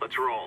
Let's roll.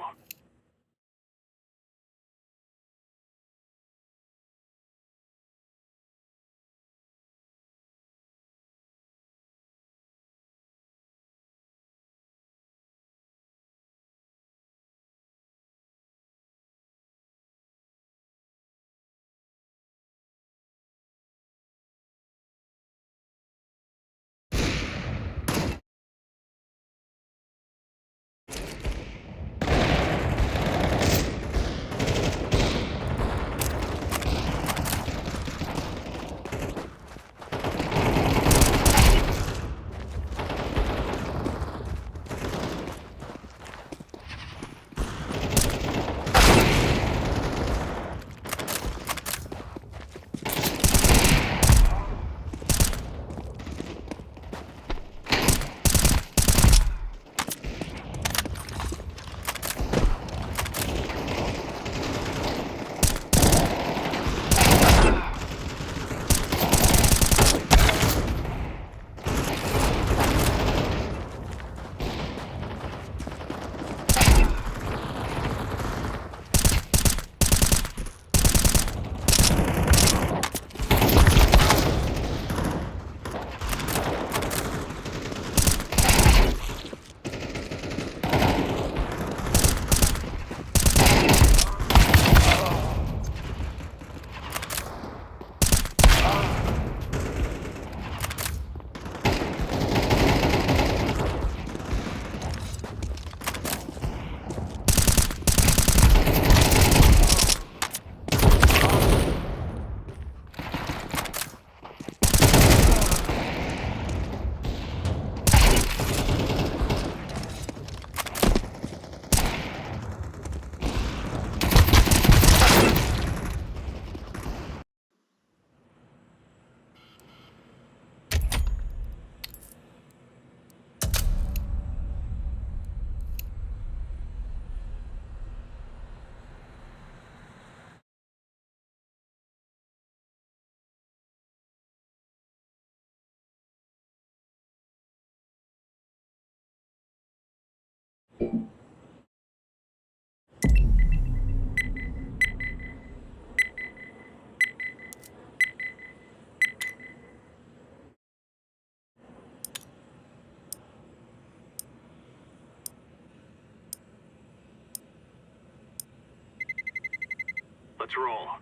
Let's roll.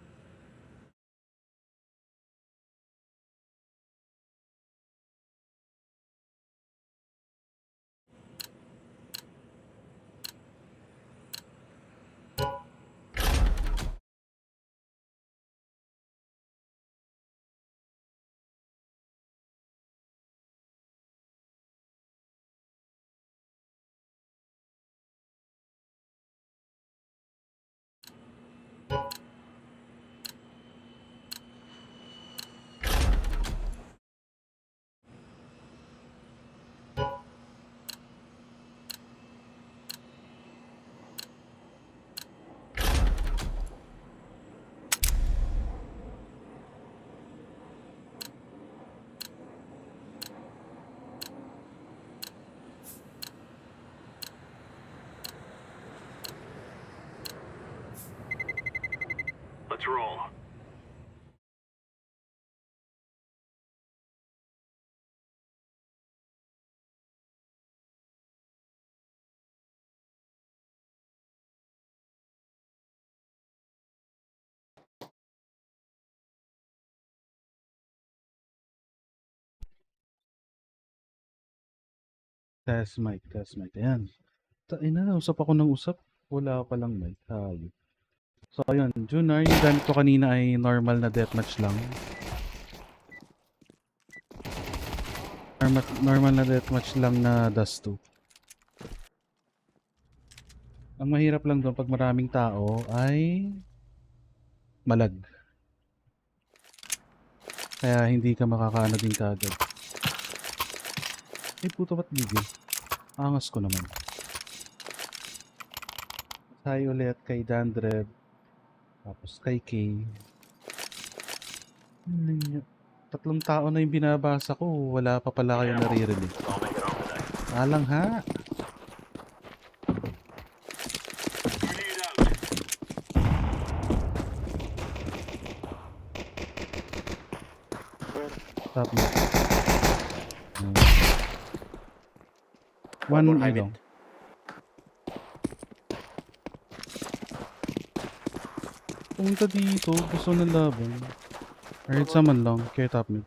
Let's roll. Test mic, test mic. Ayan. Ina, usap ako ng usap. Wala pa lang mic. Hayop. So, ayun. Junar, yung gamit ko kanina ay normal na deathmatch lang. Normal na deathmatch lang na Dust 2. Ang mahirap lang doon pag maraming tao ay malag. Kaya hindi ka makakaano din kagad. Ay puto ba't gigil? Angas ko naman. Hi ulit kay Dandrev. Tapos kay Kay. Tatlong tao na yung binabasa ko. Wala pa pala kayo naririnig. Alang ha. Top mid. One more One high ilong. mid. Pumunta dito. Gusto ng laban. I heard someone long. Kaya top mid.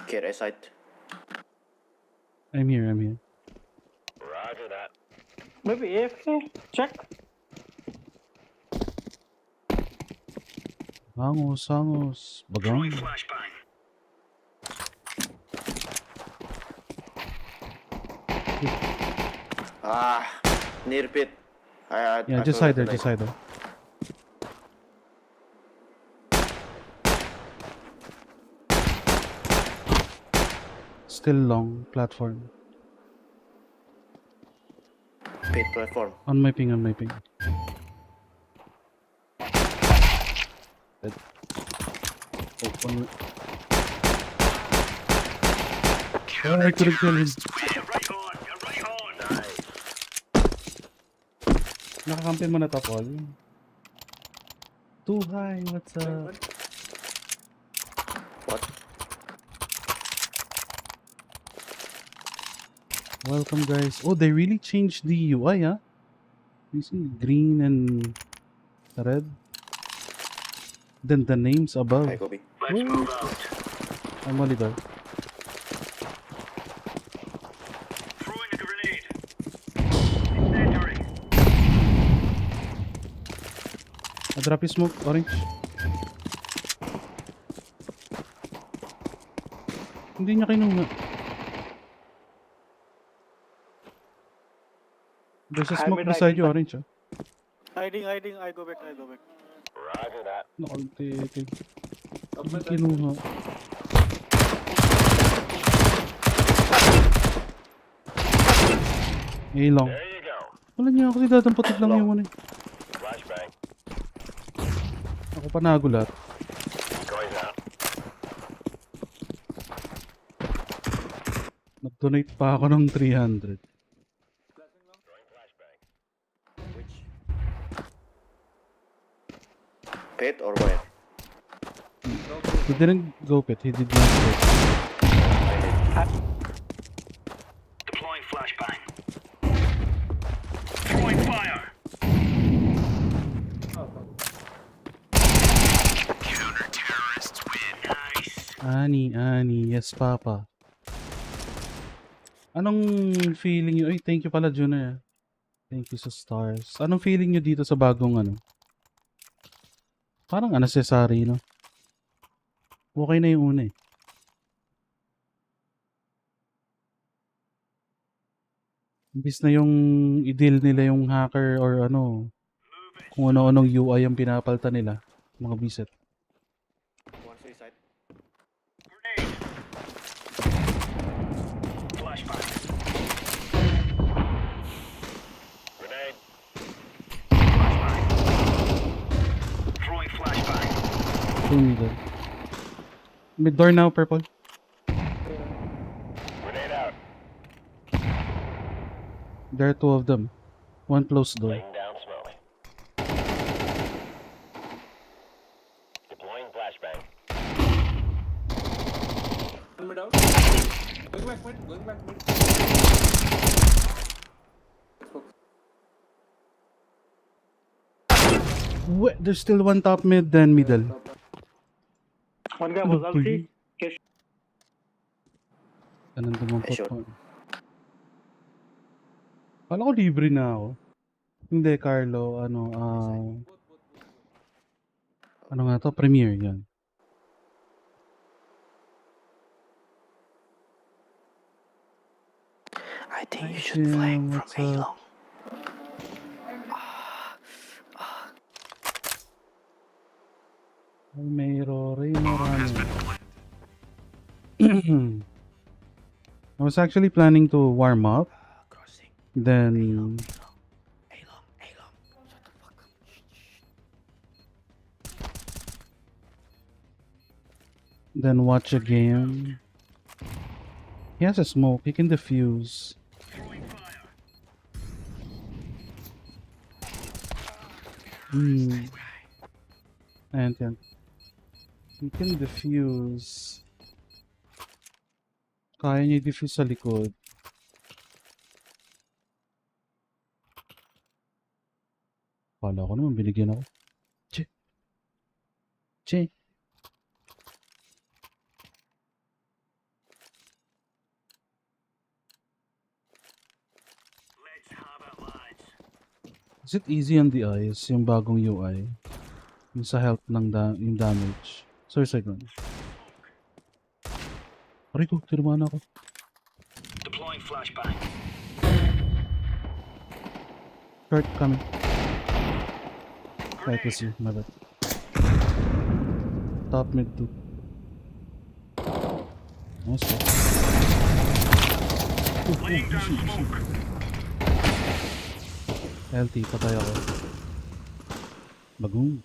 Care side. I'm here. Roger that. Maybe AFK? Check. Hangos. Bagang. Throwing flashbang. Near pit. Yeah, just hide there. Just hide there. Still long platform. Pit platform. On my ping. Dead. Open. Oh, I couldn't kill him. Get right on. Nice. Nakakampi mo na top all. Too high. What's up? What? Welcome guys. Oh, they really changed the UI, huh? You see green and red. Then the names above. Hi, Kobe. Let's move out. I'm only there. Throwing a grenade. Incendiary. I drop you smoke, orange. Hindi niya kinuha. There's a smoke beside you, orange. Oh. Hiding. I go back. Roger that. Nakaltitig. Hindi kinuha. Ilong. There you go. Wala niya ako, dadampatig lang yung ano. Flashbang. Ako pa nagulat. Going out. Nag-donate pa ako ng 300. Throwing flashbang. Which? Pit or where? He didn't go pit, he did not go. Deploying flashbang. Throwing fire. Counter-terrorists win. Nice. Ani, yes papa. Anong feeling nyo? Ay, thank you pala Junior. Thank you sa stars. Anong feeling nyo dito sa bagong ano? Parang unnecessary, no? Okay na yung una eh. Imbis na yung i-deal nila yung hacker or ano, kung ano-anong UI ang pinapalta nila, mga biset. One suicide. Grenade. Flashbang. Grenade. Flashbang. Throwing flashbang. Two middle. Mid door now, purple. Grenade out. There are two of them. One closed door. Laying down smoke. Deploying flashbang. Mid out. Going back mid. Wait, there's still one top mid, then middle. One guy was ulti. Anong dumampot Headshot. ko? Kala ko libre na ako. Hindi, Carlo. Ano nga to? Premiere, yan. I think you Hi, should Jim, flank what's from up? A-long. Ay, may Rory, marami. I was actually planning to warm up, Crossing. then A-long. Shut the fuck up. then watch a game. He has a smoke, he can defuse. Throwing fire. Hmm. Ayan, yan. You can defuse. Kaya niya i-defuse sa likod. Kala ko naman binigyan ako. Che. Che. Let's have it, lads. Is it easy on the eyes, yung bagong UI? Yung sa health ng yung damage. Sorry, second. Aray ko, tinamaan ako. Deploying flashbang. Short coming. Right, was you, my bad. Top mid too. Nice one. Laying down smoke. LT, patay ako. Bagong.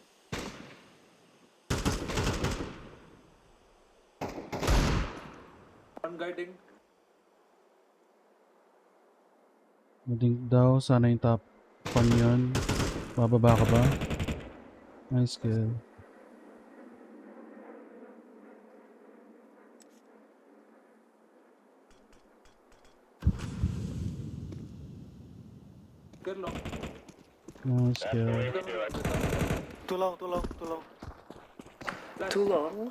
One guiding. Mading daw, sana yung top 1 yun. Bababa ka ba? Nice kill. Good long. Nice kill. Too long, too long, too long. Flash. Too long?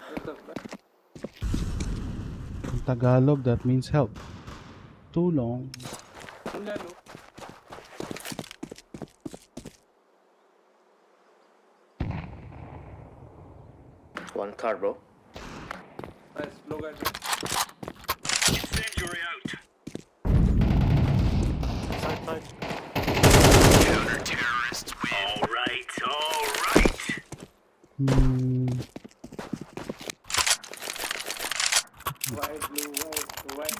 In Tagalog, that means help. Too long. One guy low. One car, bro. Nice. Low guy. Incendiary out. Side, side. Counter-terrorists win. All right, all right. White, blue, white.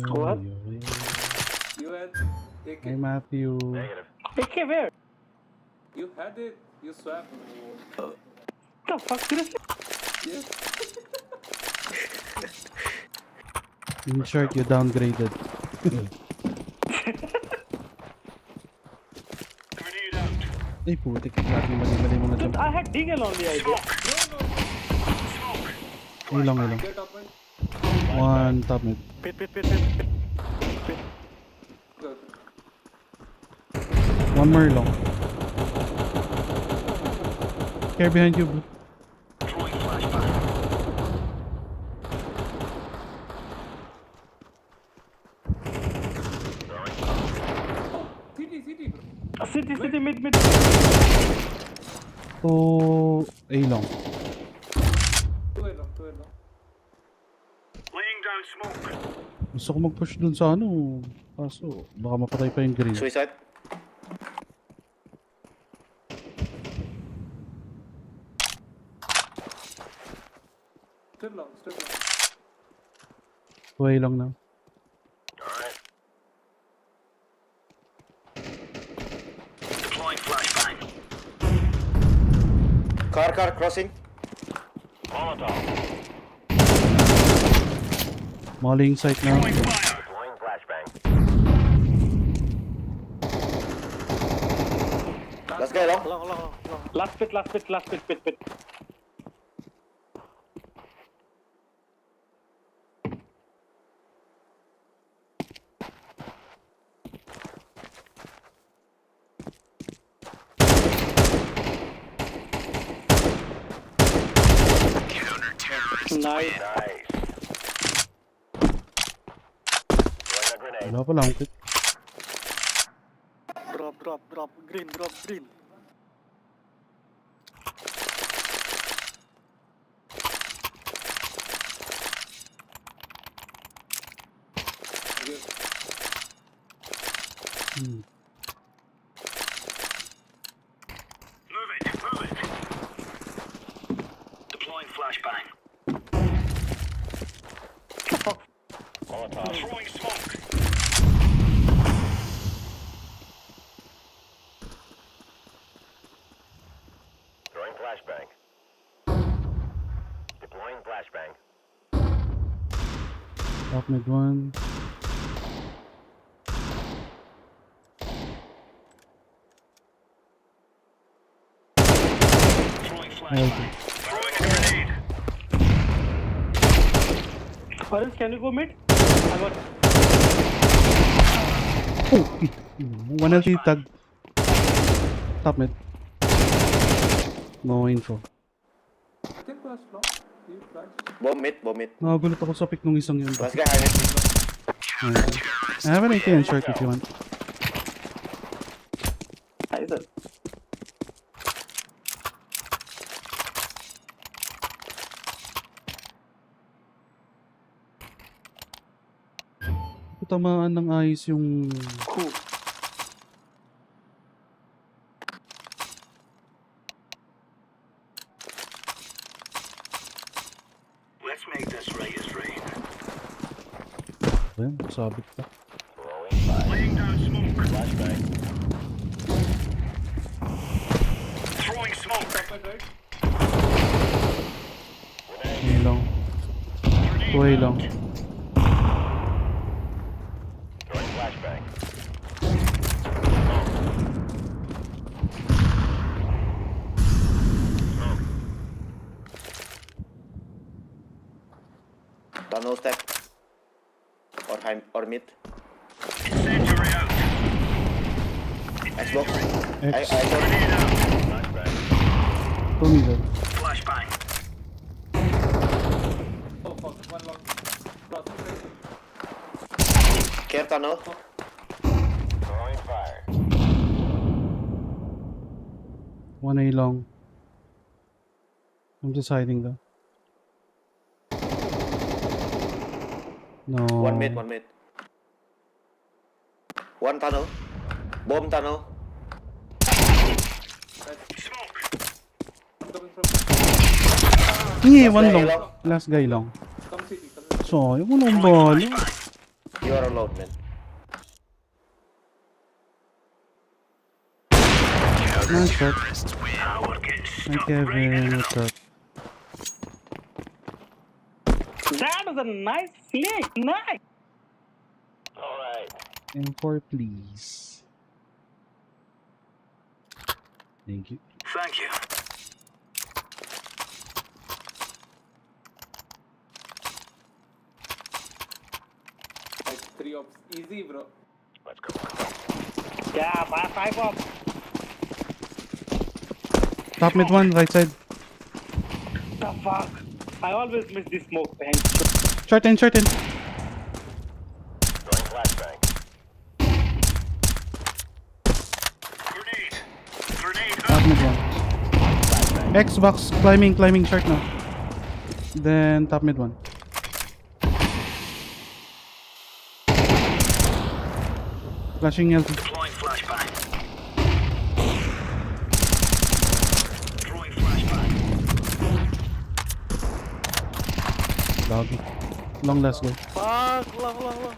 What? You had take Hey it. Matthew. AK where? You had it. You swapped. The fuck, Dris? Yes. In short, you downgraded. Grenade out. Ay putik, lagi mali mo na dyan. Dude, I had Deagle on the idea. Smoke. Ilang, ilang. Get up and One top mid. Pit, pit, pit, pit, pit. go. One more long. Care behind you, bro. Throwing flashbang. City, bro. City, mid. Oh, A long. Two long, two long. Laying down smoke. Gusto ko mag-push dun sa ano. Kaso, baka mapatay pa yung green. Suicide. Still long, still long. Way lang na. All right. Deploying flashbang. Car crossing. Molotov. Mollying site na. Throwing fire. Deploying flashbang. Last guy long. Long. Last pit. Nice. Nice. Throwing a grenade. Wala pa lang. Kit. Drop. Green. Yes. Move it. Deploying flashbang. Molotov. Throwing smoke. Throwing flashbang. Deploying flashbang. Top mid one. LT. Throwing a grenade. Orange, can you go mid? I got Oh! 1 LT tag. Top mid. No info. I think last long. You flash. Bomb mid. Nakagulat ako sa pick nung isang yun. Last guy high mid. Okay. I have an AK and short if you want. Hi, sir. Tamaan ng ayos yung... Cool. Let's make this right as rain. Ayan, sabit pa. Throwing fire. Laying down smoke. Flashbang. Throwing smoke. Top mid, right? Ay lang. Tuhay lang. Throwing flashbang. Tunnel step. Or high or mid. Incendiary out. Xbox. X. I got Grenade out. Flashbang. Two middle. Flashbang. Oh, fuck. One long. Crossing right. care tunnel. Throwing fire. 1 A long. I'm just hiding though. No. One mid. One tunnel. Bomb tunnel. Smoke. I'm coming from. Yeah, one guy long. long. Last guy long. Come city. Come city. So, yung unang ball. You are alone, man. Nice shot. Ah, we're getting Hi stuck. Kevin, what's up? That was a nice flick. Nice. Alright. M4 please. Thank you. Thank you. Like 3 ops. Easy, bro. Let's go. Yeah, by 5 up. Top mid one, right side. The fuck? I always miss this smoke, man. Short in. Throwing flashbang. Grenade. Grenade Top out. mid one. Xbox climbing short now. Then top mid one. Flashing LT. Deploying flashbang. Throwing flashbang. Lobby. Long last guy. Fuck, low.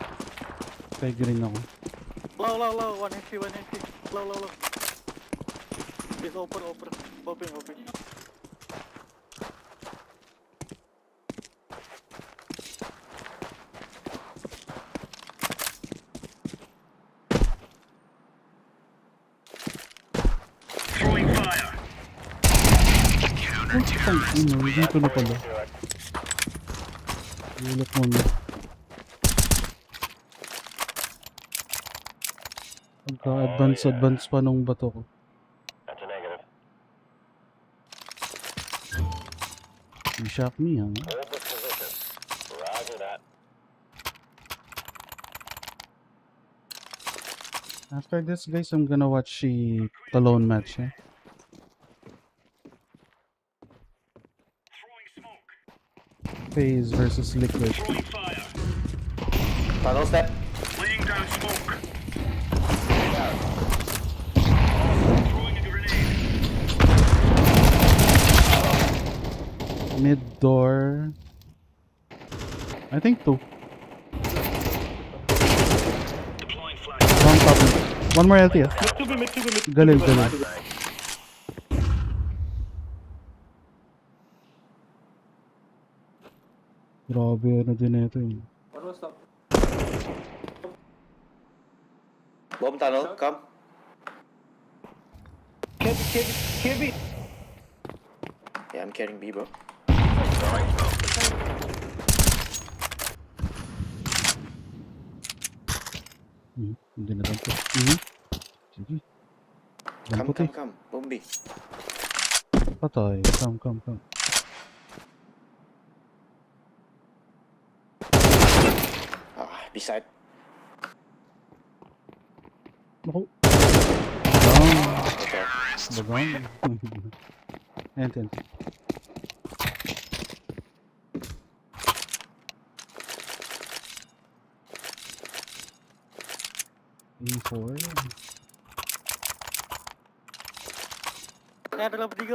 Kay green ako. Low. 1 HP. Low. Please open. Open. Throwing fire. Dito na pala. Do it. Ulap mo na. Pagka-advance pa nung bato ko. That's a negative. You shock me, ha? Hold this position. Roger that. After this, guys, I'm gonna watch the Talon match, eh? Throwing smoke. FaZe versus Liquid. Throwing fire. Tunnel step. Laying down smoke. Throwing a grenade. Mid door. I think 2. Deploying flashbang. One top mid. One more LT, ah. Mid to be. Galil. Grabe, ano din ito, eh. One was top. Bomb tunnel. Come. KB. Okay, I'm carrying B, bro. Hindi na dampo. Sige. Dampo Come, come, come. Boom B. Patay. Come. Beside. Naku. Down. Okay. Bagang. Ent. E4.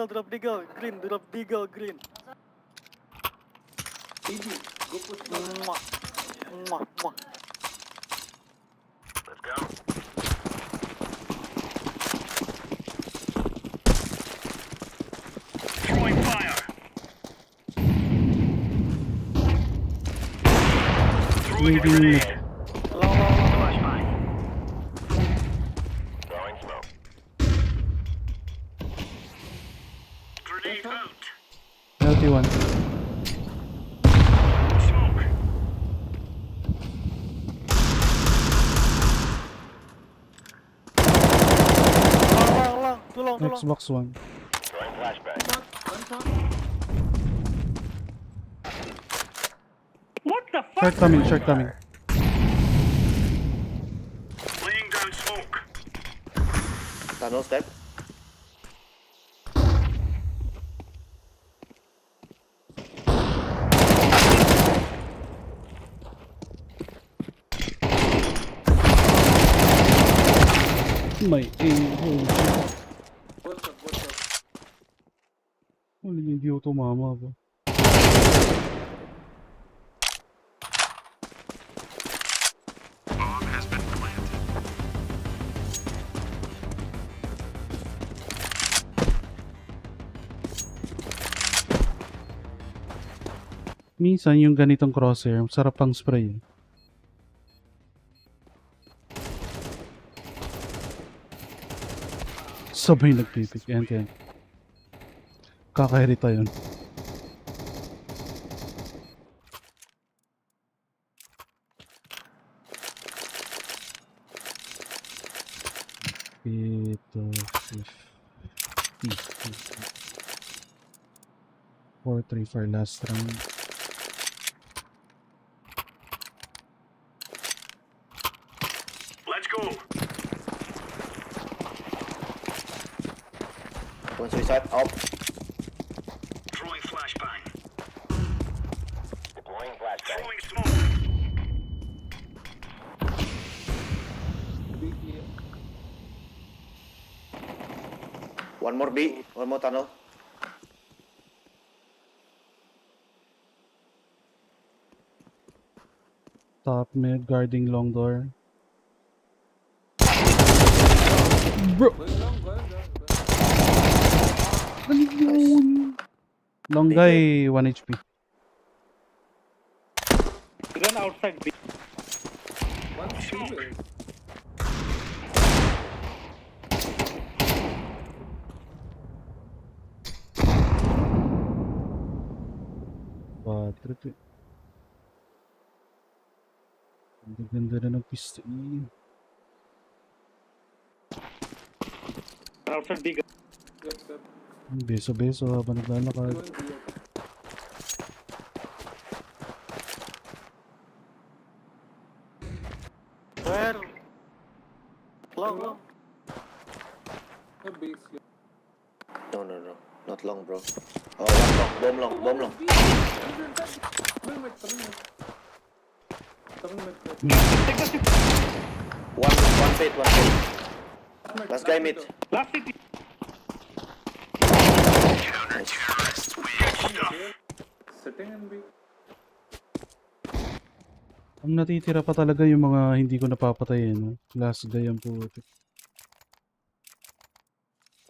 Drop deagle, green. BB, go push B. Mwah. Let's go. Throwing fire. Throwing a Maybe- grenade. Long. Flashbang. Throwing smoke. Grenade out. LT1. Smoke. Long. Too long. Xbox One. Throwing flashbang. One shot. What the fuck? Short coming. Laying down smoke. Tunnel step. May aim. Holy shit. What's up? Holy, hindi ako tumama ba? Minsan yung ganitong crosshair, sarap pang spray. Sabay nagpipik. Yan. Kakairita yun. Ito, 50. 4-3 for last round. Let's go. One suicide. Up. Throwing flashbang. Deploying flashbang. Throwing smoke. B clear. One more B. One more tunnel. Top mid, guarding long door. Bro! Going long. Ano yun? Long guy, 1 HP. Run outside B. One single. Trip eh. Ang ganda na ng pistol. Outside B. Yep. Beso habang naglalakad. Going B. Where? Long. B is clear. No. Not long, bro. Oh, one long. Bomb long. B. Coming mid. One fade. Last guy mid. Last city. Sitting in B. Ang natitira pa talaga yung mga hindi ko napapatayin. No? Last guy ang puti.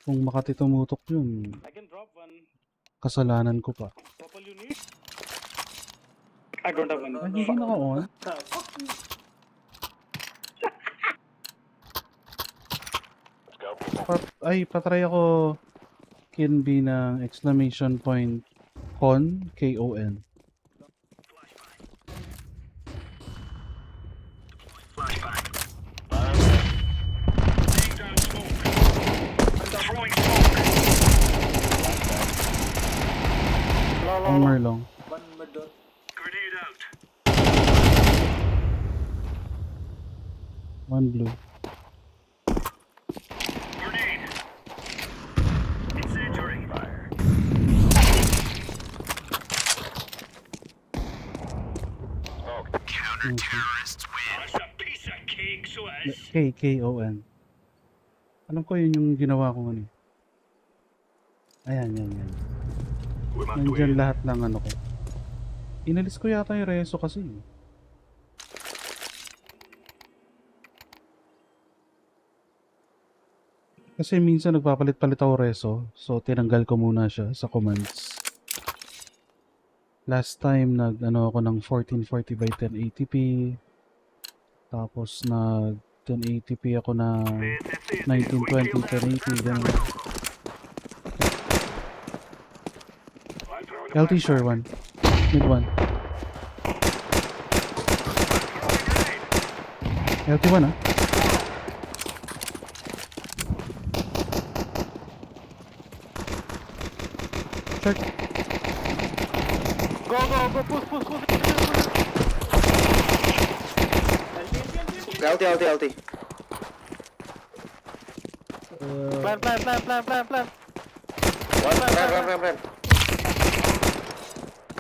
Kung Makati tumutok yun, I can drop one. kasalanan ko pa. Purple you need? I don't have one. Ay, hindi naka-on. Fuck you. Let's go, people. Patry ako can be ng exclamation point con, K-O-N. Flashbang. Laying down smoke. Throwing smoke. One more long. One mid door. Grenade out. One blue. Grenade. Incendiary. Fire. Smoke. Counter-terrorists win. That's a piece of cake, so it is. K-K-O-N. Alam ko yun yung ginawa ko ano. Ayan, yan. We must Nandyan win. lahat ng ano ko. Inalis ko yata yung reso kasi. Kasi minsan nagpapalit-palit ako reso. So tinanggal ko muna siya sa commands. Last time nag-ano ako ng 1440 by 1080p. Tapos nag 1080p ako na 1920 1080 ganun. LT sure one. Mid one. LT one ah. Short. Go, push. LT. Plan. Run.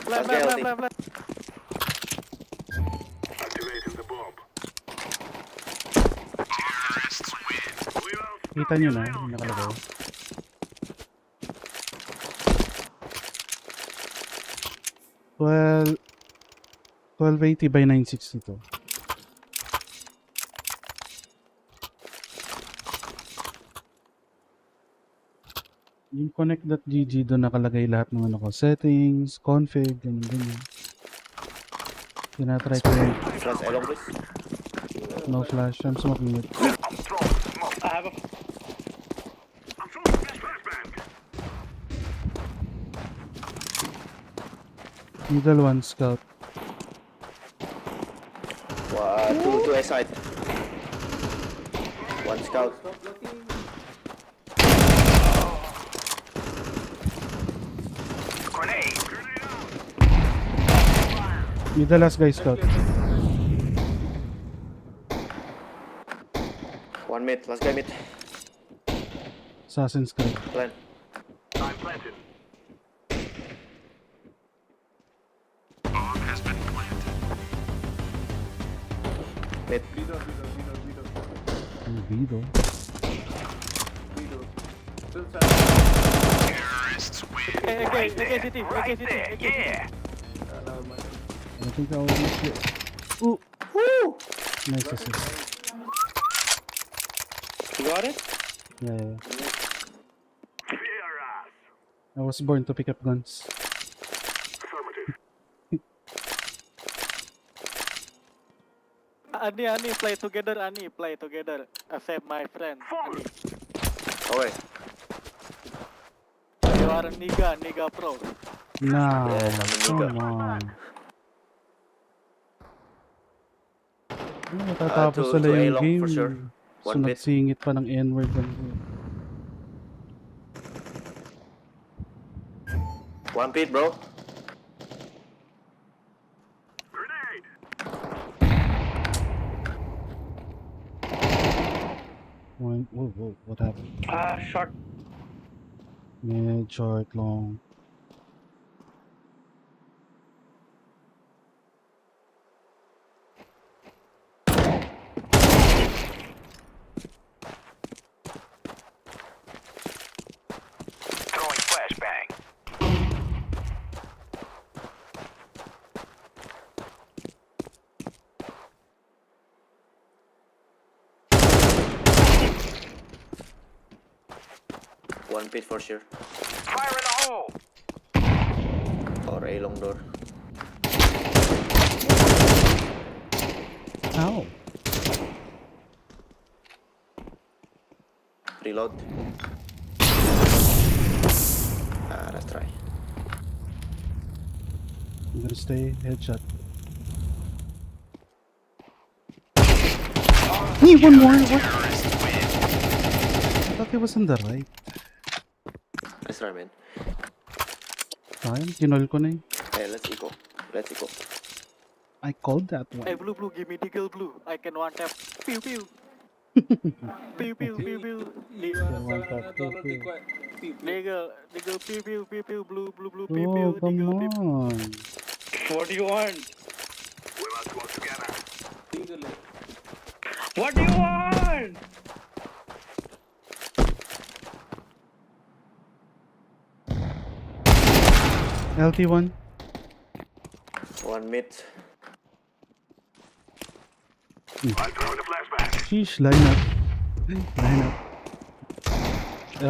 Plan. Activating the bomb. We will Kita nyo na, yung nakalagay. Well, 1280 by 960 to. Yung connect.gg doon nakalagay lahat ng ano ko, settings, config, ganyan. Tinatry ko yun. Flash along this. No flash, I'm smoking it. I have a I'm throwing this flashbang. Middle one, scout. Two A side. One scout. Stop looking. Grenade. Grenade out. Middle last guy, scout. One mid. Last guy mid. Assassin's Creed. Plan. I'm planted. Bomb has been planted. Mid. Beat Vido. Still side. Terrorists win. Okay, city. Yeah. Never mind. I think I will miss it. Ooh! Woo! Nice assist. You got it? Yeah. Fear us. I was born to pick up guns. Affirmative. Ani, play together, play together. Accept my friend. Ani. Okay. You are a nigga pro. Nah, Yes, I'm a come nigga. on. Ano, matatapos to na A yung long game. for sure. One Sunod bit. singit pa ng N-word. One pit, bro. Grenade. Whoa, what happened? short. Mid, short, long. Throwing flashbang. One pit for sure. Fire in the hole. Or A long door. Ow! Reload. gonna stay headshot. Hey, one more! What? I thought he was on the right. Nice try, man. Sayang, kinol ko na eh. Hey, let's eco. Let's eco. I called that one. Hey, blue, give me deagle blue. I can one tap. Pew pew. Pew pew pew pew. You are a $700 decoy. Deagle pew pew pew pew blue pew Oh, pew come deagle pew. on. What do you want? We must work together. Deagle. What do you want? LT1. One mid. I'm throwing a flashback. Sheesh, line up. Line up.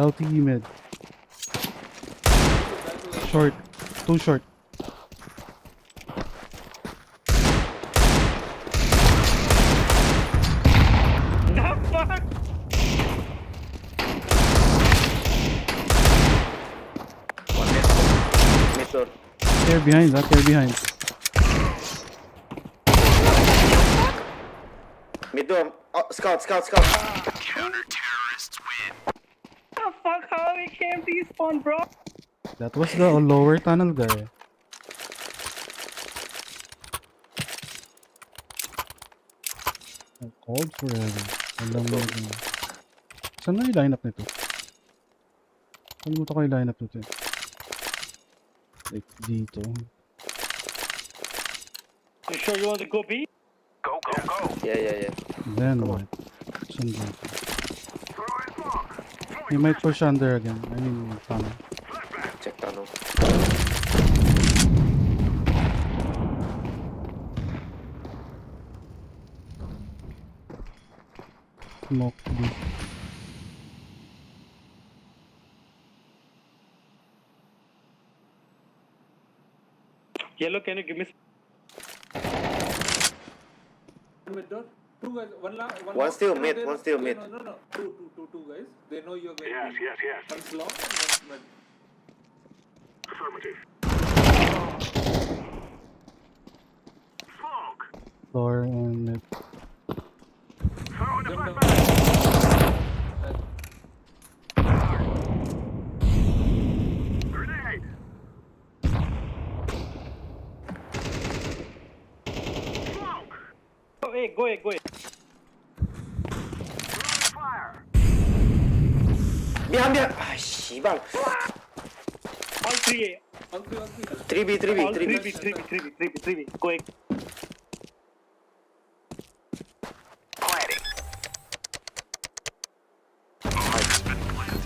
LT mid. Short. Too short. The fuck? One mid. Mid door. They're behind, that they're behind. Mid door. Oh, scout. Counter-terrorists win. The fuck? How we came despawn, bro? That was the lower tunnel guy. I called forever. Alam mo yun. Saan na yung lineup nito? Kalimutan ko yung lineup nito eh. Like dito. You sure you want to go B? Go. Yeah. Then what? Saan dito? He might push under again. I mean, tunnel. Check tunnel. Smoke B. Yellow, can you give me? Mid door. Two guys. One still no, mid, they one know- still they mid. know- No. Two guys. They know you're going Yes. One's long and one's mid. Affirmative. Smoke. Floor and mid. Throwing a Jump down. flashback. Grenade. Smoke. Go A. Throwing fire. Behind. Ah, shibang. All 3A. All three. 3B. All 3B. Go A. Planting. Has been planted.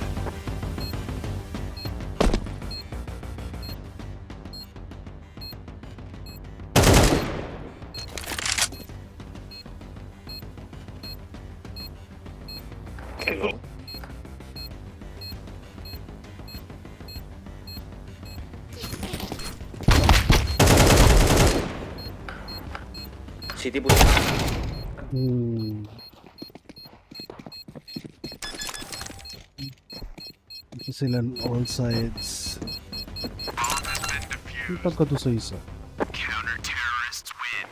Hello. City push. Ito sila on all sides. Bomb has been defused. Yung pagka doon sa isa. Counter-terrorists win.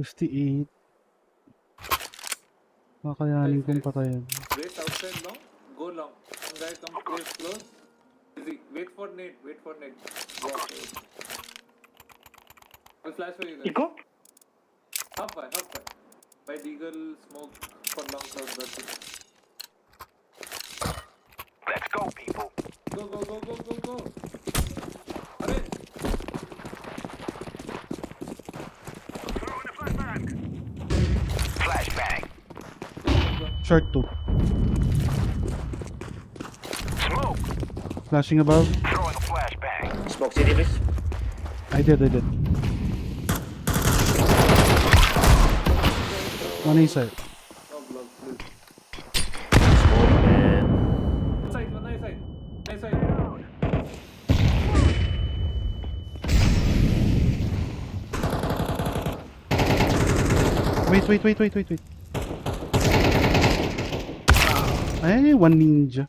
58. Kakayanin kong patayan. Wait outside long. Go long. One guy comes close. Easy. Wait for nade. Go up. I'll flash for you guys. Eco? Half by. By deagle smoke for long crowd. That's it. Let's go, people. Go. Hurry. Throwing a flashback. Flashbang. Short 2. Smoke. Flashing above. Throwing a flashbang. Smoke city, please. I did. One inside. Oh, block, please. Smoke, man. Nice side. Wait. Ay, one ninja.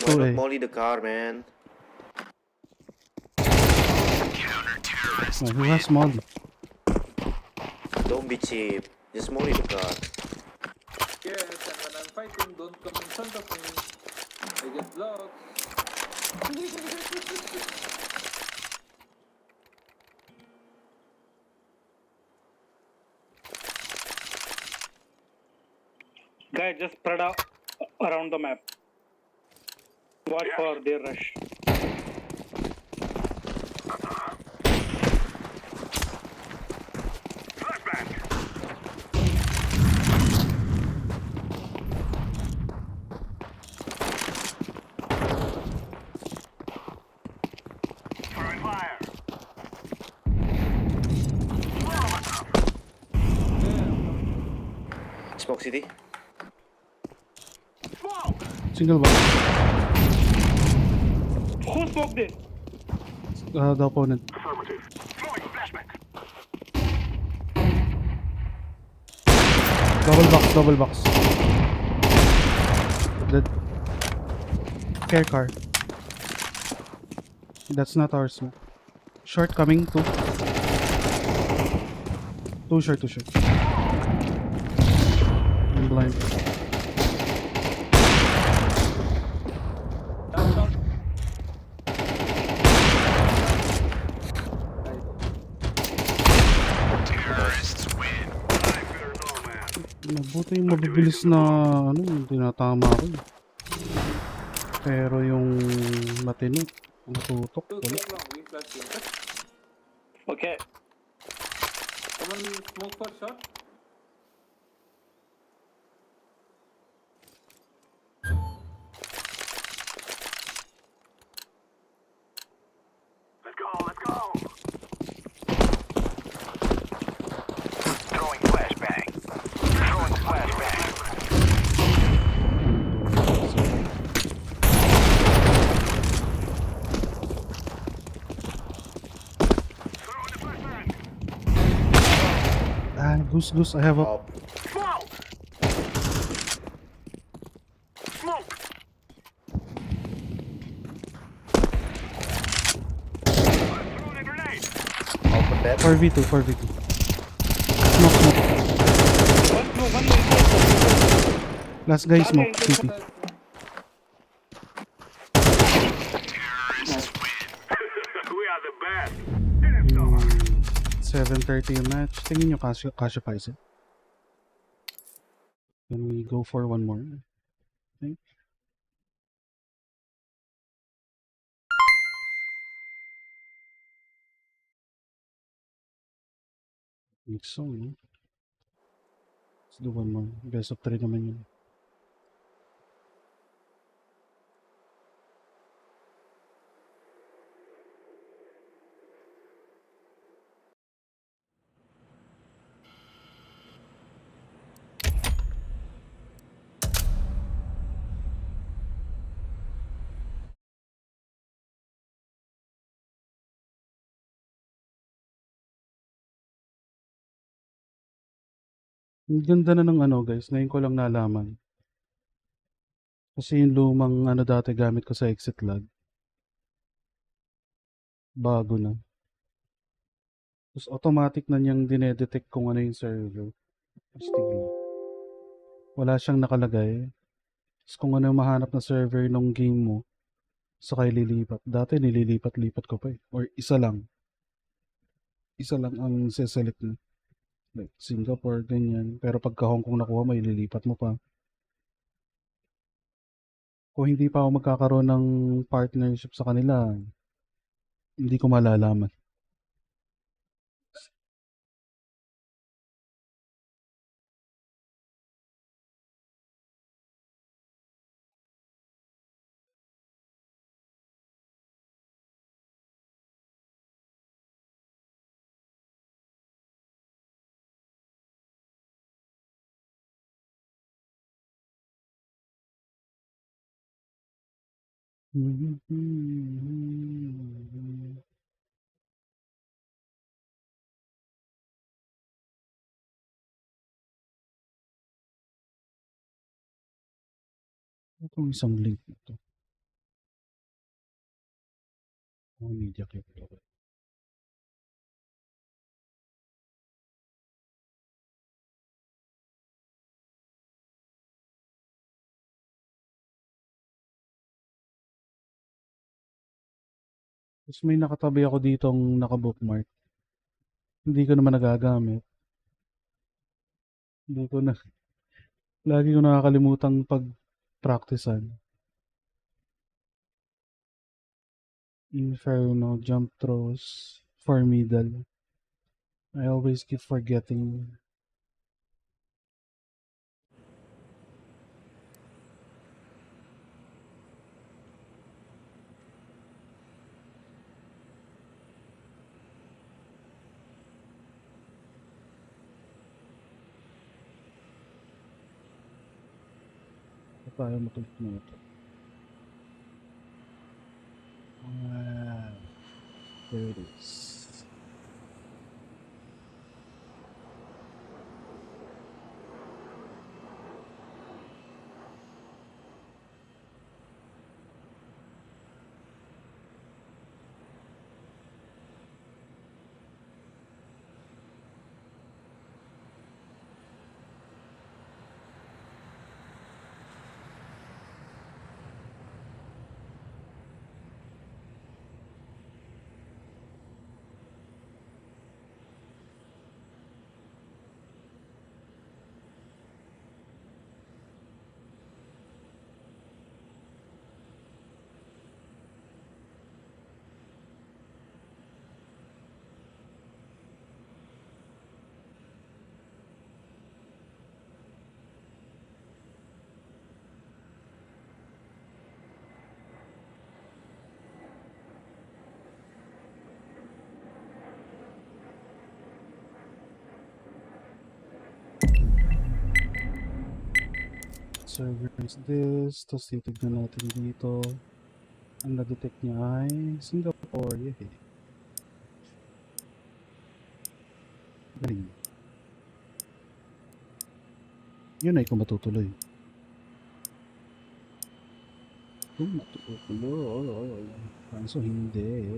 Why not Okay. molly the car, man? Oh, who has Molly? Don't be cheap. Just molly the car. Yes, and when I'm fighting, don't come in front of me. I get blocked. Guys, just spread out around the map. Watch for their rush. Throwing fire. Smoke city. Single box. Who smoked this? The opponent. Affirmative. Throwing flashback. Double box. Dead. Care car. That's not ours. No. Short coming, two. Too short. I'm blind. Down. Terrorists win. I better know, man. Mabuti yung mabibilis na ano, yung tinatama ko. Eh. Pero yung matino, ang tutok, Two wala. long. We flash you. Okay. Someone smoke for shot. Let's go. Throwing flashbang. Throwing flashbang. Throwing the flashbang. Ah, goose, I have a... Up. Smoke. Smoke. I'm throwing a grenade. Open that. 4v2. Smoke. One more. Last guy smoke, Last guy CT. We are the best. Hit him, dog. 7:30 yung match. Tingin nyo kasya pa isa. Can we go for one more? I think. Think so, no? Let's do one more. Best of 3 naman yun. Ang ganda na ng ano guys, ngayon ko lang nalaman. Kasi yung lumang ano dati gamit ko sa exit log, bago na. Tapos automatic na niyang dinedetect kung ano yung server. Tapos tignan. Wala siyang nakalagay. Tapos kung ano yung mahanap na server nung game mo, saka ililipat. Dati nililipat-lipat ko pa eh. Or isa lang. Isa lang ang seselect na. Like Singapore, ganyan. Pero pagka Hong Kong nakuha mo, ililipat mo pa. Kung hindi pa ako magkakaroon ng partnership sa kanila, hindi ko malalaman. Itong isang link ito. Oh, media clip. Tapos may nakatabi ako ditong naka-bookmark. Hindi ko naman nagagamit. Hindi ko na, lagi ko nakakalimutang pag-practicean. Inferno, jump throws, for middle. I always keep forgetting. Tayo matulit na ito. There it is. Server is this. Tapos titignan natin dito. Ang na-detect niya ay Singapore. Yay. Galing. Yun ay kung matutuloy. Kung matutuloy. Kaso hindi.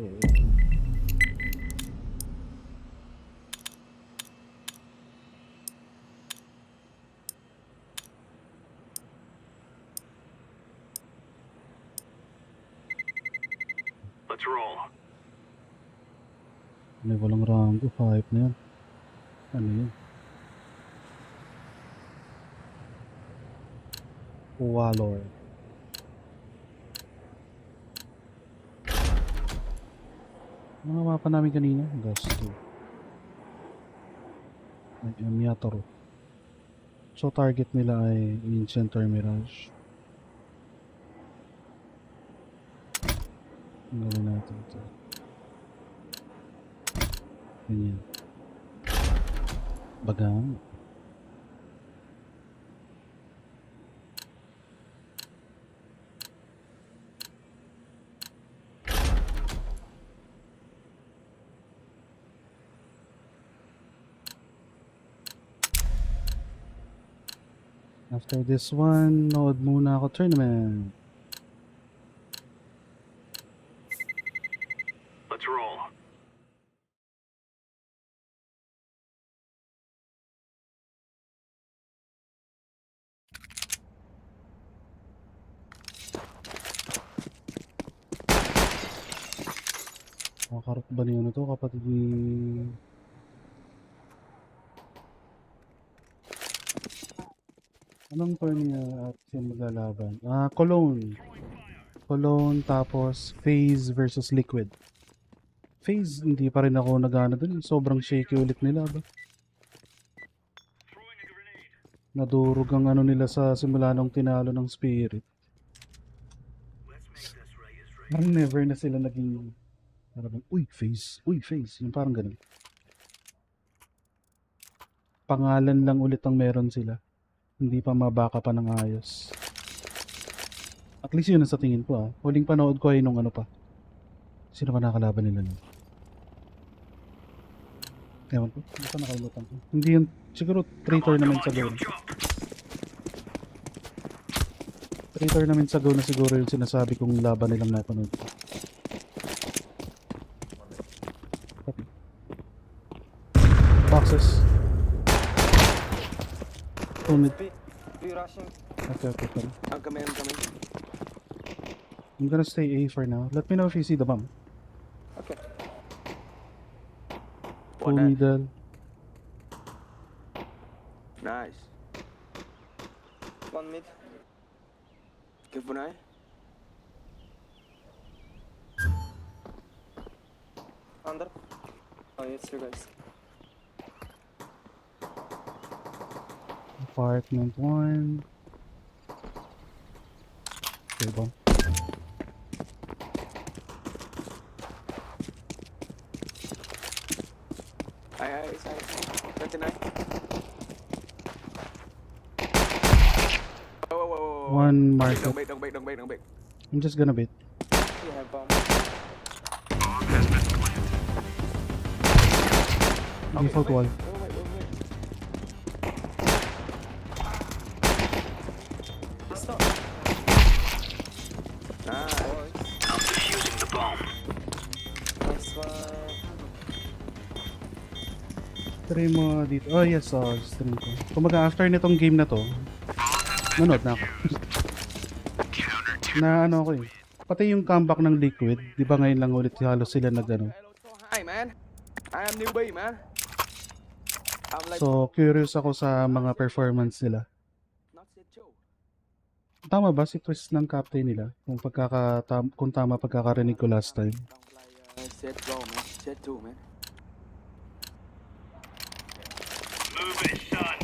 Let's roll. May walang rango. Hype na yan. Ano yun? Walor. Mga mapa namin kanina. Gasto. Ay, Yatoro. So target nila ay Ancient or Mirage. Ang gawin natin ito. Ganyan. Bagang. After this one, nood muna ako tournament. Let's roll. Makakarap ba niyo na to kapatid ni... Anong turn niya at yung maglalaban? Cologne. Cologne tapos Phase versus Liquid. Phase, hindi pa rin ako nagana dun. Sobrang shaky ulit nila ba? Nadurog ang ano nila sa simula nung tinalo ng Spirit. Parang never na sila naging... Parang, uy, Phase. Uy, Phase. Yung parang ganun. Pangalan lang ulit ang meron sila. Hindi pa mabaka pa ng ayos. At least yun ang sa tingin ko. Huling panood ko ay nung ano pa. Sino ba nakalaban nila nun? Ewan ko. Hindi pa nakalimutan ko. Hindi yun. Siguro 3 tournaments ago na. 3 tournaments ago na siguro yung sinasabi kong laban nilang napanood ko. Boxes. Mid. Be rushing. Okay. I'm coming. I'm gonna stay A for now. Let me know if you see the bomb. Okay. Two One that. middle. Nice. One mid. Give one eye. Under. Oh, it's you guys. Apartment 1. Okay, bomb. Aye, 29. Whoa. One Don't market. bait, don't bait. I'm just gonna bait. You have bomb. Default wall. Wait. Stop. Nice. I'm defusing the bomb. Nice one. Try mo dito. Oh yes, stream ko. Kumbaga after nitong game na to, nanood na ako. Na ano ako eh. Pati yung comeback ng Liquid, di ba ngayon lang ulit halos sila nag-ano. Hello, so hi, man. I am newbie, man. I'm like, So curious ako sa mga performance nila. not set Joe. Tama ba si twist ng captain nila? Kung tama pagkakarinig ko last time. Don't like, set Joe, man. Set 2, man. Move it, son.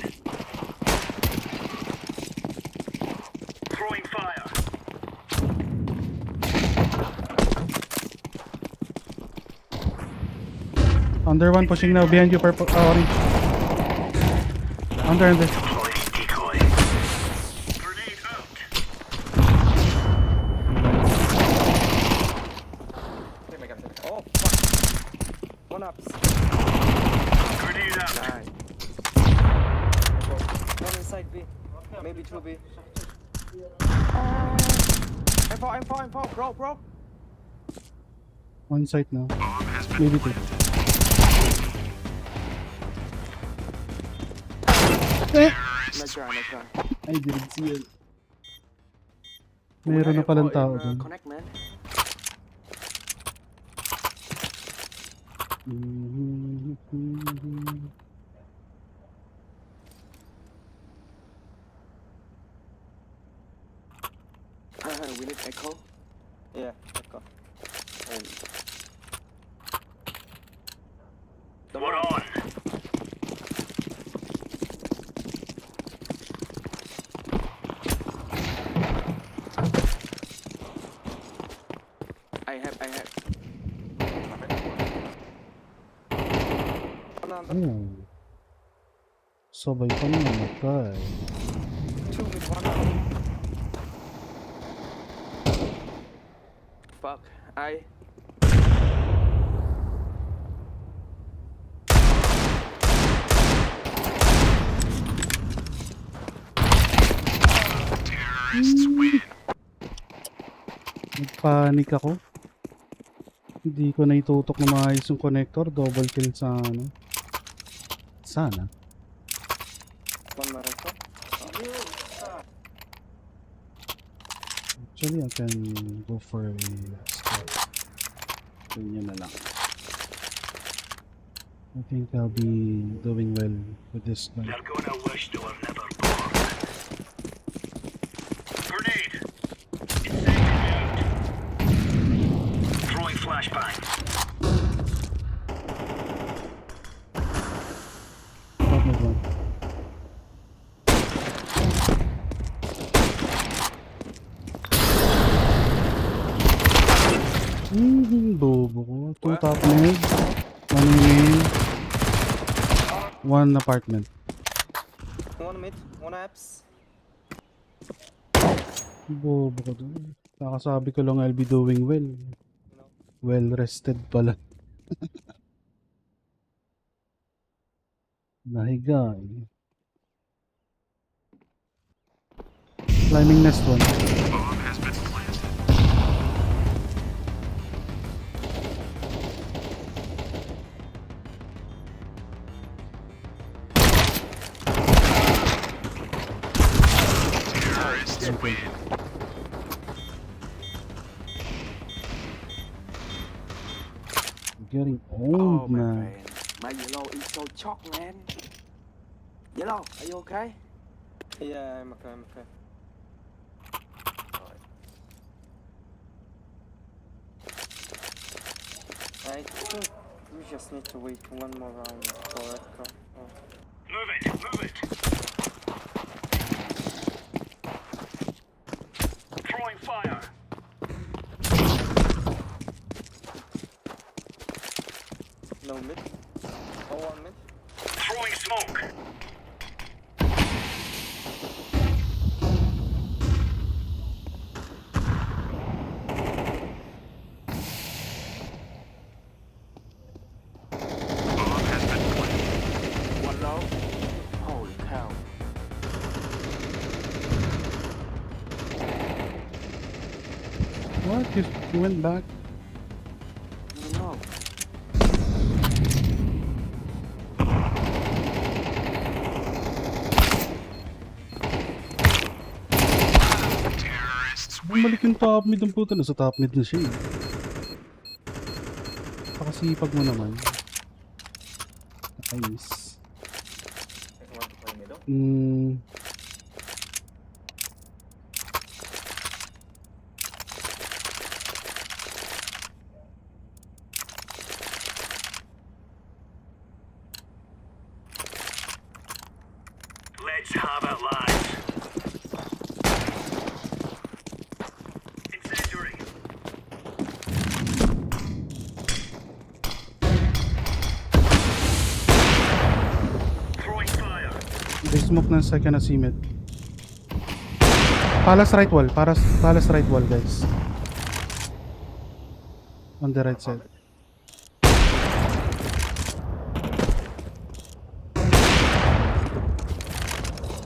Throwing fire. Under one pushing now behind you, purple, orange. Under. Deploying decoy. Grenade out. Oh, fuck. One up. Grenade out. Nice. One inside B. Maybe 2B. M4, bro. One site now. Maybe two. Nice try. I didn't see it. Meron na palang tao dun. Connect, man. We need echo. Yeah, echo. And We're on. I have. One under. Oh. Sabay pa namatay. 2 mid, one under. Fuck. I. Nagpanik ako. Hindi ko na itutok na maayos yung connector. Double kill sa ano. Sana. One Mareko. Actually, I can go for a start. Ganyan na lang. I think I'll be doing well with this gun. They're gonna wish they were never born. Grenade. Incendiary out. Throwing flashbang. Apartment 1. Bobo ko. 2 top mid. 1 main. 1 apartment. One mid, one apps. Bobo ko dun. Kakasabi ko lang I'll be doing well. Well rested pala. Nahiga eh. Climbing nest 1. Bomb has been planted. Terrorists win. getting Oh, old, my man. friend. My yellow is so shocked, man. Yellow, are you okay? Yeah, I'm okay, I'm okay. I think we just need to wait one more round for Echo. Oh. Move it, move it. Throwing fire. No mid. Oh, one mid. Throwing smoke. One low. Holy cow. What? He went back? No. Bumalik yung top mid ng puta. Nasa top mid na siya eh. Pakasipag mo naman. Nice. Want to play middle? Let's have it, lads. Incendiary. Throwing fire. They smoke na second na si mid. Palace right wall. Palace right wall, guys. On the right side.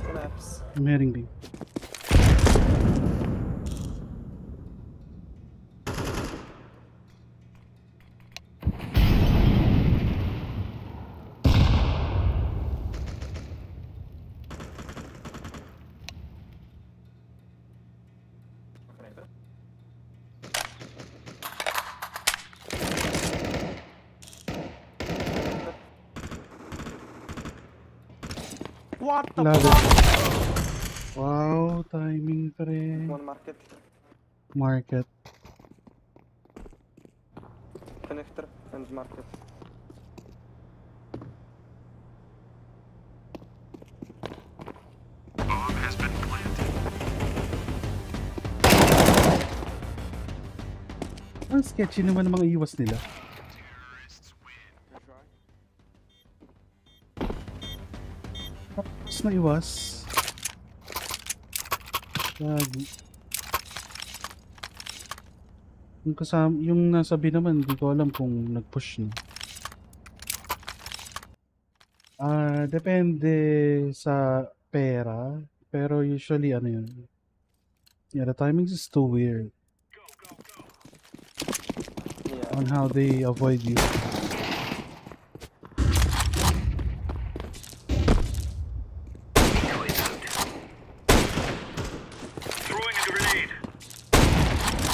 Collapse. I'm heading B. What the Love fuck? it. Wow, timing pa rin. One market. Market. Connector and market. Bomb has been planted. Ang sketchy naman ng mga iwas nila. Terrorists win. Tapos na iwas. Lagi. Yung nasa B naman, hindi ko alam kung nag-push na. Depende sa pera. Pero usually, ano yun. Yeah, the timings is too weird Yeah. on how they avoid you. Throwing a grenade.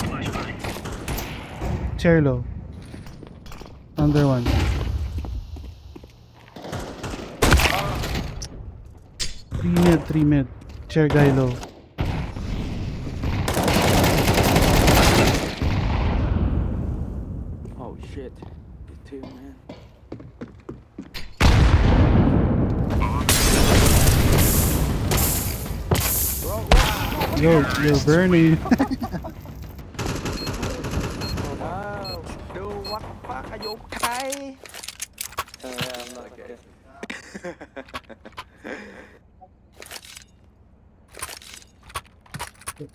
Flashbang. Chair low. Under one. Three mid. Chair guy low. Oh shit. You too, man. Yo, Bernie. Wow. Dude, what the fuck? Are you okay? Yeah, I'm not okay.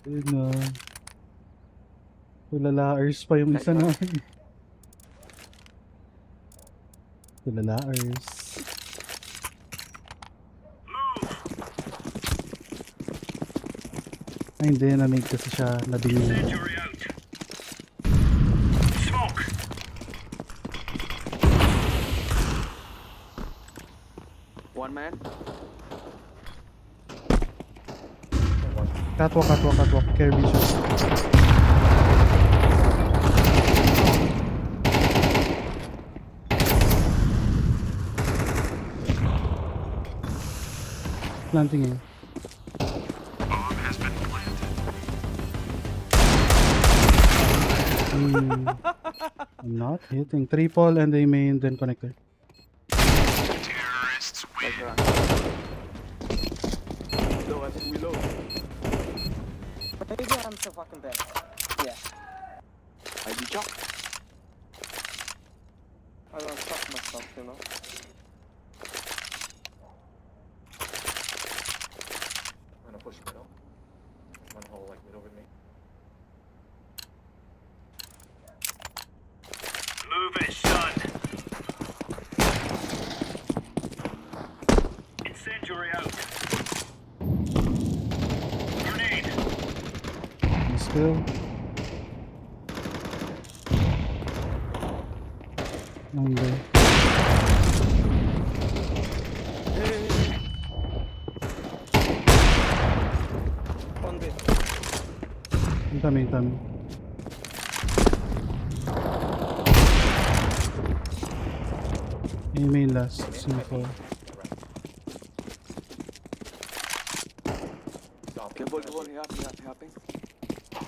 Yun, tulalaers pa yung isa namin. Tulalaers. Ay, hindi. Namig kasi siya. Nabingin. Incendiary out. Smoke. One man. Catwalk. Care vision. Planting eh. I'm not hitting. Triple and a main, then connector. Terrorists win. Low, I think we low. Maybe I'm so fucking bad. Yeah. I be chock. I don't fuck myself, you know. I'm gonna push middle. One hole like middle with me. Move it, son. Incendiary out. Grenade. And still. Number. On bit. Incoming. A main last. C4. Careful, careful. Helping.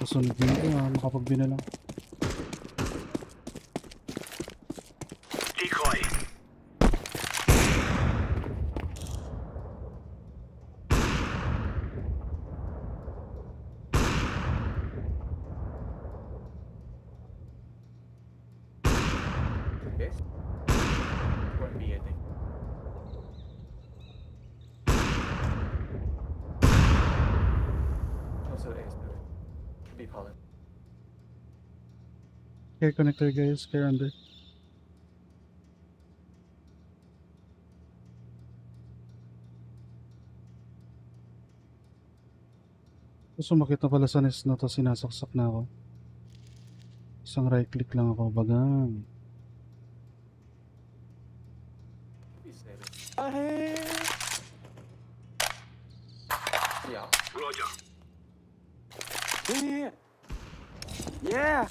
Kasunod dito. Makapagbina lang. Decoy. Yes? One B, I think. Also A is doing. B pollen. Care connector guys. Care under. So, sumakit na pala sa nest na to. Sinasaksak na ako. Isang right click lang ako. Bagang. B saving. Hey. Yeah. Roger. Yeah.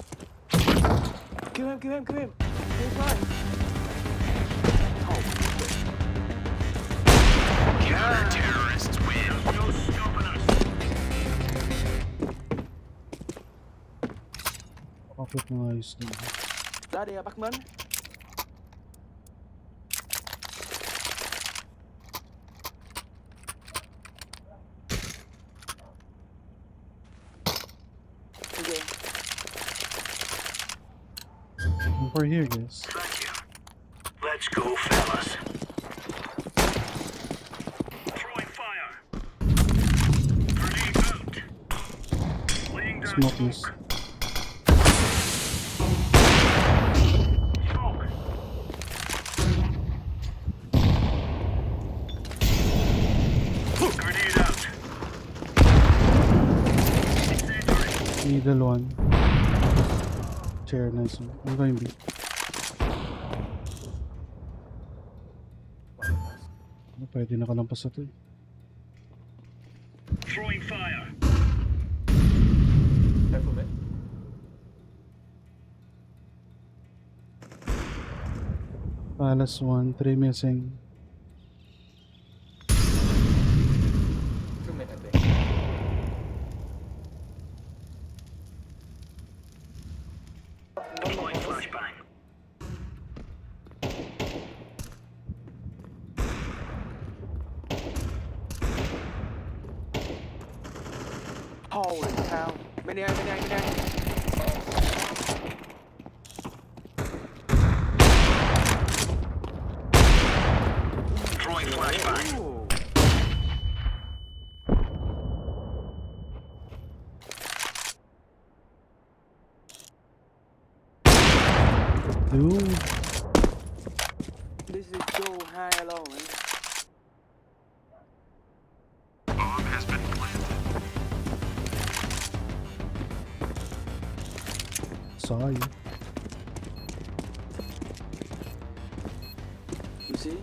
Kill him. He's fine. Counter-terrorists win. There's no stopping us. Makapit na ayos din. Daddy, Backman. Okay. For here guys. Thank you. Let's go, fellas. Throwing fire. Grenade out. Laying down Smoke smoke. miss. Smoke. Grenade out. Incendiary. Middle one. Chair, nice one. I'm going B. Pwede nakalampas na to eh. Throwing fire. Careful mid. Palace 1, 3 missing. 2 mid, I think. Deploying flashbang. Holy cow. Many. Throwing flashbang. Ooh. Dude. This is so high low, man. Bomb has been planted. Saw you. You see?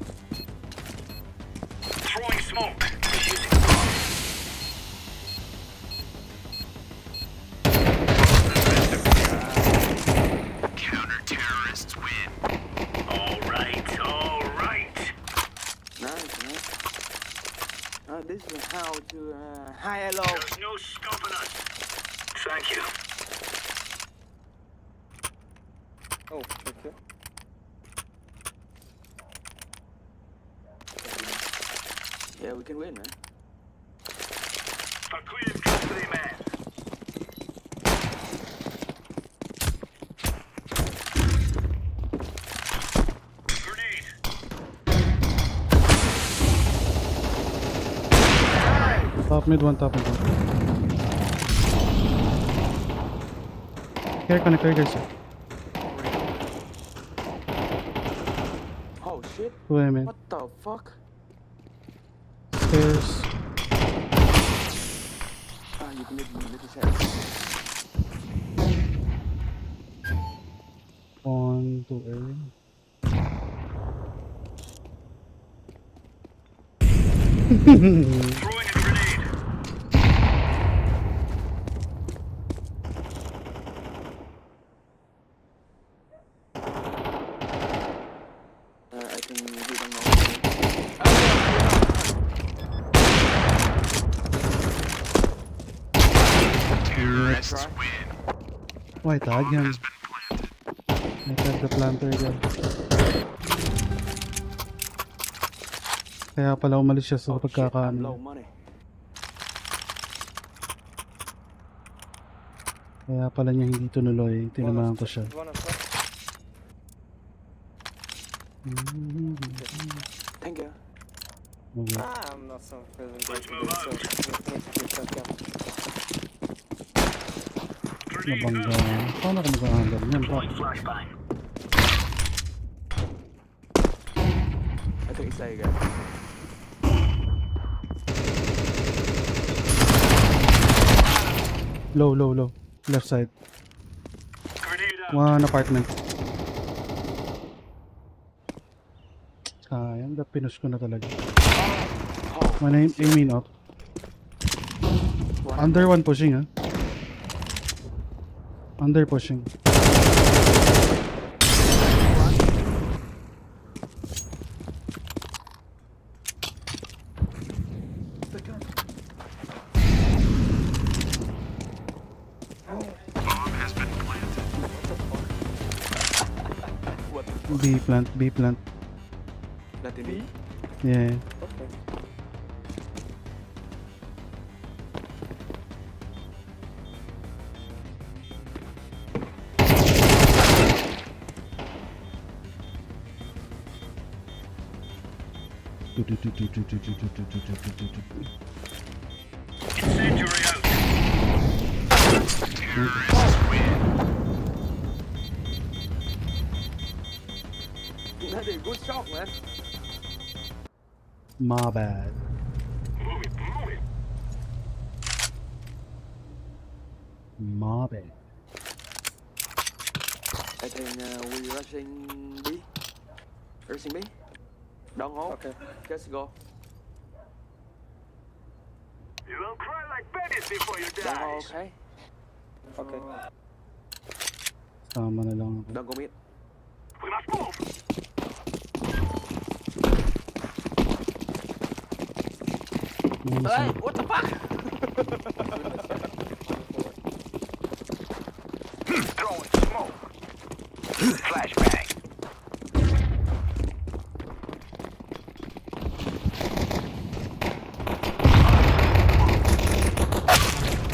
Throwing smoke. Defusing the bomb. Counter-terrorists win. All right. Nice, man. guys how to hi hello. There's no stopping us. Thank you. Oh, thank you. Yeah, we can win, man. A clean custody man. Grenade. Top mid one, top mid one. Care connector guys. Oh shit! 2 mid. What the fuck? Stairs. Ah, you can make this happen. 1, 2 early. Throwing a grenade. I can hit on Terrorists win. Why tag yan? I tag the planter dyan. Kaya pala umalis siya sa I'm low pagkakaano. money. Kaya pala niya hindi tunuloy. Tinamahan ko siya. One of us. Thank you. Okay. I'm not so feeling great Let's today, move so out. let's keep that down. Grenade Nabangga. out. Paano ka mag-handle yan? Deploying flashbang. I think it's like guys. Low, low, low. Left side. Grenade out. One apartment. Sayang, pinush ko na talaga. Oh, One aiming up. Under one pushing, ha? Under pushing. Bomb has been planted. B plant, B plant. Let me. Yeah. Okay. Incendiary out. Terrorists win. That's a good shot, man. My bad. Move it, move it. My bad. I think we rushing B. Rushing B. Don't hold. Okay. Just go. You will cry like babies before you Don't die. hold, okay? Okay. Sama na lang ako. Don't go mid. We must move. Ayun, Hey, isa. what the fuck? Throwing smoke. Flashbang.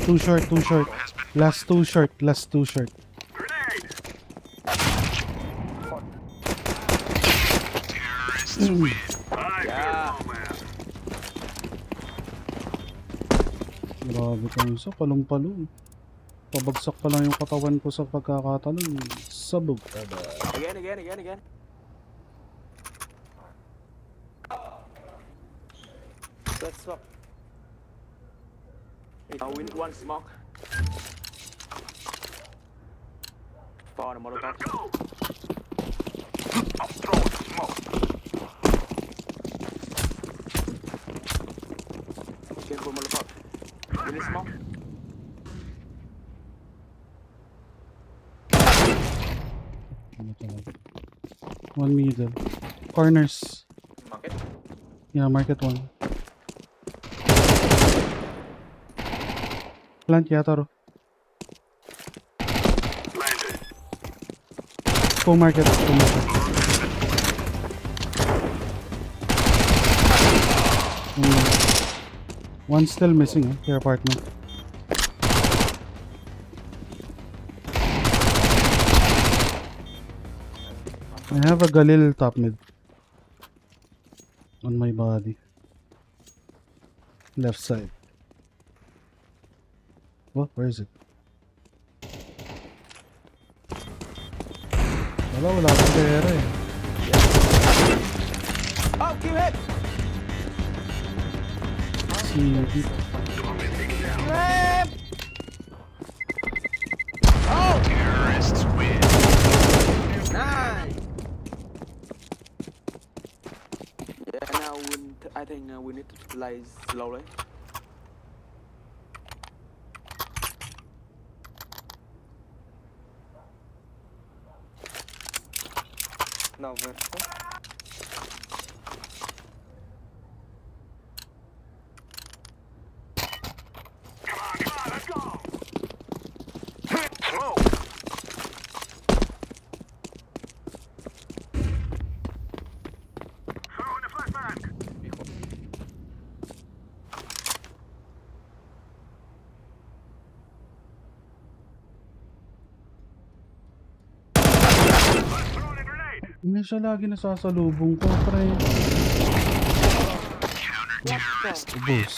Too short, too short. Last two short, last two short. Grenade. Terrorists win. I Yeah. feel no man. Grabe ka isa, palong-palong. Pabagsak pa lang yung katawan ko sa pagkakatalon. Sabog. Again. Let's swap. We need one smoke. For the molotov. Let's go. I'm throwing smoke. Careful molotov. We need smoke. Ano talaga? One middle. Corners. Market. Yeah, market one. Plant yata ro. Go market. Go market. One still missing, your apartment. I have a Galil top mid on my body. Left side. What? Where is it? Wala akong pera eh. Oh, kill hit! CD. Ram! Oh! Terrorists win. Nice! Yeah, now I think we need to play slowly. Now vertical. Let's go. Smoke. Throw in the flashbang. Throw in a grenade. Hindi siya lagi nasasalubong ko, pre. Ubus.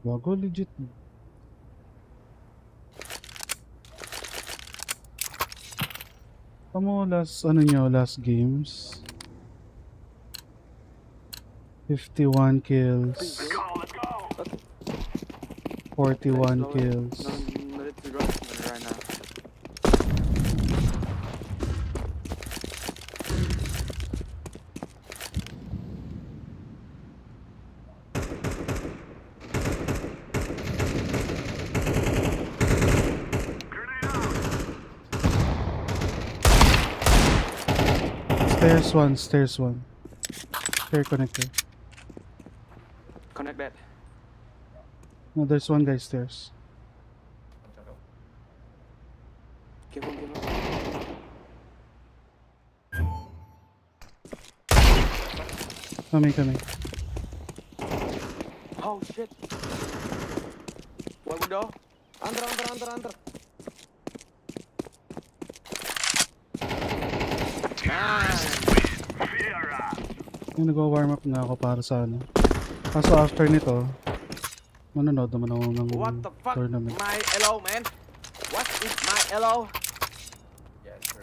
Bago, legit. Tamo last games. 51 kills. Let's go. 41 kills. No need to drop right now. Grenade out. Stairs one. Stair connector. Connect that. No, there's one guy stairs. Careful. Coming. Oh shit. One window. Under. Yung nag-warm up nga ako para sa ano. Kaso after nito, manonood naman ako ng What the fuck? tournament. My LO, man. What is my LO? Yes, sir.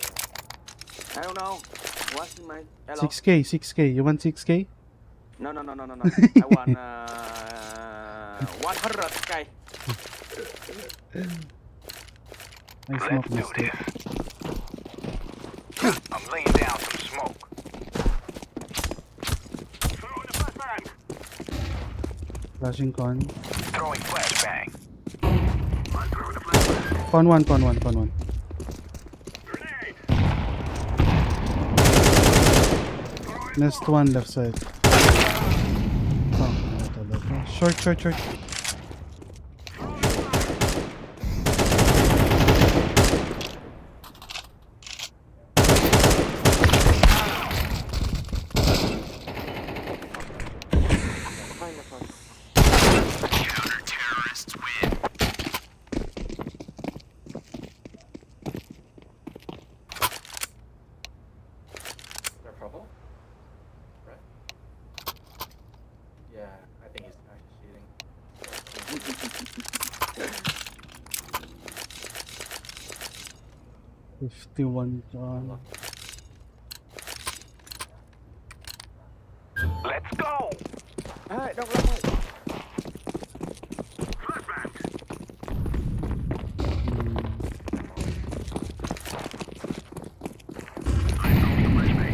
I don't know. What's my LO? 6K. You want 6K? No. I want 100k. I smoke Let's do mistake. this. I'm laying down some smoke. Throw in the flashbang. Flashing con. Throwing flashbang. I'm throwing the flashbang. Con one. Grenade. Nest one left side. Oh, ano talaga. Short. Find the first. Counter-terrorists win. They're purple? Right? Yeah, I think he's actually cheating. 51 con. Let's go. Alright, don't let me. Flashbang. I'm throwing the flashbang.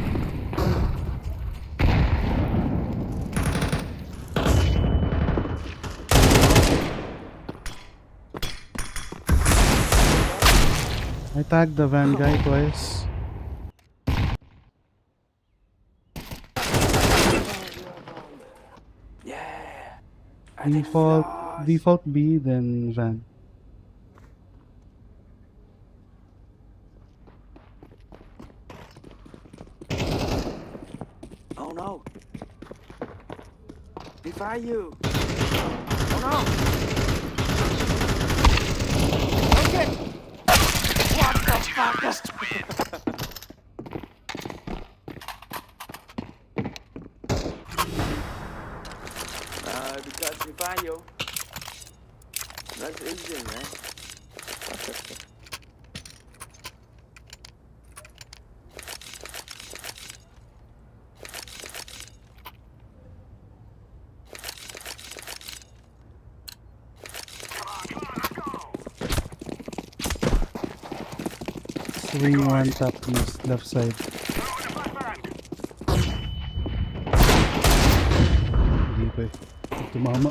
I tagged the van guy twice. Yeah. I think we Default, lost. default B, then van. Oh no. They fire you. Oh no. Okay. What the fuck? Because they fire you. That's easy, man. Swing one tap east, left side. Hindi pa eh. Tumama.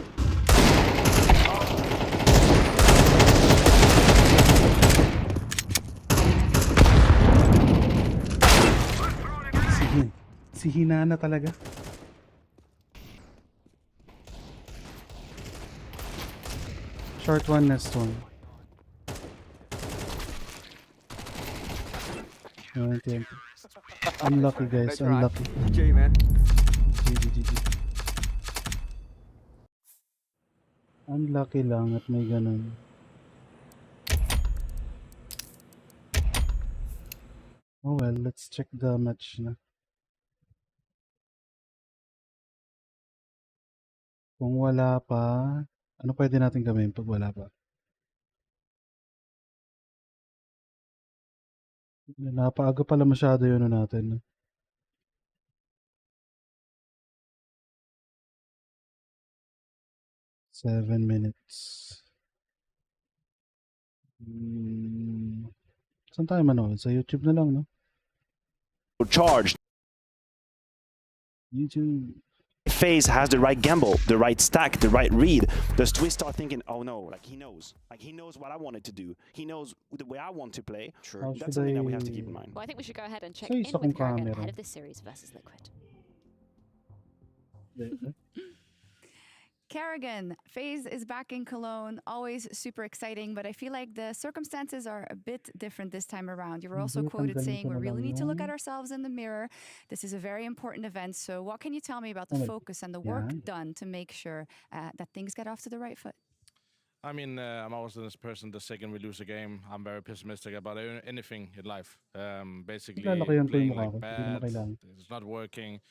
Sige. Si Hinana talaga. Short one, nest one. Unlucky guys, Nice try. unlucky. GG, man. GG. Unlucky lang at may ganun. Oh well, let's check the match na. Kung wala pa, ano pwede natin gawin pag wala pa? Napaaga pala masyado yun ano natin. 7 minutes. Saan tayo manood? Sa YouTube na lang, no? Charged. YouTube. FaZe has the right gamble, the right stack, the right read. Does Dris start thinking, oh no, like he knows what I wanted to do. He knows the way I want to play. Sure. How That's should something that we have to I- keep in mind. Well, I think we should go ahead and check Sa in isa with kong Paragon camera. ahead of this series versus Liquid. Kerrigan, FaZe is back in Cologne, always super exciting, but I feel like the circumstances are a bit different this time around. You were also quoted saying we really need to look at ourselves in the mirror. This is a very important event. So what can you tell me about the focus and the work done to make sure that things get off to the right foot? I mean, I'm always this person, the second we lose a game, I'm very pessimistic about anything in life. Basically, Lalakayan ko yung playing mukha like ko. Hindi naman bad, kailangan. it's not working.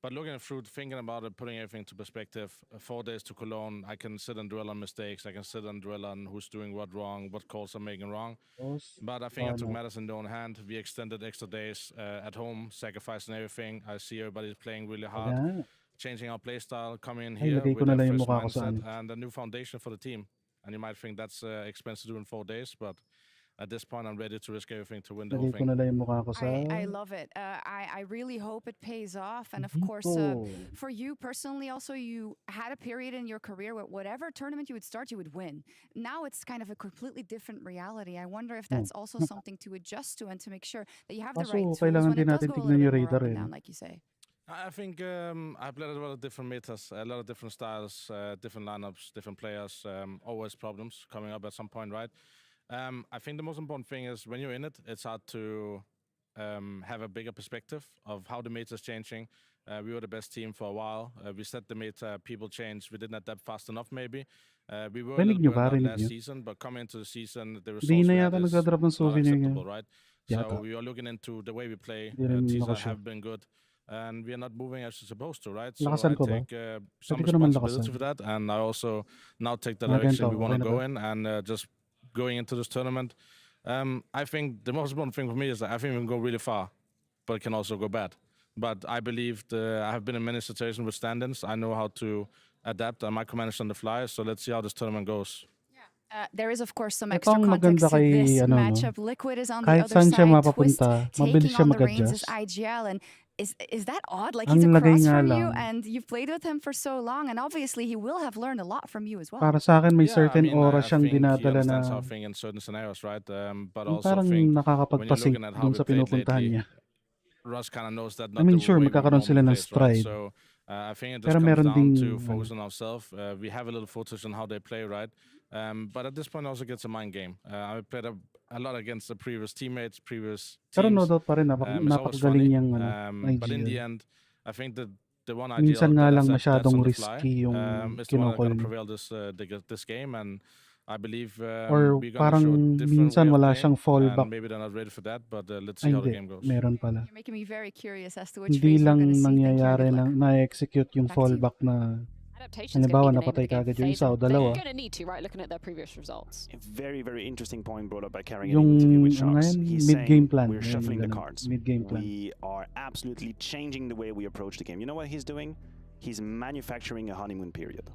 But looking through, thinking about it, putting everything to perspective, 4 days to Cologne, I can sit and dwell on mistakes. I can sit and dwell on who's doing what wrong, what calls I'm making wrong. But I think I took matters in their own hand. We extended extra days at home, sacrificing everything. I see everybody's playing really hard, Ayan. changing our play style, coming in Ay, here lagay ko with na a lang yung fresh mukha ko sa mindset ano. and a new foundation for the team. And you might think that's expensive to do in 4 days, but at this point, I'm ready to risk everything to win the whole Lagay ko thing. na lang yung mukha ko sa... I love it. I really hope it pays off. And of course, for you personally, also, you had a period in your career where whatever tournament you would start, you would win. Now it's kind of a completely different reality. I wonder if that's also something to adjust to and to make sure that you have the Kaso, right tools kailangan when it din does natin go a tignan little yung bit more radar up and eh. down, like you say. I think I played a lot of different metas, a lot of different styles, different lineups, different players. Always problems coming up at some point, right? I think the most important thing is when you're in it, it's hard to have a bigger perspective of how the meta is changing. We were the best team for a while. We set the meta, people changed. We didn't adapt fast enough, maybe. We were a Rinig little nyo ba? burned out Rinig last nyo? season, but coming into the season, the Hindi results na we had yata is nagdadrop ng not souvenir acceptable, ngayon. right? Yata. So we are looking into the way we play. Hindi rin Teasers nakasya. have been good. And we are not moving as we're supposed to, right? So Lakasan I ko ba? take some Pwede ko naman responsibility lakasan. for that, and I also now take the Ah, direction ganito. we want Okay to na go ba? in, and just going into this tournament. I think the most important thing for me is that I think we can go really far, but it can also go bad. But I believe I have been in many situations with stand-ins. I know how to adapt and micromanage on the fly. So let's see how this tournament goes. There is, of course, some Ito extra ang context maganda to kay, this ano, no? matchup. Liquid is on the Kahit other saan siya side. Twist mapapunta, mabilis taking siya on the reins as mag-adjust. IGL. And is that odd? Like Ang he's lagay across nga from you lang. and you've played with him for so long, and obviously he will have learned a lot from you as well. Para sa akin may Yeah, I certain mean, aura I siyang think he dinadala na understands how to think in certain scenarios, right? But yung also parang think when you're nakakapagpasync looking at how dun we sa played pinupuntahan lately, niya. Russ kind of knows that I not mean, the sure, way we magkakaroon sila normally ng play, right? stride. So I think it just Pero comes meron down ding, to focus on ourselves. We have a little focus on how they play, right? But at this point, also gets a mind game. I played a lot against the previous teammates, previous Pero no teams. doubt pa rin, It's always napakagaling funny. niyang But in the IGL. end, I think that the one ideal Minsan nga lang that's masyadong on the fly risky yung is the one that's kinokol going to niya. prevail this game, and I believe Or we're going to parang show a different minsan way of wala playing, siyang fallback. and maybe they're not ready for that, but let's Ay see how the hindi, game goes. meron pala. You're making me very curious as to which Hindi phase we're lang going to see. Thank you, nangyayari good luck. na na-execute yung Back to you. fallback na Adaptation's going to halimbawa be the name of napatay the game kagad for yung isa o FaZe. They're dalawa. going to need to, right, looking at their previous results. A very, very interesting point brought up by Carrigan Yung in the interview with ano Sharks. yan, He's mid-game saying plan. we're Yan, shuffling yung the ganun. cards. Mid-game plan. We are absolutely changing the way we approach the game. You know what he's doing? He's manufacturing a honeymoon period.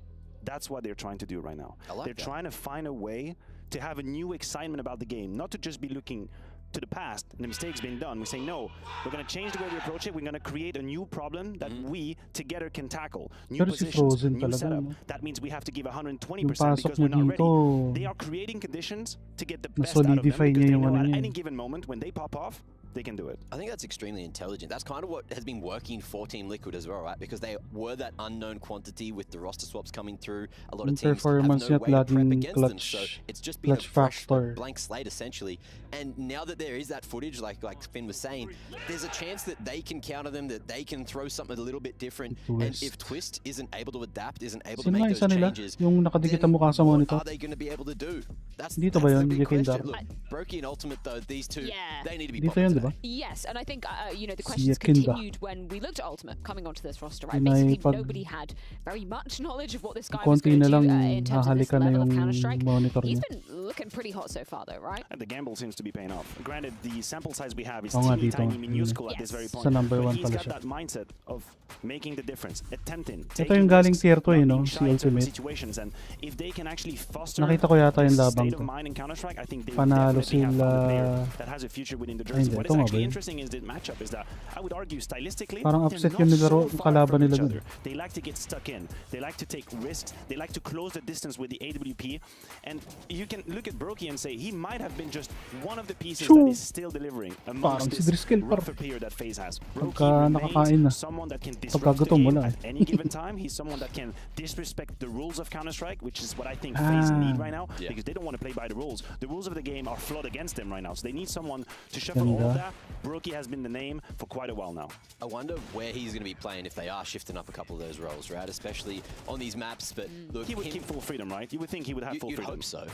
That's what they're trying to do right now. They're trying to find a way to have a new excitement about the game, not to just be looking to the past and the mistakes being done. We say, no, we're going to change the way we approach it. We're going to create a new problem that we together can tackle. New Pero si positions, Frozen new talaga, setup. no? That means we have to give 120% Yung pasok because we're niya not dito, ready. They are creating conditions to get the best out of them na-solidify because niya they yung know ano at niya. any given moment when they pop off, they can do it. I think that's extremely intelligent. That's kind of what has been working for Team Liquid as well, right? Because they were that unknown quantity with the roster swaps coming through. A lot of Yung teams have performance no niya way to prep laging against them, clutch, so it's just been a clutch fresh factor. blank slate essentially. And now that there is that footage, like Finn was saying, there's a chance that they can counter them, that they can throw something a little bit different. And if Twist isn't able to adapt, isn't able to Sino nga make isa those nila? changes, Yung nakadikit ang then mukha sa what monitor? are they going to be able to do? That's Dito the ba yun? big Yekindar? question. Look, Brokey and Ultimate though, these two, Yeah. they need to be Dito popping yun, di today. ba? Yes, and I think you know the Si questions Yakinda. continued when we looked at Ultimate coming onto this roster. Right, Yun ay basically pag nobody had very much knowledge of what this guy was konti going na to lang do in terms of this hahalikan na level of yung Counter Strike. monitor He's niya. been looking pretty hot so far, though, right? And the gamble seems to be paying off. Granted, the sample size we have is Oo nga teeny dito, tiny, yun. minuscule at this very Sa point. number But one he's pala got siya. that mindset of making the difference, attempting, Ito taking yung galing risks, tier 2 not eh, no? being Si shy in certain Ultimate. situations. And if they can actually foster Nakita ko yata yung this labang state of to. mind in Counter-Strike, I think they Panalo definitely have found a player sila. that has a future within the Ay, jersey. hindi. What Ito is nga ba actually yun? interesting is the matchup is that I would argue stylistically, Parang they're upset not yung nilaro, so far kalaban from nila each dun. other. They like to get stuck in. They like to take risks. They like to close the distance with the AWP. And you can look at Brokey and say he might have been just one of the pieces Shoo! that is still delivering Parang amongst si this Dris Kilpar. rougher period that FaZe has. Pagka nakakain na. Remains someone that can disrupt Pagka the gutom, game wala at eh. any given time. He's someone that can disrespect the rules of Counter-Strike, which is what I think FaZe need right now, because they don't want to play by the rules. The rules of the game are flawed against them right now, so they need someone to shuffle all of that. Brokey has been the name for quite a while now. I wonder where he's going to be playing if they are shifting up a couple of those roles, right? Especially on these maps. But look, He would keep full freedom, right? You would think he would have full you'd freedom. hope so.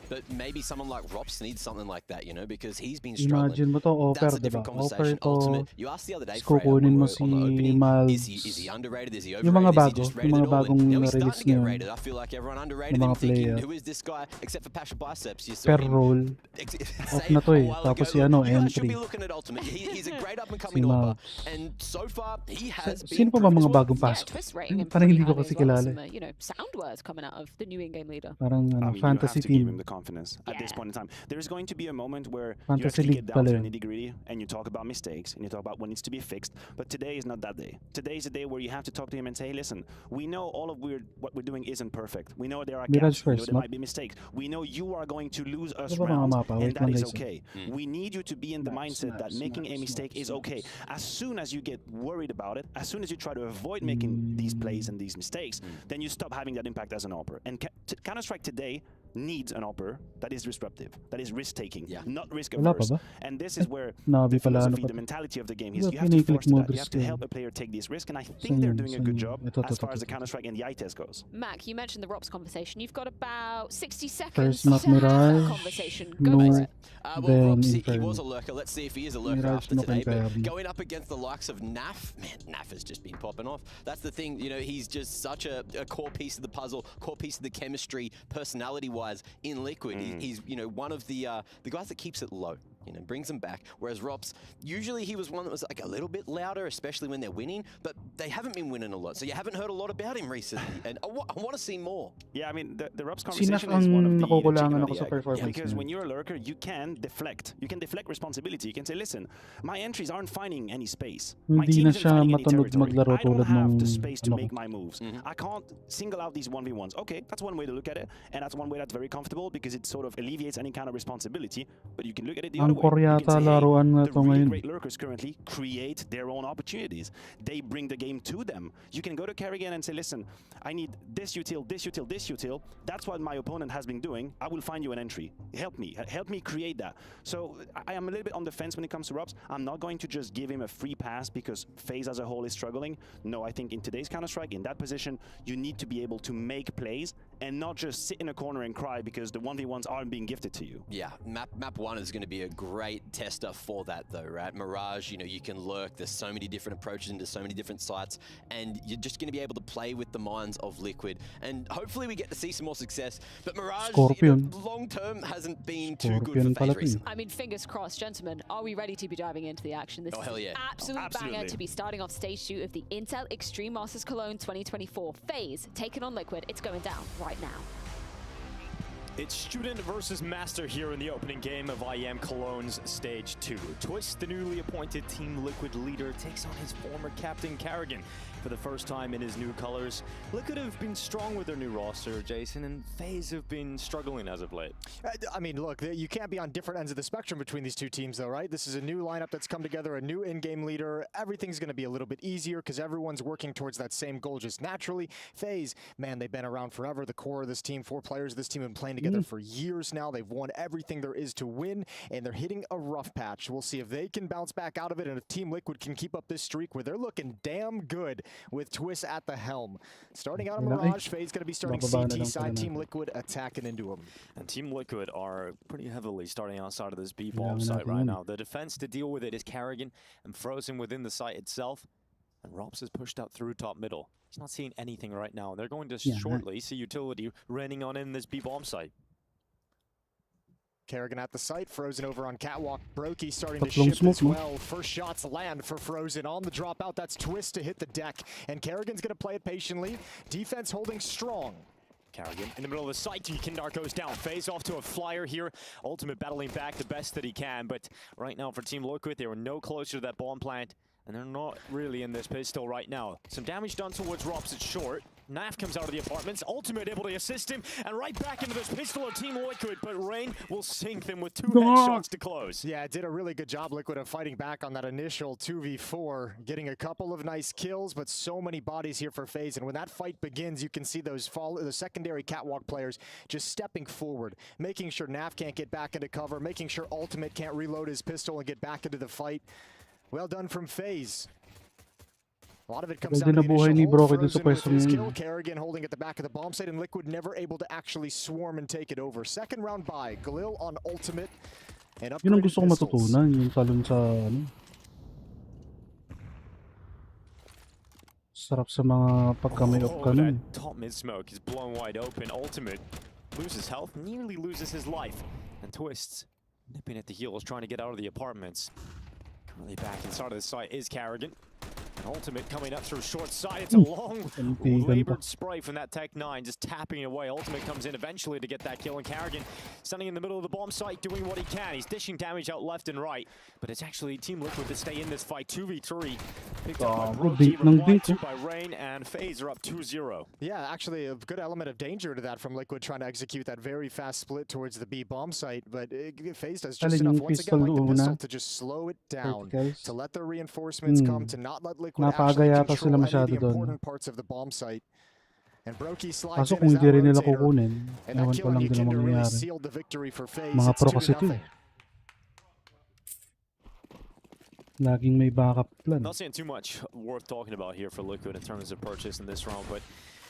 But maybe someone like Rops needs something like that, you know, because he's been struggling. Imagine mo to, offer, That's a diba? different Offer conversation. to, Ultimate. You asked the other day, tapos Freya, when kukunin we mo were si on the opening, Malz. is he underrated? Is he overrated? Yung mga Is he bago, just yung rated mga all? And bagong now he's starting na-release to get ngayon. rated. I feel like everyone underrated Yung him, mga thinking, player. who is this guy? Except for Pasha Biceps. You saw Per him role. Off na to eh. Tapos si ano, you guys should entry. be looking at Ultimate. He's a great Si up-and-coming AWPer. Malz. And so far, he has been Sino pa ba proving mga his worth. bagong Yeah, pasok? Twist rating him Parang pretty hindi ko highly kasi as well. kilala. Some, you know, sound words coming out of the new in-game leader. Parang I ano, mean, you fantasy have to give him team. the confidence at this point in time. There is going to be a moment where you Fantasy actually league get down pala to the yun. nitty-gritty and you talk about mistakes and you talk about what needs to be fixed. But today is not that day. Today is a day where you have to talk to him and say, hey, listen, we know all of what we're doing isn't perfect. We know there are Mirage gaps. We know first, there no? might be mistakes. We know you are going to lose us Ano ba mga rounds, mapa? and Wait that lang is guys. okay. We need you to be in the mindset that making a mistake is okay. As soon as you get worried about it, as soon as you try to avoid making these plays and these mistakes, then you stop having that impact as an operator. And Counter-Strike today needs an operator that is disruptive, that is risk-taking, not Wala pa risk-averse. ba? And this is where Nabi the pala, ano philosophy, pa the to? mentality of the game is Ba't you have to kiniklik force mo, that. You Dris have to Kel? help a player take this risk, and I think Saan they're yun? doing a Saan good yun? job Ito, as ito, far as the ito. Counter-Strike and the eye test goes. Mac, you mentioned the ROPS conversation. You've got about 60 seconds First to map have that Mirage, conversation. Go no, for it. Well, then Rob, he Inferno. was a lurker. Let's see if he is a lurker Mirage after no today. But Inferno. going up against the likes of Naf, man, Naf has just been popping off. That's the thing, you know, he's just such a core piece of the puzzle, core piece of the chemistry, personality-wise, in Liquid. He's, you know, one of the guys that keeps it low. you know, brings them back. Whereas Rops, usually he was one that was like a little bit louder, especially when they're winning, but they haven't been winning a lot. So you haven't heard a lot about him recently. And I want to see more. Yeah, I mean, the Rops Sinaf conversation ang is one of the nakukulangan chicken or ako the sa egg. performance Because niya. when you're a lurker, you can deflect. You can deflect responsibility. You can say, listen, my entries aren't finding any space. My Hindi team na isn't siya finding any matunog territory. maglaro I don't tulad have nung the space to ano make ko. my moves. I can't single out these 1v1s. Okay, that's one way to look at it, and that's one way that's very comfortable because it sort of alleviates any kind of responsibility. But you can look at it the other way. Angkor You can yata say, hey, laruan na the to really ngayon. great lurkers currently create their own opportunities. They bring the game to them. You can go to Kerrigan and say, listen, I need this util, this util, this util. That's what my opponent has been doing. I will find you an entry. Help me create that. So I am a little bit on the fence when it comes to Robs. I'm not going to just give him a free pass because FaZe as a whole is struggling. No, I think in today's Counter-Strike, in that position, you need to be able to make plays and not just sit in a corner and cry because the 1v1s aren't being gifted to you. Yeah, map 1 is going to be a great tester for that though, right? Mirage, you know, you can lurk. There's so many different approaches into so many different sites, and you're just going to be able to play with the minds of Liquid. And hopefully we get to see some more success. But Mirage, you know, long term hasn't been too good for FaZe recently. I mean, fingers crossed, gentlemen. Are we ready to be diving into the action? This Oh, hell yeah. is an absolute banger to be starting off stage 2 of the Intel Extreme Masters Cologne 2024. FaZe taking on Liquid. It's going down right now. It's student versus master here in the opening game of IEM Cologne's Stage 2. Twist, the newly appointed Team Liquid leader, takes on his former captain, Kerrigan, for the first time in his new colors. Liquid have been strong with their new roster, Jason, and FaZe have been struggling as of late. I mean, look, you can't be on different ends of the spectrum between these two teams, though, right? This is a new lineup that's come together, a new in-game leader. Everything's going to be a little bit easier because everyone's working towards that same goal just naturally. FaZe, man, they've been around forever. The core of this team, 4 players of this team have been playing together for years now. They've won everything there is to win, and they're hitting a rough patch. We'll see if they can bounce back out of it and if Team Liquid can keep up this streak where they're looking damn good with Twist at the helm. Starting out on Mirage, FaZe going to be starting CT side, Team Liquid attacking into him. And Team Liquid are pretty heavily starting outside of this B-bomb site right now. The defense to deal with it is Kerrigan and Frozen within the site itself. And Rops is pushed out through top middle. He's not seeing anything right now. They're going to shortly see utility raining on in this B-bomb site. Kerrigan at the site, Frozen over on Catwalk. Brokey starting to ship as well. First shots land for Frozen on the dropout. That's Twist to hit the deck. And Kerrigan's going to play it patiently. Defense holding strong. Kerrigan in the middle of the site. Kindar goes down. FaZe off to a flyer here. Ultimate battling back the best that he can. But right now for Team Liquid, they were no closer to that bomb plant. And they're not really in this pistol right now. Some damage done towards Rops. It's short. Naf comes out of the apartments. Ultimate able to assist him. And right back into this pistol of Team Liquid. But Rain will sink them with 2 headshots to close. Yeah, did a really good job, Liquid, of fighting back on that initial 2v4. Getting a couple of nice kills, but so many bodies here for FaZe. And when that fight begins, you can see the secondary Catwalk players just stepping forward. Making sure Naf can't get back into cover. Making sure Ultimate can't reload his pistol and get back into the fight. Well done from FaZe. A lot of it comes down to the initial hold. Frozen with his kill. Kerrigan holding at the back of the bomb site, and Liquid never able to actually swarm and take it over. Second round bye. Galil on Ultimate. And yun ang gusto ko matutunan, yung talon sa ano. Sarap sa mga pagka-may-up ka nun. Top mid smoke is blown wide open. Ultimate loses health, nearly loses his life. And Twists nipping at the heels, trying to get out of the apartments. Currently back inside of the site is Kerrigan. And Ultimate coming up through short side. It's a long, labored spray from that Tech 9, just tapping it away. Ultimate comes in eventually to get that kill, and Kerrigan standing in the middle of the bomb site doing what he can. He's dishing damage out left and right, but it's actually Team Liquid to stay in this fight. 2v3. Picked up by Brokey, replied to by Rain, and FaZe are up 2-0. Yeah, actually a good element of danger to that from Liquid trying to execute that very fast split towards the B bomb site, but FaZe does just enough once again like the pistol to just slow it down, to let the reinforcements come, to not let Liquid actually control any of the important parts of the bomb site. And Brokey slides in as that rotator, and that kill on Kindar really sealed the victory for FaZe. Mga It's pro kasi ito. Laging may backup plan. Not seeing too much worth talking about here for Liquid in terms of purchase in this round, but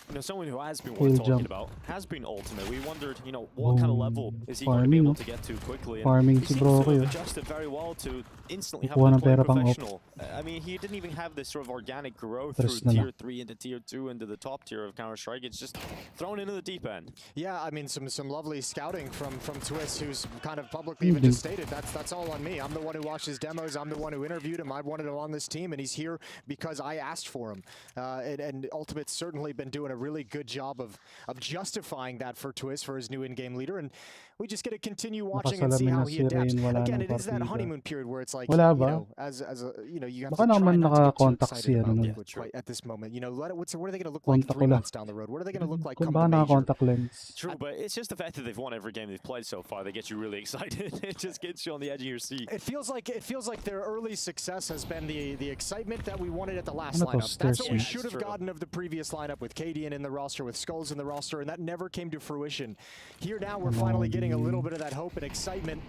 you know, someone who has been worth talking about, has been ultimate. We wondered, you know, what kind of level is he going to be able to get to quickly? And he seems to have adjusted very well to instantly have him play professional. I mean, he didn't even have this sort of organic growth through tier 3 into tier 2 into the top tier of Counter-Strike. It's just thrown into the deep end. Yeah, I mean, some lovely scouting from Twist, who's kind of publicly even just stated, that's all on me. I'm the one who watched his demos. I'm the one who interviewed him. I wanted him on this team, and he's here because I asked for him. And Ultimate's certainly been doing a really good job of justifying that for Twist, for his new in-game leader. And we just get to continue watching and see how he adapts. Again, it is that honeymoon period where it's like, you know, as a, you know, you have to try not to get too excited about Liquid right at this moment. You know, what are they going to look like 3 months down the road? What are they going to look like come the major? True, but it's just the fact that they've won every game they've played so far that gets you really excited. It just gets you on the edge of your seat. It feels like their early success has been the excitement that we wanted at the last lineup. That's what we should have gotten of the previous lineup with Cadian in the roster, with Skulls in the roster, and that never came to fruition. Here now we're finally getting a little bit of that hope and excitement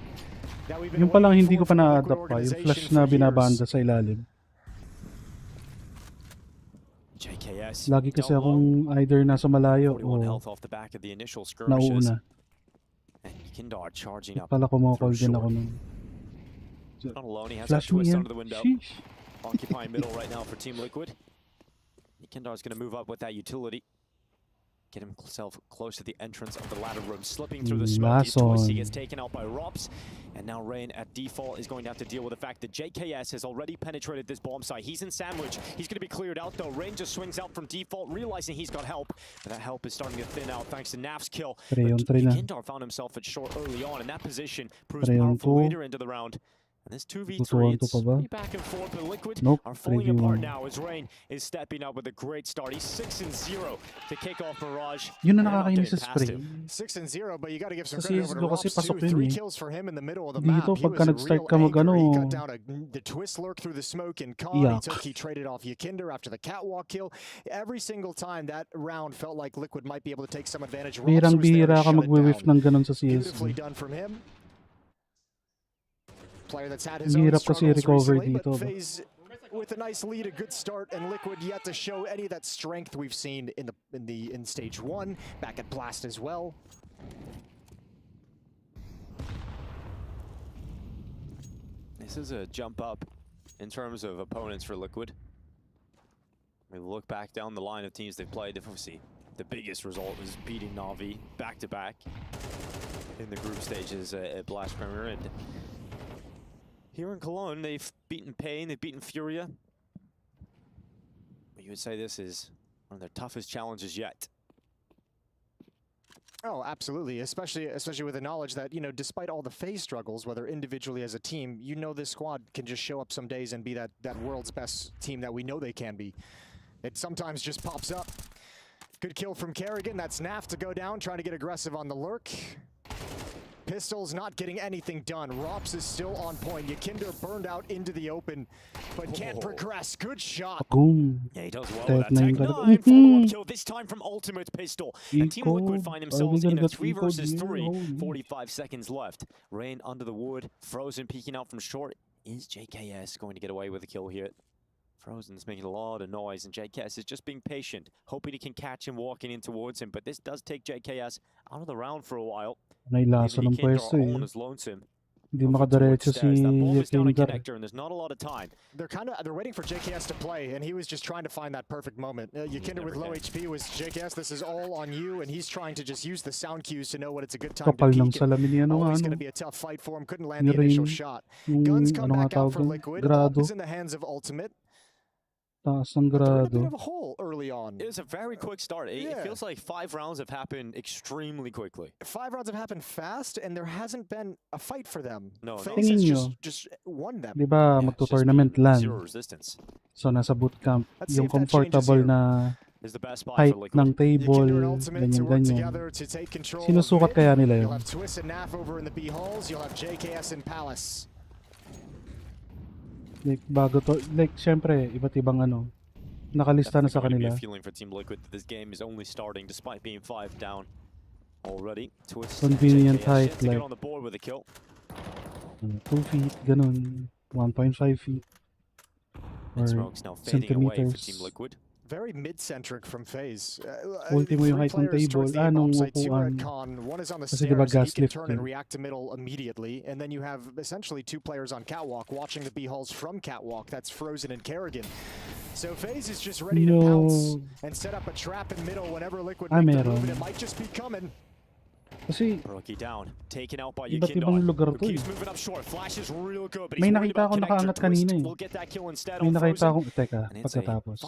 that we've been yung palang hindi waiting ko pa for na-adapt pa, yung flash na binabanda sa ilalim. JKS Lagi kasi akong either nasa malayo o nauna. Kindar charging up. Pala kumokol din ako nun. Not alone, he has Flash that Twist me under the window. Occupying middle right now for Team Liquid. Kindar's going to move up with that utility. Get himself close to the entrance of the ladder room. Slipping through the smoke is Twist. He gets taken out by Rops. And now Rain at default is going to have to deal with the fact that JKS has already penetrated this bomb site. He's in sandwich. He's going to be cleared out though. Rain just swings out from default, realizing he's got help. But that help is starting to thin out thanks to Naf's kill. But Kindar found himself at short early on, and that position proves powerful later into the round. And this 2v3, it's pretty back and forth, but Liquid are falling apart now as Rain is stepping up with a great start. He's 6-0 to kick off Mirage. Yun na nakakainis sa spray. 6-0, but you got to give some Sa credit over to Rops too. 3 kills for him in the middle of the map. Dito, He pagka was a nag-start real ka mag-ano, anchor. He cut down the Twist lurk through the smoke, and Khan, he traded off Yakinder after the catwalk kill. Every single time that round felt like Liquid might be able to take some advantage. Bihirang-bihira ka mag-whiff ng ganun sa CS. Beautifully done from him. Player that's had his own struggles recently, but FaZe with a nice lead, a good start, and Liquid yet to show any of that strength we've seen in stage 1, back at Blast as well. This is a jump up in terms of opponents for Liquid. We look back down the line of teams they've played. Obviously, the biggest result is beating Na'Vi back-to-back in the group stages at Blast Premier. And here in Cologne, they've beaten Pain, they've beaten Furia. But you would say this is one of their toughest challenges yet. Oh, absolutely. Especially with the knowledge that, you know, despite all the FaZe struggles, whether individually as a team, you know this squad can just show up some days and be that world's best team that we know they can be. It sometimes just pops up. Good kill from Kerrigan. That's Naf to go down, trying to get aggressive on the lurk. Pistols not getting anything done. Rops is still on point. Yakinder burned out into the open, but can't progress. Good shot. Yeah, he does well with that. Tech 9 follow-up kill, this time from Ultimate Pistol. And Team Liquid find themselves in a 3 versus 3. 45 seconds left. Rain under the wood. Frozen peeking out from short. Is JKS going to get away with a kill here? Frozen's making a lot of noise, and JKS is just being patient, hoping he can catch him walking in towards him. But this does take JKS out of the round for a while. Nailasa ng pwesto eh. Hindi makadiretso si Yakinder. And there's not a lot of time. They're waiting for JKS to play, and he was just trying to find that perfect moment. Yakinder with low HP was JKS. This is all on you, and he's trying to just use the sound cues to know when it's a good time to peek. Always going to be a tough fight for him. Couldn't land the initial shot. Guns come back out for Liquid. Is in the hands of Ultimate. Taas ng grado. A bit of a hole early on. It was a very quick start. It feels like 5 rounds have happened extremely quickly. 5 rounds have happened fast, and there hasn't been a fight for them. No, FaZe has just won them. Diba, magto-tournament lang. Zero resistance. So, nasa bootcamp. Yung comfortable na height ng table, ganyan-ganyan. Sinusukat kaya nila yun? You'll have Twist and Naf over in the B halls. You'll have JKS and Palace. Like, bago to, like, syempre, iba't ibang ano, nakalista na sa kanila. Feeling for Team Liquid that this game is only starting despite being 5 down already. Twist, convenient height, like, on the board with a kill. 2 feet, ganun, 1.5 feet, or smoke's now fading away for Team Liquid. Very mid-centric from FaZe. Ulti mo yung height ng table. Nung upuan. One is on the Kasi diba stairs, he can gas lift turn and yun. react to middle immediately. And then you have essentially 2 players on catwalk watching the B halls from catwalk. That's Frozen and Kerrigan. So FaZe is just ready to pounce and set up a trap in middle whenever Liquid make the move, and it might just be coming. Kasi Rookie down, taken out by iba't ibang lugar to eh. May nakita ako nakaangat kanina eh. May nakita akong, teka, pagkatapos.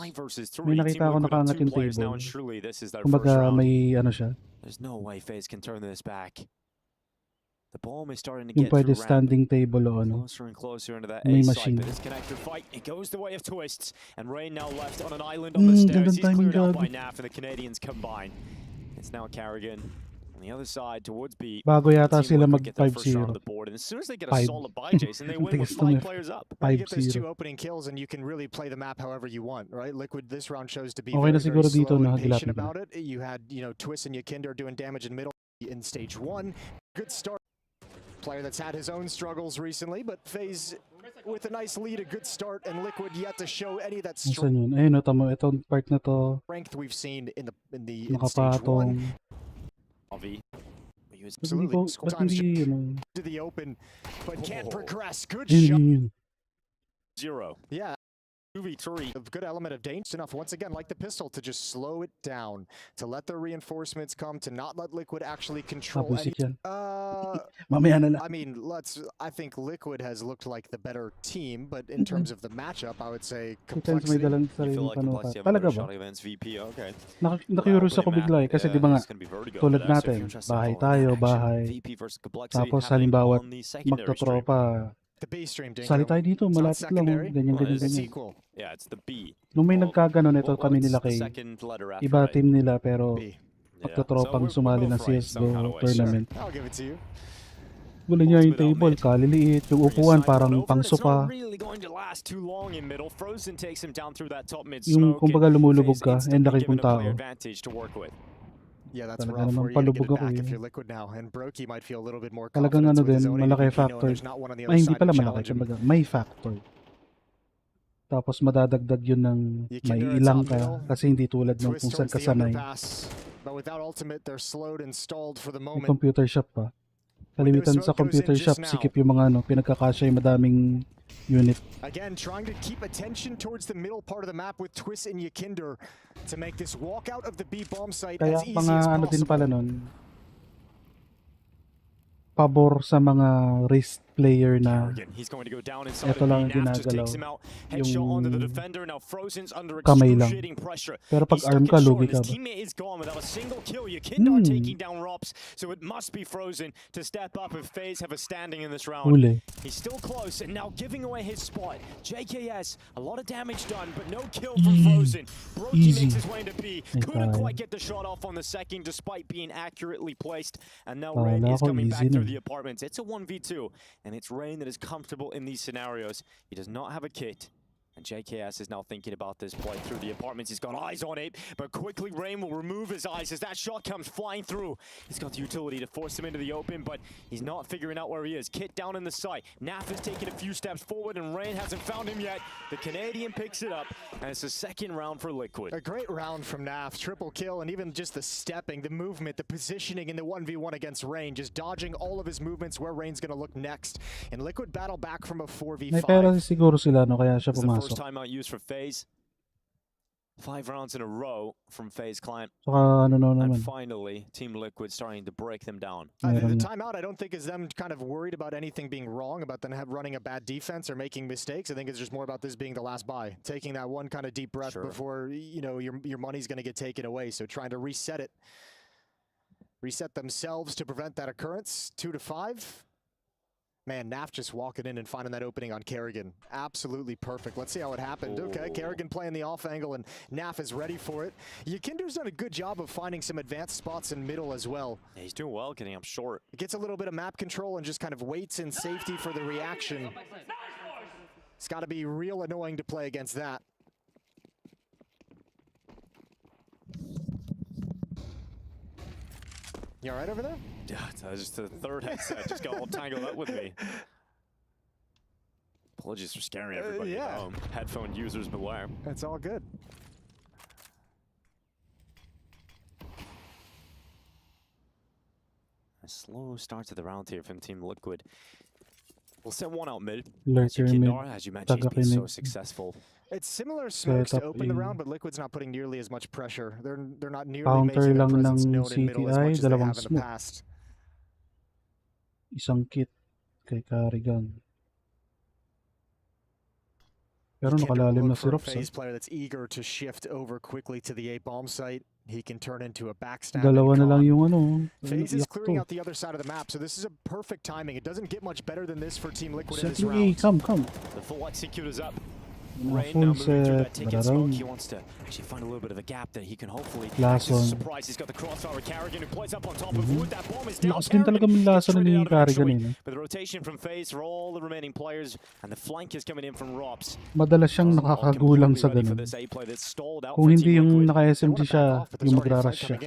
May nakita ako nakaangat yung table. Kumbaga may ano siya. There's no way FaZe can turn this back. The bomb is starting to Yung get pwede through standing table o ano. closer and closer into that May A machine. site, but this connector fight, it goes the way of Twists, and Rain now left on an island on the stairs. He's cleared out by Naf, and the Canadians combine. It's now Kerrigan on the other side towards B. Bago yata sila mag Get their first round on 5-0. the board, and as soon as they get a solid buy, Jason, they win with 5 players up. You get those 2 5-0. opening kills, and you can really play the map however you want, right? Liquid this round chose to be Okay very, na siguro very dito slow na and patient hagilapin about it. You had, Twist and Yakinder doing damage in middle in stage 1. Good start. Player that's had his own struggles recently, but FaZe with a nice lead, a good start, and Liquid yet to show any of that Saan yun? Ayun o, tamo. Itong part na to. strength we've seen in stage 1. Nakapatong. Absolutely. Ba't hindi, To the open, but can't progress. Good Yun, shot. yun, yun. 0. Yeah. 2v3. A good element of danger enough, once again, like the pistol, to just slow it down, to let the reinforcements come, to not let Liquid actually control any. Mapusit yan. Mamaya na lang. I mean, I think Liquid has looked like the better team, but in terms of the matchup, I would say Sometimes may complexity. dalang sariling panukat. Talaga ba? Na-curious ako bigla eh. Kasi di ba nga, tulad natin, bahay tayo, bahay. Tapos halimbawa, magtotropa. Sali tayo dito, malapit lang. Ganyan, ganyan, ganyan. Yeah, it's the B. Nung may nagkaganon, ito kami nila kay iba team nila, pero magtotropang sumali ng CSGO tournament. Wala niya yung table, kaliliit. Yung upuan parang pangsopa. Yung kumbaga lumulubog ka, and laki kong tao. Yeah, that's Talaga rough naman where you gotta get palubog it ako back eh. if you're Liquid now. And Brokey might feel a little bit more Talagang confidence ano with his din, own malaki ADP, knowing factor. there's not one on the Ay, other hindi side pala to malaki. challenge him. Kumbaga, may factor. Tapos madadagdag yun ng may ilang ka kasi hindi tulad ng kung saan ka sanay. But without ultimate, they're slowed and stalled for the May moment. computer shop pa. Kalimitan sa computer shop, sikip yung mga pinagkakasya yung madaming unit. Again, trying to keep attention towards the middle part of the map with Twist and Yakinder to make this walk out of the B bomb site Kaya as easy mga as ano din possible. pala nun, pabor sa mga wrist player na ito lang ang ginagalaw, yung kamay lang. Pero pag arm ka, lugi ka ba? Huli. He's still close and now giving away his spot. JKS, a lot of damage done, but no kill from Frozen. Brokey makes his way into B. Couldn't quite get the shot off on the second despite being accurately placed. And now Rain is coming back through the apartments. It's a 1v2, and it's Rain that is comfortable in these scenarios. He does not have a kit. And JKS is now thinking about this play through the apartments. He's got eyes on it, but quickly Rain will remove his eyes as that shot comes flying through. He's got the utility to force him into the open, but he's not figuring out where he is. Kit down in the site. Naf has taken a few steps forward, and Rain hasn't found him yet. The Canadian picks it up, and it's the second round for Liquid. A great round from Naf. Triple kill, and even just the stepping, the movement, the positioning in the 1v1 against Rain, just dodging all of his movements where Rain's going to look next. And Liquid battle back from a 4v5. May pera siguro sila, no? Kaya siya This is the first pumasok. timeout used for FaZe. 5 rounds in a row from FaZe Client. Saka ano And naman. finally, Team Liquid starting to break them down. The timeout, I don't think is them kind of worried about anything being wrong, about them running a bad defense or making mistakes. I think it's just more about this being the last buy, taking that one kind of deep breath before your money's going to get taken away. So trying to reset themselves to prevent that occurrence. 2-5. Man, Naf just walking in and finding that opening on Kerrigan. Absolutely perfect. Let's see how it happened. Okay, Kerrigan playing the off angle, and Naf is ready for it. Yakinder's done a good job of finding some advanced spots in middle as well. Yeah, he's doing well getting up short. He gets a little bit of map control and just kind of waits in safety for the reaction. It's got to be real annoying to play against that. You all right over there? Yeah, it's just the third headset just got all tangled up with me. Apologies for scaring everybody at home. Headphone users beware. That's all good. A slow start to the round here from Team Liquid. We'll send one out mid. Lurker mid. As you mentioned, he's been so successful. It's similar smokes to open the round, but Liquid's not putting nearly as much pressure. They're not nearly Counter making their lang presence ng known in middle as much CTI, as they dalawang have in the smoke. past. Isang kit kay Carrigan. Pero nakalalim na si Rops. FaZe player that's eager to shift over quickly to the A bomb site. He can turn into a backstab. Dalawa na lang yung ano. FaZe is clearing out the other side of the map, so this is a perfect timing. It doesn't get much better than this for Team Liquid in this round. Come. The full executor's up. Rain now full moving through that set. ticket smoke. He wants to actually find a little bit of a gap that he can hopefully. This is a surprise. He's got the crossfire with Carrigan, who plays up on top of Wood. That bomb is down. Lakas din talaga manlasan ni Carrigan. But the rotation from FaZe for all the remaining players, and the flank is coming in from Rops. Madalas siyang nakakagulang sa ganun. Kung hindi yung naka-SMG siya, yung magra-rush siya.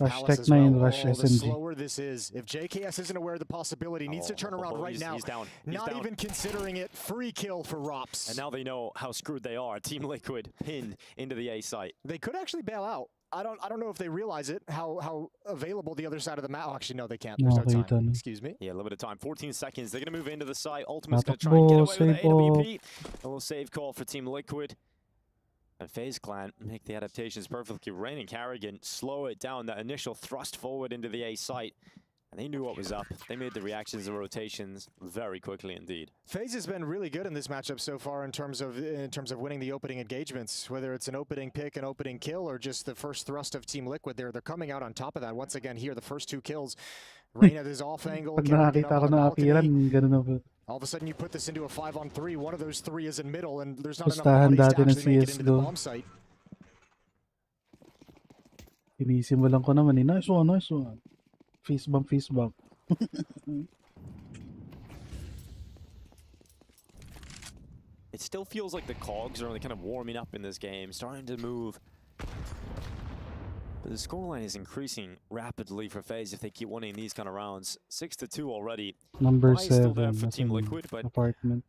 Hashtag 9 rush SMG. This is. If JKS isn't aware of the possibility, needs to turn around right now. Not even considering it. Free kill for Rops. And now they know how screwed they are. Team Liquid pinned into the A site. They could actually bail out. I don't know if they realize it, how available the other side of the map. Oh, actually, no, they can't. There's no time. Excuse me. Yeah, a little bit of time. 14 seconds. They're going to move into the site. Ultimate's going to try and get away with the AWP. A little save call for Team Liquid. And FaZe Clan make the adaptations perfectly. Rain and Carrigan slow it down. That initial thrust forward into the A site. And they knew what was up. They made the reactions and rotations very quickly indeed. FaZe has been really good in this matchup so far in terms of winning the opening engagements. Whether it's an opening pick, an opening kill, or just the first thrust of Team Liquid, they're coming out on top of that. Once again here, the first 2 kills. Rain at his off angle. Pag nakakita ko na akiran, ganun ako. All of a sudden you put this into a 5-on-3. One of those 3 is in middle, and there's not enough Pustahan bodies to dati ng actually make it into the CS:GO. bomb site. Inisimulan ko naman eh. Nice one. Face bump. It still feels like the cogs are only kind of warming up in this game, starting to move. But the scoreline is increasing rapidly for FaZe if they keep winning these kind of rounds. 6-2 already. Number Buy is still 7, there for Team Liquid, but apartment.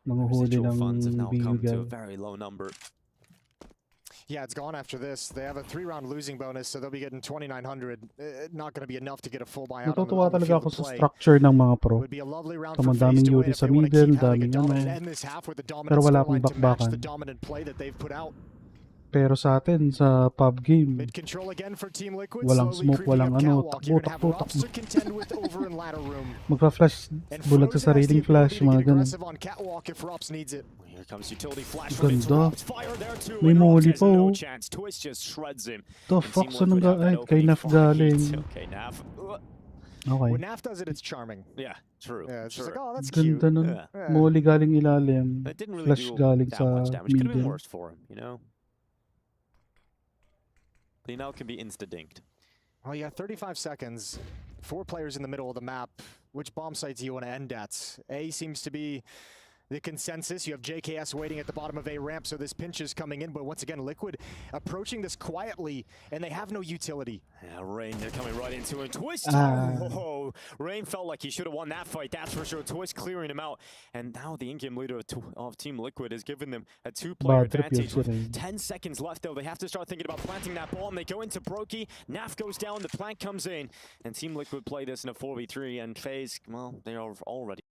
Nanguhuli residual funds have now ng come to a BU. very low number. Yeah, it's gone after this. They have a 3-round losing bonus, so they'll be getting 2,900. Not going to be enough to get a full buyout. Natutuwa talaga ako sa structure ng mga pro. Daming UT sa middle, daming ano. Pero wala pang bakbakan. Pero sa atin, sa pub game, walang smoke, walang ano, takbo. Magpa-flash, bulag sa sariling flash, mga ganun. Here comes utility flash from Ganda. fire there too. May muli pa no oh. chance. Twist just shreds him. The fuck sa nang kay Naf galing. Okay, Naf. Okay. When Naf does it, it's charming. Yeah, true. Yeah, it's just like, oh, that's Ganda cute. nun. Yeah. Muli galing ilalim. That didn't really Flash do galing that sa much damage. Could have been middle. worse for him, you know. But he now can be insta-dinked. Well, you got 35 seconds. 4 players in the middle of the map. Which bomb sites do you want to end at? A seems to be the consensus. You have JKS waiting at the bottom of A ramp, so this pinch is coming in. But once again, Liquid approaching this quietly, and they have no utility. Yeah, Rain, they're coming right into it. Twist! Oh, Rain felt like he should have won that fight, that's for sure. Twist clearing him out. And now the in-game leader of Team Liquid has given them a 2-player advantage. With 10 seconds left, though, they have to start thinking about planting that bomb. They go into Brokey. Naf goes down, the plant comes in. And Team Liquid play this in a 4v3. And FaZe, well, they are already.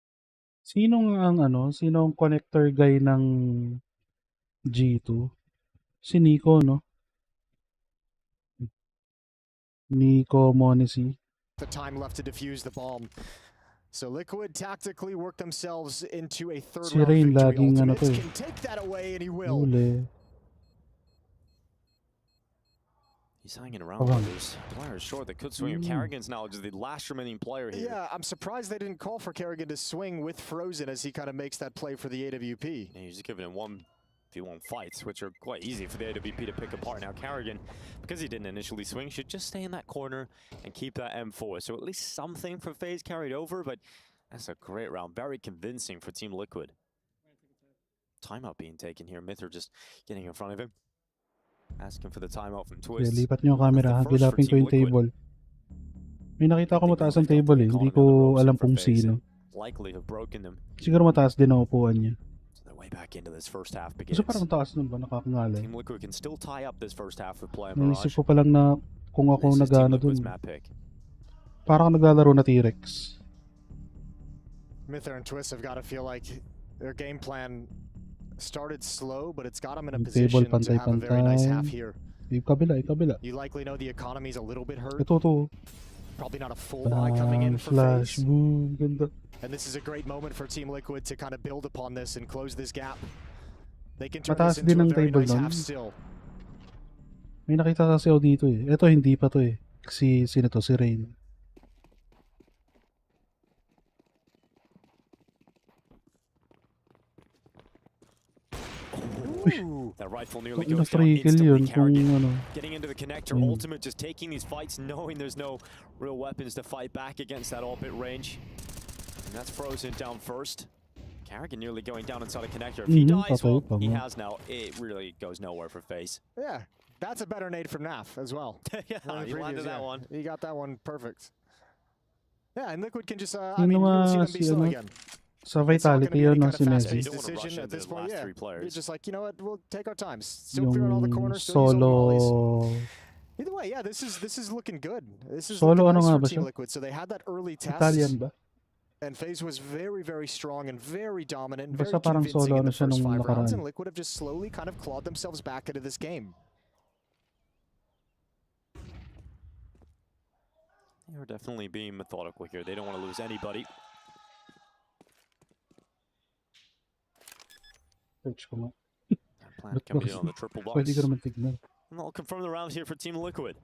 Sinong connector guy ng G2? Si Nico, no? Nico Monesi. The time left to defuse the bomb. So Liquid tactically work themselves into a third Si round Rain victory. laging ano to Ultimates eh. can take that away, and he will. Uli. He's hanging around with his players short that could swing him. Carrigan's now just the last remaining player here. Yeah, I'm surprised they didn't call for Carrigan to swing with Frozen as he kind of makes that play for the AWP. Yeah, he's just giving him 1v1 fights, which are quite easy for the AWP to pick apart. Now Carrigan, because he didn't initially swing, should just stay in that corner and keep that M4. So at least something for FaZe carried over, but that's a great round. Very convincing for Team Liquid. Timeout being taken here. Mither just getting in front of him. Asking for the timeout from Twist. Lipat niyo yung camera, hagilapin ko yung table. May nakita ko mataas ang table eh, hindi ko alam kung sino. Likely have broken them. Siguro mataas din ang upuan niya. So they're way back into this first half begins. Kasi parang taas nun ba, nakakangalay. Team Liquid can still tie up this first half with play Naisip Mirage. ko pa lang na kung ako nagano dun. Parang naglalaro na T-Rex. Myther and Twist have got to feel like their game plan started slow, but it's got them in a position to have a very nice half here. Kabila. You likely know the economy's a little bit hurt. Ito. Probably not a full buy coming in for Flash, FaZe. boom, ganda. And this is a great moment for Team Liquid to kind of build upon this and close this gap. They can turn Mataas this into din a ang very table nice nun. half still. May nakita kasi ako dito eh. Ito hindi pa to eh. Sino to? Si Rain. That rifle nearly Kung goes down na-trickle instantly. yun kung Carrigan ano. getting into the connector. Ultimate just taking these fights, knowing there's no real weapons to fight back against that all-bit range. And that's Frozen down first. Carrigan nearly going down inside a connector. If he dies, well, he has now. It really goes nowhere for FaZe. Yeah, that's a better nade from Naf as well. Yeah, he landed that one. He got that one perfect. Yeah, and Liquid can just, I Sino mean, you'll see nga them be si slow ano? again. Sa It's not Vitality gonna be yun any no kind si of Messi. fast-paced decision at this point. Yeah, you're just like, you know what, we'll take our time. Still clear on all the corners. Still use all the mollies. Solo. Either way, yeah, this is looking good. This is Solo looking ano nice nga for ba Team siya? Liquid. So they had that early test. Italian ba? And FaZe was very, very strong and very dominant and Basta very parang convincing solo in the ano siya first nung 5 rounds. nakaraan. And Liquid have just slowly kind of clawed themselves back into this game. They are definitely being methodical here. They don't want to lose anybody. Search ko nga. Plan coming in on the triple box. Pwede ko naman tignan. And they'll confirm the rounds here for Team Liquid.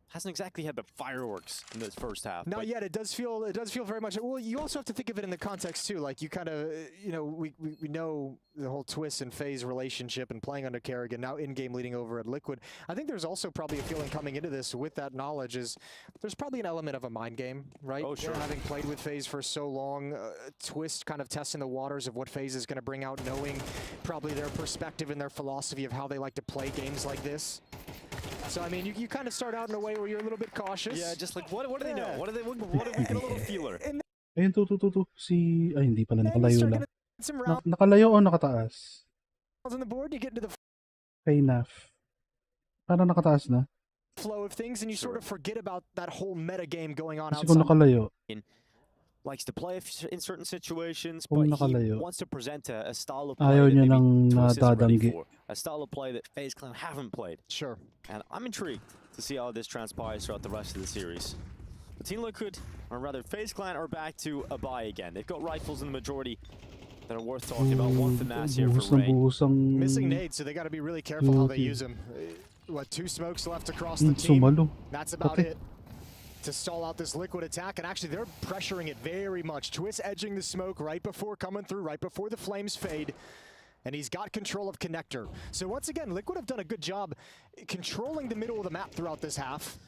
Hasn't exactly had the fireworks in this first half. Not yet. It does feel very much. Well, you also have to think of it in the context too. Like you kind of, you know, we know the whole Twist and FaZe relationship and playing under Carrigan, now in-game leading over at Liquid. I think there's also probably a feeling coming into this with that knowledge is there's probably an element of a mind game, right? Oh, sure. Having played with FaZe for so long, Twist kind of testing the waters of what FaZe is going to bring out, knowing probably their perspective and their philosophy of how they like to play games like this. So, I mean, you kind of start out in a way where you're a little bit cautious. Yeah, just like, what do they know? What do we get a little feeler? Ayun, to. Si... Ay, hindi pala. Nakalayo lang. Some rounds Nakalayo o nakataas? on the board, you get into the Kay Naf. Parang nakataas na. flow of things, and you sort of forget about that whole meta game going on Kasi kung outside. nakalayo. Likes to play in certain situations, Kung but he nakalayo. wants to present a style of play Ayaw that niya maybe nang Twist isn't ready nadadanggi. for. A style of play that FaZe Clan haven't played. Sure. And I'm intrigued to see how this transpires throughout the rest of the series. But Team Liquid, or rather FaZe Clan, are back to a buy again. They've got rifles in the majority that are worth talking about. One FAMAS here for Rain. Missing nades, so they got to be really careful how they use them. What, 2 smokes left across the team? Sumalo. That's about it to stall out this Liquid attack. And actually, they're pressuring it very much. Twist edging the smoke right before coming through, right before the flames fade. And he's got control of connector. So once again, Liquid have done a good job controlling the middle of the map throughout this half.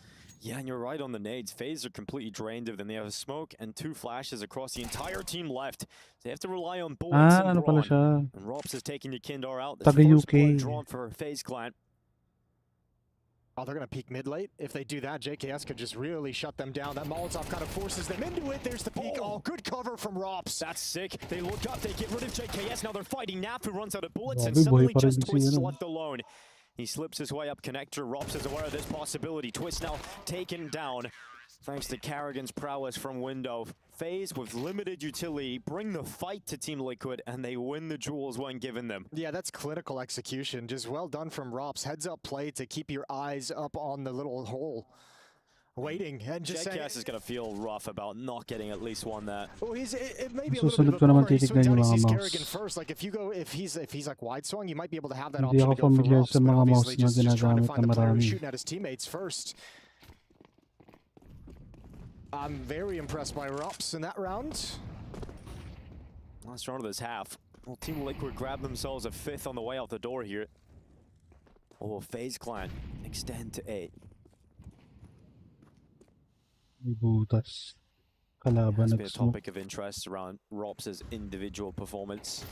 Yeah, and you're right on the nades. FaZe are completely drained of them. They have a smoke and 2 flashes across the entire team left. They have to rely on bullets and ano pala brawn. siya? And Rops is taking the Kindar out. Taga First UK. blood drawn for FaZe Clan. Oh, they're going to peek mid late. If they do that, JKS could just really shut them down. That Molotov kind of forces them into it. There's the peek. Oh, good cover from Rops. That's sick. They look up, they get rid of JKS. Now they're fighting Nap, who runs out of bullets, and Grabe, suddenly buhay pa rin just si Twist is ano. left alone. He slips his way up connector. Rops is aware of this possibility. Twist now taken down. Thanks to Carrigan's prowess from window. FaZe with limited utility bring the fight to Team Liquid, and they win the jewels when given them. Yeah, that's clinical execution. Just well done from Rops. Heads up play to keep your eyes up on the little hole. Waiting and just saying, JKS is going to feel rough about not getting at least one that. well, it may be a Susunod little bit ko of a naman bummer. He titignan swings out, yung he mga sees mouse. Carrigan first. Like if he's like wide swung, you might be able to have that Hindi option ako to go for familiar Rops, sa but mga mouse obviously na just trying to ginagamit find na the player who's marami. shooting at his teammates first. I'm very impressed by Rops in that round. Last round of this half. Well, Team Liquid grab themselves a 5th on the way out the door here. Or will FaZe Clan extend to 8? Butas. Kalaban Has been a nagsmoke. topic of interest around Rops' individual performance.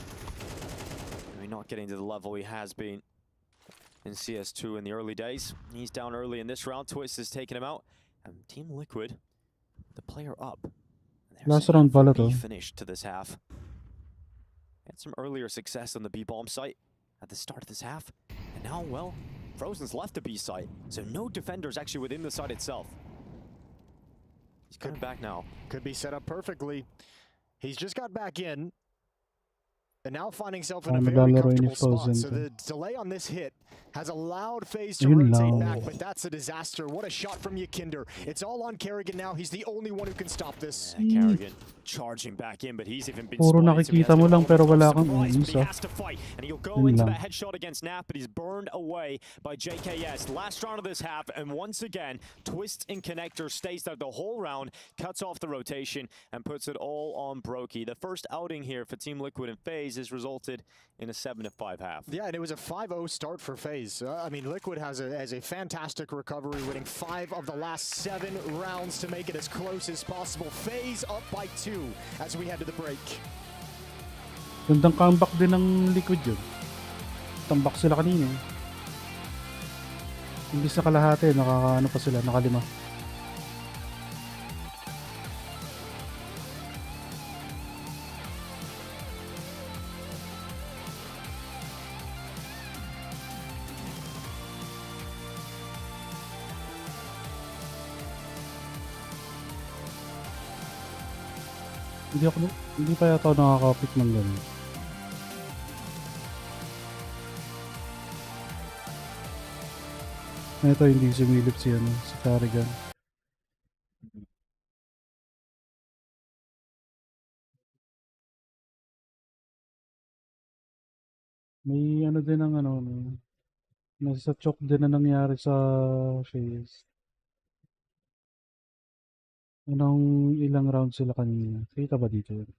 I mean, not getting to the level he has been in CS2 in the early days. He's down early in this round. Twist has taken him out. And Team Liquid, the player up. Last round pala to. Finish to this half. Had some earlier success on the B-bomb site at the start of this half. And now, well, Frozen's left the B site. So no defenders actually within the site itself. He's coming back now. Could be set up perfectly. He's just got back in. And now finding himself in a very comfortable spot. So the delay on this hit has allowed FaZe to rotate back, but that's a disaster. What a shot from Yakinder. It's all on Kerrigan now. He's the only one who can stop this. Yeah, Kerrigan charging back in, but he's even been Puro nakikita mo lang pero wala kang he isa. has to fight, and he'll go into that headshot against Nap, but he's burned away by JKS. Last round of this half, and once again, Twist and Connector stays there the whole round, cuts off the rotation, and puts it all on Brokey. The first outing here for Team Liquid and FaZe has resulted in a 7-5 half. Yeah, and it was a 5-0 start for FaZe. I mean, Liquid has a fantastic recovery, winning 5 of the last 7 rounds to make it as close as possible. FaZe up by 2 as we head to the break. Gandang comeback din ng Liquid yun. Tambak sila kanina. Imbis na kalahati, nakakaano pa sila, nakalima. Hindi pa yata ako nakakapit ng ganun. Ito hindi sumilip si Kerrigan. May din ang nasa choke din na nangyari sa FaZe. Ilang round sila kanina? Kita ba dito yun?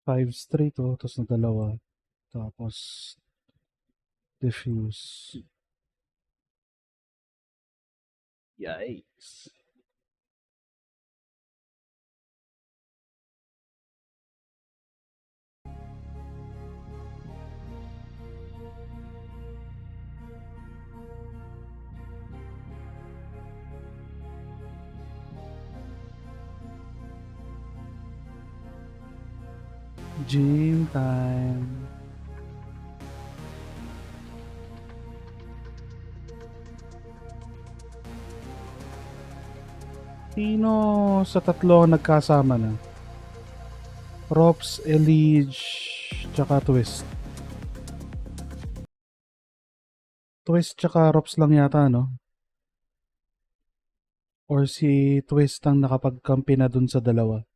5 straight tapos na 2. Tapos defuse. Yikes. Gym time. Sino sa tatlo nagkasama na? Rops, Elige, tsaka Twist. Twist tsaka Rops lang yata, no? Or si Twist ang nakapagkampi na dun sa dalawa.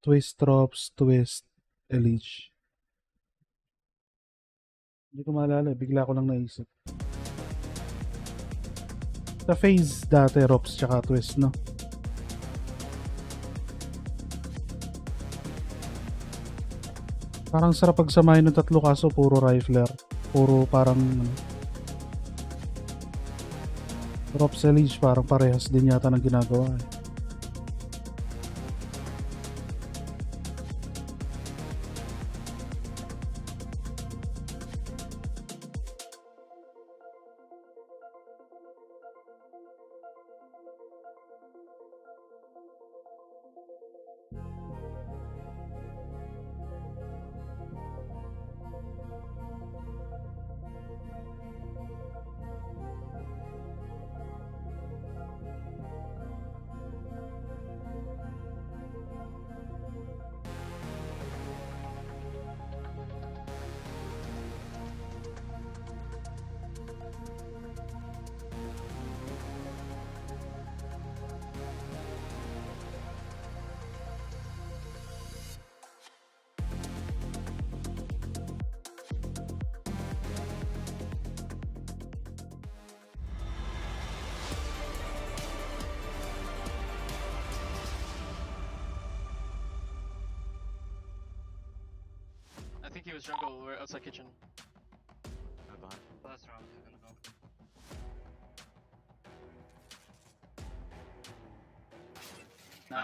Twist, Rops, Twist, Elige. Hindi ko maalala, bigla ko lang naisip. Sa FaZe dati, Rops tsaka Twist, no? Parang sarap pagsamahin ng tatlo kaso puro rifler. Puro parang Rops, Elige parang parehas din yata ng ginagawa eh. I think he was jungle or outside kitchen. Last round.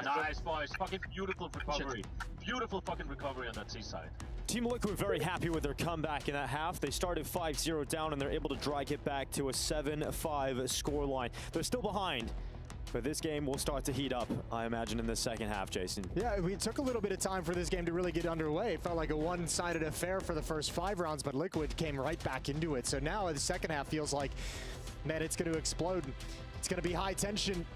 Nice boys, fucking beautiful recovery. Beautiful fucking recovery on that seaside. Team Liquid very happy with their comeback in that half. They started 5-0 down and they're able to drag it back to a 7-5 scoreline. They're still behind, but this game will start to heat up, I imagine, in the second half, Jason. Yeah, it took a little bit of time for this game to really get underway. It felt like a one-sided affair for the first 5 rounds, but Liquid came right back into it. So now the second half feels like, man, it's going to explode. It's going to be high tension.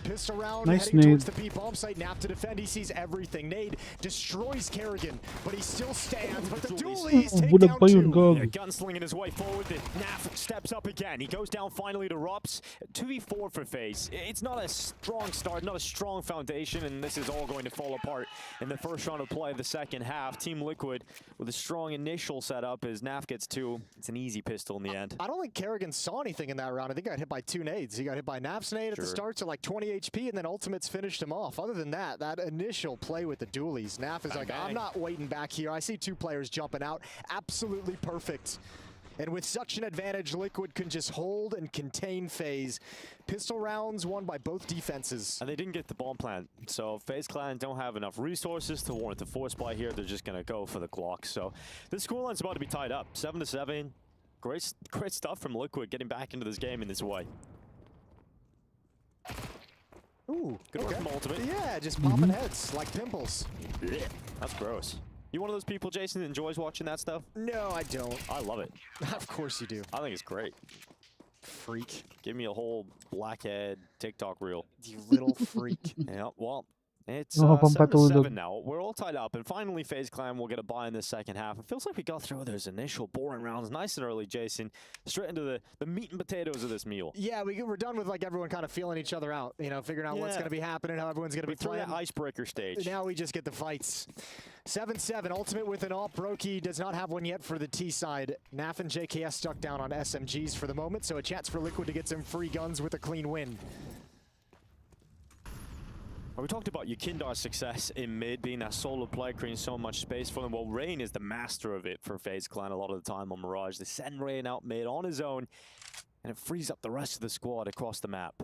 Pistol round Nice heading nade. towards the B bomb site. Nap to defend. He sees everything. Nade destroys Kerrigan, but he still stands. But the dualies take Bulag down pa yun, 2. gago. Yeah, gunslinging his way forward. The Naf steps up again. He goes down finally to Rups. 2v4 for FaZe. It's not a strong start, not a strong foundation, and this is all going to fall apart in the first round of play of the second half. Team Liquid with a strong initial setup as Naf gets 2. It's an easy pistol in the end. I don't think Kerrigan saw anything in that round. I think he got hit by 2 nades. He got hit by Naf's nade at the start to like 20 HP, and then Ultimates finished him off. Other than that, that initial play with the dualies, Naf is like, I'm not waiting back here. I see 2 players jumping out. Absolutely perfect. And with such an advantage, Liquid can just hold and contain FaZe. Pistol rounds won by both defenses. And they didn't get the bomb plant, so FaZe Clan don't have enough resources to warrant the force buy here. They're just going to go for the Glock. So this scoreline's about to be tied up, 7-7. Great stuff from Liquid getting back into this game in this way. Ooh, good work from Ultimate. Yeah, just popping heads like pimples. Yeah, that's gross. You one of those people, Jason, that enjoys watching that stuff? No, I don't. I love it. Of course you do. I think it's great. Freak. Give me a whole blackhead TikTok reel. You little freak. Yeah, well, it's Oh, 7-7 now. We're all tied up, and finally FaZe Clan will get a buy in the second half. It feels like we got through those initial boring rounds nice and early, Jason. Straight into the meat and potatoes of this meal. Yeah, we're done with like everyone kind of feeling each other out, you know, figuring out what's going to be happening, how everyone's going to be Through playing. that icebreaker stage. Now we just get the fights. 7-7, Ultimate with an AWP. Brokey does not have one yet for the T side. Naf and JKS stuck down on SMGs for the moment, so a chance for Liquid to get some free guns with a clean win. Well, we talked about Yukindar's success in mid, being that solo player, creating so much space for them. Well, Rain is the master of it for FaZe Clan a lot of the time on Mirage. They send Rain out mid on his own, and it frees up the rest of the squad across the map.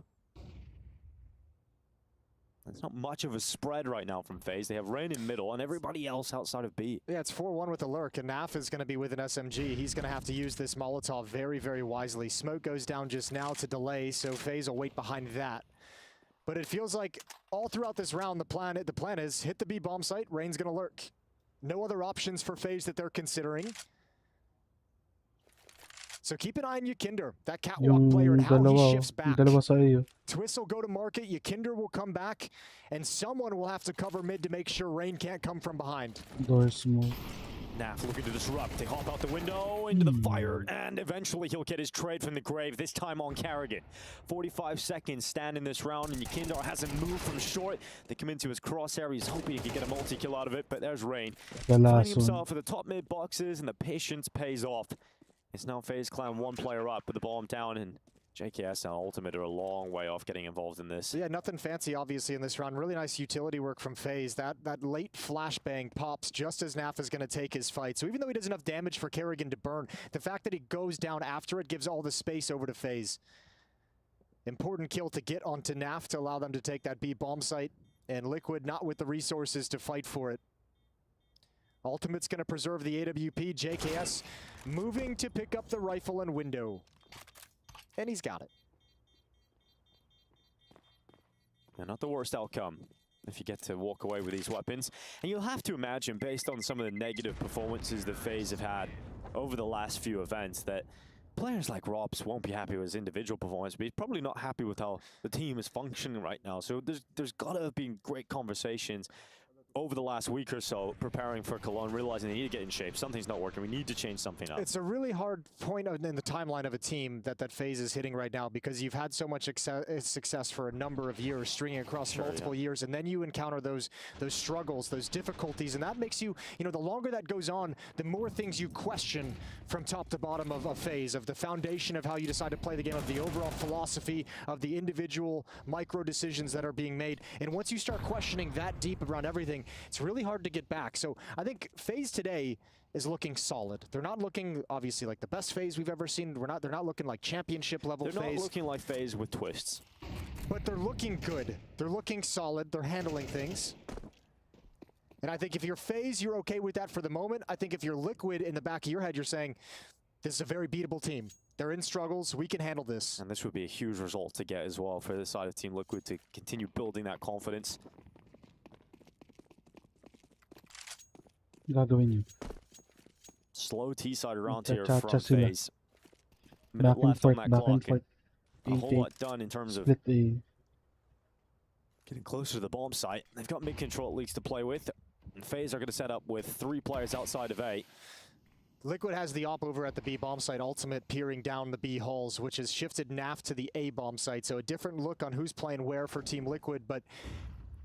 There's not much of a spread right now from FaZe. They have Rain in middle and everybody else outside of B. Yeah, it's 4-1 with the lurk, and Naf is going to be with an SMG. He's going to have to use this Molotov very, very wisely. Smoke goes down just now to delay, so FaZe will wait behind that. But it feels like all throughout this round, the plan is hit the B bomb site, Rain's going to lurk. No other options for FaZe that they're considering. So keep an eye on Yukinder, that catwalk player, and how he shifts back. Twist will go to market, Yukinder will come back, and someone will have to cover mid to make sure Rain can't come from behind. Door smoke. Naf looking to disrupt. They hop out the window into the fire, and eventually he'll get his trade from the grave, this time on Kerrigan. 45 seconds stand in this round, and Yukindar hasn't moved from short. They come into his crosshair. He's hoping he can get a multi-kill out of it, but there's Rain. Finding himself for the top mid boxes, and the patience pays off. It's now FaZe Clan 1 player up with the bomb down, and JKS and Ultimate are a long way off getting involved in this. Yeah, nothing fancy, obviously, in this round. Really nice utility work from FaZe. That late flashbang pops just as Naf is going to take his fight. So even though he does enough damage for Kerrigan to burn, the fact that he goes down after it gives all the space over to FaZe. Important kill to get onto Naf to allow them to take that B bomb site, and Liquid not with the resources to fight for it. Ultimate's going to preserve the AWP. JKS moving to pick up the rifle and window. And he's got it. Yeah, not the worst outcome if you get to walk away with these weapons. And you'll have to imagine, based on some of the negative performances that FaZe have had over the last few events, that players like Robs won't be happy with his individual performance, but he's probably not happy with how the team is functioning right now. So there's got to have been great conversations over the last week or so, preparing for Cologne, realizing they need to get in shape. Something's not working. We need to change something up. It's a really hard point in the timeline of a team that FaZe is hitting right now, because you've had so much success for a number of years, stringing across multiple years, and then you encounter those struggles, those difficulties, and that makes you, the longer that goes on, the more things you question from top to bottom of FaZe, of the foundation of how you decide to play the game, of the overall philosophy, of the individual micro decisions that are being made. And once you start questioning that deep around everything, it's really hard to get back. So I think FaZe today is looking solid. They're not looking, obviously, like the best FaZe we've ever seen. They're not looking like championship level FaZe. They're not looking like FaZe with twists. But they're looking good. They're looking solid. They're handling things. And I think if you're FaZe, you're okay with that for the moment. I think if you're Liquid, in the back of your head, you're saying, this is a very beatable team. They're in struggles. We can handle this. And this would be a huge result to get as well for the side of Team Liquid to continue building that confidence. Gagawin niyo. Slow T-side around here Cha-cha from sila. FaZe. Minute left on that Back and clock. forth. A whole lot done in terms of Split A. Getting closer to the bomb site. They've got mid-control at least to play with. And FaZe are going to set up with 3 players outside of A. Liquid has the op over at the B bomb site, Ultimate peering down the B halls, which has shifted NAF to the A bomb site. So a different look on who's playing where for Team Liquid, but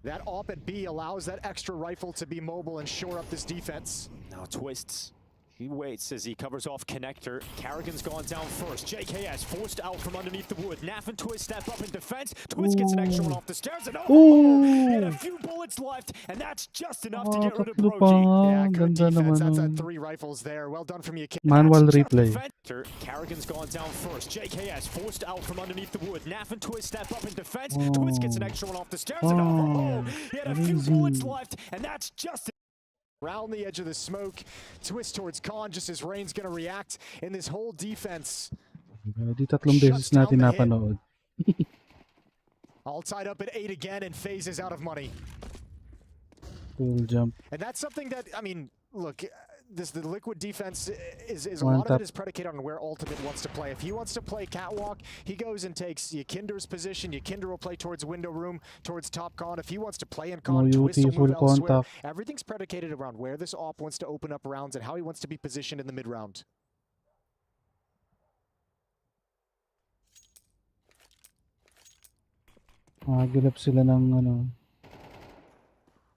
that op at B allows that extra rifle to be mobile and shore up this defense. Now Twists. He waits as he covers off Connector. Carrigan's gone down first. JKS forced out from underneath the wood. Naf and Twist step up in defense. Twist gets an extra one off the stairs. And he had a few bullets left, and that's just enough to get rid of Brogy. Yeah, good defense. That's at 3 rifles there. Well done from you. Manual replay. Carrigan's gone down first. JKS forced out from underneath the wood. Naf and Twist step up in defense. Twist gets an extra one off the stairs. And he had a few bullets left, and that's just around the edge of the smoke, Twist towards Khan, just as Rain's gonna react in this whole defense. Di 3 beses natin napanood. All tied up at 8 again, and FaZe is out of money. Cool jump. And that's something that, I mean, look, the Liquid defense is a lot of it is predicated on where Ultimate wants to play. If he wants to play catwalk, he goes and takes Yakinder's position. Yakinder will play towards window room, towards top con. If he wants to play in con, Twist will move elsewhere. Everything's predicated around where this op wants to open up rounds and how he wants to be positioned in the mid-round. Magilap sila ng ano.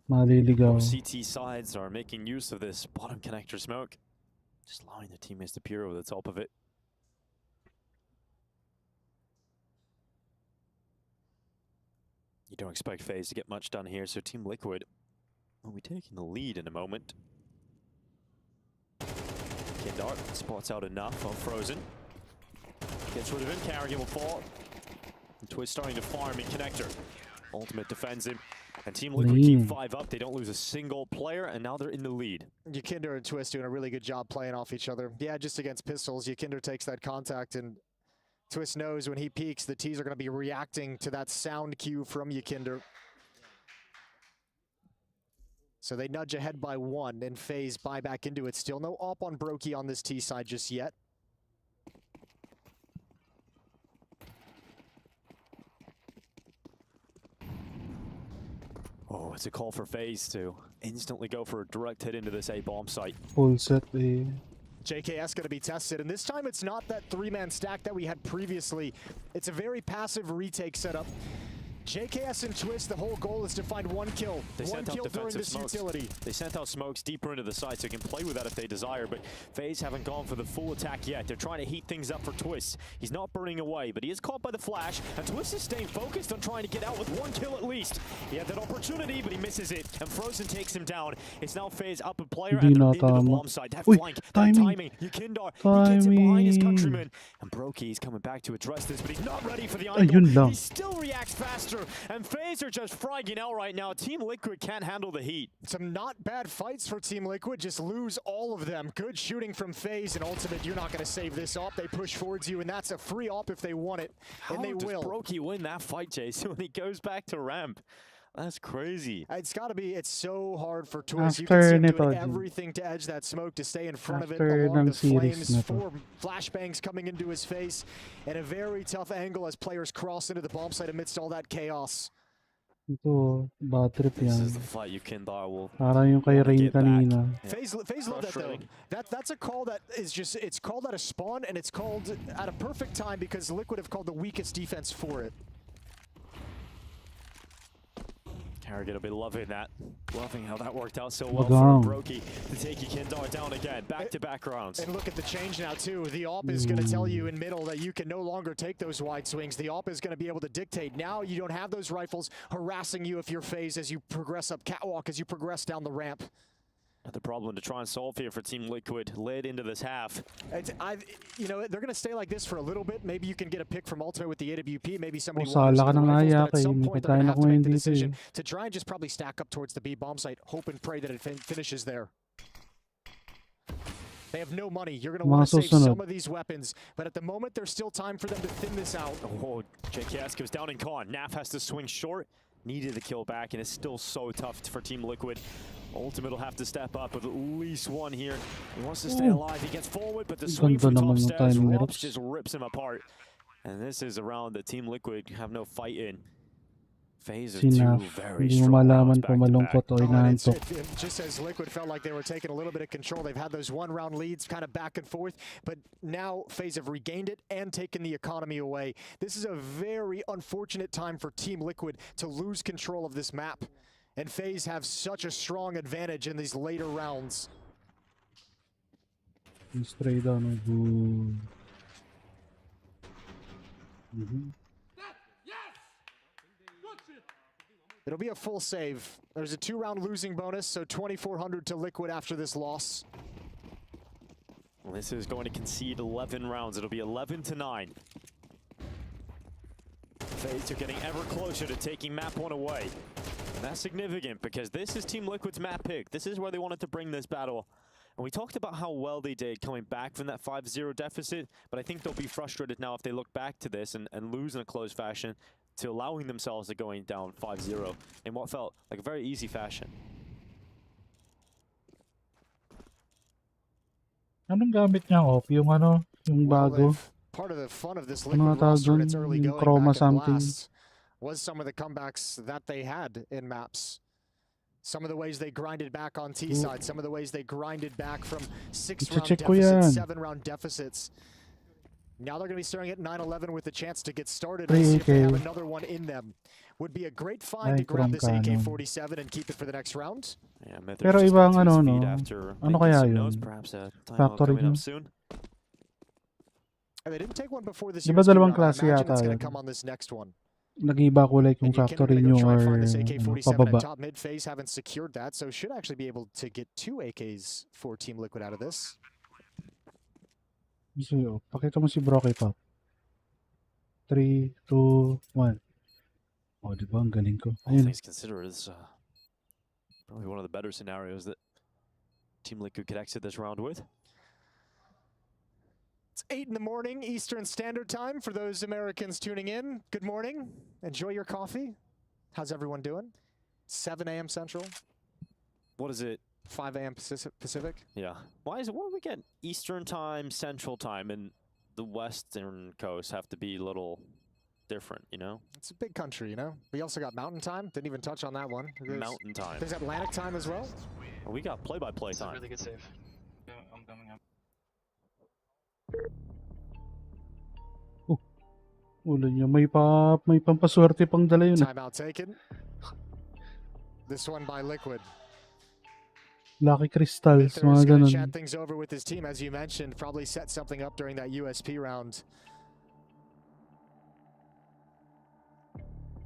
Maliligaw. CT sides are making use of this bottom connector smoke. Just allowing their teammates to peer over the top of it. You don't expect FaZe to get much done here, so Team Liquid will be taking the lead in a moment. Kindart spots out enough on Frozen. Gets rid of him, Carrigan will fall. And Twist starting to farm in connector. Ultimate defends him. And Team Liquid keep 5 up. They don't lose a single player, and now they're in the lead. Yakinder and Twist doing a really good job playing off each other. Yeah, just against pistols, Yakinder takes that contact, and Twist knows when he peeks, the T's are going to be reacting to that sound cue from Yakinder. So they nudge ahead by 1, and FaZe buy back into it. Still no op on Brokey on this T side just yet. Oh, it's a call for FaZe to instantly go for a direct hit into this A bomb site. Full set A. JKS going to be tested, and this time it's not that 3-man stack that we had previously. It's a very passive retake setup. JKS and Twist, the whole goal is to find 1 kill. They one kill during this smokes. utility. They sent out smokes deeper into the site, so they can play with that if they desire, but FaZe haven't gone for the full attack yet. They're trying to heat things up for Twist. He's not burning away, but he is caught by the flash, and Twist is staying focused on trying to get out with 1 kill at least. He had that opportunity, but he misses it, and Frozen takes him down. It's now FaZe up a player, and they're into the bomb site. That flank, that timing. Yakindar, he gets him behind his countryman. And Brokey's coming back to address this, but he's not ready for the angle. He still reacts faster, and FaZe are just fragging out right now. Team Liquid can't handle the heat. Some not bad fights for Team Liquid, just lose all of them. Good shooting from FaZe, and Ultimate, you're not going to save this op. They push towards you, and that's a free op if they want it, and they will. How does Brokey win that fight, Chase, when he goes back to ramp? That's crazy. It's got to be. It's so hard for Twist. You can see him doing everything to edge that smoke, to stay in front of it along the flames. 4 flashbangs coming into his face, and a very tough angle as players cross into the bomb site amidst all that chaos. Ito, bad trip yan. This is the fight Yakindar will Parang yung kay Rain kanina. FaZe love that though. That's a call that is just, it's called at a spawn, and it's called at a perfect time because Liquid have called the weakest defense for it. Carrigan will be loving that. Loving how that worked out so well for Brokey to take Yakindar down again. Back-to-back rounds. And look at the change now too. The op is going to tell you in middle that you can no longer take those wide swings. The op is going to be able to dictate. Now you don't have those rifles harassing you if you're FaZe as you progress up catwalk, as you progress down the ramp. Another problem to try and solve here for Team Liquid led into this half. You know, they're going to stay like this for a little bit. Maybe you can get a pick from Ultimate with the AWP. Maybe somebody wanders the rifles, but at some point they're going to have to make the decision decision to try and just probably stack up towards the B bomb site, hope and pray that it finishes there. They have no money. You're going to want to save some of these weapons, but at the moment there's still time for them to thin this out. Oh, JKS goes down in con. Naf has to swing short. Needed the kill back, and it's still so tough for Team Liquid. Ultimate will have to step up with at least 1 here. He wants to stay alive. He gets forward, but the swing from top stairs, Robs just rips him apart. And this is a round that Team Liquid have no fight in. FaZe are Sinaf. two very Hindi mo strong rounds malaman kung malungkot o inaantok. Just as Liquid felt like they were taking a little bit of control, they've had those one-round leads kind of back and forth, but now FaZe have regained it and taken the economy away. This is a very unfortunate time for Team Liquid to lose control of this map, and FaZe have such a strong advantage in these later rounds. Stray down. Good. It'll be a full save. There's a 2-round losing bonus, so 2,400 to Liquid after this loss. Well, this is going to concede 11 rounds. It'll be 11-9. FaZe are getting ever closer to taking map 1 away. And that's significant because this is Team Liquid's map pick. This is where they wanted to bring this battle. And we talked about how well they did coming back from that 5-0 deficit, but I think they'll be frustrated now if they look back to this and lose in a close fashion, to allowing themselves to going down 5-0 in what felt like a very easy fashion. Anong gamit niya, Op? Yung ano? Yung bago? Part of the fun of this Ano Liquid tawag roster and dun? its early Yung going chroma back at something. Blast was some of the comebacks that they had in maps. Some of the ways they grinded back on T-side, some of the ways they grinded back from 6-round Check ko deficits, yan. 7-round deficits. Now they're going to be starting at 9-11 with a chance to get started. Pre- We'll see if they have AK. another one in them. Would be a great find Ay, to grab this chrome cannon. AK-47 and keep it for the next round. Yeah, Mythos Pero just ibang got to his ano, feet no? after Ano making kaya some yun? notes, perhaps a timeout Factory coming niya? up soon. And they didn't take one before this Di ba USP dalawang round. I klase imagine yata it's going yan? to come on this next one. Nag-iba kulay kung And you can factory really nyo go try or and find this ano, AK-47 pababa. at top mid. FaZe haven't secured that, so should actually be able to get 2 AKs for Team Liquid out of this. So, pakita mo si Brocky Pop. 3, 2, 1. Oh, di ba? Ang galing ko. All Ayun. things considered, it's probably one of the better scenarios that Team Liquid could exit this round with. It's 8 in the morning Eastern Standard Time for those Americans tuning in. Good morning. Enjoy your coffee. How's everyone doing? 7 a.m. Central, What is it? 5 a.m. Pacific. Yeah. Why do we get Eastern time, Central time, and the Western coast have to be a little different, you know? It's a big country, you know? We also got Mountain Time. Didn't even touch on that one. Mountain time. There's Atlantic Time as well. Well, we got play-by-play It's a time. really good save. Yeah, I'm coming up. Ulo niya. May pampaswerte pang dala yun. Timeout taken. This one by Liquid. Lucky Crystals, Mythos mga going to ganun. chat things over with his team, as you mentioned. Probably set something up during that USP round.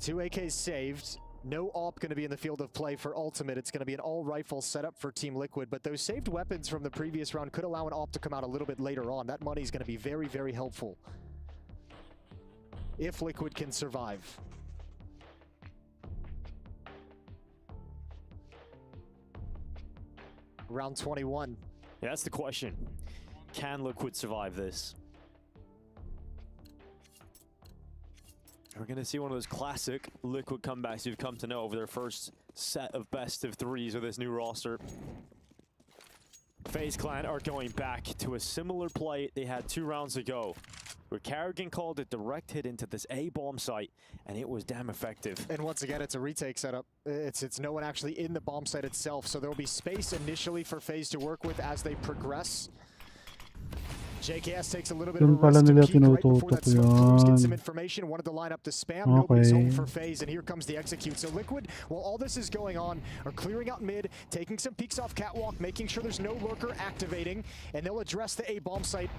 2 AKs saved. No AWP going to be in the field of play for Ultimate. It's going to be an all-rifle setup for Team Liquid, but those saved weapons from the previous round could allow an AWP to come out a little bit later on. That money is going to be very, very helpful if Liquid can survive. Round 21. Yeah, that's the question. Can Liquid survive this? We're going to see one of those classic Liquid comebacks you've come to know over their first set of best of threes with this new roster. FaZe Clan are going back to a similar play they had 2 rounds ago, where Karrigan called a direct hit into this A-bomb site, and it was damn effective. And once again, it's a retake setup. It's no one actually in the bomb site itself, so there will be space initially for FaZe to work with as they progress. JKS takes a little bit of a Yun pala rest to nila peek right before that tinututok smoke clears, get some yan. information, wanted to line up the spam. Nobody's Okay. home for FaZe, and here comes the execute. So Liquid, while all this is going on, are clearing out mid, taking some peeks off catwalk, making sure there's no lurker activating, and they'll address the A bomb site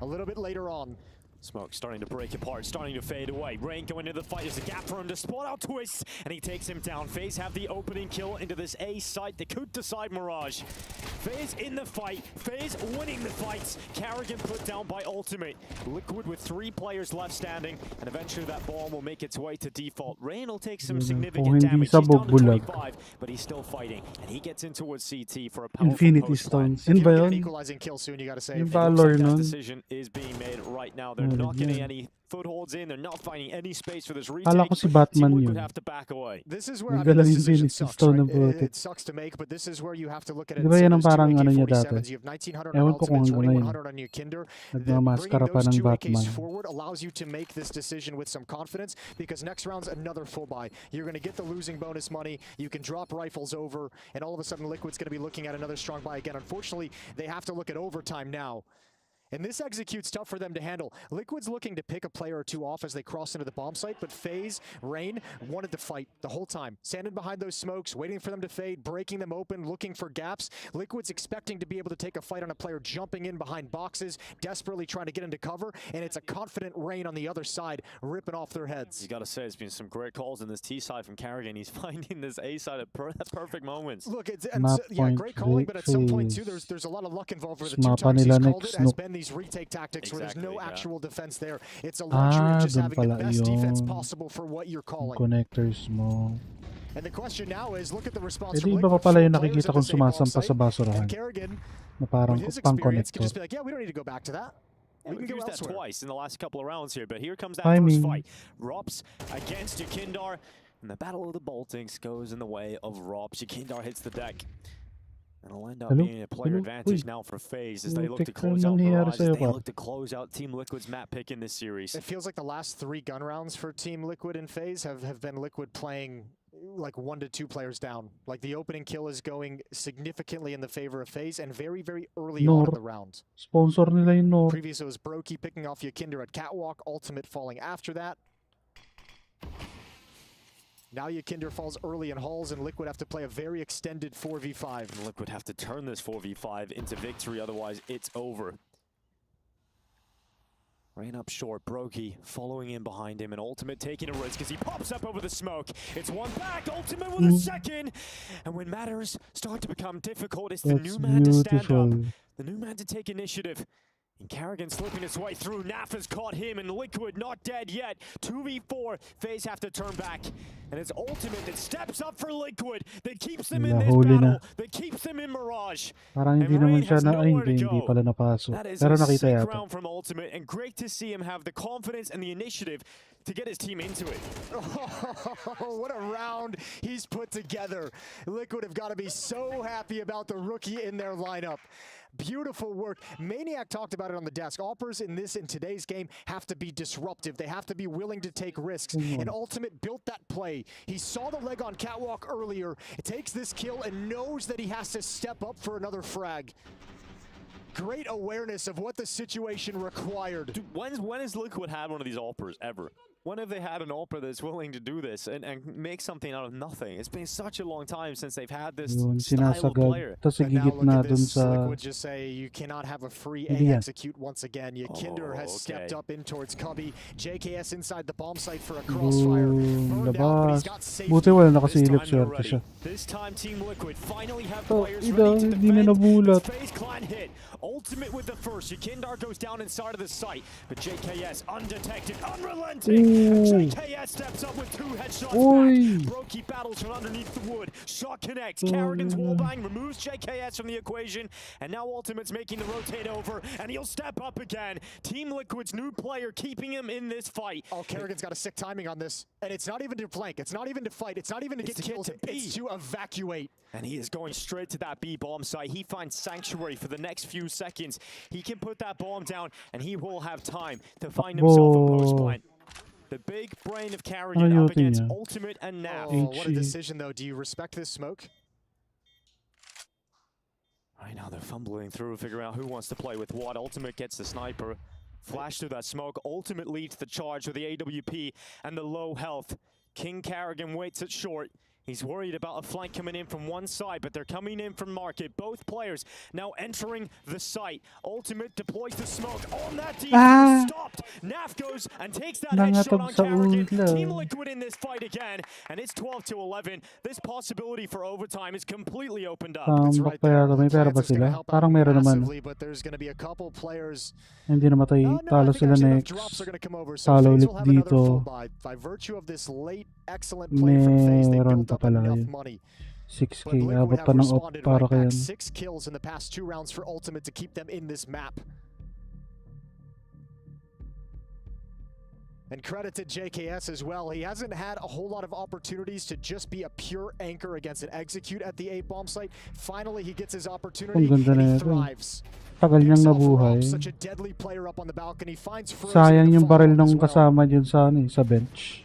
a little bit later on. Smoke starting to break apart, starting to fade away. Rain going into the fight. There's a gap for him to spot out Twist, and he takes him down. FaZe have the opening kill into this A site. They could decide Mirage. FaZe in the fight. FaZe winning the fights. Karrigan put down by Ultimate. Liquid with 3 players left standing, and eventually that bomb will make its way to default. Rain will take some Kung significant hindi damage. He's down to sabog-bulag. 25, but he's still fighting, and he gets in towards CT for a powerful Infinity post plant. Stones. Yun ba Get an yun? equalizing kill soon, you gotta say. Yung It looks Valor like that nun? decision is being made right now. They're They're not getting yun. any footholds in. They're not finding any space for this Kala retake. ko si Batman Team Liquid yun. have to back away. This is where I mean, Nagalaw this yung decision Phoenix sucks, Stone right? ng Vertex. It sucks to make, but this is where you have to look at it Di and ba say yan ang there's two parang ano niya AK-47s. dati? You have 1900 on Ewan ko kung Ultimate, hanggang ngayon. 2100 on your Kinder. Nagmamaskara Bringing pa those ng two AKs Batman. forward allows you to make this decision with some confidence because next round's another full buy. You're going to get the losing bonus money. You can drop rifles over, and all of a sudden Liquid's going to be looking at another strong buy again. Unfortunately, they have to look at overtime now. And this execute's tough for them to handle. Liquid's looking to pick a player or two off as they cross into the bomb site, but FaZe, Rain wanted to fight the whole time. Standing behind those smokes, waiting for them to fade, breaking them open, looking for gaps. Liquid's expecting to be able to take a fight on a player jumping in behind boxes, desperately trying to get into cover, and it's a confident Rain on the other side, ripping off their heads. You got to say, it's been some great calls in this T side from Carrigan. He's finding this A side at perfect moments. Look, it's yeah, great calling, but at some point too, there's a lot of luck involved. For the two times he's called it has been these retake tactics where there's no actual defense there. It's a luxury of just having the best defense possible for what you're calling. Connectors mo. And the question now is, look at the response Eh from di iba pa Liquid. pala yung Four players nakikita at kong the same bomb sumasampa sa site, basurahan. and Kerrigan, Na parang with his pang experience, could connector. just be like, yeah, we don't need to go back to that. Yeah, We can we've go used that elsewhere. twice in the last couple of rounds here, but here comes that I first mean- fight. Rops against Yakindar, and the Battle of the Baltics goes in the way of Rops. Yakindar hits the deck. And it'll end up Hello? being a player Hello? advantage Uy. now for FaZe as they look to Muntik close na out nangyayari Mirage, as sa'yo, they par. look to close out Team Liquid's map pick in this series. It feels like the last 3 gun rounds for Team Liquid and FaZe have been Liquid playing like 1 to 2 players down. Like the opening kill is going significantly in the favor of FaZe and very, very early on in the round. Sponsor nila yung Nor. Previous it was Brokey picking off Yakinder at Catwalk, Ultimate falling after that. Now Yakinder falls early in halls and Liquid have to play a very extended 4v5. And Liquid have to turn this 4v5 into victory, otherwise it's over. Rain up short, Brokey following in behind him, and Ultimate taking a risk as he pops up over the smoke. It's one back, Ultimate with a second! And when matters start to become difficult, it's the That's new man to stand beautiful. up. The new man to take initiative. And Carrigan slipping his way through. Naf has caught him, and Liquid not dead yet. 2v4, FaZe have to turn back. And it's Ultimate that steps up for Liquid, that keeps them in this Nahuli battle, na. that keeps them in Mirage. Parang hindi And naman Rain siya has na, ay nowhere to hindi go. pala napasok. That is Pero a nakita sick yata. round from Ultimate, and great to see him have the confidence and the initiative to get his team into it. Oh, what a round he's put together. Liquid have got to be so happy about the rookie in their lineup. Beautiful work. Maniac talked about it on the desk. Alpers in today's game have to be disruptive. They have to be willing to take risks. And Ultimate built that play. He saw the leg on Catwalk earlier. It takes this kill and knows that he has to step up for another frag. Great awareness of what the situation required. Dude, when has Liquid had one of these Alpers ever? When have they had an Alper that's willing to do this and make something out of nothing? It's been such a long time since they've had this Yun, style of sinasagad. player. Tapos And now igigit look na at dun this. sa... Liquid just say you cannot have a free A Hindi yan. execute once again. Yakinder has stepped up in towards Cubby. JKS inside the bomb site for a Boom. crossfire. Burned out, but he's Labas. got safety. Buti wala This nakasilip, time they're swerte ready. siya. This time Team Liquid finally have Oh, players ida, ready to hindi na defend. nabulat. This FaZe clan hit. Ultimate with the first. Yakindar goes down inside of the site, but JKS undetected, unrelenting. And Ooh. JKS steps up with 2 headshots Oy. back. Brokey battles from underneath the wood. Shot connects. Oh, Carrigan's no. wallbang removes JKS from the equation, and now Ultimate's making the rotate over, and he'll step up again. Team Liquid's new player keeping him in this fight. Oh, Kerrigan's got a sick timing on this. And it's not even to flank. It's not even to fight. It's not even to It's get to get kills. to B. It's to evacuate. And he is going straight to that B bomb site. He finds sanctuary for the next few seconds. He can put that bomb down, and he will have time to find himself a post plant. The big brain of Carrigan Ano up against niya? Ultimate and Nav. Oh, what a HE. decision, though. Do you respect this smoke? Right now they're fumbling through, figuring out who wants to play with what. Ultimate gets the sniper. Flash through that smoke. Ultimate leads the charge with the AWP and the low health. King Carrigan waits at short. He's worried about a flank coming in from one side, but they're coming in from market. Both players now entering the site. Ultimate deploys the smoke on that defense. Stopped. Naf goes and takes that headshot on Nangatog sa Carrigan. ulo. Team Liquid in this fight again, and it's 12-11. This possibility for overtime is completely opened up. Tambak pa yata. May pera ba sila? Parang meron naman. Massively, but there's going to be a couple players. Hindi namatay. No, I Talo think sila actually enough next. drops are going to come over. So Talo FaZe ulit will have another full dito. by virtue of this late excellent play from FaZe. They Meron built pa up pala enough yun. money. 6K. But Liquid Abot have pa ng op responded para right back. kayan. 6 kills in the past 2 rounds for Ultimate to keep them in this map. And credit to JKS as well. He hasn't had a whole lot of opportunities to just be a pure anchor against an execute at the 8-bomb site. Finally, he gets his opportunity Ang ganda and na he ito. thrives. Tagal niyang nabuhay. Such a deadly player up on the balcony. Finds Frozen Sayang to yung follow baril up as nung well. kasama dyan sa, sa bench.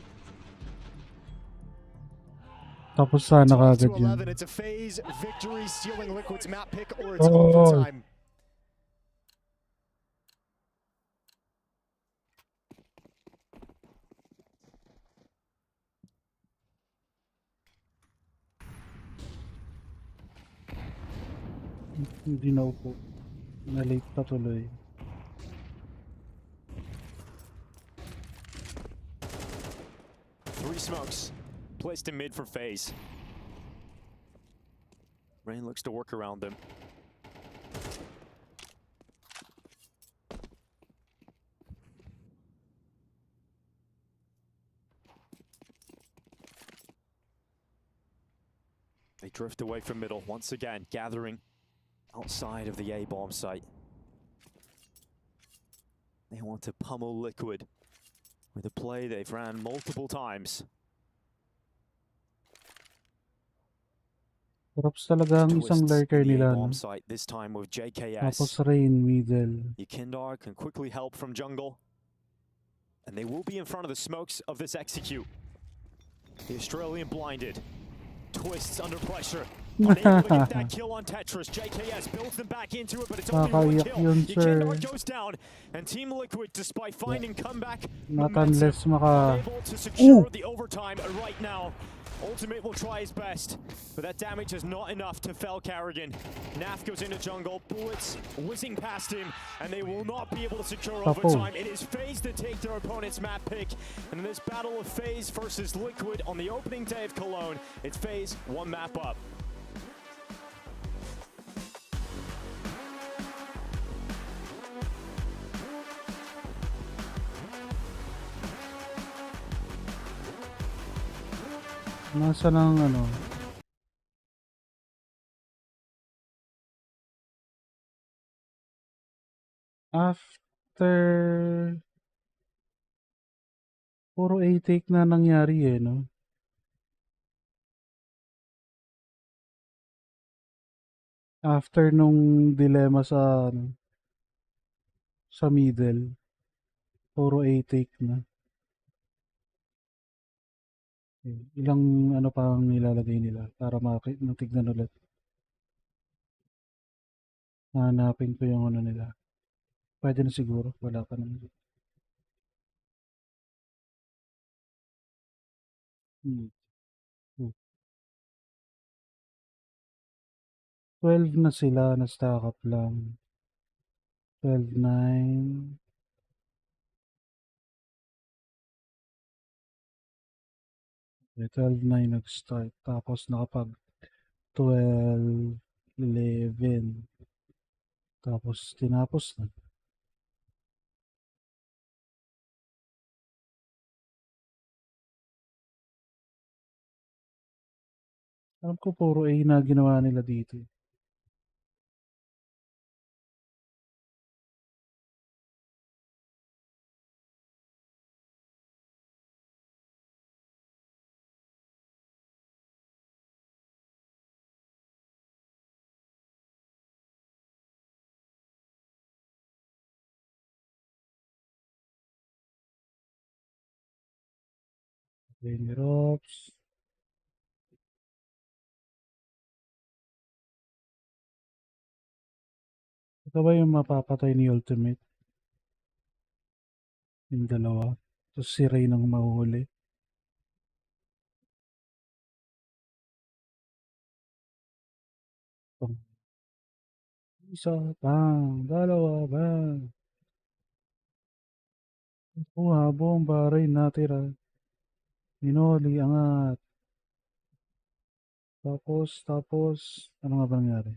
Tapos sana kagad yun. 12-11, it's a phase victory, stealing Liquid's map pick, or it's overtime. Hindi na upo. Na-late pa tuloy. Three smokes placed in mid for phase. Rain looks to work around them. They drift away from middle once again, gathering outside of the A-bomb site. They want to pummel Liquid with a play they've ran multiple times. Props talaga ang isang lurker nila, no? Site, this time with JKS. Tapos Rain middle. Yakindar can quickly help from jungle. And they will be in front of the smokes of this execute. The Australian blinded. Twists under pressure. Unable to get that kill on Tetris. JKS builds them back into it, but it's only one kill. Yakindar goes down, and Team Liquid, despite finding comeback momentum, unable to secure the overtime right now. Ultimate will try his best, but that damage is not enough to fell Karrigan. Naf goes into jungle, bullets whizzing past him, and they will not be able to secure overtime. It is FaZe that take their opponent's map pick, and in this battle of FaZe versus Liquid on the opening day of Cologne, it's FaZe one map up. Nasa lang ano. After puro A-take na nangyari eh, no? After nung dilemma sa ano, sa middle, puro A-take na. Ilang ano pa ang nilalagay nila para matignan ulit. Hanapin ko yung ano nila. Pwede na siguro, wala pa naman. 12 na sila, na-stack up lang. 12-9. Okay, 12-9 nag-start. Tapos nakapag 12-11. Tapos tinapos na. Alam ko puro A na ginawa nila dito. Ranger Ops. Ito ba yung mapapatay ni Ultimate? Yung dalawa. Tapos si Ray nang mahuhuli. Isa, bang. Dalawa, bang. Buong baray natira. Minoli, angat. Tapos, ano nga ba nangyari?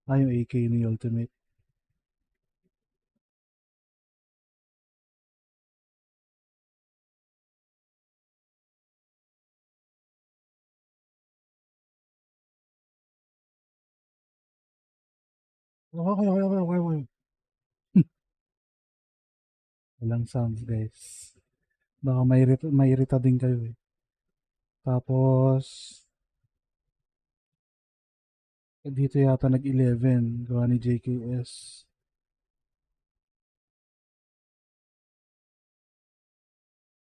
Yung AK ni Ultimate. Okay. Walang sounds, guys. Baka mairita din kayo eh. Tapos, dito yata nag-11, gawa ni JKS.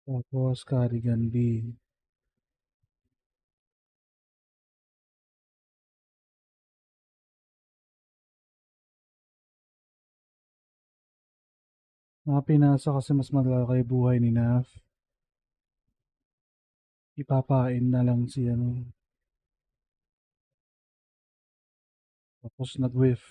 Tapos, Carrigan B. Mga pinasa kasi mas malaki buhay ni Naf. Ipapain na lang si ano. Tapos nag-whiff.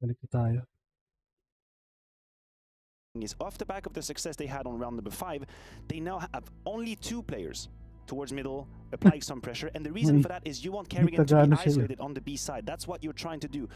Balik tayo. Is off the back of the success they had on round number 5, they now have only 2 players towards middle, applying some pressure, and the reason for that is you want Carrigan to be isolated on the B side. That's what you're trying to do.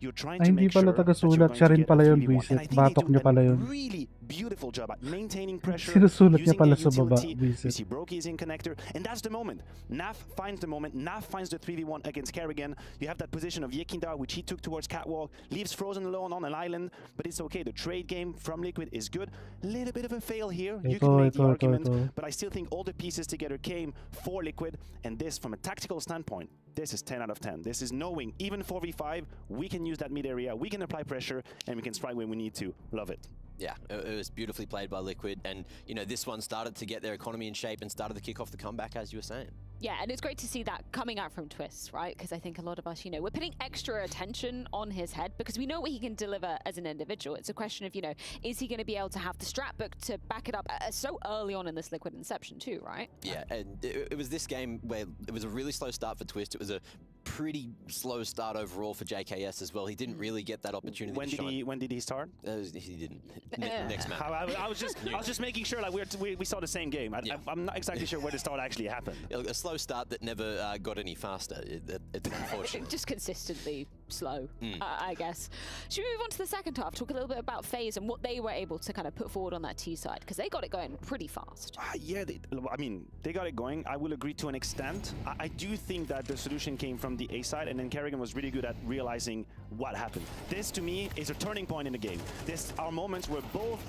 You're trying to make sure that you're going to get a 3v1. And I think they do a really beautiful job at maintaining pressure, using their utility. We see Brokey's in connector, and that's the moment. Naf finds the moment. Naf finds the 3v1 against Carrigan. You have that position of Yekindar, which he took towards Catwalk, leaves Frozen alone on an island, but it's okay. The trade game from Liquid is good. A little bit of a fail here. You can make the argument, but I still think all the pieces together came for Liquid, and this, from a tactical standpoint, this is 10 out of 10. This is knowing, even 4v5, we can use that mid area, we can apply pressure, and we can strike when we need to. Love it. Yeah, it was beautifully played by Liquid, and you know, this one started to get their economy in shape and started to kick off the comeback, as you were saying. Yeah, and it's great to see that coming out from Twist, right? Because I think a lot of us, you know, we're putting extra attention on his head because we know what he can deliver as an individual. It's a question of, you know, is he going to be able to have the strat book to back it up so early on in this Liquid inception too, right? Yeah, and it was this game where it was a really slow start for Twist. It was a pretty slow start overall for JKS as well. He didn't really get that opportunity. When did he start? He didn't. Next match. I was just making sure, like we saw the same game. I'm not exactly sure where the start actually happened. A slow start that never got any faster. It's unfortunate. Just consistently slow, I guess. Should we move on to the second half? Talk a little bit about FaZe and what they were able to kind of put forward on that T side, because they got it going pretty fast. Yeah, they got it going. I will agree to an extent. I do think that the solution came from the A side, and then Carrigan was really good at realizing what happened. This, to me, is a turning point in the game. This are moments where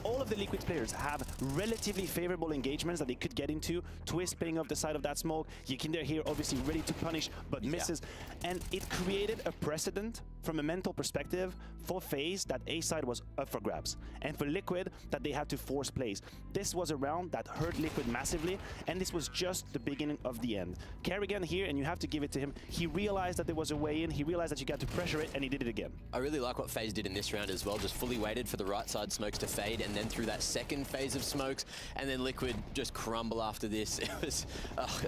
all of the Liquid players have relatively favorable engagements that they could get into. Twist playing off the side of that smoke. Yekindar here, obviously ready to punish, but misses. And it created a precedent from a mental perspective for FaZe that A side was up for grabs, and for Liquid that they had to force plays. This was a round that hurt Liquid massively, and this was just the beginning of the end. Carrigan here, and you have to give it to him, he realized that there was a way in, he realized that you got to pressure it, and he did it again. I really like what FaZe did in this round as well, just fully waited for the right side smokes to fade, and then through that second phase of smokes, and then Liquid just crumble after this. It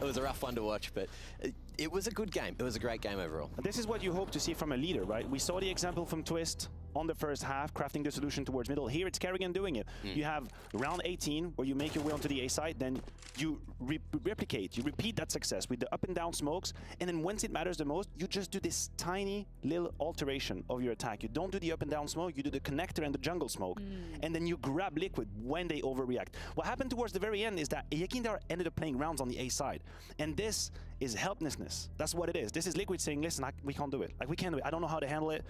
was a rough one to watch, but it was a good game. It was a great game overall. This is what you hope to see from a leader, right? We saw the example from Twist on the first half, crafting the solution towards middle. Here it's Carrigan doing it. You have round 18 where you make your way onto the A side, then you replicate, you repeat that success with the up and down smokes, and then once it matters the most, you just do this tiny little alteration of your attack. You don't do the up and down smoke, you do the connector and the jungle smoke, and then you grab Liquid when they overreact. What happened towards the very end is that Yekindar ended up playing rounds on the A side, and this is helplessness. That's what it is. This is Liquid saying, listen, we can't do it. Like, we can't do it. I don't know how to handle it.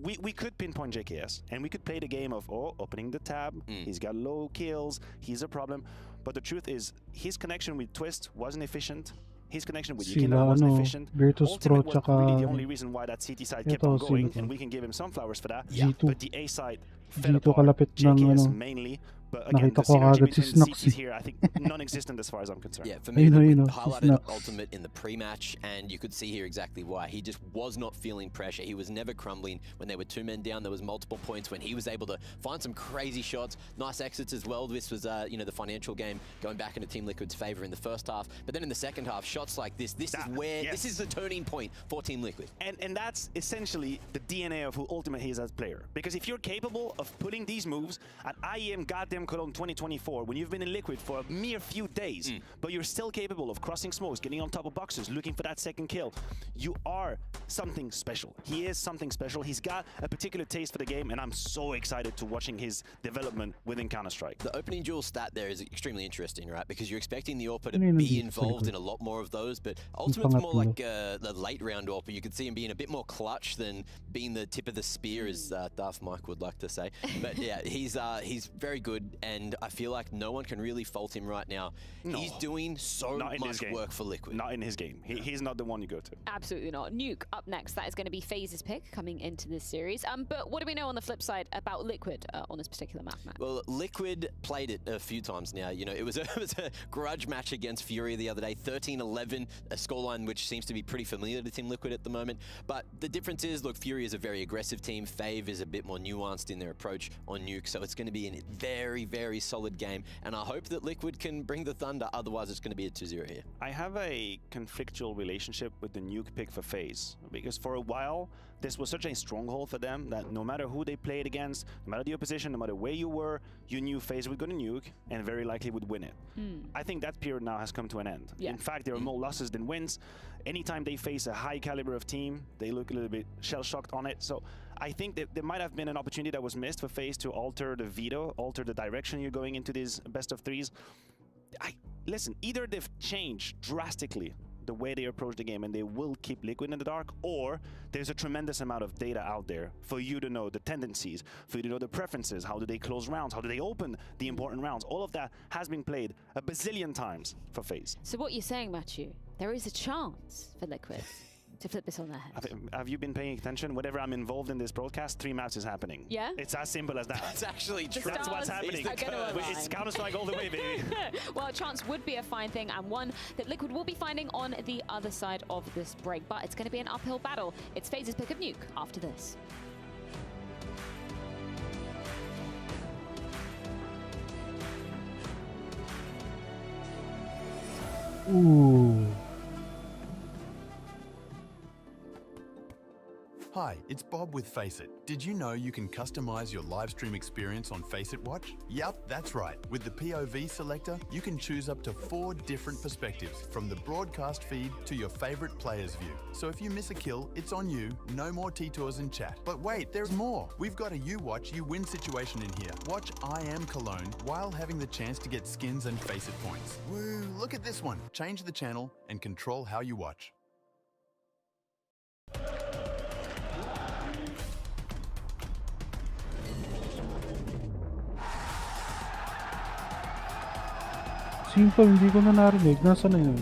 We could pinpoint JKS, and we could play the game of, opening the tab, he's got low kills, he's a problem. But the truth is, his connection with Twist wasn't efficient. His connection with Yekindar wasn't efficient. Ultimate was really the only reason why that CT side kept on going, and we can give him some flowers for that. But the A side fell apart. JKS mainly. But again, the synergy between CTs here, I think, non-existent as far as I'm concerned. Yeah, for me, Liquid highlighted Ultimate in the pre-match, and you could see here exactly why. He just was not feeling pressure. He was never crumbling. When there were 2 men down, there was multiple points when he was able to find some crazy shots, nice exits as well. This was, you know, the financial game going back into Team Liquid's favor in the first half. But then in the second half, shots like this, this is the turning point for Team Liquid. And that's essentially the DNA of who Ultimate is as a player. Because if you're capable of putting these moves at IEM goddamn IEM Cologne 2024, when you've been in Liquid for a mere few days, but you're still capable of crossing smokes, getting on top of boxes, looking for that second kill, you are something special. He is something special. He's got a particular taste for the game, and I'm so excited to watching his development within Counter-Strike. The opening duel stat there is extremely interesting, right? Because you're expecting the AWPer to be involved in a lot more of those, but Ultimate's more like the late round AWPer. You could see him being a bit more clutch than being the tip of the spear, as Darth Mike would like to say. But yeah, he's very good, and I feel like no one can really fault him right now. No. He's doing so much work for Liquid. Not in his game. He's not the one you go to. Absolutely not. Nuke up next. That is going to be FaZe's pick coming into this series. But what do we know on the flip side about Liquid on this particular map, Matt? Well, Liquid played it a few times now. You know, it was a grudge match against Fury the other day, 13-11, a scoreline which seems to be pretty familiar to Team Liquid at the moment. But the difference is, look, Fury is a very aggressive team. FaZe is a bit more nuanced in their approach on Nuke, so it's going to be a very, very solid game. And I hope that Liquid can bring the thunder. Otherwise, it's going to be a 2-0 here. I have a conflictual relationship with the Nuke pick for FaZe, because for a while, this was such a stronghold for them that no matter who they played against, no matter the opposition, no matter where you were, you knew FaZe would go to Nuke and very likely would win it. I think that period now has come to an end. In fact, there are more losses than wins. Anytime they face a high caliber of team, they look a little bit shell-shocked on it. So I think that there might have been an opportunity that was missed for FaZe to alter the veto, alter the direction you're going into these best of threes. Listen, either they've changed drastically the way they approach the game and they will keep Liquid in the dark, or there's a tremendous amount of data out there for you to know the tendencies, for you to know the preferences, how do they close rounds, how do they open the important rounds. All of that has been played a bazillion times for FaZe. So what you're saying, Matthew, there is a chance for Liquid to flip this on their head. Have you been paying attention? Whenever I'm involved in this broadcast, 3 maps is happening. Yeah? It's as simple as that. That's actually true. That's what's happening. It's Counter-Strike all the way, baby. Well, a chance would be a fine thing, and one that Liquid will be finding on the other side of this break. But it's going to be an uphill battle. It's FaZe's pick of Nuke after this. Ooh. Hi, it's Bob with Faceit. Did you know you can customize your live stream experience on Faceit Watch? Yup, that's right. With the POV selector, you can choose up to 4 different perspectives, from the broadcast feed to your favorite player's view. So if you miss a kill, it's on you. No more T-Tours and chat. But wait, there's more. We've got a You Watch, You Win situation in here. Watch IEM Cologne while having the chance to get skins and Faceit points. Woo, look at this one. Change the channel and control how you watch. Simple, hindi ko na narinig. Nasaan na yun?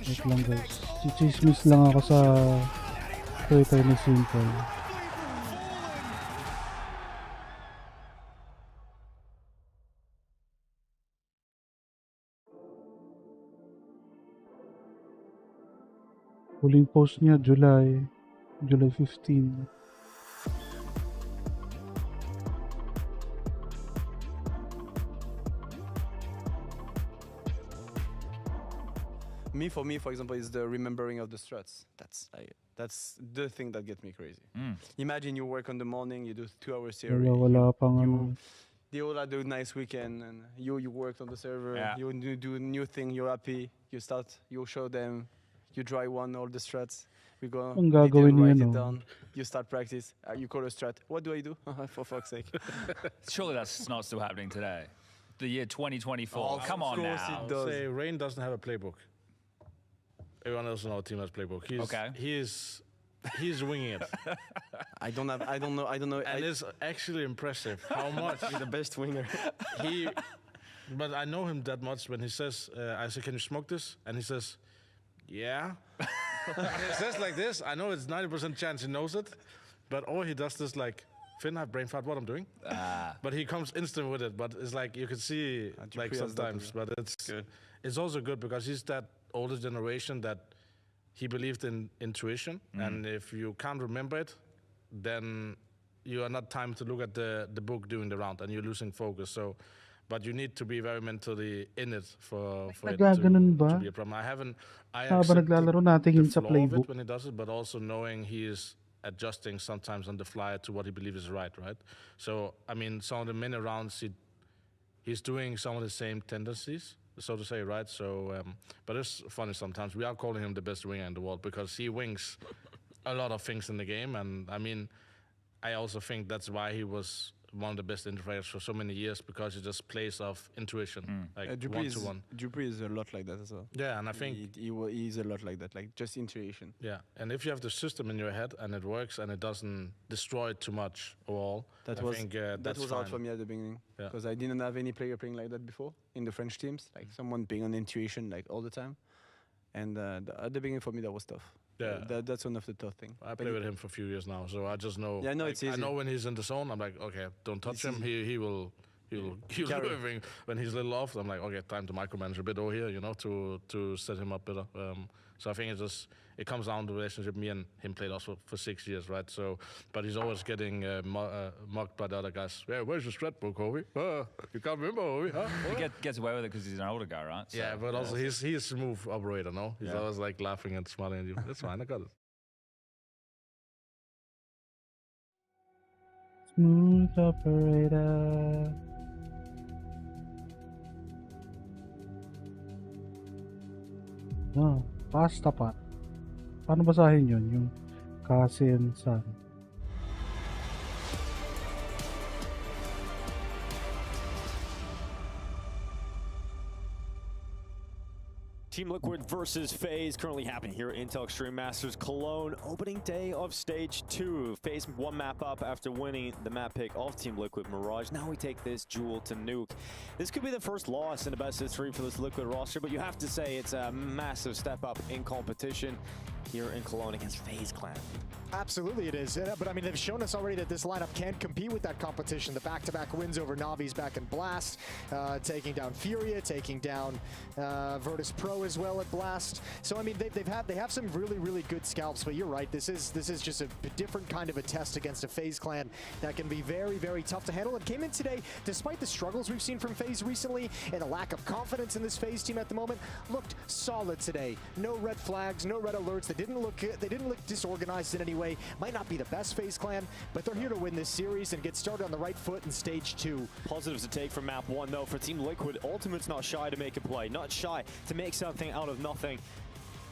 Wait lang guys. Chichismis lang ako sa Twitter ni Simple. Huling post niya, July 15. For me, for example, is the remembering of the struts. That's the thing that gets me crazy. Imagine you work on the morning, you do 2 hours theory. Wala pang ano. They all had a nice weekend, and you worked on the server. Yeah. You do a new thing. You're happy. You show them. You try all the struts. We go. Ang gagawin write niyo, it no? down. You start practice. You call a strat. What do I do? For fuck's sake. Surely that's not still happening today. The year 2024. Oh, Come on now. I would say Rain doesn't have a playbook. Everyone else in our team has playbook. He's winging it. I don't know. And it's actually impressive how much. He's the best winger. But I know him that much when he says, I say, can you smoke this? And he says, yeah. And he says like this. I know it's 90% chance he knows it. But or he does this like, Finn, I have brain fart what I'm doing. But he comes instant with it. But it's like, you can see like sometimes. But it's also good because he's that older generation that he believed in intuition, and if you can't remember it, then you are not time to look at the book during the round, and you're losing focus. So, but you need to be very mentally in it for it to be a problem. I accept the flaw of it when he does it, but also knowing he is adjusting sometimes on the fly to what he believes is right? So, I mean, some of the many rounds, he's doing some of the same tendencies, so to say, right? So, but it's funny sometimes. We are calling him the best winger in the world because he wings a lot of things in the game. And, I mean, I also think that's why he was one of the best interpreters for so many years, because he just plays off intuition, like one-to-one. Dupree is a lot like that as well. Yeah, and I think he's a lot like that, like just intuition. Yeah, and if you have the system in your head and it works and it doesn't destroy it too much overall, That I was think that that's was fine. out for me at the beginning, Yeah. because I didn't have any player playing like that before in the French teams, like someone being on intuition like all the time. And at the beginning for me that was tough. Yeah. That's one of the tough things. I play with him for a few years now, so I just know. Yeah, no, like, it's easy. I know when he's in the zone, I'm like, okay, don't touch him. He will do Carry. everything. When he's a little off, I'm like, okay, time to micromanage a bit over here, to set him up better. So I think it comes down to the relationship. Me and him played also for 6 years, right? So, but he's always getting mocked by the other guys. Yeah, where's your strat book, Ovi? You can't remember, Ovi? Huh? He gets away with it because he's an older guy, right? Yeah, So, but also he's a smooth operator, no? He's Yeah. always like laughing and smiling at you. That's fine, I got it. Smooth operator. Pasta pot. Paano basahin yun? Yung kasensan. Team Liquid versus FaZe currently happening here at Intel Extreme Masters Cologne. Opening day of Stage 2. FaZe one map up after winning the map pick of Team Liquid Mirage. Now we take this duel to Nuke. This could be the first loss in the best of 3 for this Liquid roster, but you have to say it's a massive step up in competition here in Cologne against FaZe Clan. Absolutely it is, but I mean they've shown us already that this lineup can compete with that competition. The back-to-back wins over Navi's back in Blast, taking down Furia, taking down Virtus Pro as well at Blast. So I mean they have some really good scalps, but you're right, this is just a different kind of a test against a FaZe clan that can be very tough to handle. It came in today, despite the struggles we've seen from FaZe recently and the lack of confidence in this FaZe team at the moment, looked solid today. No red flags, no red alerts. They didn't look disorganized in any way. Might not be the best FaZe clan, but they're here to win this series and get started on the right foot in Stage 2. Positives to take from map 1 though for Team Liquid. Ultimate's not shy to make a play, not shy to make something out of nothing,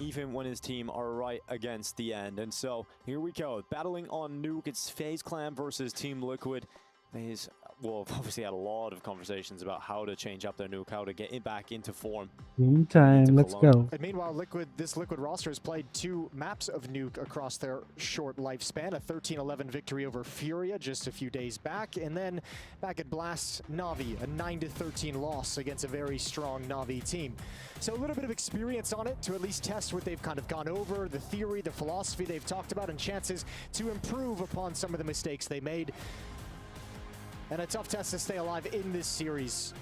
even when his team are right against the end. And so here we go, battling on Nuke. It's FaZe clan versus Team Liquid. FaZe will obviously had a lot of conversations about how to change up their Nuke, how to get it back into form. Meantime, let's go. And meanwhile, this Liquid roster has played 2 maps of Nuke across their short lifespan. A 13-11 victory over Furia just a few days back, and then back at Blast, Navi, a 9-13 loss against a very strong Navi team. So a little bit of experience on it to at least test what they've kind of gone over, the theory, the philosophy they've talked about, and chances to improve upon some of the mistakes they made. And a tough test to stay alive in this series.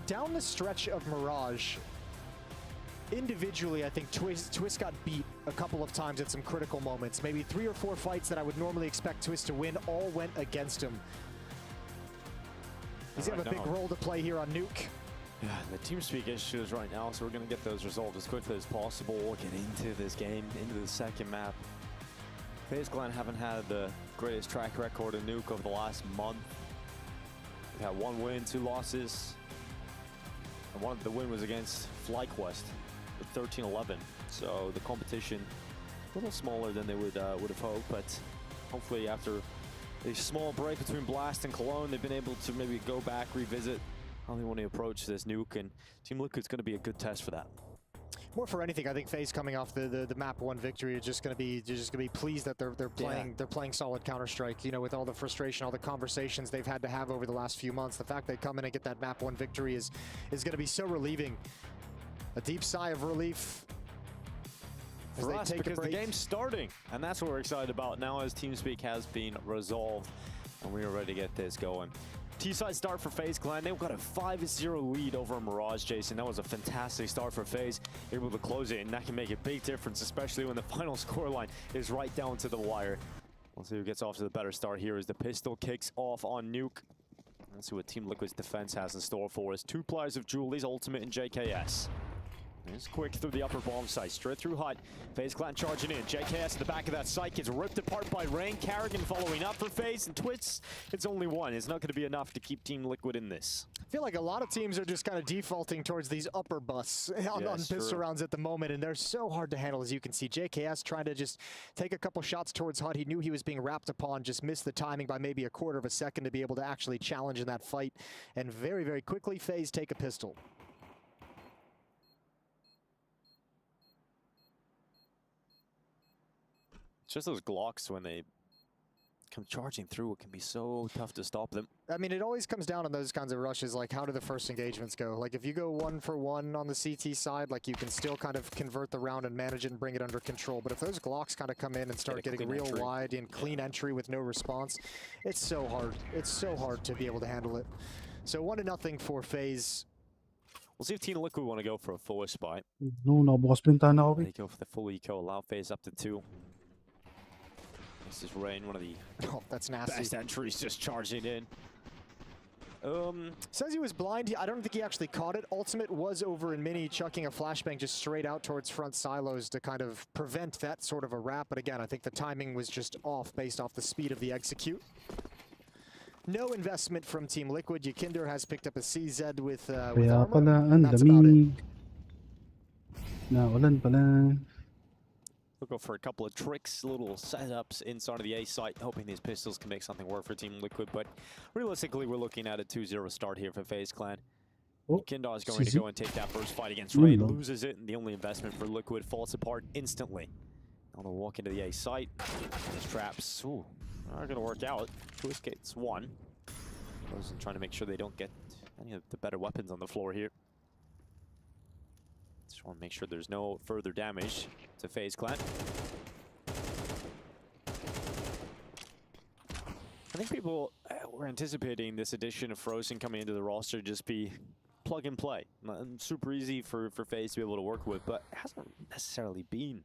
Down the stretch of Mirage, individually, I think Twist got beat a couple of times at some critical moments. Maybe 3 or 4 fights that I would normally expect Twist to win all went against him. Does he have a big role to play here on Nuke? Yeah, the TeamSpeak issues right now, so we're going to get those resolved as quickly as possible. We'll get into this game, into the second map. FaZe clan haven't had the greatest track record in Nuke over the last month. They've had 1 win, 2 losses. And the win was against FlyQuest with 13-11. So the competition a little smaller than they would have hoped, but hopefully after a small break between Blast and Cologne, they've been able to maybe go back, revisit how they want to approach this Nuke, and Team Liquid's going to be a good test for that. More for anything, I think FaZe coming off the map 1 victory are just going to be pleased that they're playing solid Counter-Strike. You know, with all the frustration, all the conversations they've had to have over the last few months, the fact they come in and get that map 1 victory is going to be so relieving. A deep sigh of relief as For they us, take because a break. the game's starting, and that's what we're excited about now as TeamSpeak has been resolved, and we are ready to get this going. T-side start for FaZe clan. They've got a 5-0 lead over Mirage, Jason. That was a fantastic start for FaZe. Able to close it, and that can make a big difference, especially when the final scoreline is right down to the wire. Let's see who gets off to the better start here as the pistol kicks off on Nuke. Let's see what Team Liquid's defense has in store for us. 2 players of Julie's Ultimate and JKS. It's quick through the upper bomb site, straight through Hut. FaZe Clan charging in. JKS at the back of that site gets ripped apart by Rain. Carrigan following up for FaZe, and Twists, it's only one. It's not going to be enough to keep Team Liquid in this. I feel like a lot of teams are just kind of defaulting towards these upper busts on pistol rounds at the moment, and they're so hard to handle, as you can see. JKS trying to just take a couple shots towards Hut. He knew he was being wrapped upon, just missed the timing by maybe a quarter of a second to be able to actually challenge in that fight. And very, very quickly, FaZe take a pistol. Just those Glocks, when they come charging through, it can be so tough to stop them. I mean, it always comes down on those kinds of rushes, like how do the first engagements go? Like if you go 1-for-1 on the CT side, like you can still kind of convert the round and manage it and bring it under control. But if those Glocks kind of come in and start getting real wide and clean entry with no response, it's so hard. It's so hard to be able to handle it. So 1-0 for FaZe. We'll see if Team Liquid want to go for a full spy. No, boss pinta na ako. They go for the full eco, allow FaZe up to 2. This is Rain, one of the that's nasty. Best entries, just charging in. Says he was blind. I don't think he actually caught it. Ultimate was over in mini, chucking a flashbang just straight out towards front silos to kind of prevent that sort of a wrap. But again, I think the timing was just off based off the speed of the execute. No investment from Team Liquid. Yakinder has picked up a CZ with Kaya armor. pala, ang That's about it. dami. Naulan pala. We'll go for a couple of tricks, little setups inside of the A site, hoping these pistols can make something work for Team Liquid. But realistically, we're looking at a 2-0 start here for FaZe Clan. Kindar is going to go and take that first fight against Rain, loses it, and the only investment for Liquid falls apart instantly. Now they'll walk into the A site. Those traps, ooh, are going to work out. Twist gets 1. Frozen trying to make sure they don't get any of the better weapons on the floor here. Just want to make sure there's no further damage to FaZe Clan. I think people were anticipating this addition of Frozen coming into the roster just be plug and play. Super easy for FaZe to be able to work with, but it hasn't necessarily been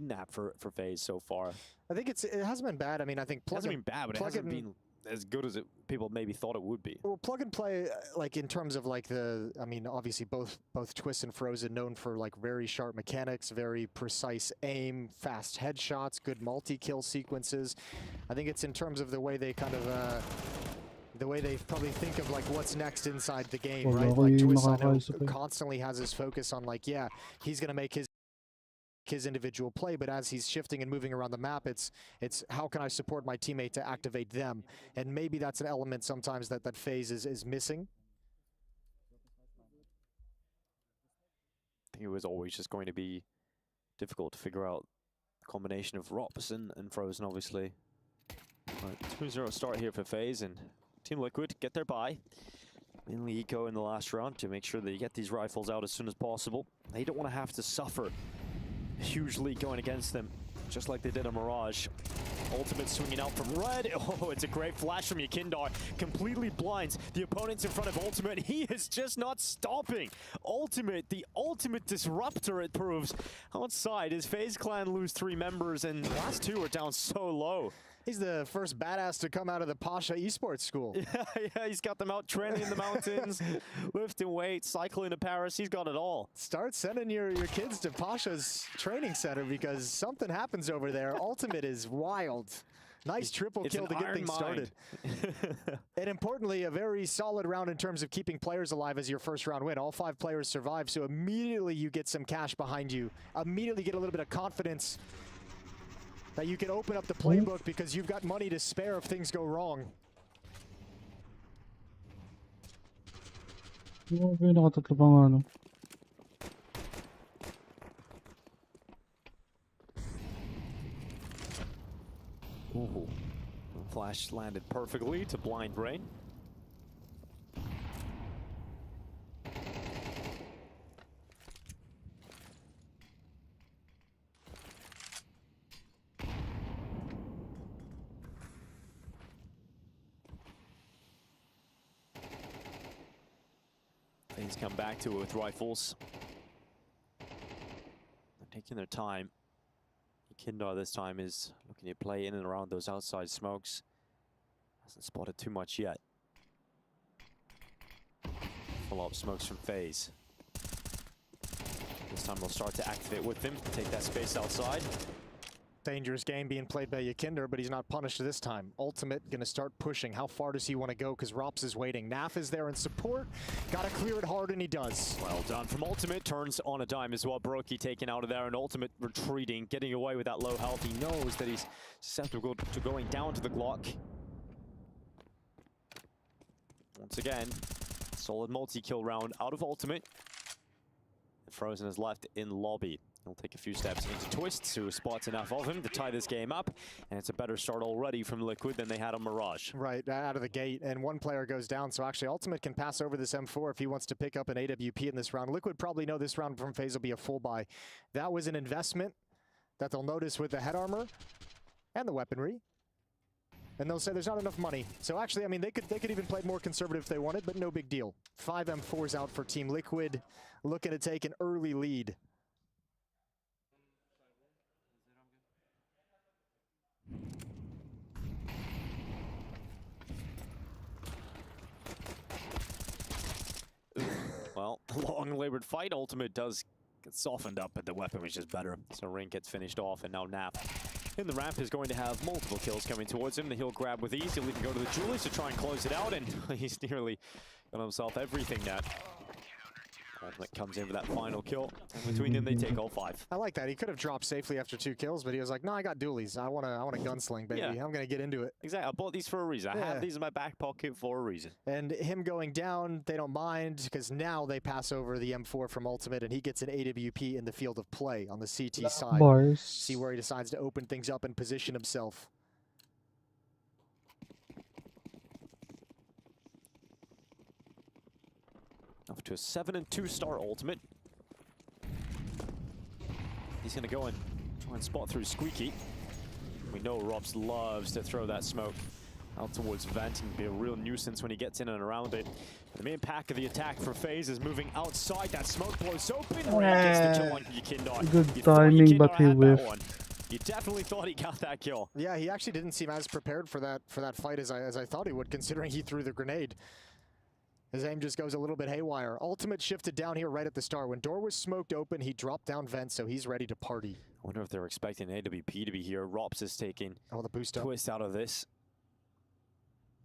that for FaZe so far. I think it hasn't been bad. I mean, I think it hasn't been bad, but it hasn't been as good as people maybe thought it would be. Well, plug and play, like in terms of like I mean, obviously both Twist and Frozen known for like very sharp mechanics, very precise aim, fast headshots, good multi-kill sequences. I think it's in terms of the way they kind of, the way they probably think of like what's next inside the game, right? Like Twist, I know, constantly has his focus on like, yeah, he's gonna make his individual play, but as he's shifting and moving around the map, it's how can I support my teammate to activate them? And maybe that's an element sometimes that FaZe is missing. I think it was always just going to be difficult to figure out the combination of Rops and Frozen, obviously. But 2-0 start here for FaZe, and Team Liquid get their bye. Mainly eco in the last round to make sure they get these rifles out as soon as possible. They don't want to have to suffer a huge lead going against them, just like they did on Mirage. Ultimate swinging out from Red. Oh, it's a great flash from Yakindar. Completely blinds the opponents in front of Ultimate. He is just not stopping. Ultimate, the ultimate disruptor, it proves. Outside, his FaZe Clan lose 3 members, and the last 2 are down so low. He's the first badass to come out of the Pasha esports school. Yeah, he's got them out training in the mountains, lifting weights, cycling to Paris. He's got it all. Start sending your kids to Pasha's training center because something happens over there. Ultimate is wild. Nice triple kill to get things started. And importantly, a very solid round in terms of keeping players alive as your first round win. All 5 players survive, so immediately you get some cash behind you. Immediately get a little bit of confidence that you can open up the playbook because you've got money to spare if things go wrong. Nakatatlo pa nga, no? Ooh. Flash landed perfectly to blind Rain. Things come back to it with rifles. They're taking their time. Kindar this time is looking to play in and around those outside smokes. Hasn't spotted too much yet. Follow-up smokes from FaZe. This time they'll start to activate with him, take that space outside. Dangerous game being played by Yakinder, but he's not punished this time. Ultimate gonna start pushing. How far does he want to go? Because Rops is waiting. Naf is there in support. Gotta clear it hard, and he does. Well done from Ultimate. Turns on a dime as well. Brokey taken out of there, and Ultimate retreating, getting away with that low health. He knows that he's susceptible to going down to the Glock. Once again, solid multi-kill round out of Ultimate. Frozen is left in lobby. He'll take a few steps into Twists, who spots enough of him to tie this game up. And it's a better start already from Liquid than they had on Mirage. Right, out of the gate. And one player goes down, so actually Ultimate can pass over this M4 if he wants to pick up an AWP in this round. Liquid probably know this round from FaZe will be a full buy. That was an investment that they'll notice with the head armor and the weaponry. And they'll say there's not enough money. So actually, I mean, they could even play more conservative if they wanted, but no big deal. 5 M4s out for Team Liquid, looking to take an early lead. Well, long labored fight. Ultimate does get softened up, but the weapon was just better. So Ring gets finished off, and now Nap in the ramp is going to have multiple kills coming towards him that he'll grab with ease. He'll even go to the Julius to try and close it out, and he's nearly got himself everything now. Ultimate comes in for that final kill. And between them, they take all 5. I like that. He could have dropped safely after 2 kills, but he was like, no, I got dualies. I want a gunsling, baby. Yeah. I'm going to get into it. Exactly. I bought these for a reason. I have these in my back pocket for a reason. And him going down, they don't mind, because now they pass over the M4 from Ultimate, and he gets an AWP in the field of play on the CT side. Bars. See where he decides to open things up and position himself. Off to a 7-2 start Ultimate. He's going to go and try and spot through Squeaky. We know Robs loves to throw that smoke out towards Vent and be a real nuisance when he gets in and around it. The main pack of the attack for FaZe is moving outside. That smoke blows open. Gets the kill on Yekindar. Good timing, but he whiffed. You definitely thought he got that kill. Yeah, he actually didn't seem as prepared for that fight as I thought he would, considering he threw the grenade. His aim just goes a little bit haywire. Ultimate shifted down here right at the start. When door was smoked open, he dropped down Vent, so he's ready to party. I wonder if they're expecting AWP to be here. Rops is taking the boost Twist out of this.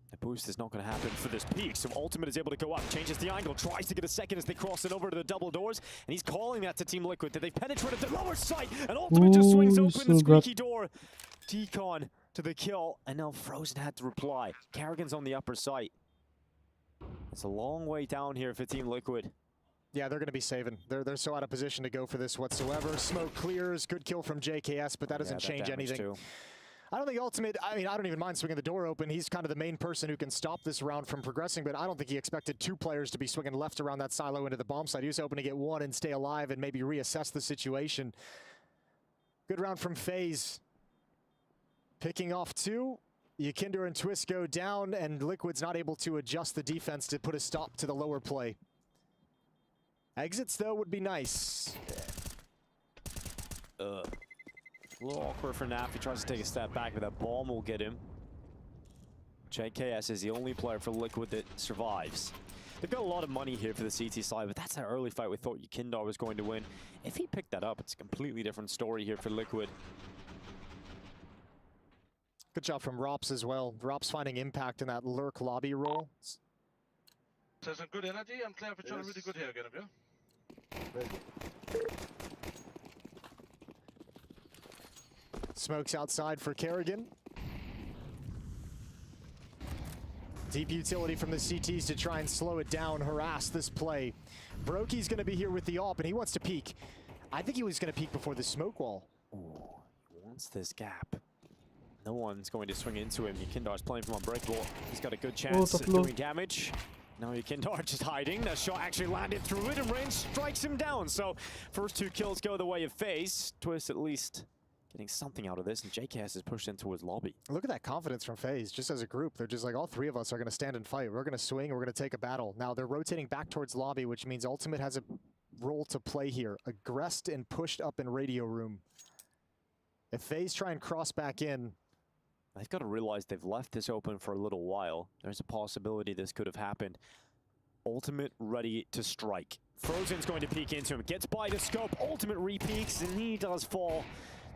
The boost is not going to happen for this peak, so Ultimate is able to go up, changes the angle, tries to get a second as they cross it over to the double doors, and he's calling that to Team Liquid, that they've penetrated the lower site, and Ultimate just swings open the squeaky door. T-Con to the kill, and now Frozen had to reply. Carrigan's on the upper site. It's a long way down here for Team Liquid. Yeah, they're going to be saving. They're so out of position to go for this whatsoever. Smoke clears, good kill from JKS, but that doesn't change anything. Too. I don't think Ultimate, I mean, I don't even mind swinging the door open. He's kind of the main person who can stop this round from progressing, but I don't think he expected 2 players to be swinging left around that silo into the bomb site. He was hoping to get 1 and stay alive and maybe reassess the situation. Good round from FaZe. Picking off 2. Yakinder and Twist go down, and Liquid's not able to adjust the defense to put a stop to the lower play. Exits, though, would be nice. A little awkward for Nap. He tries to take a step back, but that bomb will get him. JKS is the only player for Liquid that survives. They've got a lot of money here for the CT side, but that's an early fight we thought Yakindar was going to win. If he picked that up, it's a completely different story here for Liquid. Good job from Rops as well. Rops finding impact in that lurk lobby role. So some good energy. I'm clear for trying really good here again, yeah? Smokes outside for Kerrigan. Deep utility from the CTs to try and slow it down, harass this play. Brokey's going to be here with the AWP, and he wants to peek. I think he was going to peek before the smoke wall. Ooh, he wants this gap. No one's going to swing into him. Yakindar's playing from Unbreakable. He's got a good chance of doing damage. Now Yakindar just hiding. That shot actually landed through it, and Rain strikes him down. So first 2 kills go the way of FaZe. Twist at least getting something out of this, and JKS is pushed into his lobby. Look at that confidence from FaZe, just as a group. They're just like, all 3 of us are going to stand and fight. We're going to swing, and we're going to take a battle. Now they're rotating back towards lobby, which means Ultimate has a role to play here. Aggressed and pushed up in radio room. If FaZe try and cross back in, they've got to realize they've left this open for a little while. There's a possibility this could have happened. Ultimate ready to strike. Frozen's going to peek into him. Gets by the scope. Ultimate re-peeks, and he does fall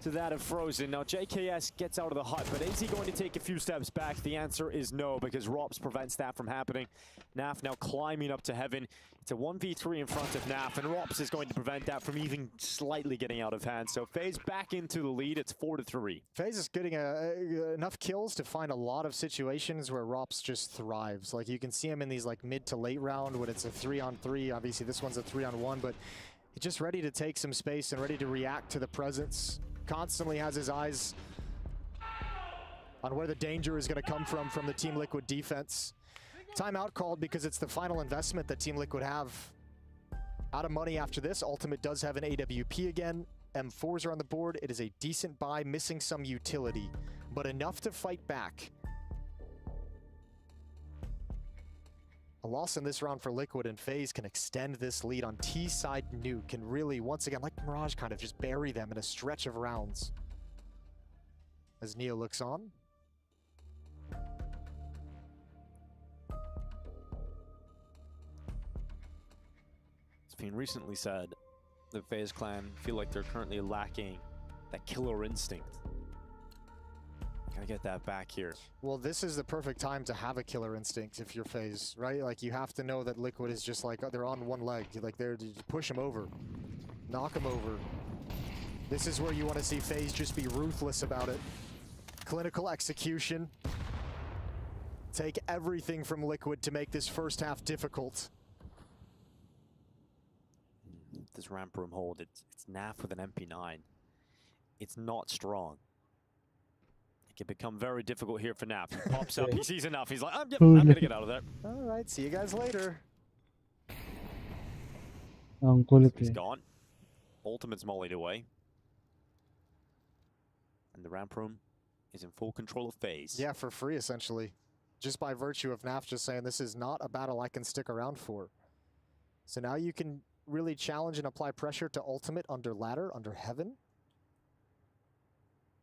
to that of Frozen. Now JKS gets out of the hut, but is he going to take a few steps back? The answer is no, because Rops prevents that from happening. Naf now climbing up to heaven. It's a 1v3 in front of Naf, and Rops is going to prevent that from even slightly getting out of hand. So FaZe back into the lead. It's 4-3. FaZe is getting enough kills to find a lot of situations where Rops just thrives. Like, you can see him in these like mid to late round when it's a 3-on-3. Obviously this one's a 3-on-1, but he's just ready to take some space and ready to react to the presence. Constantly has his eyes on where the danger is going to come from the Team Liquid defense. Timeout called because it's the final investment that Team Liquid have. Out of money after this. Ultimate does have an AWP again. M4s are on the board. It is a decent buy, missing some utility, but enough to fight back. A loss in this round for Liquid, and FaZe can extend this lead on T-side nuke and really, once again, like Mirage, kind of just bury them in a stretch of rounds. As Neo looks on. It's been recently said the FaZe clan feel like they're currently lacking that killer instinct. Gotta get that back here. Well, this is the perfect time to have a killer instinct if you're FaZe, right? Like, you have to know that Liquid is just like, they're on one leg. Like, they're to push them over, knock them over. This is where you want to see FaZe just be ruthless about it. Clinical execution. Take everything from Liquid to make this first half difficult. This ramp room hold, it's Naf with an MP9. It's not strong. It can become very difficult here for Naf. He pops up, he sees enough, he's like, I'm gonna get out of there. All right, see you guys later. He's gone. Ultimate's mollied away. And the ramp room is in full control of FaZe. Yeah, for free, essentially. Just by virtue of Naf just saying, this is not a battle I can stick around for. So now you can really challenge and apply pressure to Ultimate under ladder, under heaven.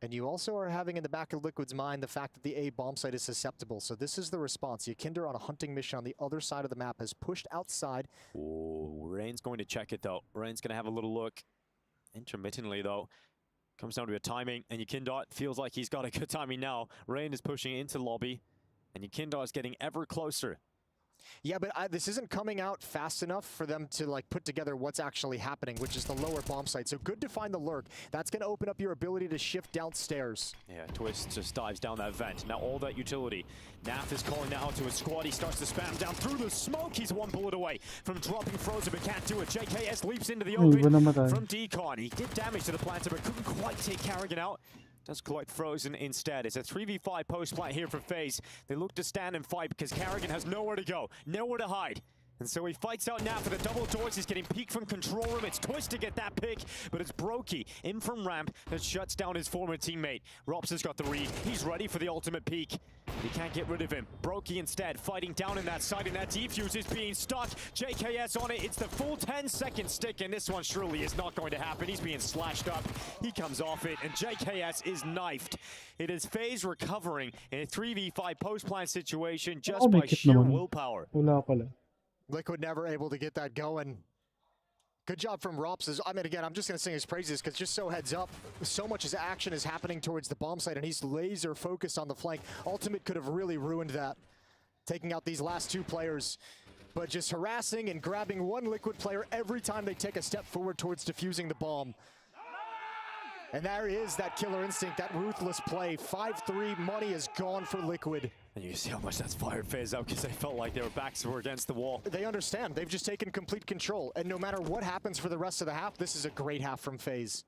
And you also are having in the back of Liquid's mind the fact that the A bomb site is susceptible. So this is the response. Yakinder on a hunting mission on the other side of the map has pushed outside. Ooh, Rain's going to check it though. Rain's going to have a little look. Intermittently though. Comes down to a timing, and Yakindot feels like he's got a good timing now. Rain is pushing into lobby, and Yakindot is getting ever closer. Yeah, but this isn't coming out fast enough for them to like put together what's actually happening, which is the lower bomb site. So good to find the lurk. That's going to open up your ability to shift downstairs. Yeah, Twist just dives down that vent. Now all that utility. Naf is calling that out to his squad. He starts to spam down through the smoke. He's one bullet away from dropping Frozen, but can't do it. JKS leaps into the open from Decon. He did damage to the planter, but couldn't quite take Karrigan out. Does collect Frozen instead. It's a 3v5 post plant here for FaZe. They look to stand and fight because Karrigan has nowhere to go, nowhere to hide. And so he fights out now for the double doors. He's getting peeked from control room. It's Twist to get that pick, but it's Brokey in from ramp that shuts down his former teammate. Rops has got the read. He's ready for the ultimate peek. He can't get rid of him. Brokey instead fighting down in that side, and that defuse is being stuck. JKS on it. It's the full 10-second stick, and this one surely is not going to happen. He's being slashed up. He comes off it, and JKS is knifed. It is FaZe recovering in a 3v5 post-plant situation just by sheer willpower. Liquid never able to get that going. Good job from Rops. I mean, again, I'm just going to sing his praises because just so heads up, so much action is happening towards the bomb site, and he's laser focused on the flank. Ultimate could have really ruined that, taking out these last two players. But just harassing and grabbing one Liquid player every time they take a step forward towards defusing the bomb. And there is that killer instinct, that ruthless play. 5-3, money is gone for Liquid. And you see how much that's fired FaZe up because they felt like their backs were against the wall. They understand. They've just taken complete control. And no matter what happens for the rest of the half, this is a great half from FaZe.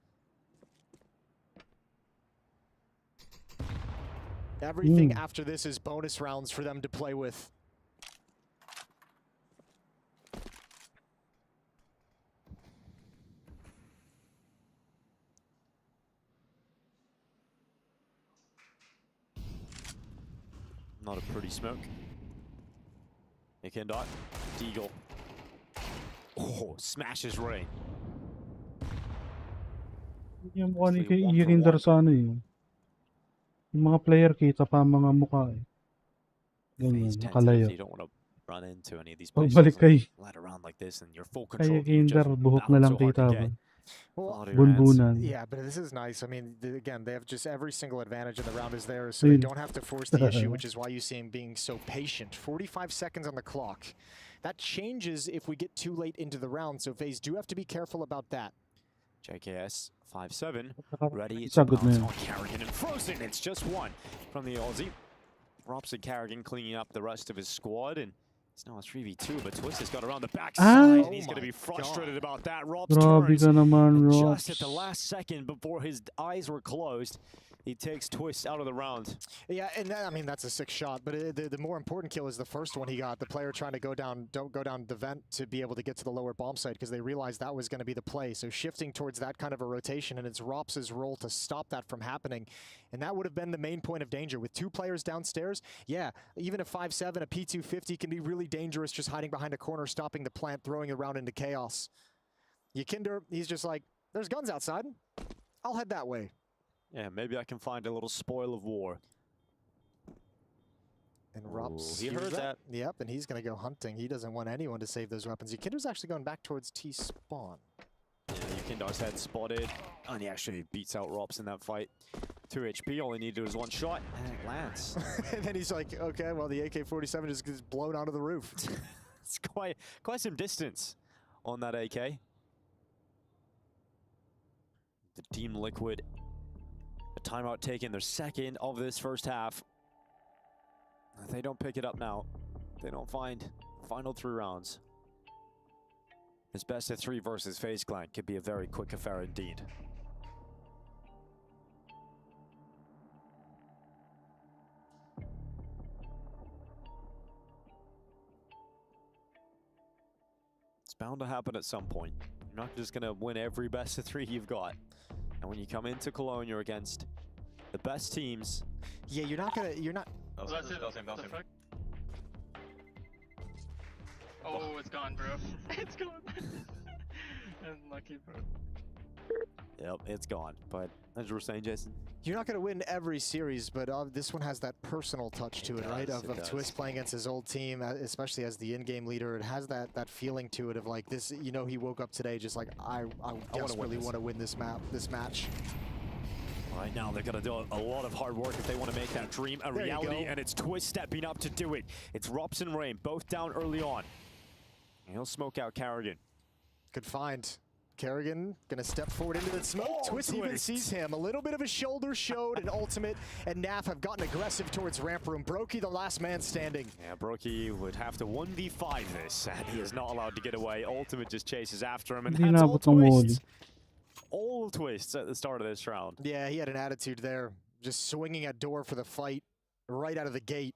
Everything after this is bonus rounds for them to play with. Not a pretty smoke. Yakindot, Deagle. Oh, smashes Rain. Yung mukha ni Yakinder sa ano eh. Yung mga player kita pa ang mga mukha eh. Ganyan, nakalayo. You don't want to run into any of these Pagbalik places kay led around like this, and you're full kay control. You just Kinder, buhok na battle lang so kay hard to get. Tabang. Well, Bunbunan. yeah, but this is nice. I mean, again, they have just every single advantage in the round is theirs, so they don't have to force the issue, which is why you see him being so patient. 45 seconds on the clock. That changes if we get too late into the round, so FaZe do have to be careful about that. JKS 5-7, ready It's to a good pounce man. on Carrigan and Frozen. It's just one from the Aussie. Robson Carrigan cleaning up the rest of his squad, and it's now a 3v2, but Twist has got around the backside, and he's going to be frustrated about that. Robs Grabe turns, ka naman, and Robs. just at the last second before his eyes were closed, he takes Twist out of the round. Yeah, and that, I mean, that's a sick shot, but the more important kill is the first one he got. The player trying to don't go down the vent to be able to get to the lower bomb site because they realized that was going to be the play. So shifting towards that kind of a rotation, and it's Rops' role to stop that from happening. And that would have been the main point of danger. With two players downstairs, yeah, even a 5-7, a P250 can be really dangerous just hiding behind a corner, stopping the plant, throwing the round into chaos. Yakinder, he's just like, there's guns outside. I'll head that way. Yeah, maybe I can find a little spoil of war. And Rops, he heard that. Yep, and he's going to go hunting. He doesn't want anyone to save those weapons. Yakinder's actually going back towards T-spawn. Yeah, Yakindar's head spotted, and he actually beats out Rops in that fight. 2 HP, all he needed was one shot, and it lands. And then he's like, okay, well, the AK-47 just gets blown out of the roof. It's quite some distance on that AK. The Team Liquid, a timeout taken, their second of this first half. If they don't pick it up now, they don't find the final 3 rounds. This best of 3 versus FaZe Clan could be a very quick affair indeed. It's bound to happen at some point. You're not just going to win every best of 3 you've got. And when you come into Cologne, you're against the best teams. Yeah, you're not going to, you're not. Oh, that's it. What the fuck? Oh, it's gone, bro. It's gone. Unlucky, bro. Yep, it's gone. But as you were saying, Jason, You're not going to win every series, but this one has that personal touch to it, right? Of Twist playing against his old team, especially as the in-game leader. It has that feeling to it of like this, you know, he woke up today just like, I desperately want to win this match. Right now, they're going to do a lot of hard work if they want to make that dream a reality, and it's Twist stepping up to do it. It's Rops and Rain, both down early on. And he'll smoke out Carrigan. Good find. Kerrigan gonna step forward into the smoke. Twist even sees him. A little bit of a shoulder showed, and Ultimate and Naf have gotten aggressive towards ramp room. Brokey, the last man standing. Yeah, Brokey would have to 1v5 this, and he is not allowed to get away. Ultimate just chases after him, and that's all Twists. All Twists at the start of this round. Yeah, he had an attitude there. Just swinging at door for the fight right out of the gate.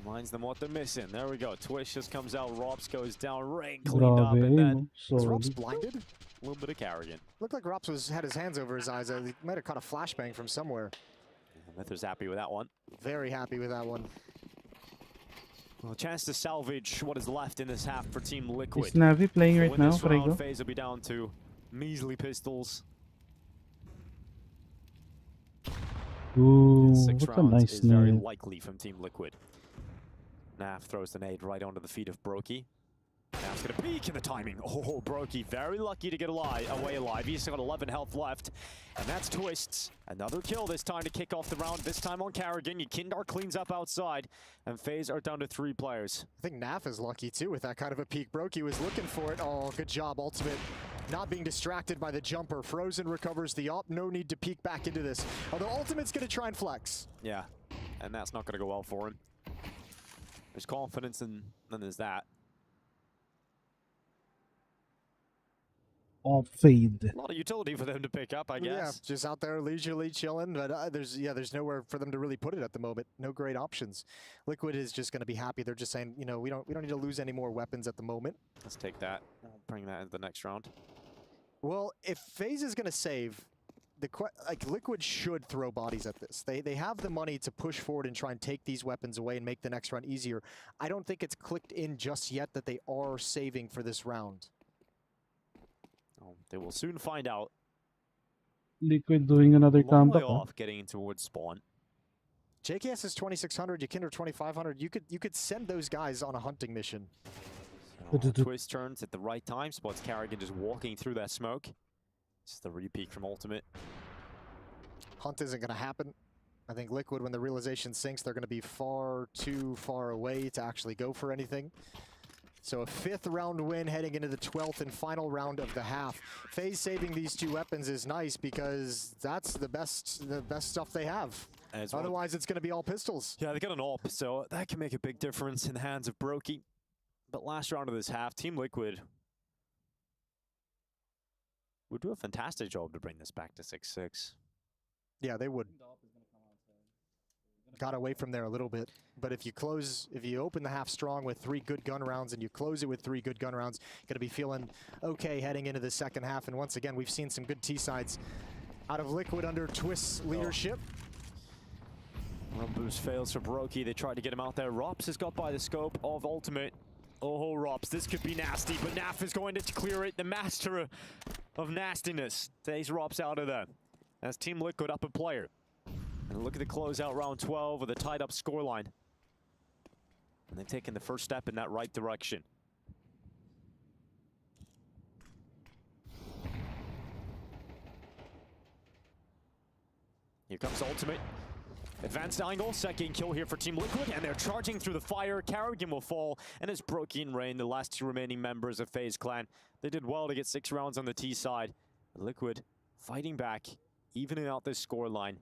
Reminds them what they're missing. There we go. Twist just comes out. Rops goes down. Rain cleaned up. And then is Rops blinded? A little bit of Carrigan. Looked like Rops had his hands over his eyes. He might have caught a flashbang from somewhere. Mythra's happy with that one. Very happy with that one. Well, a chance to salvage what is left in this half for Team Liquid. Is Navi playing right now, Frego? FaZe will be down to measly pistols. Ooh, 6 what a rounds nice is very name. likely from Team Liquid. Naf throws the nade right onto the feet of Brokey. Naf's gonna peek in the timing. Oh, Brokey very lucky to get away alive. He's got 11 health left. And that's Twists. Another kill this time to kick off the round, this time on Carrigan. Yakindar cleans up outside, and FaZe are down to 3 players. I think Naf is lucky too with that kind of a peek. Brokey was looking for it. Oh, good job, Ultimate. Not being distracted by the jumper. Frozen recovers the op. No need to peek back into this. Although Ultimate's gonna try and flex. Yeah, and that's not gonna go well for him. There's confidence, and then there's that. Off fade. A lot of utility for them to pick up, I guess. Yeah, just out there leisurely chilling, but there's nowhere for them to really put it at the moment. No great options. Liquid is just going to be happy. They're just saying, you know, we don't need to lose any more weapons at the moment. Let's take that. I'll bring that into the next round. Well, if FaZe is going to save, Liquid should throw bodies at this. They have the money to push forward and try and take these weapons away and make the next round easier. I don't think it's clicked in just yet that they are saving for this round. Oh, they will soon find out. Liquid doing another Long way comeback. off, getting towards spawn. JKS is 2600, Yakinder 2500. You could send those guys on a hunting mission. So, twist turns at the right time. Spots Carrigan just walking through that smoke. It's the repeat from Ultimate. Hunt isn't going to happen. I think Liquid, when the realization sinks, they're going to be too far away to actually go for anything. So a 5th round win heading into the 12th and final round of the half. FaZe saving these 2 weapons is nice because that's the best stuff they have. Otherwise, it's going to be all pistols. Yeah, they got an AWP, so that can make a big difference in the hands of Brokey. But last round of this half, Team Liquid would do a fantastic job to bring this back to 6-6. Yeah, they would. Got away from there a little bit, but if you open the half strong with 3 good gun rounds and you close it with 3 good gun rounds, gonna be feeling okay heading into the second half. And once again, we've seen some good T-sides out of Liquid under Twist's leadership. Run boost fails for Brokey. They tried to get him out there. Rops has got by the scope of Ultimate. Oh, Rops, this could be nasty, but Naf is going to clear it. The master of nastiness takes Rops out of there. As Team Liquid up a player. And look at the closeout round 12 with a tied up scoreline. And they've taken the first step in that right direction. Here comes Ultimate. Advanced angle, second kill here for Team Liquid, and they're charging through the fire. Carrigan will fall, and it's Brokey and Rain, the last 2 remaining members of FaZe Clan. They did well to get 6 rounds on the T side. Liquid fighting back, evening out this scoreline,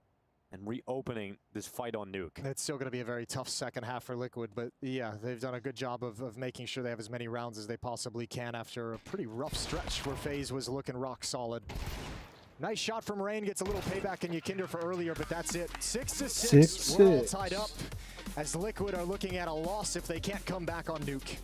and reopening this fight on Nuke. It's still going to be a very tough second half for Liquid, but yeah, they've done a good job of making sure they have as many rounds as they possibly can after a pretty rough stretch where FaZe was looking rock solid. Nice shot from Rain, gets a little payback in Yakinder for earlier, but that's it. 6-6, we're all tied up as Liquid are looking at a loss if they can't come back on Nuke.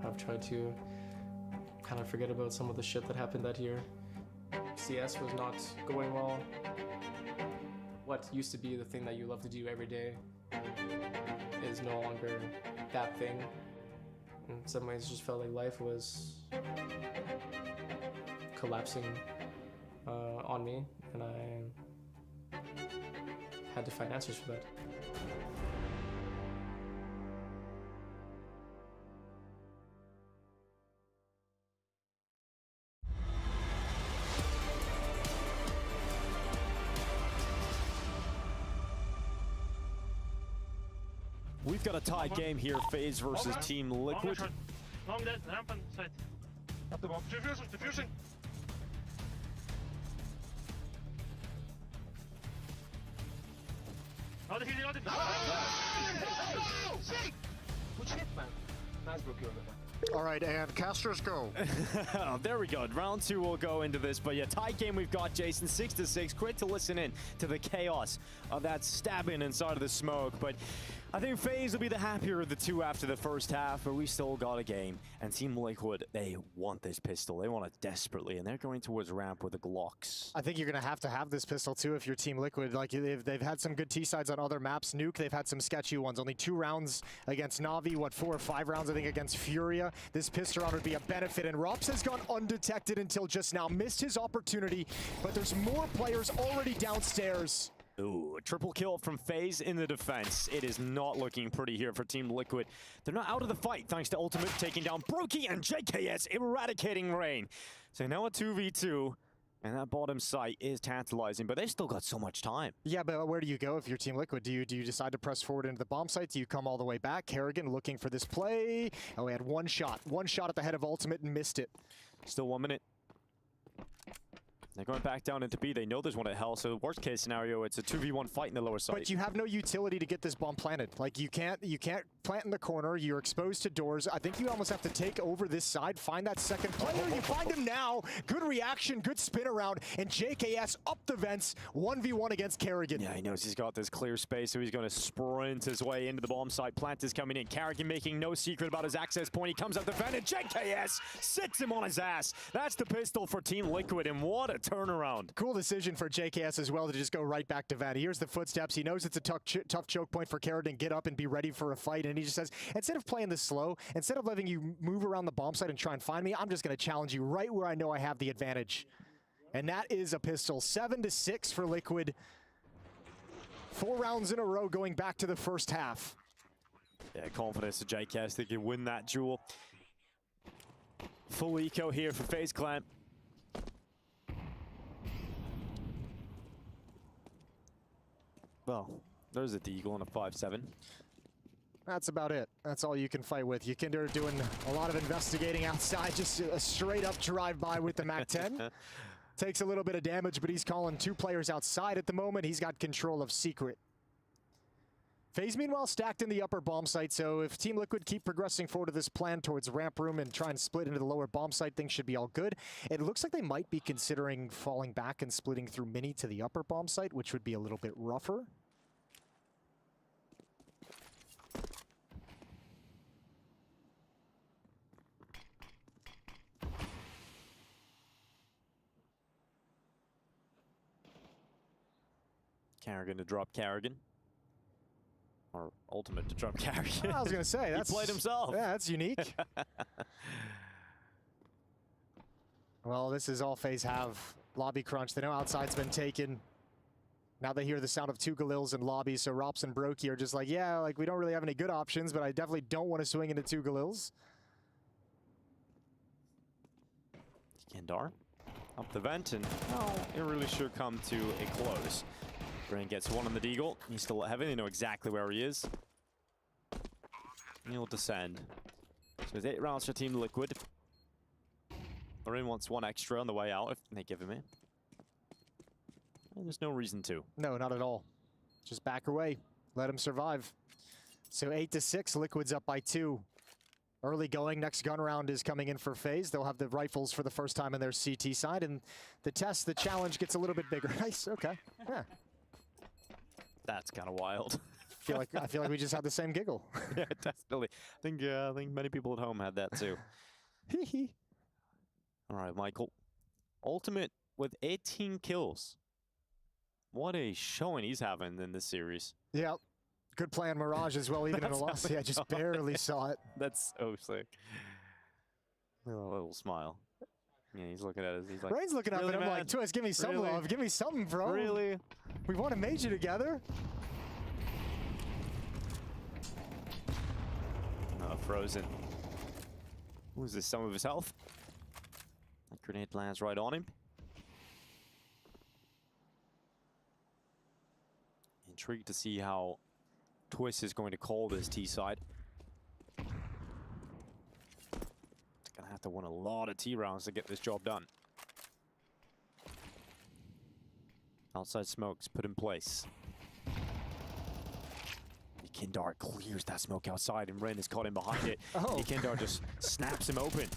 I've tried to kind of forget about some of the shit that happened that year. CS was not going well. What used to be the thing that you love to do every day is no longer that thing. In some ways, it just felt like life was collapsing on me, and I had to find answers for that. We've got a tie game here, FaZe versus Team Liquid. Long dead, ramp on side. Up the bomb. Diffusing. Oh, the healing, Sick! Good shit, man. Nice broke you over there. All right, and casters go. There we go. Round 2 will go into this, but yeah, tie game we've got, Jason, 6-6. Great to listen in to the chaos of that stabbing inside of the smoke, but I think FaZe will be the happier of the two after the first half, but we still got a game. And Team Liquid, they want this pistol. They want it desperately, and they're going towards ramp with the Glocks. I think you're going to have this pistol, too, if you're Team Liquid. Like, they've had some good T-sides on other maps. Nuke, they've had some sketchy ones. Only 2 rounds against Na'Vi, 4 or 5 rounds, I think, against Furia. This pistol round would be a benefit, and Rops has gone undetected until just now. Missed his opportunity, but there's more players already downstairs. Ooh, a triple kill from FaZe in the defense. It is not looking pretty here for Team Liquid. They're not out of the fight thanks to Ultimate taking down Brokey and JKS eradicating Rain. So now a 2v2, and that bottom site is tantalizing, but they've still got so much time. Yeah, but where do you go if you're Team Liquid? Do you decide to press forward into the bomb site? Do you come all the way back? Kerrigan looking for this play. Oh, he had one shot at the head of Ultimate and missed it. Still 1 minute. They're going back down into B. They know there's one at Hell, so worst case scenario, it's a 2v1 fight in the lower side. But you have no utility to get this bomb planted. Like, you can't plant in the corner. You're exposed to doors. I think you almost have to take over this side, find that second player. You find him now. Good reaction, good spin around, and JKS up the vents, 1v1 against Kerrigan. Yeah, he knows he's got this clear space, so he's going to sprint his way into the bomb site. Plant is coming in. Kerrigan making no secret about his access point. He comes up the vent, and JKS sits him on his ass. That's the pistol for Team Liquid, and what a turnaround. Cool decision for JKS as well to just go right back to Van. He hears the footsteps. He knows it's a tough choke point for Kerrigan. Get up and be ready for a fight. And he just says, instead of playing this slow, instead of letting you move around the bomb site and try and find me, I'm just going to challenge you right where I know I have the advantage. And that is a pistol. 7-6 for Liquid. 4 rounds in a row going back to the first half. Yeah, confidence to JKS. They can win that duel. Full eco here for FaZe Clan. Well, there's a Deagle and a 5-7. That's about it. That's all you can fight with. Ykinder doing a lot of investigating outside, just a straight up drive-by with the MAC-10. Takes a little bit of damage, but he's calling 2 players outside at the moment. He's got control of Secret. FaZe, meanwhile, stacked in the upper bomb site, so if Team Liquid keep progressing forward to this plan towards ramp room and try and split into the lower bomb site, things should be all good. It looks like they might be considering falling back and splitting through Mini to the upper bomb site, which would be a little bit rougher. Kerrigan to drop Kerrigan. Or Ultimate to drop Kerrigan. I was going to say, he played himself. Yeah, that's unique. Well, this is all FaZe have. Lobby crunch. They know outside's been taken. Now they hear the sound of 2 Galils in lobby, so Rops and Brokey are just like, yeah, like we don't really have any good options, but I definitely don't want to swing into 2 Galils. Kendar up the vent, and well, it really should come to a close. Brain gets one on the Deagle. He's still at heaven. They know exactly where he is. He'll descend. So it's 8 rounds for Team Liquid. Lorraine wants 1 extra on the way out if they give him it. And there's no reason to. No, not at all. Just back away. Let him survive. So 8-6, Liquid's up by 2. Early going, next gun round is coming in for FaZe. They'll have the rifles for the first time in their CT side, and the challenge gets a little bit bigger. Nice, okay. Yeah. That's kind of wild. I feel like we just had the same giggle. Yeah, definitely. I think many people at home had that too. All right, Michael. Ultimate with 18 kills. What a showing he's having in this series. Yeah. Good play on Mirage as well, even in a loss. Yeah, just barely saw it. That's so sick. A little smile. Yeah, he's looking at us. He's like, Rain's looking up really, at him man? like, Twist, give me some Really? love. Give me something, bro. Really? We won a major together. Frozen. Loses some of his health. That grenade lands right on him. Intrigued to see how Twist is going to call this T side. It's gonna have to win a lot of T rounds to get this job done. Outside smokes put in place. Kindar clears that smoke outside, and Ren is caught in behind it. Kindar just snaps him open.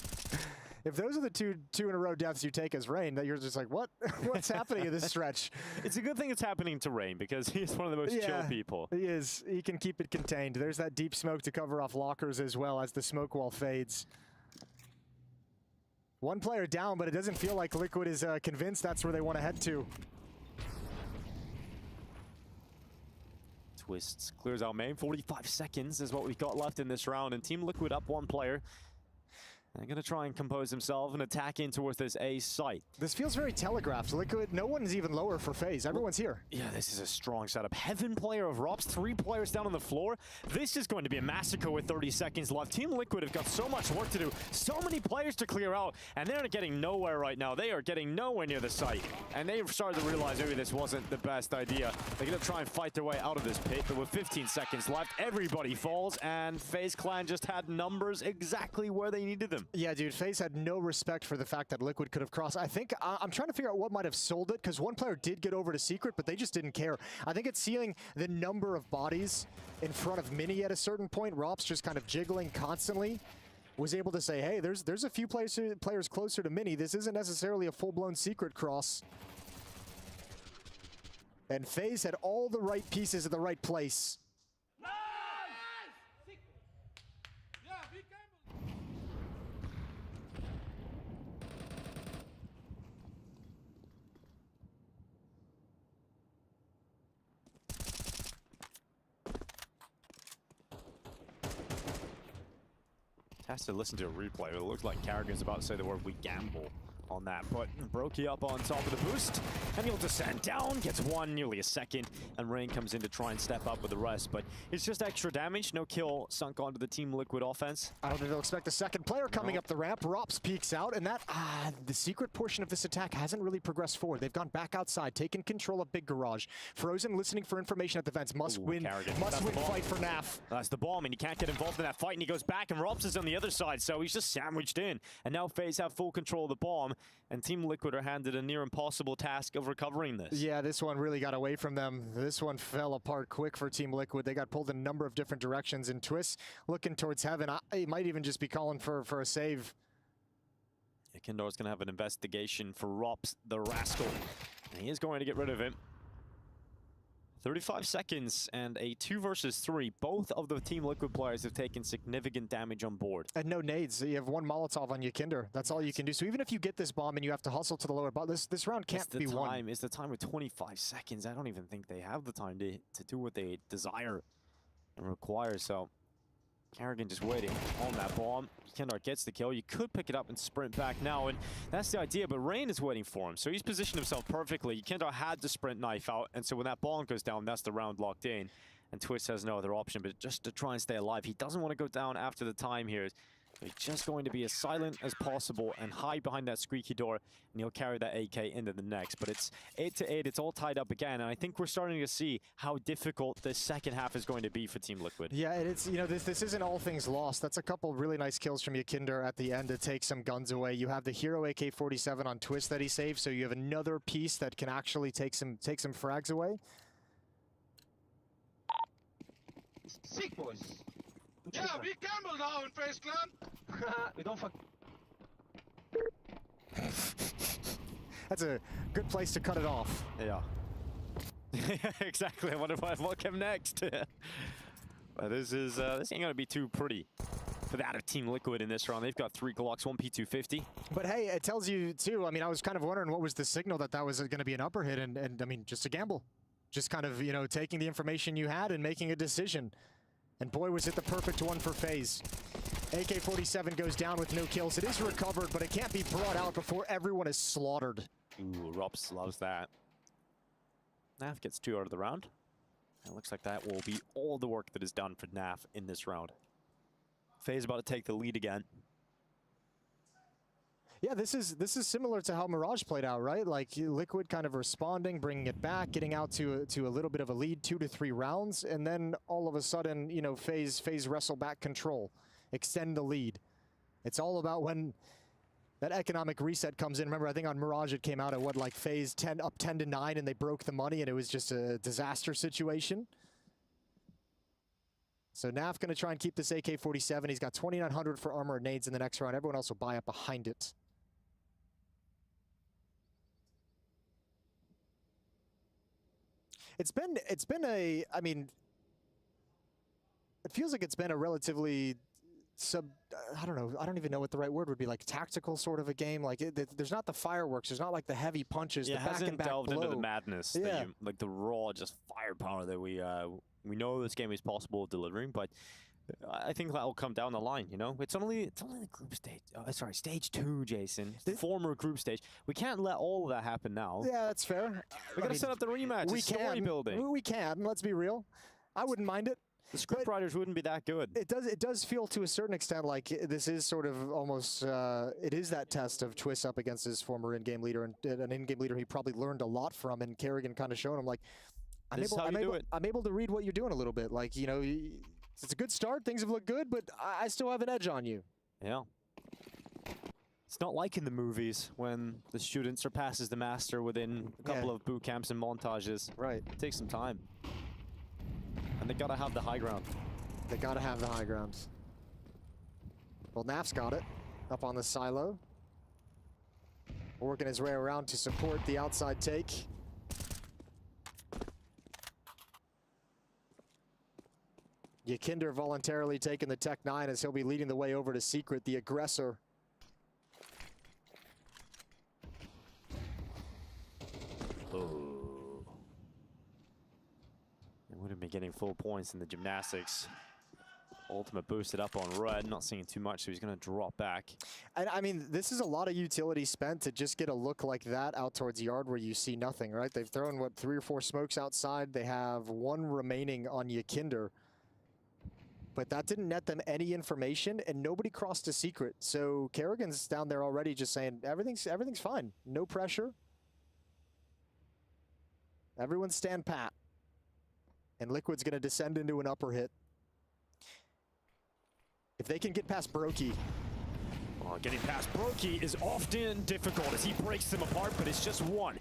If those are the two in a row deaths you take as Rain, that you're just like, what? What's happening in this stretch? It's a good thing it's happening to Rain because he's one of the most chill people. He is. He can keep it contained. There's that deep smoke to cover off lockers as well as the smoke wall fades. One player down, but it doesn't feel like Liquid is convinced that's where they want to head to. Twists clears out main. 45 seconds is what we've got left in this round, and Team Liquid up one player. They're going to try and compose themselves and attack in towards this A site. This feels very telegraphed. Liquid, no one's even lower for FaZe. Everyone's here. Yeah, this is a strong setup. Heaven player of Rops, 3 players down on the floor. This is going to be a massacre with 30 seconds left. Team Liquid have got so much work to do, so many players to clear out, and they're getting nowhere right now. They are getting nowhere near the site, and they've started to realize maybe this wasn't the best idea. They're going to try and fight their way out of this pit, but with 15 seconds left, everybody falls, and FaZe Clan just had numbers exactly where they needed them. Yeah, dude, FaZe had no respect for the fact that Liquid could have crossed. I think, I'm trying to figure out what might have sold it, because one player did get over to Secret, but they just didn't care. I think it's seeing the number of bodies in front of Mini at a certain point. Rops just kind of jiggling constantly. Was able to say, hey, there's a few players closer to Mini. This isn't necessarily a full-blown Secret cross. And FaZe had all the right pieces at the right place. Has to listen to a replay. It looks like Carrigan's about to say the word "we gamble" on that, but Brokey up on top of the boost, and he'll descend down, gets one, nearly a second, and Rain comes in to try and step up with the rest, but it's just extra damage. No kill sunk onto the Team Liquid offense. I don't think they'll expect the second player coming up the ramp. Rops peeks out, and that, the secret portion of this attack hasn't really progressed forward. They've gone back outside, taken control of Big Garage. Frozen listening for information at the vents. Must win fight for NAF. That's the bomb, and he can't get involved in that fight, and he goes back, and Rops is on the other side, so he's just sandwiched in. And now FaZe have full control of the bomb, and Team Liquid are handed a near impossible task of recovering this. Yeah, this one really got away from them. This one fell apart quick for Team Liquid. They got pulled in a number of different directions, and Twist looking towards heaven. He might even just be calling for a save. Yeah, Kindar's going to have an investigation for Rops, the rascal, and he is going to get rid of him. 35 seconds and a 2 versus 3. Both of the Team Liquid players have taken significant damage on board. And no nades. You have one Molotov on you, Kinder. That's all you can do. So even if you get this bomb and you have to hustle to the lower bottom, this round can't be won. It's the time with 25 seconds. I don't even think they have the time to do what they desire and require. So Carrigan just waiting on that bomb. Kindar gets the kill. You could pick it up and sprint back now, and that's the idea, but Rain is waiting for him, so he's positioned himself perfectly. Kindar had to sprint knife out, and so when that bomb goes down, that's the round locked in, and Twist has no other option but just to try and stay alive. He doesn't want to go down after the time here. He's just going to be as silent as possible and hide behind that squeaky door, and he'll carry that AK into the next. But it's 8-8. It's all tied up again, and I think we're starting to see how difficult this second half is going to be for Team Liquid. Yeah, and it's, you know, this isn't all things lost. That's a couple really nice kills from Yakinder at the end to take some guns away. You have the hero AK-47 on Twist that he saved, so you have another piece that can actually take some frags away. Sick boys. Yeah, we gamble now in FaZe Clan. We don't fuck. That's a good place to cut it off. Yeah. Exactly. I wonder what came next. But this ain't gonna be too pretty for that of Team Liquid in this round. They've got 3 Glocks, 1 P250. But hey, it tells you too. I mean, I was kind of wondering what was the signal that was going to be an upper hit, and I mean, just a gamble. Just kind of, you know, taking the information you had and making a decision. And boy, was it the perfect one for FaZe. AK-47 goes down with no kills. It is recovered, but it can't be brought out before everyone is slaughtered. Ooh, Rops loves that. Naf gets 2 out of the round. And it looks like that will be all the work that is done for Naf in this round. FaZe about to take the lead again. Yeah, this is similar to how Mirage played out, right? Like Liquid kind of responding, bringing it back, getting out to a little bit of a lead, 2 to 3 rounds, and then all of a sudden, you know, FaZe wrestle back control, extend the lead. It's all about when that economic reset comes in. Remember, I think on Mirage it came out at what, like FaZe up 10 to 9, and they broke the money, and it was just a disaster situation. So Naf going to try and keep this AK-47. He's got 2,900 for armor and nades in the next round. Everyone else will buy up behind it. It's been a, I mean, it feels like it's been a relatively I don't know, I don't even know what the right word would be, like tactical sort of a game. Like there's not the fireworks, there's not like the heavy punches, Yeah, the it back hasn't and back delved blow. into the madness, Yeah. that you, like the raw just firepower that we know this game is possible of delivering, but I think that will come down the line, you know? It's only the group stage. Sorry, stage 2, Jason. The former group stage. We can't let all of that happen now. Yeah, that's fair. We gotta set up the rematch. We It's story building. We can, let's be real. I wouldn't mind it. The script writers wouldn't be that good. It does feel to a certain extent like this is sort of almost, it is that test of Twist up against his former in-game leader, and an in-game leader he probably learned a lot from, and Kerrigan kind of showing him like, I'm able to read what you're doing a little bit. Like, you know, it's a good start, things have looked good, but I still have an edge on you. Yeah. It's not like in the movies when the student surpasses the master within a couple of boot camps and montages. Right. It takes some time. And they gotta have the high ground. They gotta have the high ground. Well, Naf's got it up on the silo. Working his way around to support the outside take. Yakinder voluntarily taking the Tech 9 as he'll be leading the way over to Secret, the aggressor. Oh. They would have been getting full points in the gymnastics. Ultimate boosted up on Red, not seeing too much, so he's going to drop back. And I mean, this is a lot of utility spent to just get a look like that out towards Yard where you see nothing, right? They've thrown, what, 3 or 4 smokes outside. They have 1 remaining on Yakinder. But that didn't net them any information, and nobody crossed a Secret. So Kerrigan's down there already just saying, everything's fine. No pressure. Everyone stand pat. And Liquid's going to descend into an upper hit. If they can get past Brokey. Getting past Brokey is often difficult as he breaks them apart, but it's just one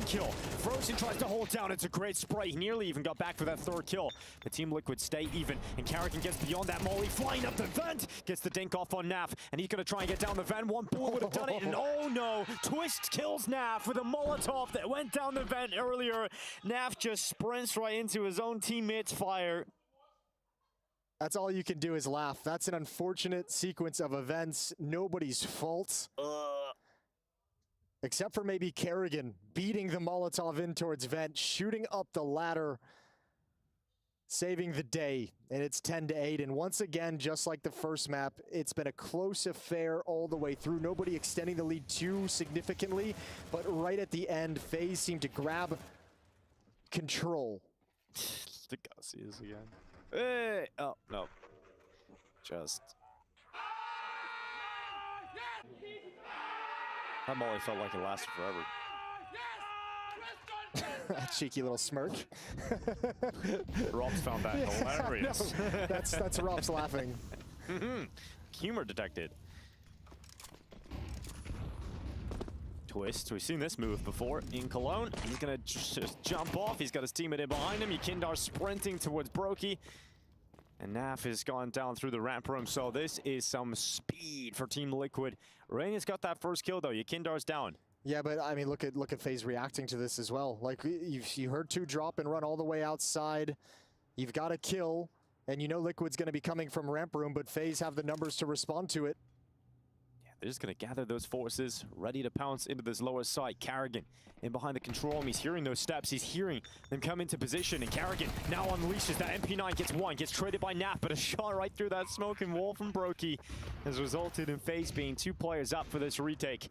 kill. Frozen tries to hold down. It's a great spray. He nearly even got back for that 3rd kill. The Team Liquid stay even, and Kerrigan gets beyond that molly, flying up the vent, gets the dink off on Naf, and he's going to try and get down the vent. 1 bullet would have done it, and oh no, Twist kills Naf with a Molotov that went down the vent earlier. Naf just sprints right into his own teammate's fire. That's all you can do is laugh. That's an unfortunate sequence of events. Nobody's fault. Except for maybe Kerrigan beating the Molotov in towards vent, shooting up the ladder, saving the day. And it's 10-8. And once again, just like the first map, it's been a close affair all the way through. Nobody extending the lead too significantly. But right at the end, FaZe seemed to grab control. The Gussies again. Hey! Oh, no. Just. That molly felt like it lasted forever. That cheeky little smirk. Rob's found that hilarious. No, that's Rob's laughing. Humor detected. Twist. We've seen this move before in Cologne. He's gonna just jump off. He's got his teammate in behind him. Yakindar sprinting towards Brokey. And Naf has gone down through the ramp room, so this is some speed for Team Liquid. Raini's got that first kill though. Yakindar's down. Yeah, but I mean, look at FaZe reacting to this as well. Like you heard 2 drop and run all the way outside. You've got a kill, and you know Liquid's going to be coming from ramp room, but FaZe have the numbers to respond to it. Yeah, They're just going to gather those forces, ready to pounce into this lower side. Carrigan in behind the control room. He's hearing those steps. He's hearing them come into position. And Carrigan now unleashes that MP9, gets one, gets traded by Nap, but a shot right through that smoking wall from Brokey has resulted in FaZe being 2 players up for this retake.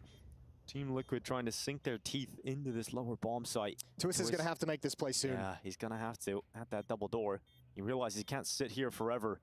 Team Liquid trying to sink their teeth into this lower bomb site. Twist is going to have to make this play soon. Yeah, he's going to have to at that double door. He realizes he can't sit here forever.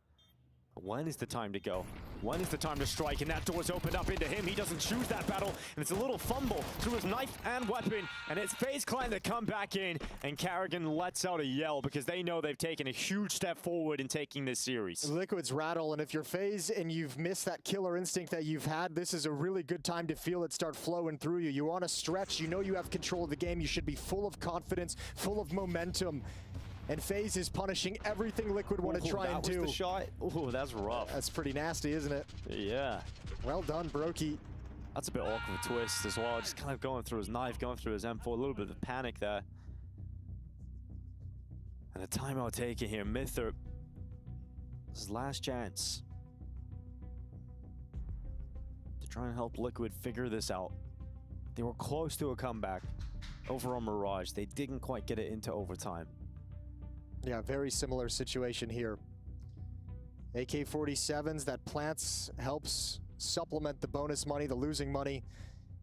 When is the time to go? When is the time to strike? And that door's opened up into him. He doesn't choose that battle, and it's a little fumble through his knife and weapon, and it's FaZe Clan that come back in, and Carrigan lets out a yell because they know they've taken a huge step forward in taking this series. Liquid's rattle, and if you're FaZe and you've missed that killer instinct that you've had, this is a really good time to feel it start flowing through you. You're on a stretch. You know you have control of the game. You should be full of confidence, full of momentum. And FaZe is punishing everything Liquid want to try and do. That was the shot. Oh, that's rough. That's pretty nasty, isn't it? Yeah. Well done, Brokey. That's a bit awkward Twist as well. Just kind of going through his knife, going through his M4. A little bit of panic there. And a timeout taken here. Mither. His last chance to try and help Liquid figure this out. They were close to a comeback over on Mirage. They didn't quite get it into overtime. Yeah, very similar situation here. AK-47s, that plants helps supplement the bonus money, the losing money,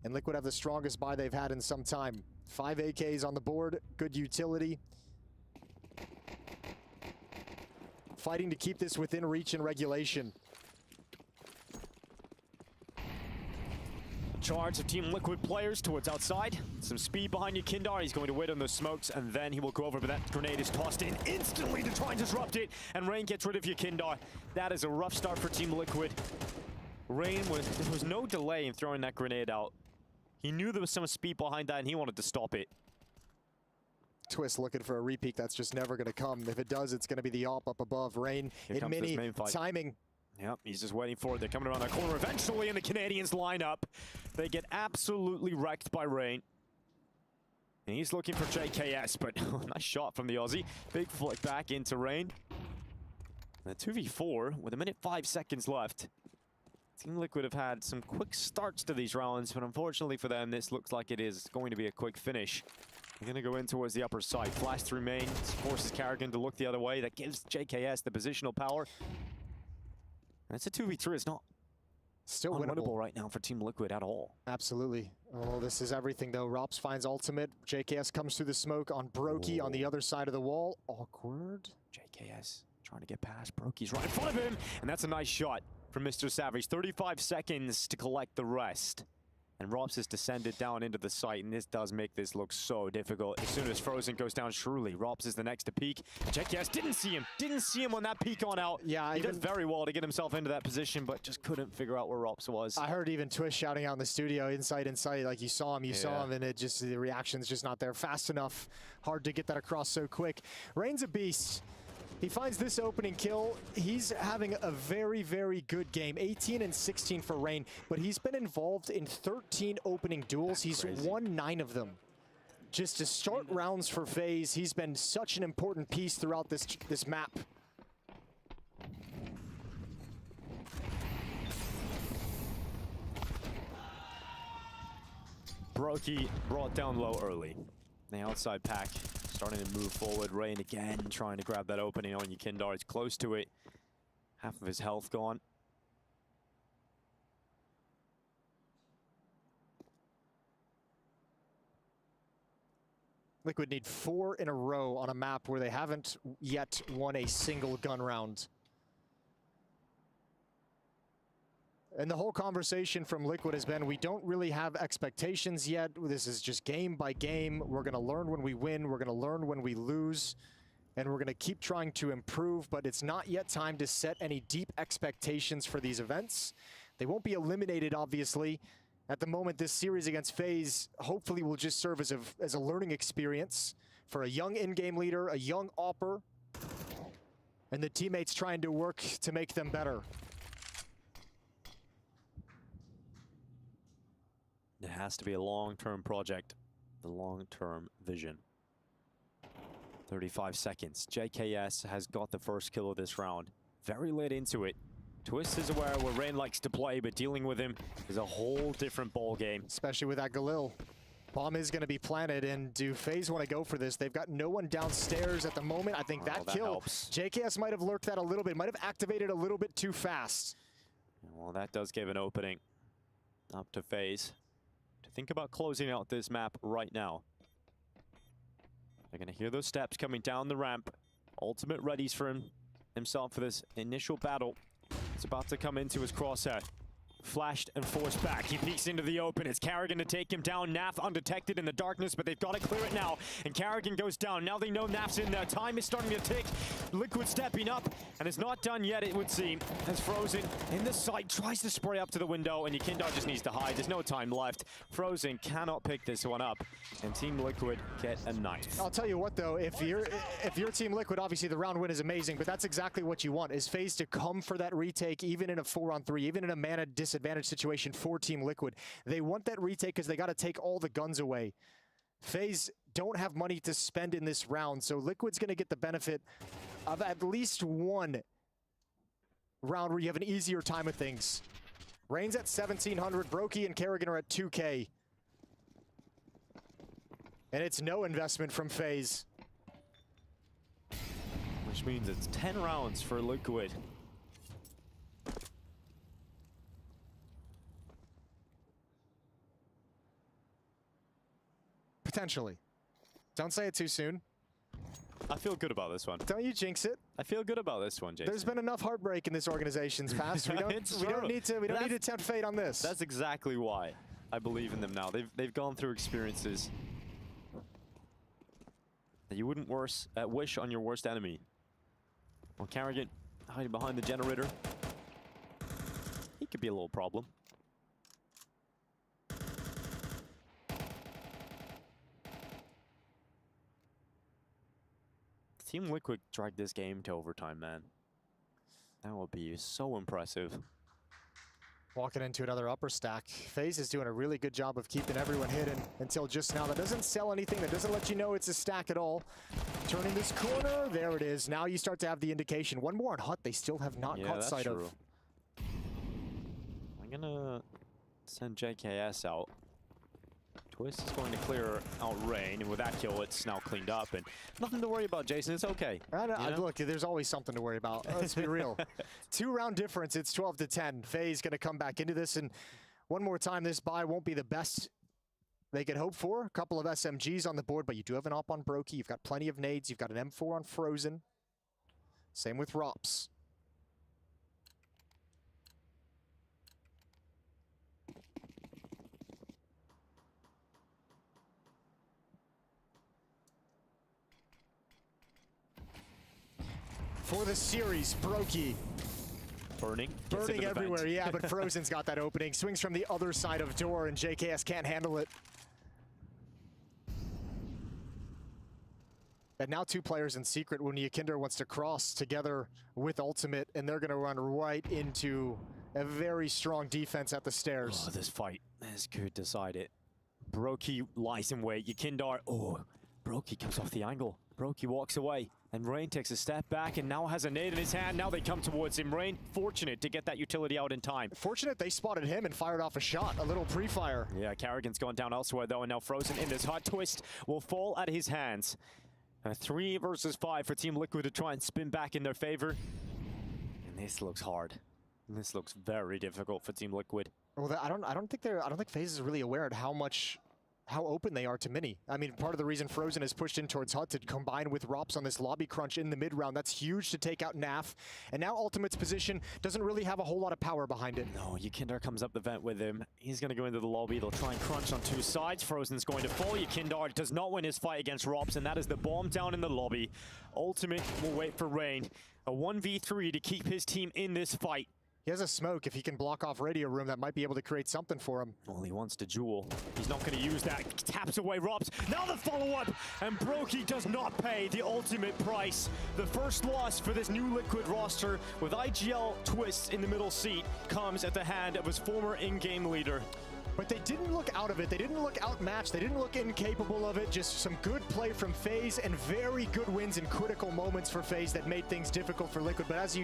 and Liquid have the strongest buy they've had in some time. 5 AKs on the board, good utility. Fighting to keep this within reach and regulation. Charge of Team Liquid players towards outside. Some speed behind you, Kindar. He's going to wait on those smokes, and then he will go over, but that grenade is tossed in instantly to try and disrupt it, and Rain gets rid of you, Kindar. That is a rough start for Team Liquid. Rain, there was no delay in throwing that grenade out. He knew there was some speed behind that, and he wanted to stop it. Twist looking for a repeat that's just never going to come. If it does, it's going to be the AWP up above. Rain in mini, timing. Yep, he's just waiting for it. They're coming around that corner eventually, and the Canadians line up. They get absolutely wrecked by Rain. And he's looking for JKS, but nice shot from the Aussie. Big flick back into Rain. And a 2v4 with 1:05 seconds left. Team Liquid have had some quick starts to these rounds, but unfortunately for them, this looks like it is going to be a quick finish. They're going to go in towards the upper side. Flash through main, forces Carrigan to look the other way. That gives JKS the positional power. And it's a 2v3. It's not still unwinnable right now for Team Liquid at all. Absolutely. Oh, this is everything, though. Rops finds ultimate. JKS comes through the smoke on Brokey on the other side of the wall. Awkward. JKS trying to get past. Brokey's right in front of him. And that's a nice shot from Mr. Savage. 35 seconds to collect the rest. And Rops has descended down into the site, and this does make this look so difficult. As soon as Frozen goes down, surely Rops is the next to peek. JKS didn't see him on that peek on out. Yeah, he did very well to get himself into that position, but just couldn't figure out where Rops was. I heard even Twist shouting out in the studio, inside, like you saw him, and it just, the reaction's just not there fast enough. Hard to get that across so quick. Rain's a beast. He finds this opening kill. He's having a very, very good game. 18 and 16 for Rain, but he's been involved in 13 opening duels. He's won 9 of them. Just to start rounds for FaZe, he's been such an important piece throughout this map. Brokey brought down low early. The outside pack starting to move forward. Rain again trying to grab that opening on Yukindar. It's close to it. Half of his health gone. Liquid need 4 in a row on a map where they haven't yet won a single gun round. And the whole conversation from Liquid has been, we don't really have expectations yet. This is just game by game. We're going to learn when we win. We're going to learn when we lose. And we're going to keep trying to improve, but it's not yet time to set any deep expectations for these events. They won't be eliminated, obviously. At the moment, this series against FaZe hopefully will just serve as a learning experience for a young in-game leader, a young AWPer, and the teammates trying to work to make them better. It has to be a long-term project, the long-term vision. 35 seconds. JKS has got the first kill of this round. Very late into it. Twist is aware where Rain likes to play, but dealing with him is a whole different ball game. Especially with that Galil. Bomb is going to be planted, and do FaZe want to go for this? They've got no one downstairs at the moment. I think that kill, helps. JKS might have lurked that a little bit, might have activated a little bit too fast. Well, that does give an opening up to FaZe to think about closing out this map right now. They're going to hear those steps coming down the ramp. Ultimate readies for himself for this initial battle. It's about to come into his crosshair. Flashed and forced back. He peeks into the open. It's Karrigan to take him down. Naf undetected in the darkness, but they've got to clear it now. And Karrigan goes down. Now they know Naf's in there. Time is starting to tick. Liquid stepping up, and it's not done yet, it would seem. As Frozen in the sight tries to spray up to the window, and Yekindar just needs to hide. There's no time left. Frozen cannot pick this one up, and Team Liquid get a ninth. I'll tell you what, though, if you're Team Liquid, obviously the round win is amazing, but that's exactly what you want, is FaZe to come for that retake, even in a 4-on-3, even in a mana disadvantage situation for Team Liquid. They want that retake because they got to take all the guns away. FaZe don't have money to spend in this round, so Liquid's going to get the benefit of at least one round where you have an easier time of things. Rain's at 1,700, Brokey and Karrigan are at 2K. And it's no investment from FaZe. Which means it's 10 rounds for Liquid. Potentially. Don't say it too soon. I feel good about this one. Don't you jinx it. I feel good about this one, Jason. There's been enough heartbreak in this organization's past. We don't need to tempt fate on this. That's exactly why I believe in them now. They've gone through experiences that you wouldn't wish on your worst enemy. Well, Karrigan hiding behind the generator. He could be a little problem. Team Liquid dragged this game to overtime, man. That would be so impressive. Walking into another upper stack. FaZe is doing a really good job of keeping everyone hidden until just now. That doesn't sell anything. That doesn't let you know it's a stack at all. Turning this corner. There it is. Now you start to have the indication. One more on Hut they still have not caught sight of. I'm going to send JKS out. Twist is going to clear out Rain, and with that kill, it's now cleaned up, and nothing to worry about, Jason. It's okay. Look, there's always something to worry about. Let's be real. 2-round difference. It's 12-10. FaZe going to come back into this, and one more time, this buy won't be the best they could hope for. A couple of SMGs on the board, but you do have an op on Brokey. You've got plenty of nades. You've got an M4 on Frozen. Same with Rops. For the series, Brokey. Burning Everywhere, yeah, but Frozen's got that opening. Swings from the other side of door, and JKS can't handle it. And now 2 players in secret when Yekindar wants to cross together with Ultimate, and they're going to run right into a very strong defense at the stairs. Oh, this fight is good. Decide it. Brokey lies in wait. Yekindar, Brokey comes off the angle. Brokey walks away, and Rain takes a step back and now has a nade in his hand. Now they come towards him. Rain, fortunate to get that utility out in time. Fortunate they spotted him and fired off a shot, a little pre-fire. Yeah, Karrigan's gone down elsewhere though, and now Frozen in this hot twist will fall at his hands. A 3 versus 5 for Team Liquid to try and spin back in their favor. And this looks hard. This looks very difficult for Team Liquid. Well, I don't think FaZe is really aware of how open they are to Mini. I mean, part of the reason Frozen is pushed in towards Hut to combine with Rops on this lobby crunch in the mid round, that's huge to take out Naf. And now Ultimate's position doesn't really have a whole lot of power behind it. No, Yekindar comes up the vent with him. He's going to go into the lobby. They'll try and crunch on 2 sides. Frozen's going to fall. Yekindar does not win his fight against Rops, and that is the bomb down in the lobby. Ultimate will wait for Rain. A 1v3 to keep his team in this fight. He has a smoke. If he can block off Radio Room, that might be able to create something for him. Well, he wants to jewel. He's not going to use that. Taps away Rops. Now the follow-up, and Brokey does not pay the ultimate price. The first loss for this new Liquid roster with IGL Twist in the middle seat comes at the hand of his former in-game leader. But they didn't look out of it. They didn't look outmatched. They didn't look incapable of it. Just some good play from FaZe and very good wins in critical moments for FaZe that made things difficult for Liquid. But as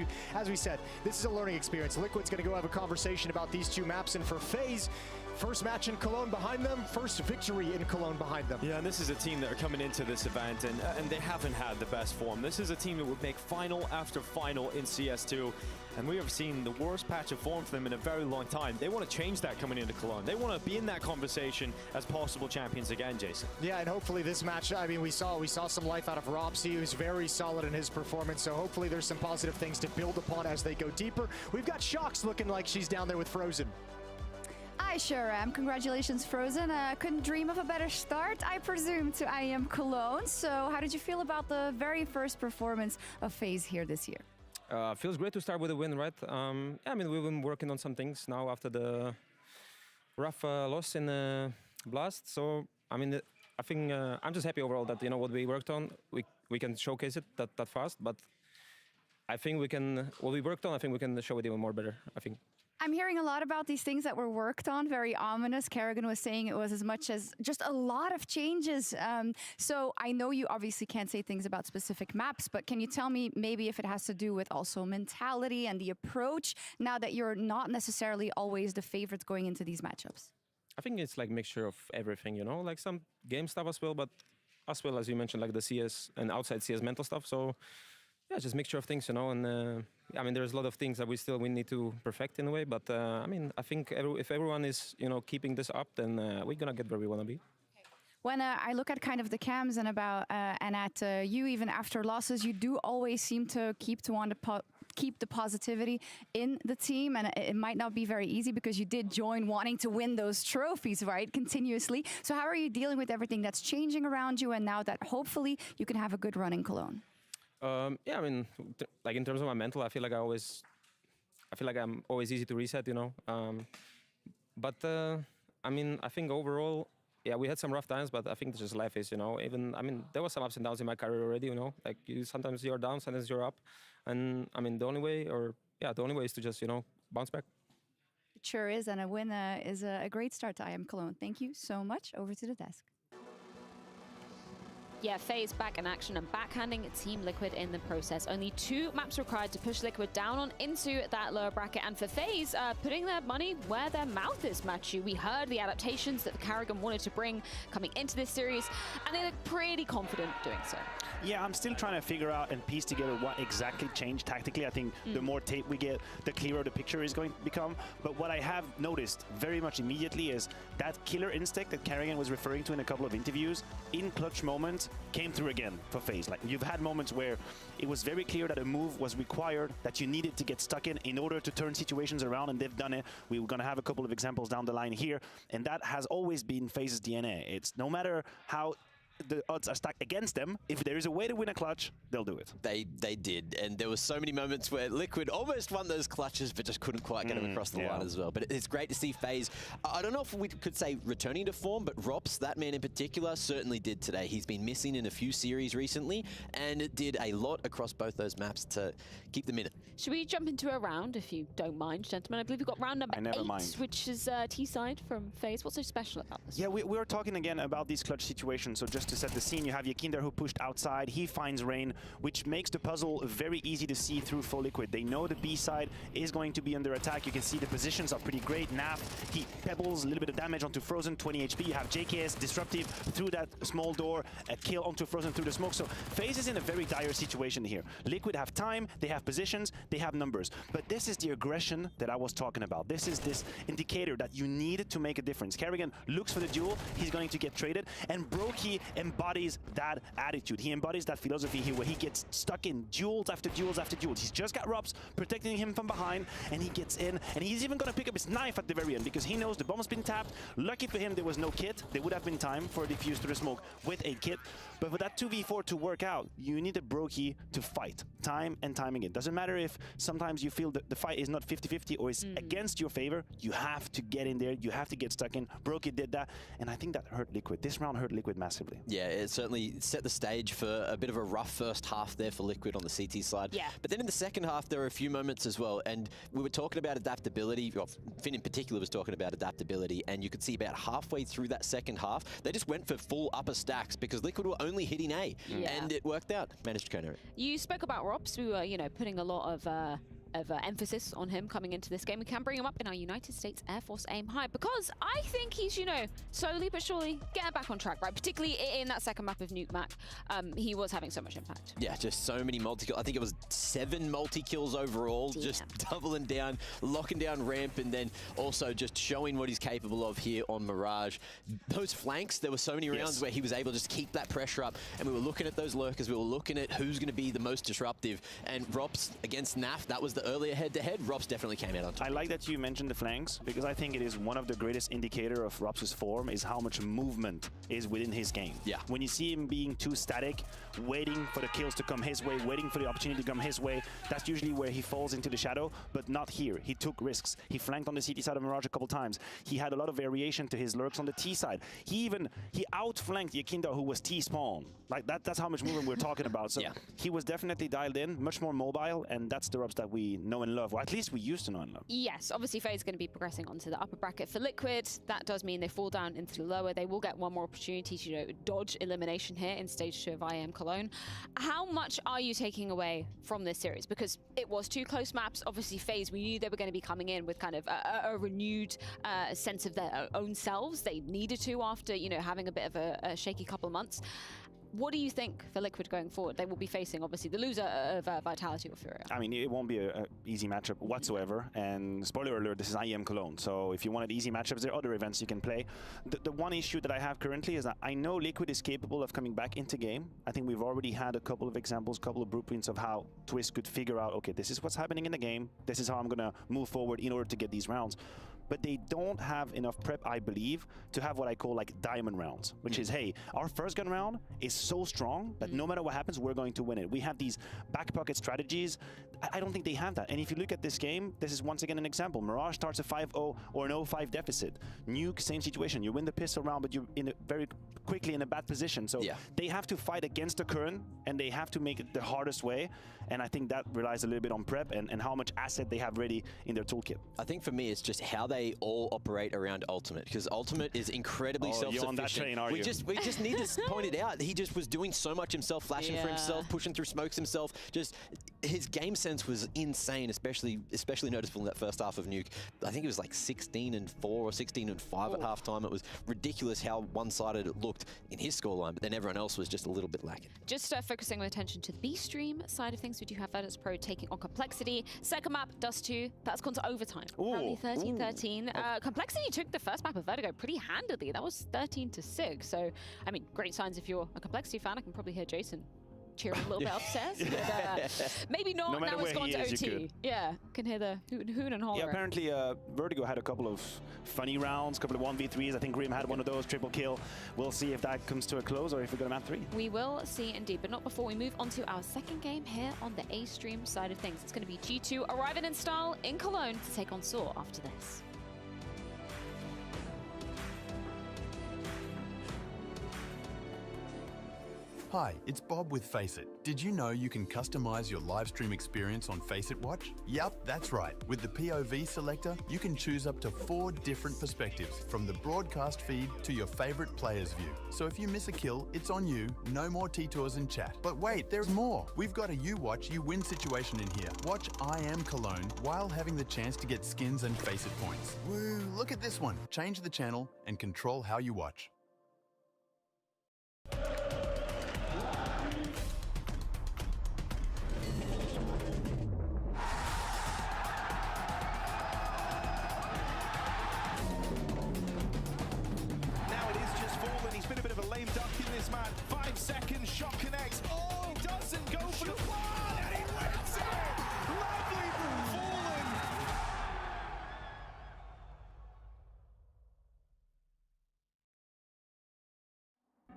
we said, this is a learning experience. Liquid's going to go have a conversation about these two maps, and for FaZe, first match in Cologne behind them, first victory in Cologne behind them. Yeah, and this is a team that are coming into this event, and they haven't had the best form. This is a team that would make final after final in CS2, and we have seen the worst patch of form for them in a very long time. They want to change that coming into Cologne. They want to be in that conversation as possible champions again, Jason. Yeah, and hopefully this match, I mean, we saw some life out of Ropsy, who's very solid in his performance, so hopefully there's some positive things to build upon as they go deeper. We've got Shox looking like she's down there with Frozen. I sure am. Congratulations, Frozen. Couldn't dream of a better start, I presume, to IEM Cologne. So how did you feel about the very first performance of FaZe here this year? Feels great to start with a win, right? Yeah, I mean, we've been working on some things now after the rough loss in Blast. So, I mean, I think I'm just happy overall that, you know, what we worked on, we can showcase it that fast. But I think we can, what we worked on, I think we can show it even more better, I think. I'm hearing a lot about these things that were worked on, very ominous. Kerrigan was saying it was as much as just a lot of changes. So I know you obviously can't say things about specific maps, but can you tell me maybe if it has to do with also mentality and the approach now that you're not necessarily always the favorites going into these matchups? I think it's like a mixture of everything, you know, like some game stuff as well, but as well as you mentioned, like the CS and outside CS mental stuff. So yeah, just a mixture of things, you know, and I mean, there's a lot of things that we need to perfect in a way, but I mean, I think if everyone is, you know, keeping this up, then we're gonna get where we want to be. When I look at kind of the cams and at you, even after losses, you do always seem to keep the positivity in the team, and it might not be very easy because you did join wanting to win those trophies, right, continuously. So how are you dealing with everything that's changing around you, and now that hopefully you can have a good run in Cologne? Yeah, I mean, like in terms of my mental, I feel like I'm always easy to reset, you know. But I mean, I think overall, yeah, we had some rough times, but I think it's just life is, you know. Even, I mean, there was some ups and downs in my career already, you know. Like sometimes you're down, sometimes you're up, and I mean, the only way is to just, you know, bounce back. It sure is, and a win is a great start to IEM Cologne. Thank you so much. Over to the desk. Yeah, FaZe back in action and backhanding Team Liquid in the process. Only 2 maps required to push Liquid down on into that lower bracket. And for FaZe, putting their money where their mouth is, Matthew. We heard the adaptations that the Kerrigan wanted to bring coming into this series, and they look pretty confident doing so. Yeah, I'm still trying to figure out and piece together what exactly changed tactically. I think the more tape we get, the clearer the picture is going to become. But what I have noticed very much immediately is that killer instinct that Kerrigan was referring to in a couple of interviews, in clutch moments, came through again for FaZe. Like, you've had moments where it was very clear that a move was required, that you needed to get stuck in order to turn situations around, and they've done it. We were going to have a couple of examples down the line here, and that has always been FaZe's DNA. It's no matter how the odds are stacked against them, if there is a way to win a clutch, they'll do it. They did, and there were so many moments where Liquid almost won those clutches, but just couldn't quite get them across the line as well. But it's great to see FaZe, I don't know if we could say returning to form, but Rops, that man in particular, certainly did today. He's been missing in a few series recently, and did a lot across both those maps to keep them in it. Should we jump into a round, if you don't mind, gentlemen? I believe we've got round number 8, which is T-side from FaZe. What's so special about this? Yeah, we were talking again about these clutch situations, so just to set the scene, you have Yakinder who pushed outside, he finds Rain, which makes the puzzle very easy to see through for Liquid. They know the B side is going to be under attack. You can see the positions are pretty great. Naf, he pebbles a little bit of damage onto Frozen, 20 HP. You have JKS disruptive through that small door, a kill onto Frozen through the smoke. So FaZe is in a very dire situation here. Liquid have time, they have positions, they have numbers. But this is the aggression that I was talking about. This is this indicator that you need to make a difference. Kerrigan looks for the duel, he's going to get traded, and Brokey embodies that attitude. He embodies that philosophy here where he gets stuck in duels after duels after duels. He's just got Rops protecting him from behind, and he gets in, and he's even going to pick up his knife at the very end because he knows the bomb's been tapped. Lucky for him, there was no kit. There would have been time for a defuse through the smoke with a kit. But for that 2v4 to work out, you need a Brokey to fight time and time again. Doesn't matter if sometimes you feel that the fight is not 50-50 or is against your favor. You have to get in there. You have to get stuck in. Brokey did that, and I think that hurt Liquid. This round hurt Liquid massively. Yeah, it certainly set the stage for a bit of a rough first half there for Liquid on the CT side. Yeah. But then in the second half, there were a few moments as well, and we were talking about adaptability. Well, Finn in particular was talking about adaptability, and you could see about halfway through that second half, they just went for full upper stacks because Liquid were only hitting A, and it worked out. Managed to counter it. You spoke about Robs. We were, putting a lot of emphasis on him coming into this game. We can bring him up in our United States Air Force aim high because I think he's, slowly but surely getting back on track, right? Particularly in that second map of Nuke Mac. He was having so much impact. Yeah, just so many multi-kills. I think it was 7 multi-kills overall, just doubling down, locking down ramp, and then also just showing what he's capable of here on Mirage. Those flanks, there were so many rounds where he was able to just keep that pressure up, and we were looking at those lurkers, we were looking at who's going to be the most disruptive, and Rops against NAF, that was the earlier head-to-head. Rops definitely came out on top. I like that you mentioned the flanks, because I think it is one of the greatest indicator of Rops' form is how much movement is within his game. Yeah. When you see him being too static, waiting for the kills to come his way, waiting for the opportunity to come his way, that's usually where he falls into the shadow, but not here. He took risks. He flanked on the CT side of Mirage a couple times. He had a lot of variation to his lurks on the T side. He outflanked Yakinda, who was T-spawn. Like that's how much movement we're talking about. So he was definitely dialed in, much more mobile, and that's the Rops that we know and love, or at least we used to know and love. Yes, obviously FaZe going to be progressing onto the upper bracket for Liquid. That does mean they fall down into the lower. They will get one more opportunity to dodge elimination here in stage 2 of IM Cologne. How much are you taking away from this series? Because it was 2 close maps. Obviously FaZe, we knew they were going to be coming in with kind of a renewed sense of their own selves. They needed to after, having a bit of a shaky couple of months. What do you think for Liquid going forward? They will be facing, obviously, the loser of Vitality or Furia. I mean, it won't be an easy matchup whatsoever. And spoiler alert, this is IEM Cologne. So if you wanted easy matchups, there are other events you can play. The one issue that I have currently is that I know Liquid is capable of coming back into game. I think we've already had a couple of examples, couple of blueprints of how Twist could figure out, okay, this is what's happening in the game. This is how I'm going to move forward in order to get these rounds. But they don't have enough prep, I believe, to have what I call like diamond rounds, which is, hey, our first gun round is so strong that no matter what happens, we're going to win it. We have these back pocket strategies. I don't think they have that. And if you look at this game, this is once again an example. Mirage starts a 5-0 or an 0-5 deficit. Nuke, same situation. You win the pistol round, but you're very quickly in a bad position. So they have to fight against the current, and they have to make it the hardest way. And I think that relies a little bit on prep and how much asset they have ready in their toolkit. I think for me, it's just how they all operate around Ultimate, because Ultimate is incredibly self-sufficient. You're on that train, are you? We just need to point it out. He just was doing so much himself, flashing for himself, pushing through smokes himself. Just his game sense was insane, especially noticeable in that first half of Nuke. I think it was like 16-4 or 16-5 at halftime. It was ridiculous how one-sided it looked in his scoreline, but then everyone else was just a little bit lacking. Just focusing my attention to the B stream side of things, we do have Virtus Pro taking on Complexity. Second map, Dust 2, that's gone to overtime. Currently 13-13. Complexity took the first map of Vertigo pretty handily. That was 13-6. So, I mean, great signs if you're a Complexity fan. I can probably hear Jason cheering a little bit upstairs. But, maybe not. No matter now it's where gone he to is, OT. Yeah, can hear the hoon and holler. Yeah, apparently Vertigo had a couple of funny rounds, couple of 1v3s. I think Grim had one of those, triple kill. We'll see if that comes to a close or if we go to map 3. We will see indeed, but not before we move on to our second game here on the A stream side of things. It's going to be G2 arriving in style in Cologne to take on Saw after this. Hi, it's Bob with Faceit. Did you know you can customize your live stream experience on Faceit Watch? Yep, that's right. With the POV selector, you can choose up to 4 different perspectives, from the broadcast feed to your favorite player's view. So if you miss a kill, it's on you, no more T-tours and chat. But wait, there's more. We've got a you watch, you win situation in here. Watch IM Cologne while having the chance to get skins and Faceit points. Woo, look at this one. Change the channel and control how you watch.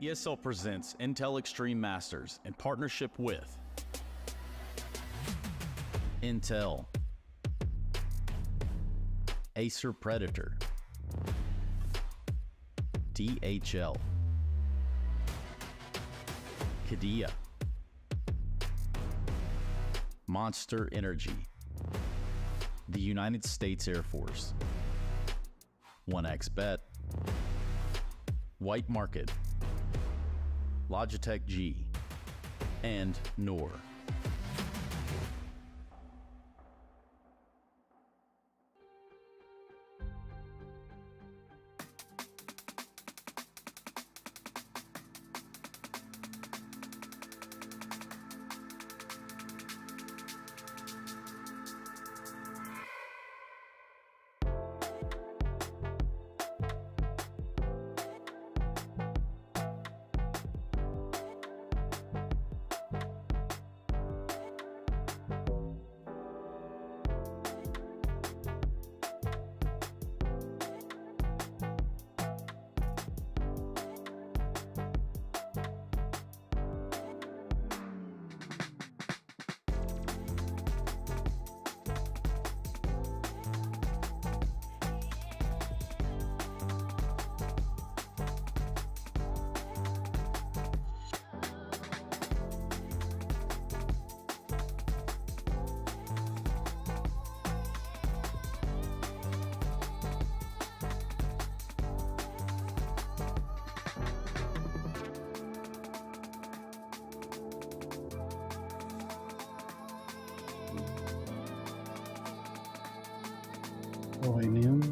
ESL presents Intel Extreme Masters in partnership with Intel, Acer Predator, DHL, Kadia, Monster Energy, the United States Air Force, 1xBet, White Market, Logitech G, and Noor. Okay na yun.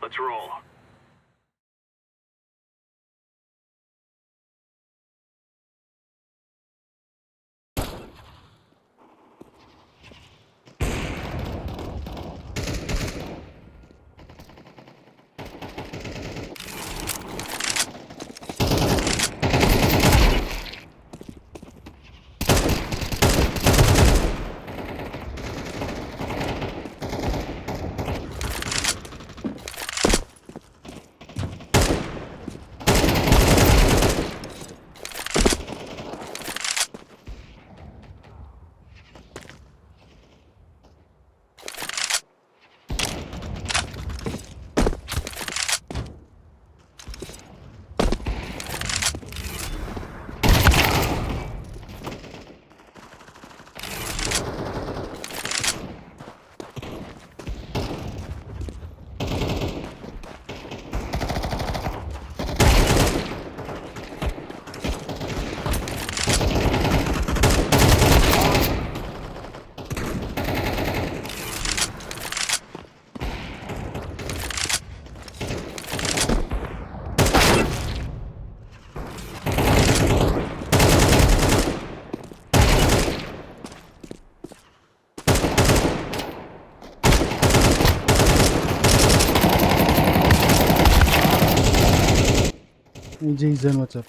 Let's roll. Hey Jason, what's up?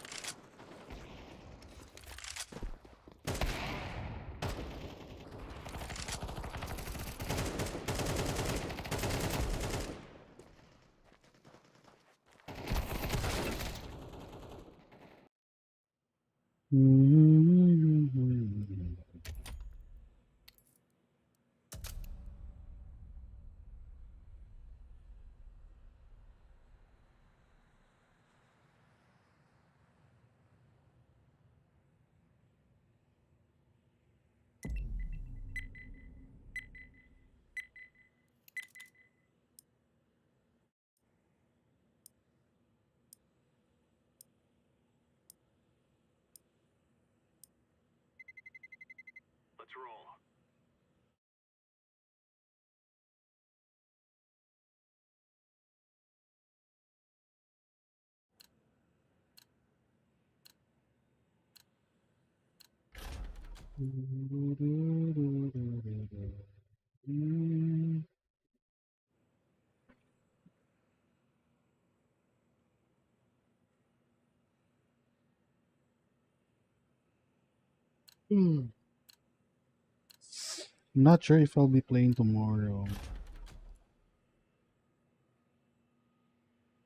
Not sure if I'll be playing tomorrow.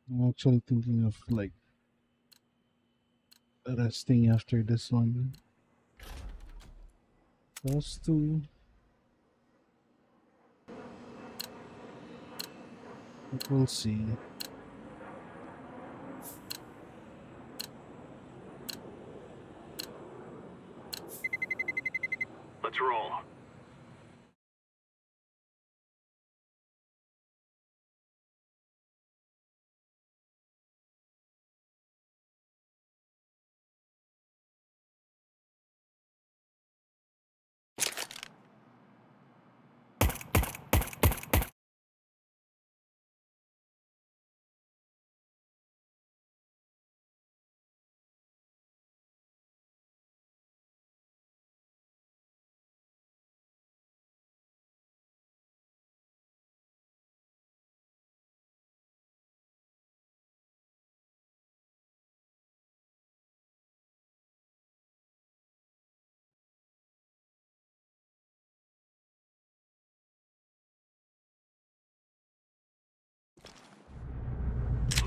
I'm actually thinking of like resting after this one. Plus 2. But we'll see. Let's roll.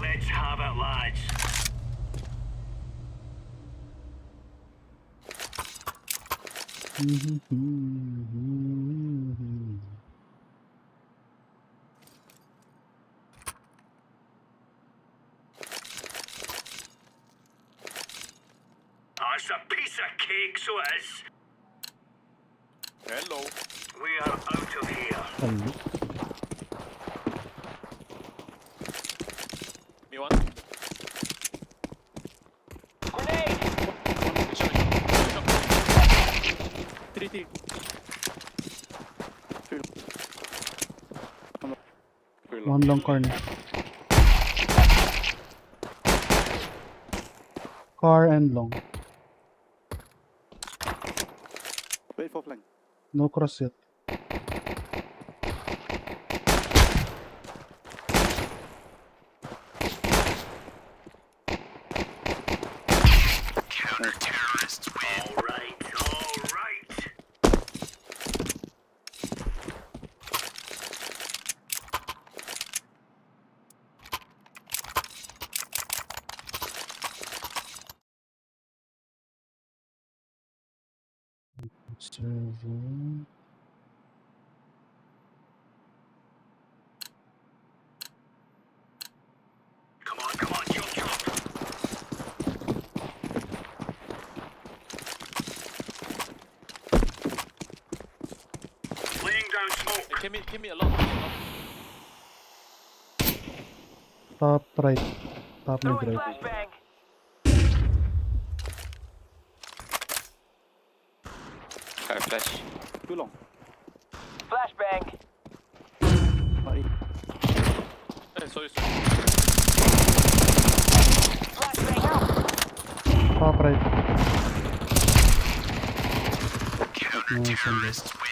Let's have it, lads. It's a piece of cake, so it is. Hello. We are out of here. Me one. Grenade! 3T. One long corner. Car and long. Wait for flank. No cross yet. Counter-terrorists win. All right, all right. Server. Come on, jump. Laying down smoke. Give me a lot. Top right. Top mid Throwing right. flashbang. Flash. Too long. Flashbang. Sorry. Flashbang out. Top right. Counter-terrorists win.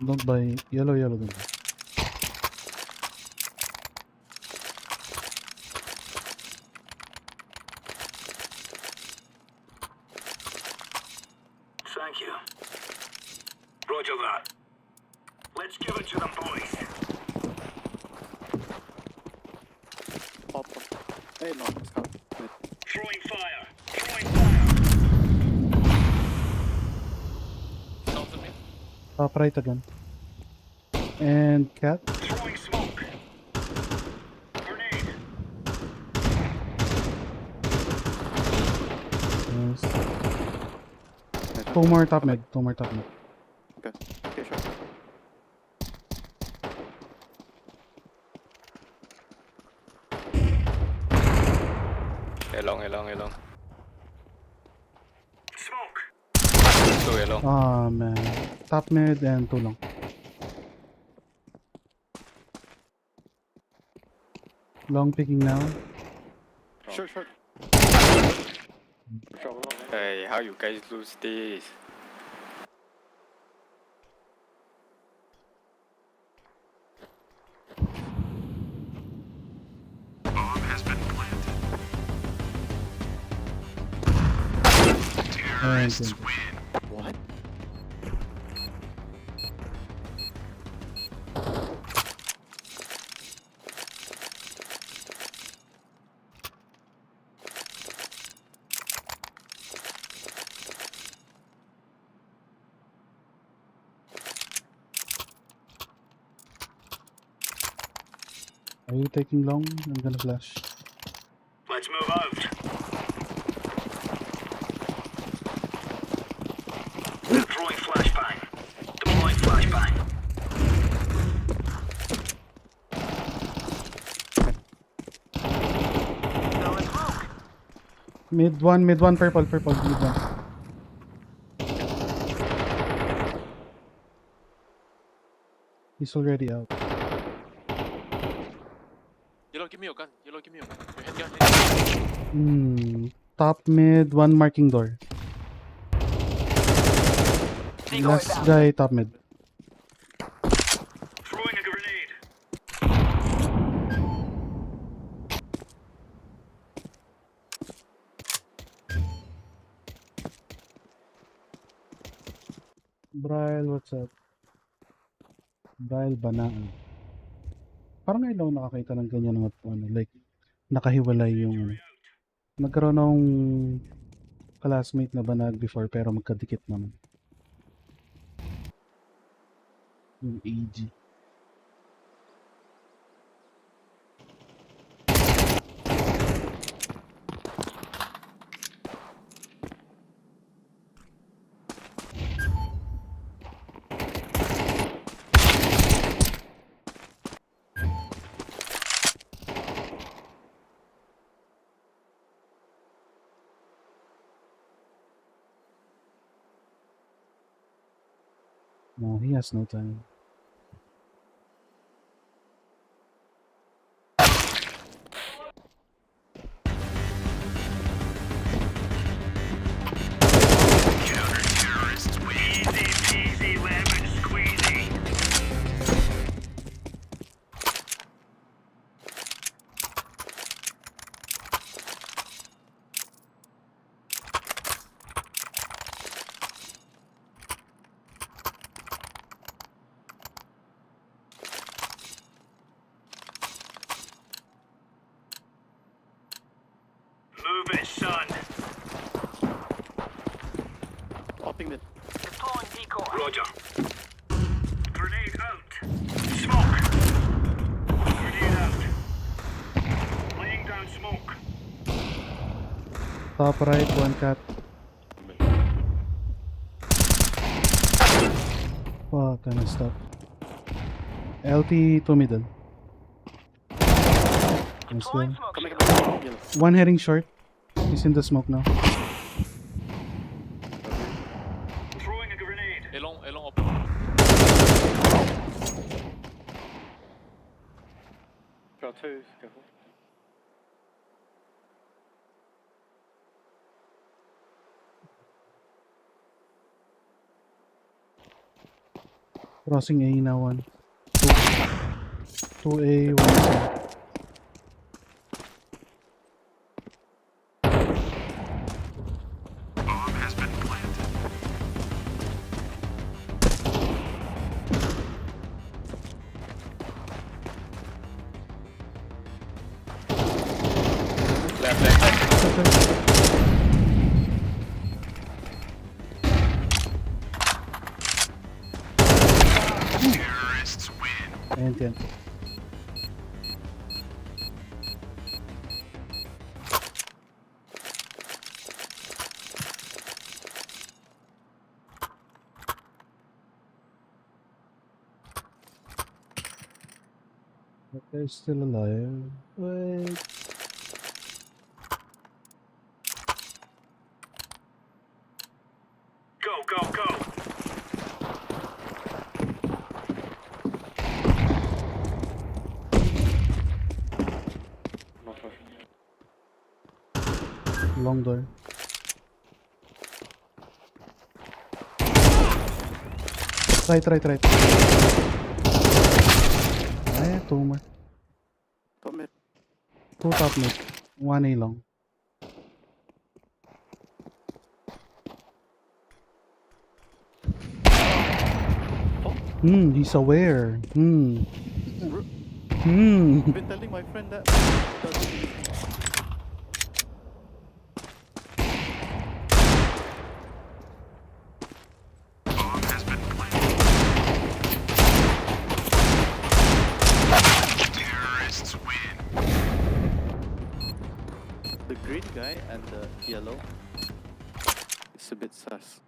Don't buy yellow, don't buy. Thank you. Roger that. Let's give it to them, boys. Pop. Hey, no, it's not. Throwing fire. Top right again. And cat. Throwing smoke. Grenade. Nice. Two more top mid. Okay, sure. Long. Smoke. Two long. Ah man. Top mid and too long. Long picking now. Short. Hey, how you guys lose this? Bomb has been planted. Terrorists win. What? Are you taking long? I'm gonna flash. Let's move out. Deploying flashbang. Deploying flashbang. Mid one, purple, mid one. He's already out. Yellow, give me your gun. Yellow, give me your gun. Your handgun. Top mid, one marking door. Last guy, top mid. Throwing a grenade. Bryle, what's up? Bryle Banaan. Parang ngayon lang ako nakakita ng ganyan ng like nakahiwalay yung nagkaroon ng classmate na banag before pero magkadikit naman. Yung AG. No, he has no time. Counter-terrorists win. Easy peasy lemon squeezy. Move it, son. Popping mid. Deploying decoy. Roger. Grenade out. Smoke. Grenade out. Laying down smoke. Top right, one cat. Fuck, I messed up. LT to middle. Nice go. One heading short. He's in the smoke now. Throwing a grenade. Elong up. Got two, careful. Crossing A now, one. 2A, 1C. Bomb has been planted. Terrorists win. And 10. That guy's still alive. Wait. Go. Long door. Right. Eh, two more. Top mid. Two top mid. 1A long. He's aware. I've been telling my friend that. Terrorists win. The green guy and the yellow. It's a bit sus.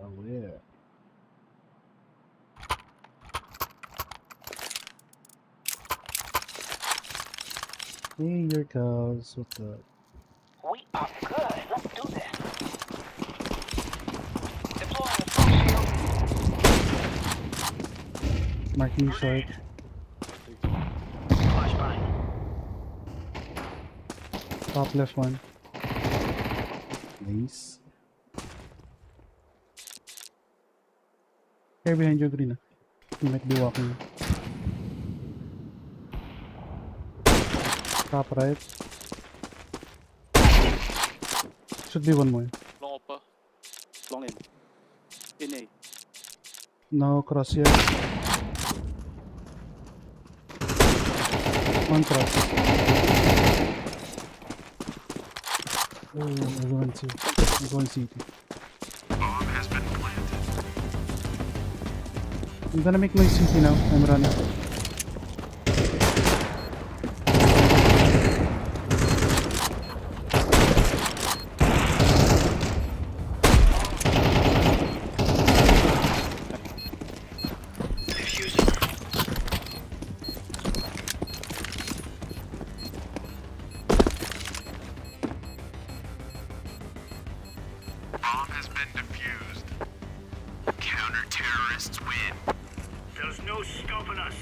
Aware. Hey, your cows. What's up? We are good. Let's do this. Deploying the full shield. Marking short. Flashbang. Top left one. Nice. Here behind you, green. He might be walking. Top right. Should be one more. Long upper. Long in. In A. No cross here. One cross. Oh, I'm going to. I'm going CT. Bomb has been planted. I'm gonna make my CT now. I'm running. Bomb has been defused. Counter-terrorists win. There's no stopping us.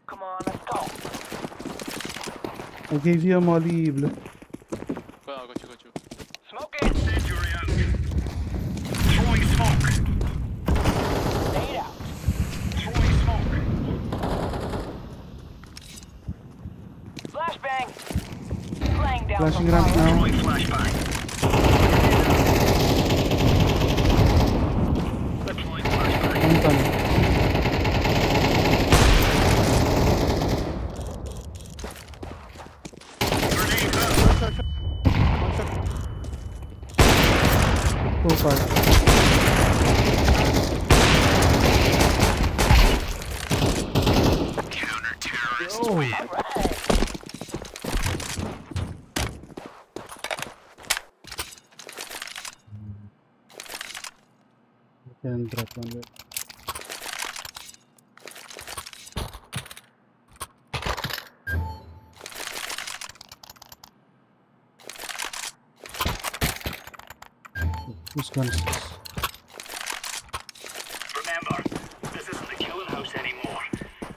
Come on, let's go. I gave you a molly, Blue. Got you. Smoking. Incendiary out. Throwing smoke. Stay out. Throwing smoke. Flashbang. Laying down. Flashing ramp now. Throwing flashbang. Deploying flashbang. One tunnel. So far. Counter-terrorists win. Can drop one there. Whose gun is this? Remember, this isn't the killing house anymore.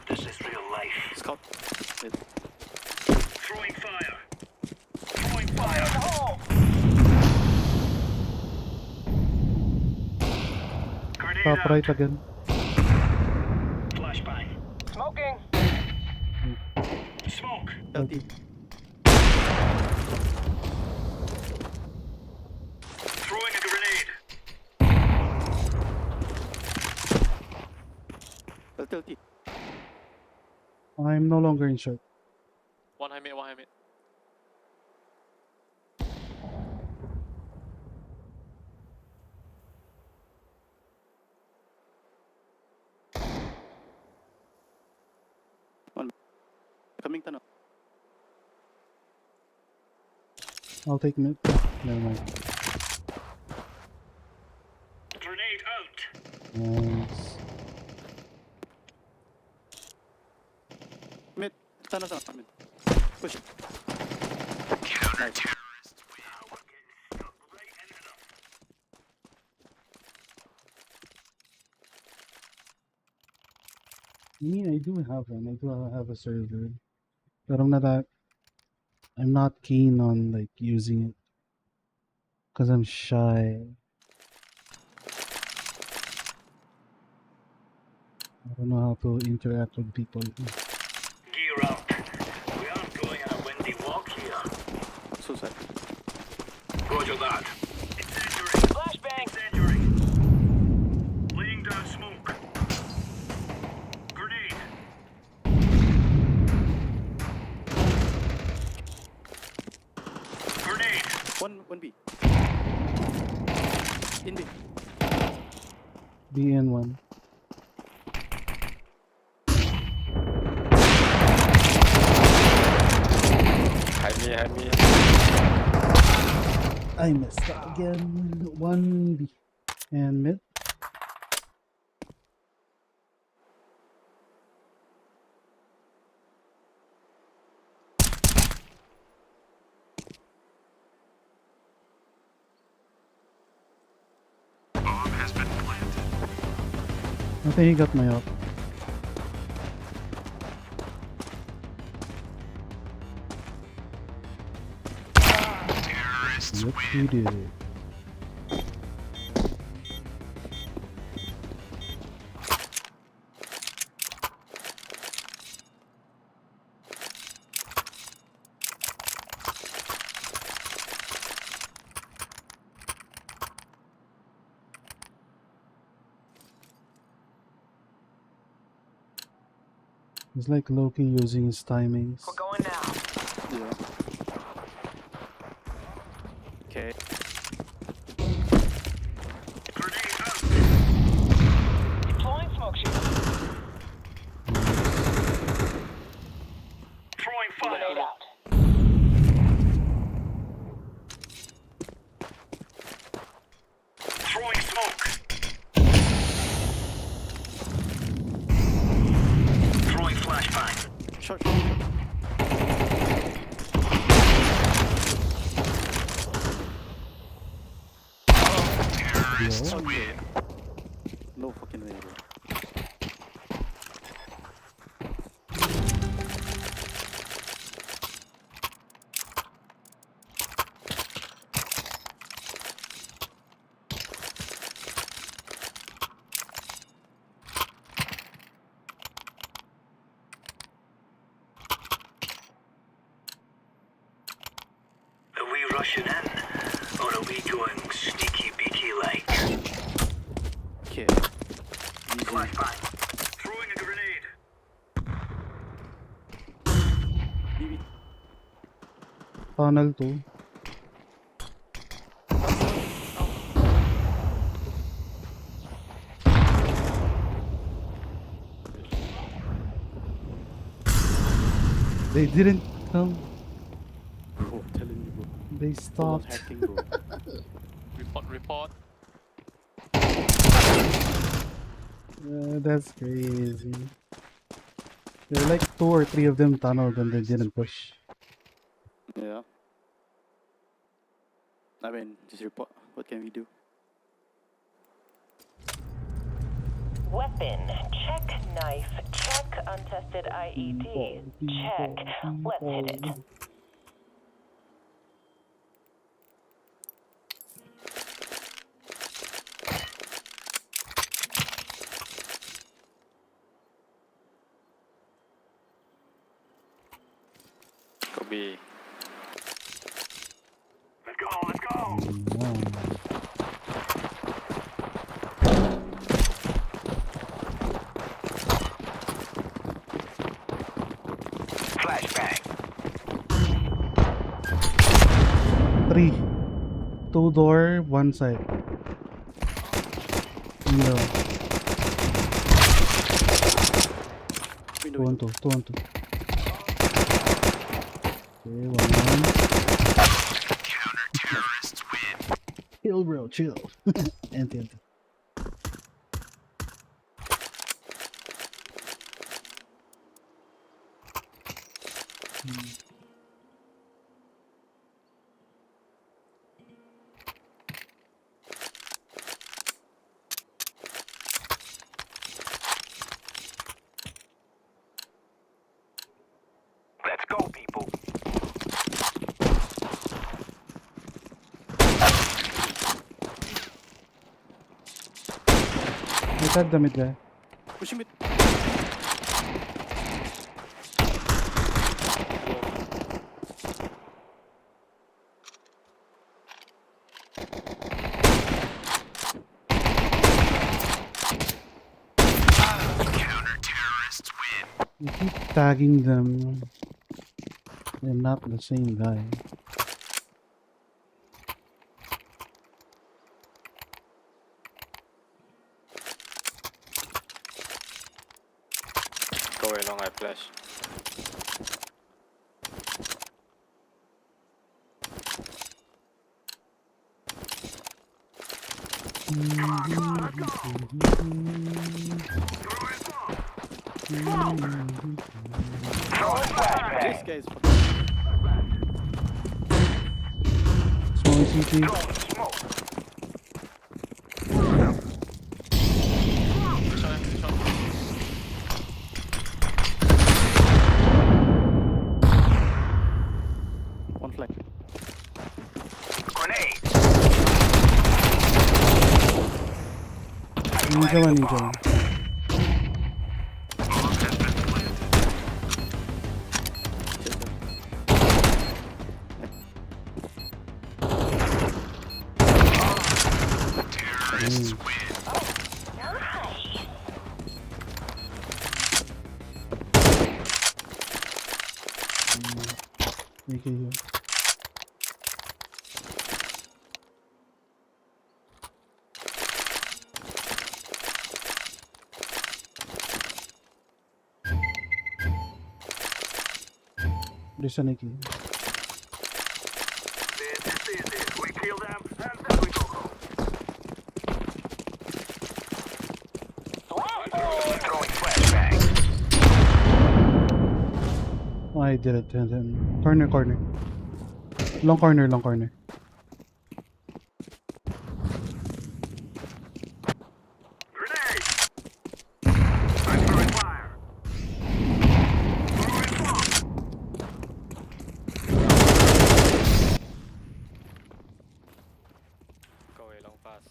This is real life. Scout. Mid. Throwing fire. Throwing fire. In the hole. Grenade Top out. right again. Flashbang. Smoking. Smoke. LT. Throwing a grenade. LT. I'm no longer in short. One high mid. One. Coming tunnel. I'll take mid. Never mind. Nice. Mid. Tunnel. Mid. Push. Nice. I mean, I do have one. I do have a server, but I'm not keen on like using it because I'm shy. I don't know how to interact with people. Gear up. We aren't going on a windy walk here. Suicide. Roger that. Incendiary. Flashbang. Incendiary. Laying down smoke. Grenade. Grenade. One B. In B. B and one. Hide me. I messed up again. 1B and mid. Bomb has been planted. I think he got my up. Yep, he did. He's like Loki using his timings. We're going now. Yeah. Okay. Deploying smoke shield. Throwing fire. Grenade out. Throwing smoke. Throwing flashbang. Short. Terrorists Yeah. win. No fucking way, bro. Are we rushing in? Or are we going sneaky beaky like? Okay. Flashbang. Throwing a grenade. BB. Tunnel 2. They didn't come. Bro, I'm telling you, bro. They Full of stopped. hacking, bro. Report. That's crazy. There were like 2 or 3 of them tunneled and they didn't push. Yeah. I mean, just report. What can we do? Weapon, check. Knife, check. Untested IED, check. Let's hit it. Go B. Let's go. Flashbang. 3. 2 door, 1 side. No. 2 on 2. 2 on 2. Okay, 1 1. Counter-terrorists win. Chill, bro, chill. Anti. Let's go, people. May tag the mid guy. Push mid. Counter-terrorists win. You keep tagging them. They're not the same guy. Go away long, I flash. This guy is Small CT. one flank. Grenade. Ninja one, ninja one. Terrorists win. Make it here. There's an AK. This is easy. We kill them, and then we go home. Throwing flashbang. Oh, I did it. And then corner, corner. Long corner, long corner. Grenade. I'm throwing fire. Throwing smoke. Go away long fast.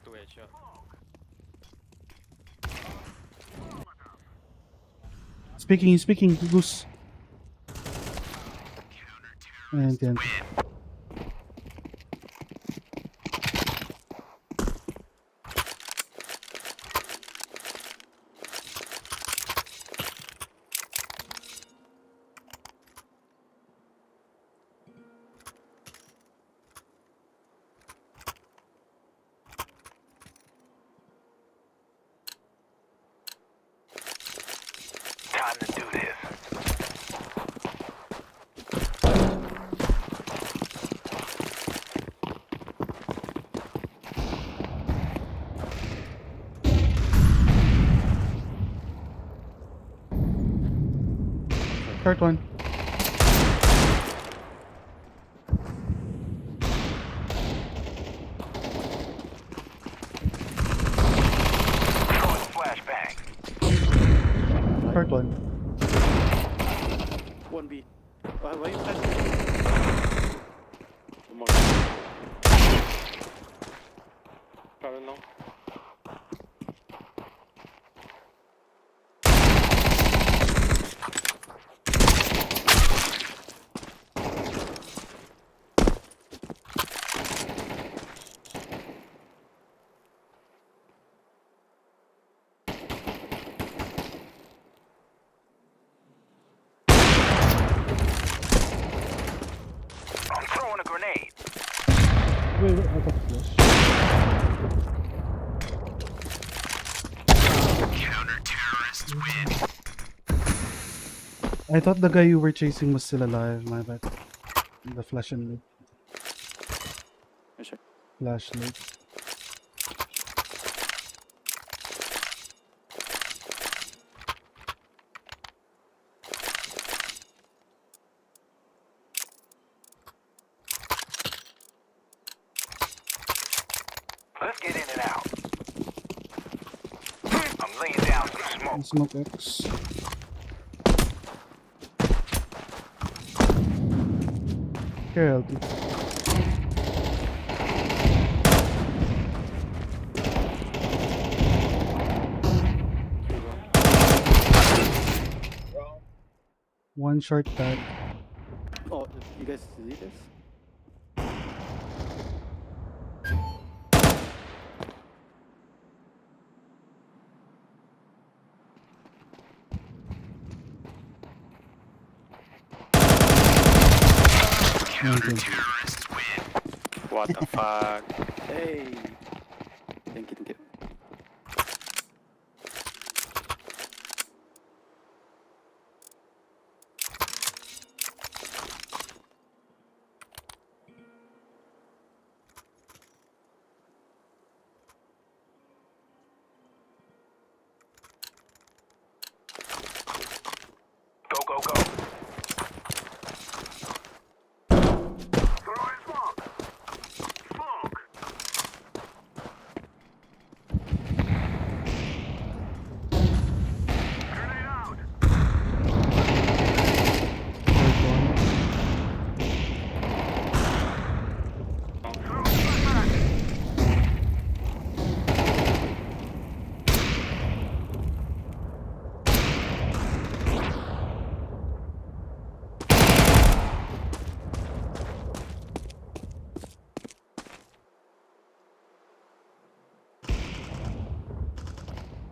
2 shot. Speaking, Goose. And then. Time to do this. Third one. Throwing flashbang. Third one. 1B. Why you flash? Probably long. I'm throwing a grenade. Wait, I got flash. Counter-terrorists win. I thought the guy you were chasing was still alive, my bad. The flash and mid. Flash late. Let's get in and out. I'm laying down some smoke. Smoke X. Carol. One short tag. Oh, you guys see this? What the fuck? Hey. Thank you, thank you. Go, go, go. Throwing smoke. Smoke. Grenade out.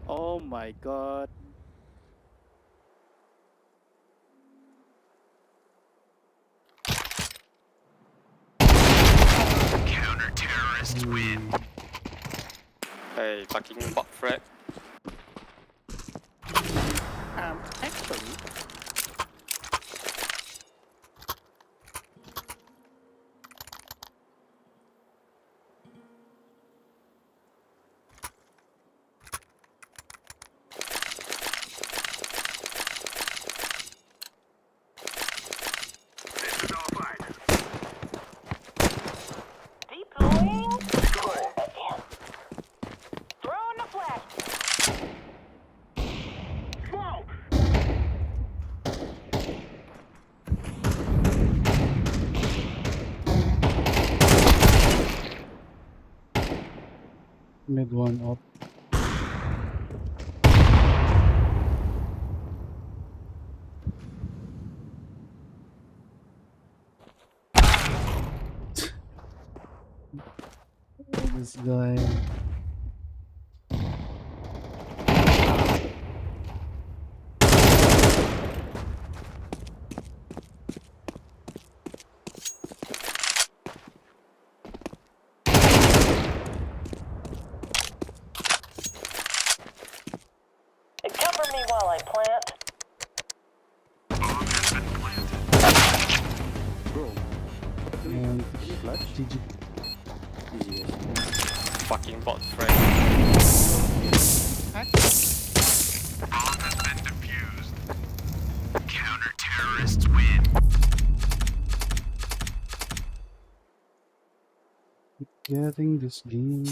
Oh my god. Counter-terrorists win. Hey, fucking bot threat. Actually, This is all fight. Deploying. Throwing a flash. Smoke. Mid one up. This guy. Cover me while I plant. bro. And Can you clutch? GG. Easy guys. Fucking bot threat. Bomb has been defused. Counter-terrorists win. Getting this game.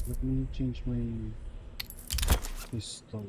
Let me change my pistol.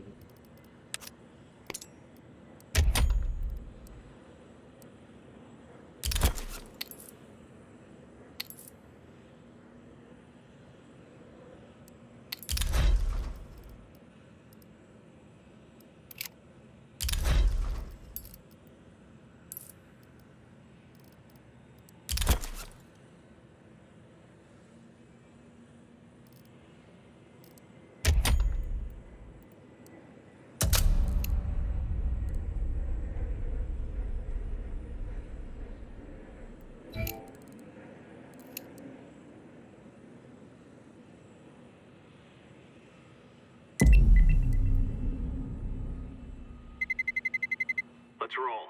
Let's roll.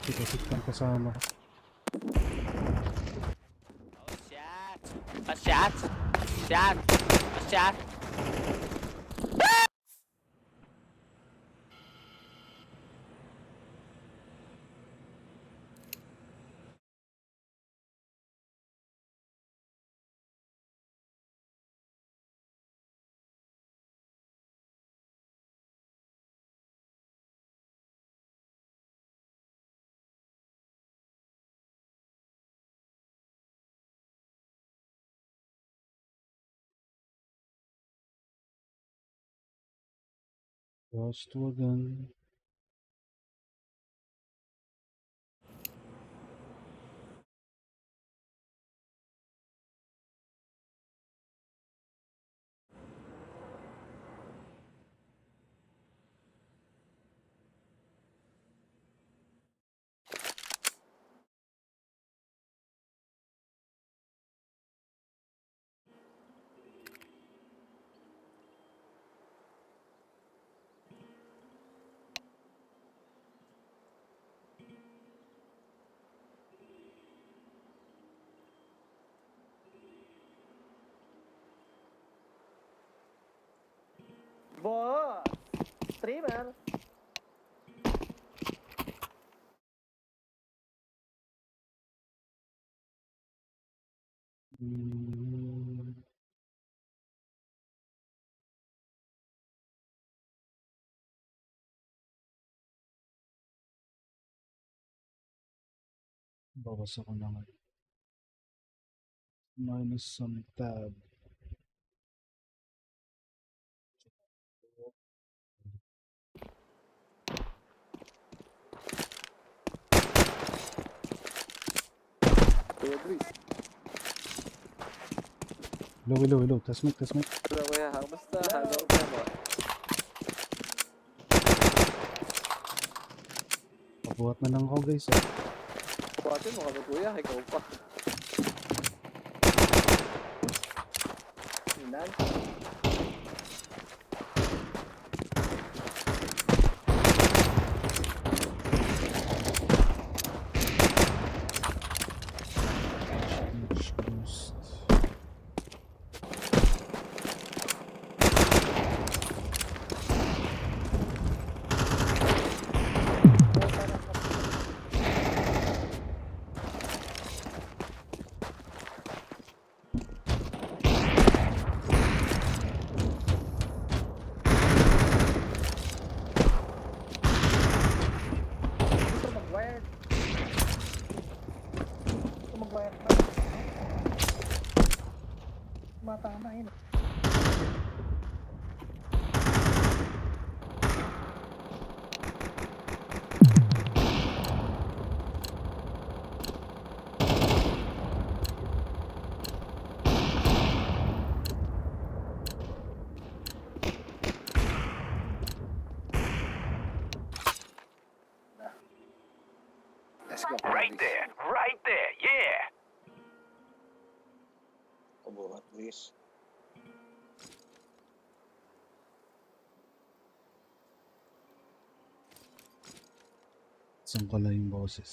Sikasik kang kasama ko. A shot. Shot. Shot. Cross to again. Boss! Streamer! Bawas ako naman. Minus some tab. Kuya Dris. Hello. Test mic. Hello kuya, kamusta? Hello kuya mo. Pabuhat na lang ako guys. Buhatin mo kami kuya, ikaw pa. Ilan? Matama yun. Let's go. Right there, yeah. Pabuhat, Dris. Saan ko lang yung boses?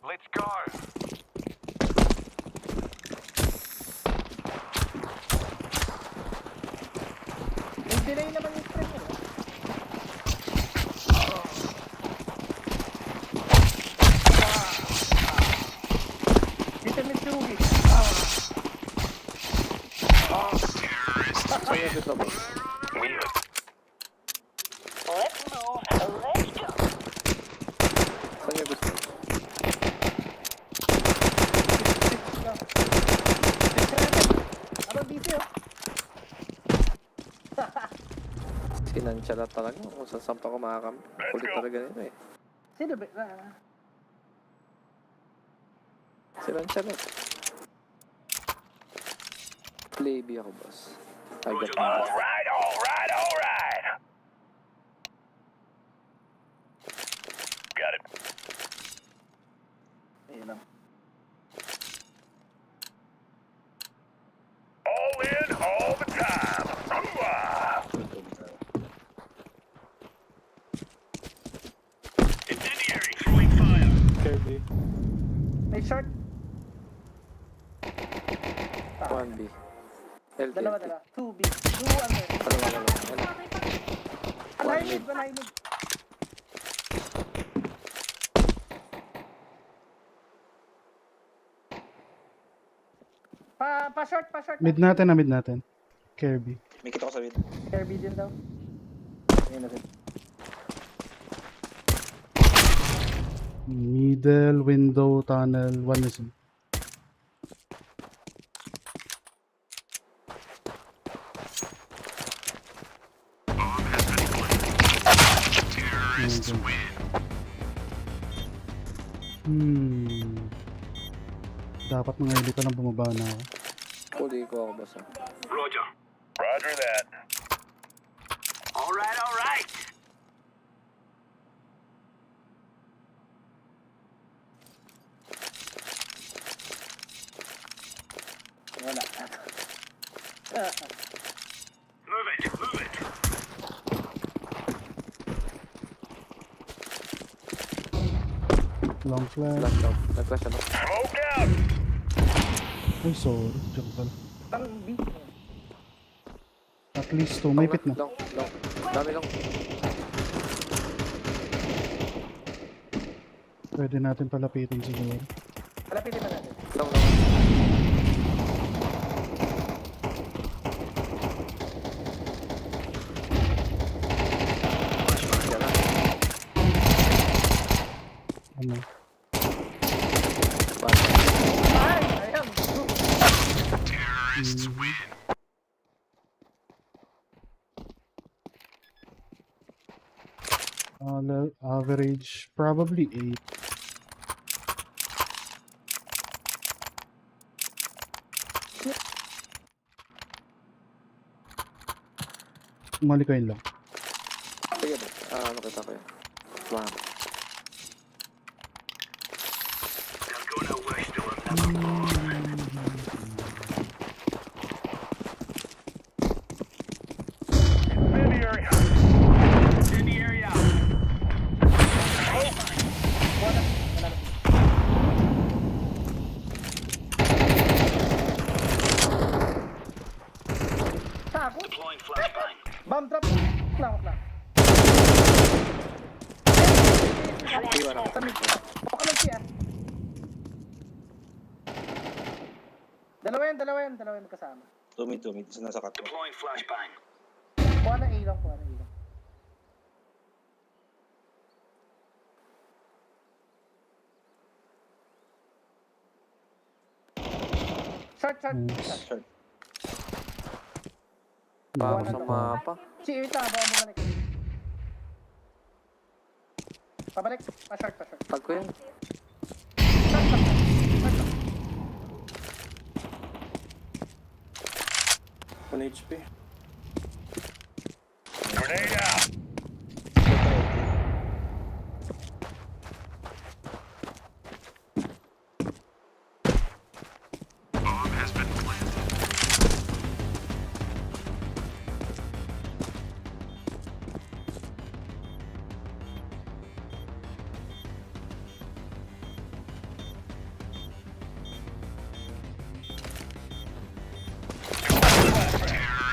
Let's go. May delay naman yung stream mo. Dito Mitsugi. Let's move. Let's go. Saan niya gusto? Abang busy oh. Sinansya talaga kung saan pa ko makakampi. Kulit talaga nito eh. Sino ba? Sinansya na. Playbi ako, boss. I got it. Alright. Got it. Ayun lang. All in, all the time. Hoo-ah. Incendiary, throwing fire. Kirby. May short. 1B. LT. Dalawa. 2B. 2 under. Dalawa. One mid. Pa-short. Mid natin. Kirby. May kita ko sa mid. Kirby din daw. Ayun na rin. Middle, window, tunnel, one missing. Dapat mga hili pa lang bumaba na ako. Huli ko ako, boss. Roger. Roger that. Alright. Wala. Move it. Long flash. Nag-flash ano? Smoke out. Ay, sorry. Diyan pala. Pang B. At least 2. May pit na. Long. Dami lang. Pwede natin palapitin siguro. Palapitin na natin. Long. Ano? Average probably 8. Malikoyin lang. Sige ba? Ano kita ko yun? Wow. Incendiary out. Deploying flashbang. Bomb drop. Lang. Iwan ako. Baka lang siya. Dalawa yan kasama. Tumid. Isa nasa cut. Deploying flashbang. Kuha na A lang. Short. Bago sa mapa. Si Ita, bawa mo balik. Pabalik. Pa-short. Tag ko yan. One HP. Grenade out. Bomb has been planted.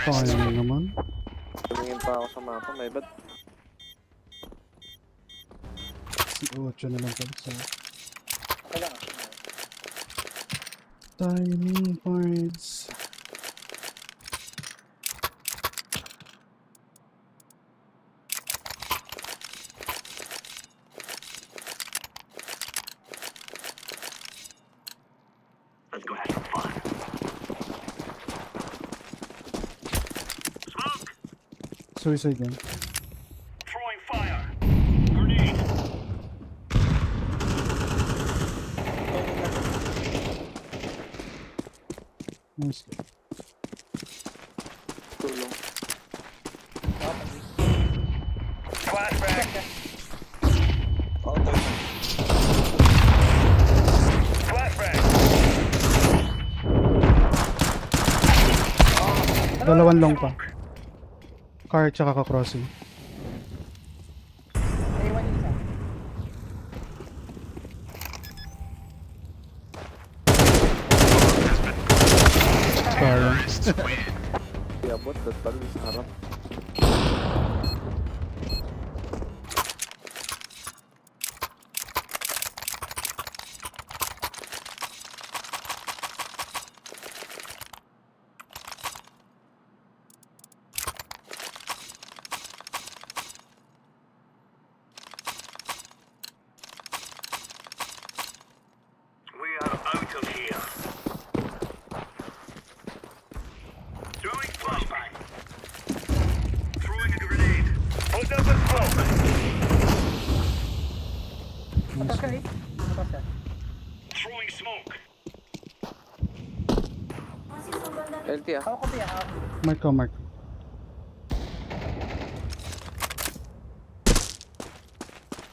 Sayang naman. Tumingin pa ako sa mapa, may bad. Si Ocho na lang pala sa Okay lang. timing points. Let's go have some fun. Smoke! Suicide yan. Throwing fire. Grenade. Nice. Tulong. Flashback. Flashback. Dalawan long pa. Car tsaka ka-crossing. Naiwan yung isa. Sayang. Iabot, tatalo sa harap. We are out of here. Throwing flashbang. Throwing a grenade. Put up a smoke. Atas ka, eh. Atas ka. Throwing smoke. LT ah. Ako ko piya. Mark ko, mark.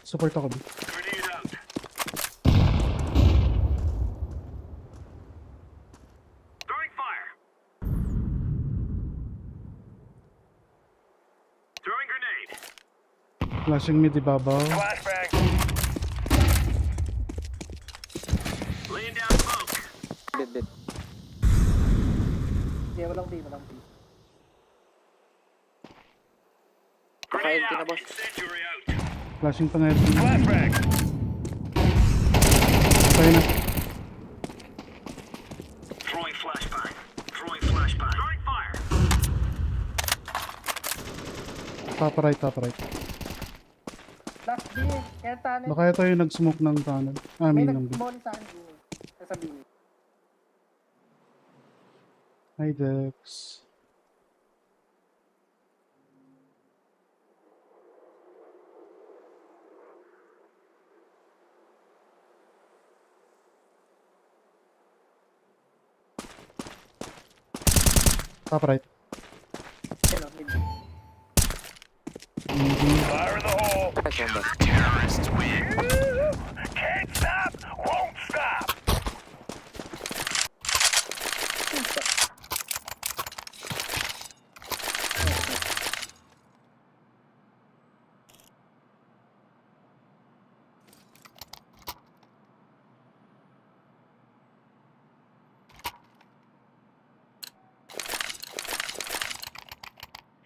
Support ako, B. Grenade out. Throwing fire. Throwing grenade. Flashing mid ibabaw. Flashbang. Laying down smoke. Bit. Hindi, walang B, walang B. Grenade Naka-LT na, out. boss. Incendiary out. Flashing pa ngayon. Flashbang. Kaya na. Throwing flashbang. Throwing flashbang. Throwing fire. Top right, top right. Last B, kaya tanin. Baka ito yung nag-smoke ng tunnel. I May mean, ng B. nag-molly sa akin B. Sa B. Hi, Dex. Top right. Hello, mid. Fire in the hole. Nice one, boss. Terrorists win. Can't stop. Won't stop.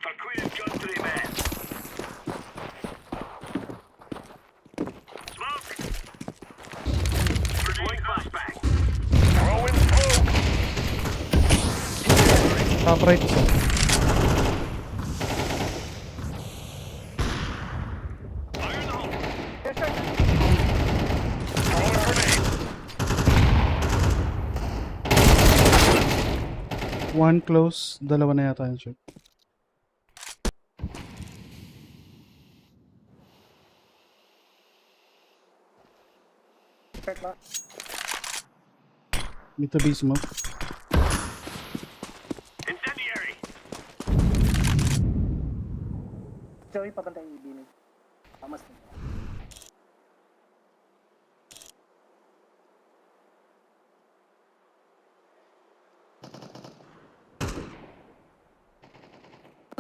Acquitted gun to the man. Smoke. Deploying flashbang. Throwing smoke. Top right isa. Fire in the hole. Yes, sir. Throwing grenade. One close. Dalawa na yata yung shot. Check ba? Mid to B smoke. Incendiary. Joey, pabantay yung B mid. Tamas na.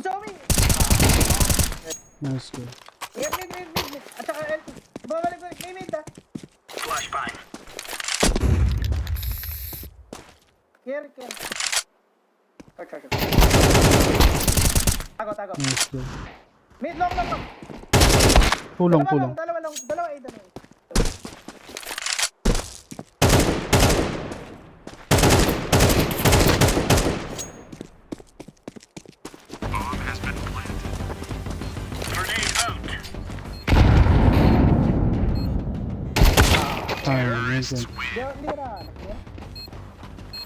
Joey! Nice go. Mid. At saka LT. Bumalik ko. May mid ah. Flashbang. Carry. Tago. Nice kill. Mid, long. Tulong. Dalawa lang. Dalawa. Bomb has been planted. Grenade out. Terrorists win. Hindi na.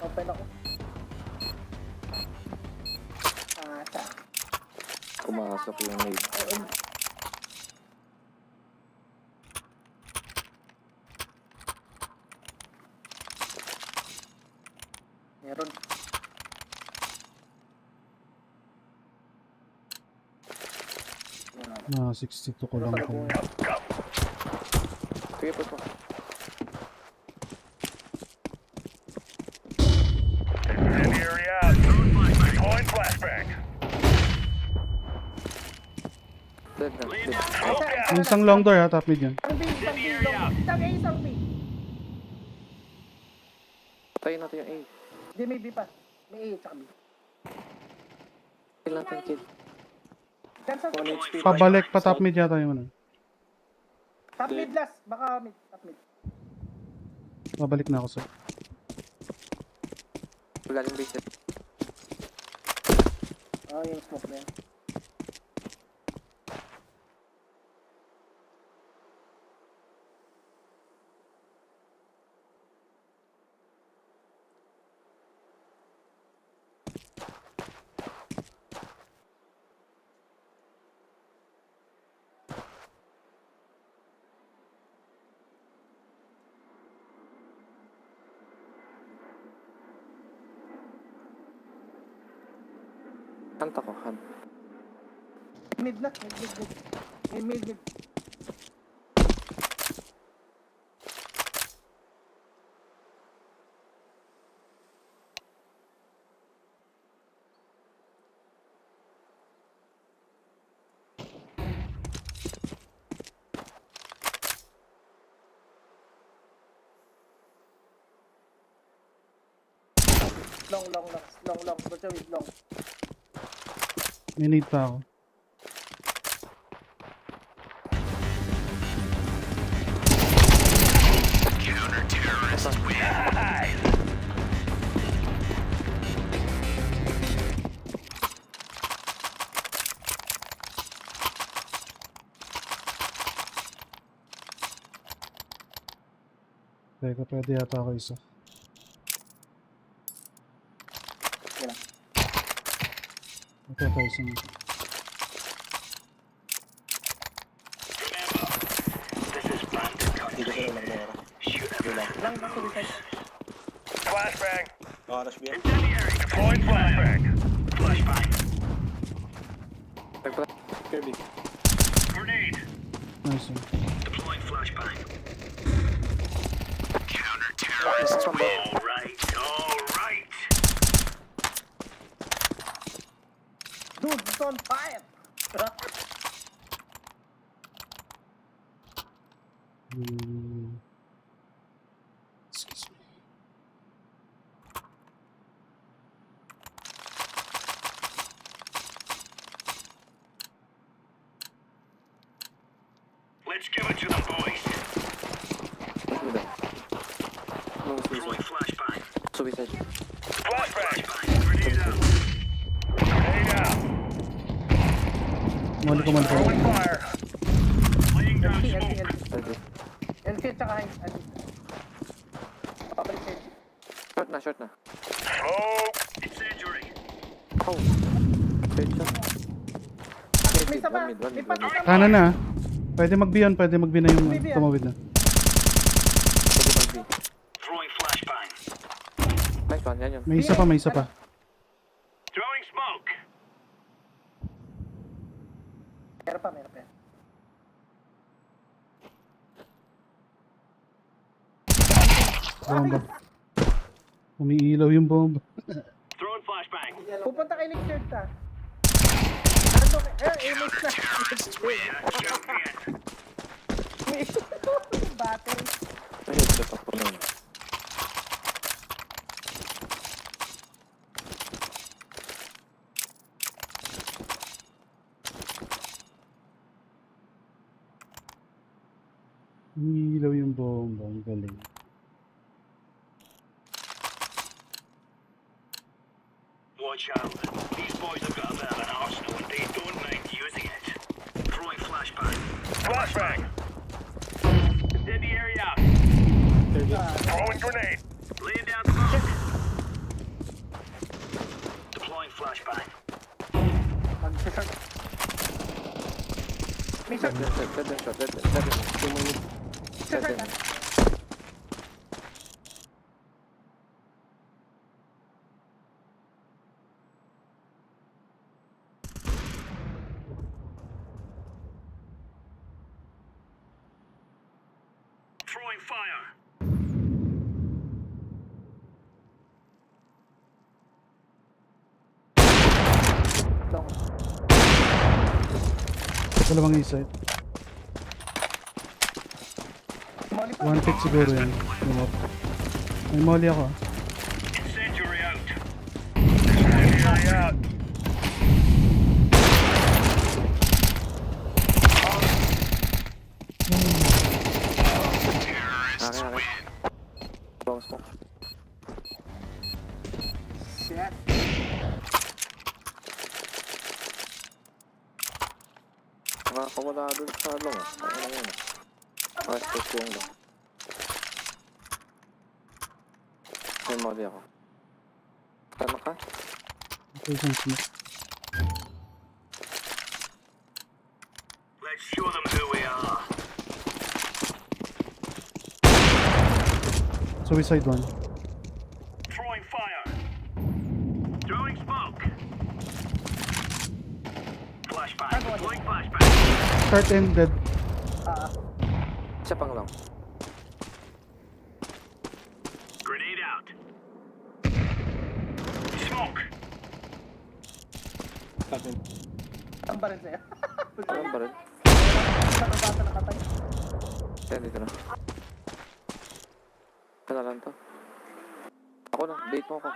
Open ako. Pumasok yung nade. Meron. na 62 ko lang po. Sige po. Incendiary out. Deploying flashbang. Dead na. Yung isang long door ha, top mid yan. Isang B. Patayin natin yung A. Hindi, may B pa. May A tsaka B. Kill natin, kill. Pabalik pa top mid yata yung ano. Top mid last. Baka mid. Top mid. Pabalik na ako sir. Galing base. Yung smoke na yan. Hunt ako, hunt. Mid na. Mid. Long. Basta with long. May need pa ako. Counter-terrorists win. Teka, pwede yata ako isa. Ito tayo isa mo. Flashbang. Flashbang. Incendiary. Deploying flashbang. Flashbang. Kirby. Grenade. Nice one. Deploying flashbang. Counter-terrorists win. All right. Dude, it's on fire. Excuse me. Let's give it to them, boys. Throwing flashbang. Suicide. Flashbang. Grenade out. Grenade out. Throwing fire. Laying down smoke. LC tsaka high. Papabalik sa'yo. Short na. Smoke. Incendiary. Oh. Headshot. May isa pa. May pa. Kanan na ha. Pwede mag-beyond, pwede mag-be na yung tumawid na. Throwing flashbang. Nice one, yan yun. May isa pa. Throwing smoke. Meron pa. Bomba. Umiilaw yung bomba. Throwing flashbang. Pupunta kay Nick Shirt ta. Image na. Battery. May headshot ako nun. ayaw yung bomba. Ang galing. Watch out. These boys have got a bit of an arsenal and they don't mind using it. Throwing flashbang. Flashbang! Dead the area. Throwing grenade. Laying down smoke. Deploying flashbang. Throwing fire. Dalawang isa. One pick siguro yan. May molly ako. Incendiary out. Incendiary out. Terrorists win. Shit. Nakakawala doon sa long ah. Ano yun ah. Tapos yung long. May mali ako. Tama ka? Okay, isang smoke. Let's show them who we are. Suicide one. Throwing fire. Throwing smoke. Flashbang. Deploying flashbang. Start and dead. Isa pang long. Grenade out. Smoke. Ang ba rin sa'yo? Ano ba rin? Nakabasa nakatay. Kaya dito na. Kanalan to. Ako na, bait mo ako.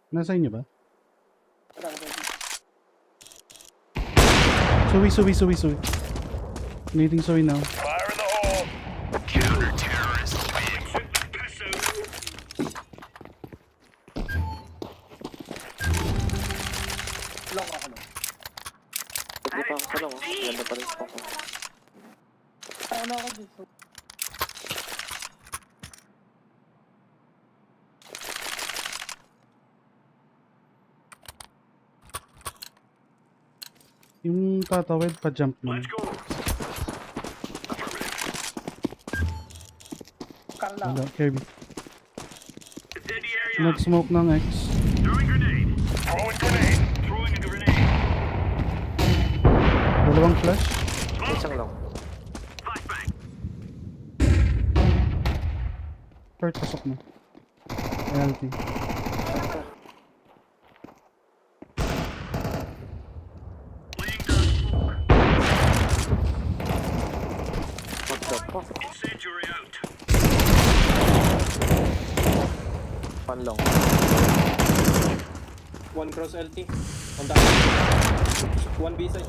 Nasa inyo ba? Wala ka dito. Suwi. Needing suwi now. Fire in the hole. Counter terrorists win. Long ako no. Hindi pa ako sa long. Ganda pa rin ako. Ano ako dito? Yung tatawid pa jump na. Let's go. Carla. Wala, Kirby. Dead the area. Nag-smoke ng X. Throwing grenade. Throwing grenade. Throwing a grenade. Dalawang flash. Isang long. Flashbang. Third pasok na. Reality. Incendiary out. One long. One cross LT. On that. One B side.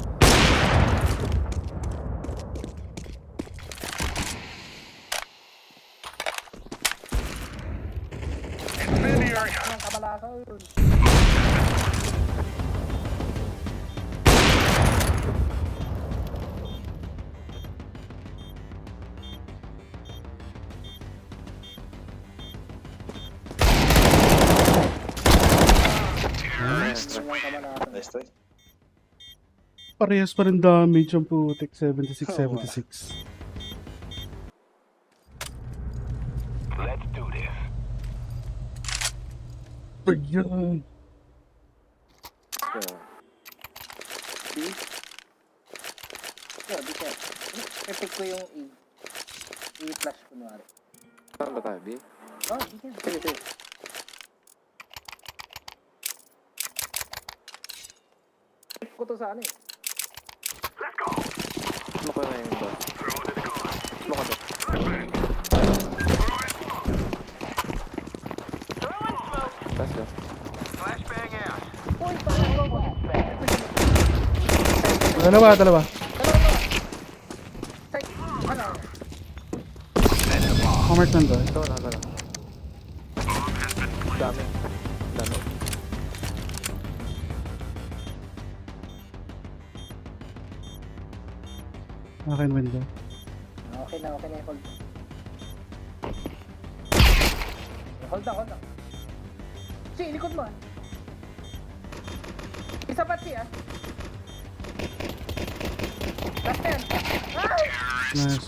Incendiary. Ang kabalakaw yun. Nice try. Parehas pa rin damage ang putik. 76. Let's do this. Ayan. B. Yeah, B ka. Epic ko yung E. E-flash kunwari. Saan ba tayo, B? Oh, B ka. Sige. Ko to sa ano eh. Let's go. Smoke ko na yung boss. Throw it to the car. Smoke ko to. Let's go. Flashbang out. Uy, parang ako. Dalawa. Say, ano? Mark nandun. Ito na. Dami. Akin window. Okay na, hold. Hold na. Chi, likod mo. Isa pa, Chi, ah. Last yan. Nice. Let's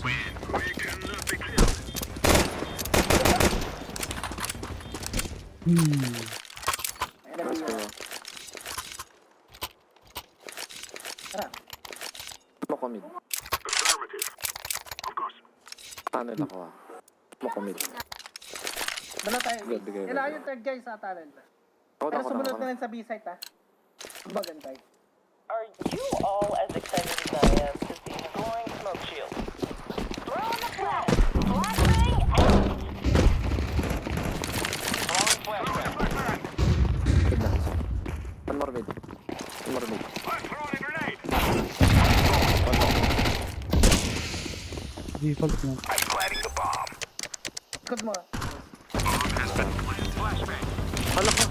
go. Smoke mid. Tunnel ako ah. Smoke mid. Dala tayo. Bigay. Kailangan yung third guy sa tunnel. Ako Pero na. sumunod na rin sa B-site, ha? Bagantay. Are you all as excited as I am to see the glowing smoke shield? Throw in the flash! Flashbang out! Throwing flashbang. Mid na. One more mid. I'm throwing a grenade. Default na. I'm planting the bomb. Likod mo. Flashbang. Hala ko.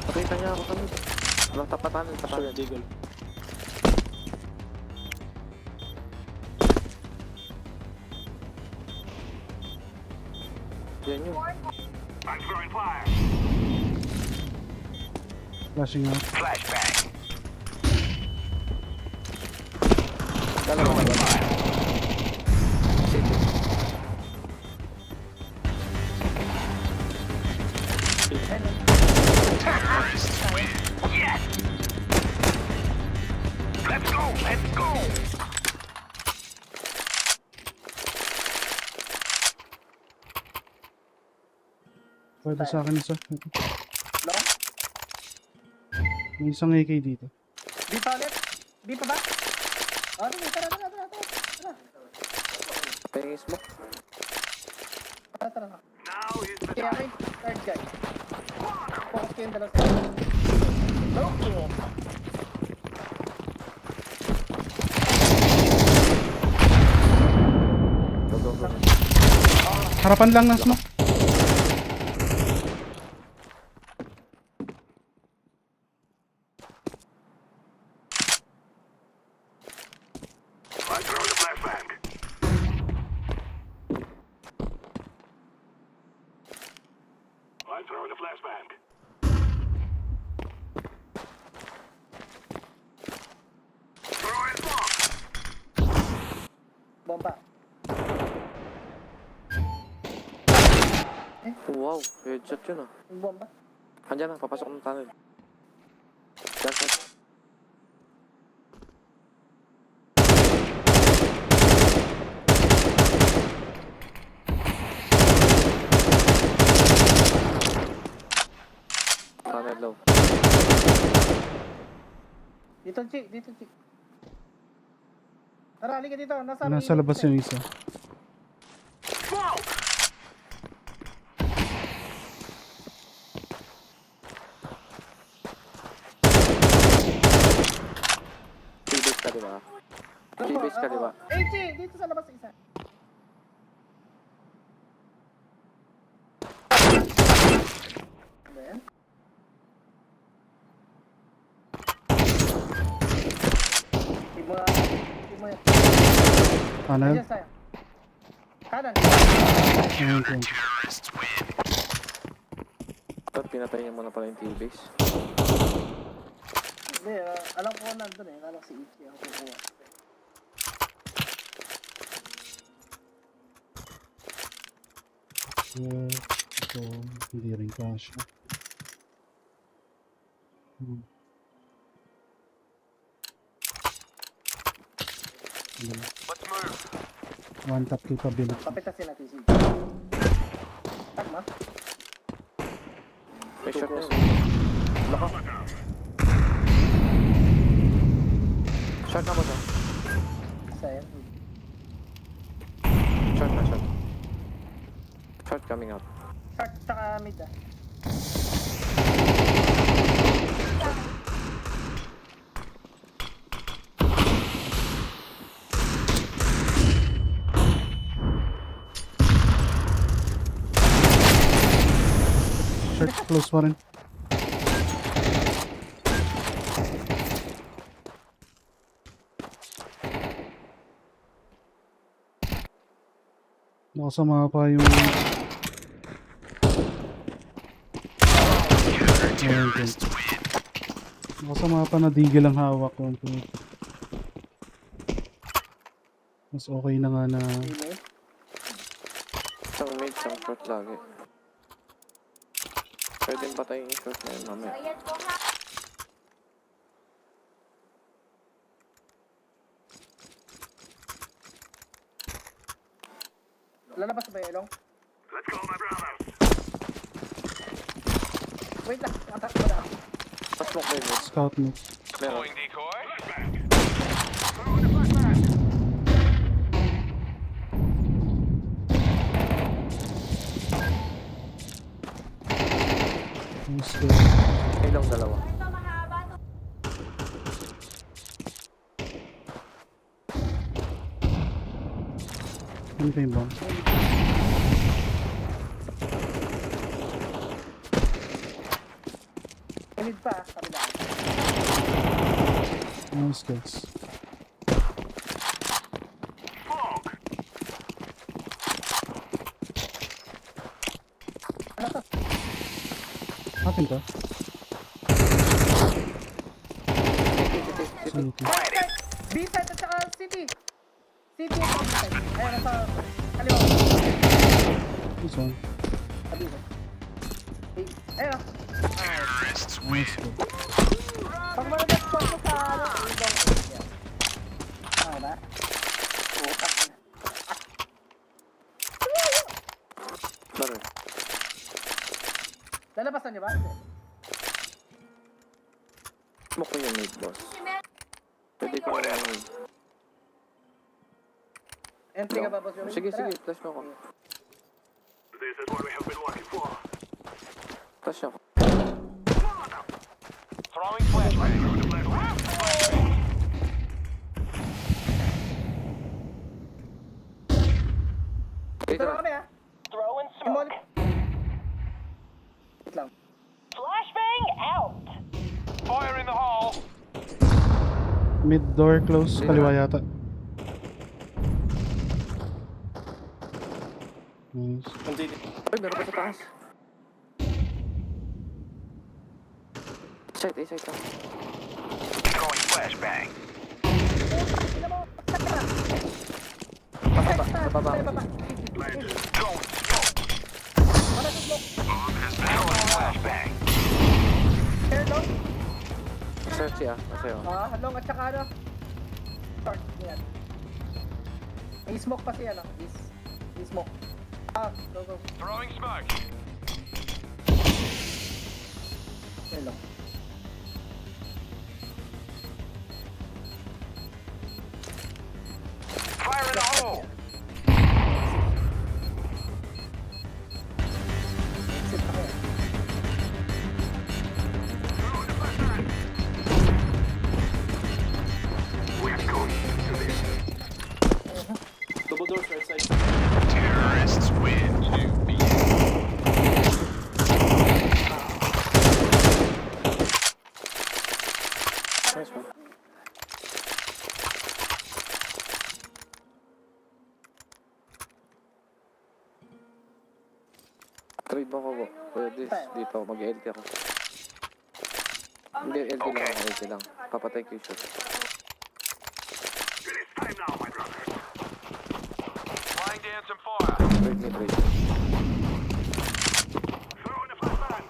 Pakita niya ako sa mid. Tapatan. Deagle. Yan yun. I'm throwing fire. Flashing out. Flashbang. Dalawa. Terrorists win. Yes. Let's go. Pwede sa akin isa. Long? May isang AK dito. B pa ulit? B pa ba? Tara. Pwede smoke. Tara. Now is the Kaya time. third guy. Focus kayong dala sa Smoke kill. Go. Harapan lang na smoke. I'm throwing the flashbang. I'm throwing the flashbang. Throwing bomb. bomba. Wow, headshot yun ah. Yung bomba. Andiyan na, papasok ng tunnel. Yan. Tunnel low. Dito, Chi. Tara, halika dito. Nasa labas yung isa. Smoke. T-base ka diba? T-base ka diba? Chi, dito sa labas isa. Ayan. Timo yan. Tunnel. Yes, tayo. Kanan. Ayun, ayun. Terrorists win. Ba't pinatay niya muna pala yung T-base? Hindi, alam ko nandun eh. Alam si Ichi ako kukuha. Ito, hindi rin kasha. Let's move. One tap capability. Papitasin natin si Ichi. Tama. May shot na yun. Shot na ba ito? Isa yan. Shot. Shot coming out. Short, tsaka mid ah. Short, close pa rin. Nakasama pa yung... Ayan, nakasama pa na digil ang hawak ko. Mas okay na nga na... Isang mid, isang short lagi. Pwedeng patayin yung short na yun mamaya. Lalabas ba yung ilong? Let's go, my brothers. Wait lang, attack mo na. Pasok ba yun? Scout mo. Deploying decoy. Ilong dalawa. Ano pa yung bomb? Inid pa, kabila. Nice guys. Atin ka? City. B-side at saka city. City at B-side. Ayan, nasa kaliwa. This one. Kabila. Ayan o. Nice guys. Pag malabas ko ako sa ano, ilong. Ano ba? Utang. Laro. Lalabasan niyo ba? Smoke ko yung mid, boss. Pwede ko yung mid. Entry ka ba, boss? Sige, sige. Flash mo ako. This is what we have been working for. Flash ako. Throwing flashbang. Dito na kami, ha? Throwing smoke. Wait lang. Flashbang out. Fire in the hole. Mid door close, kaliwa yata. Nice. Ay, meron pa sa taas. Side, side lang. Throwing flashbang. Bababa. Don't smoke. Bomb has been throwing flashbang. Air long. Search siya. Masaya. Long at saka ano? Short. Yan. May smoke pa siya, no? May smoke. Go, go. Throwing smoke. Air long. Fire in the hole. We're going to this. Double doors right side. Terrorists win. Nice one. Trade mo ko po. Pwede. Dito ako. Mag-LT ako. Hindi, LT lang ako. LT lang. Papatay ko yung shot. It is time now, my brother. Laying down some fire. Trade me, trade. Throwing a flashbang.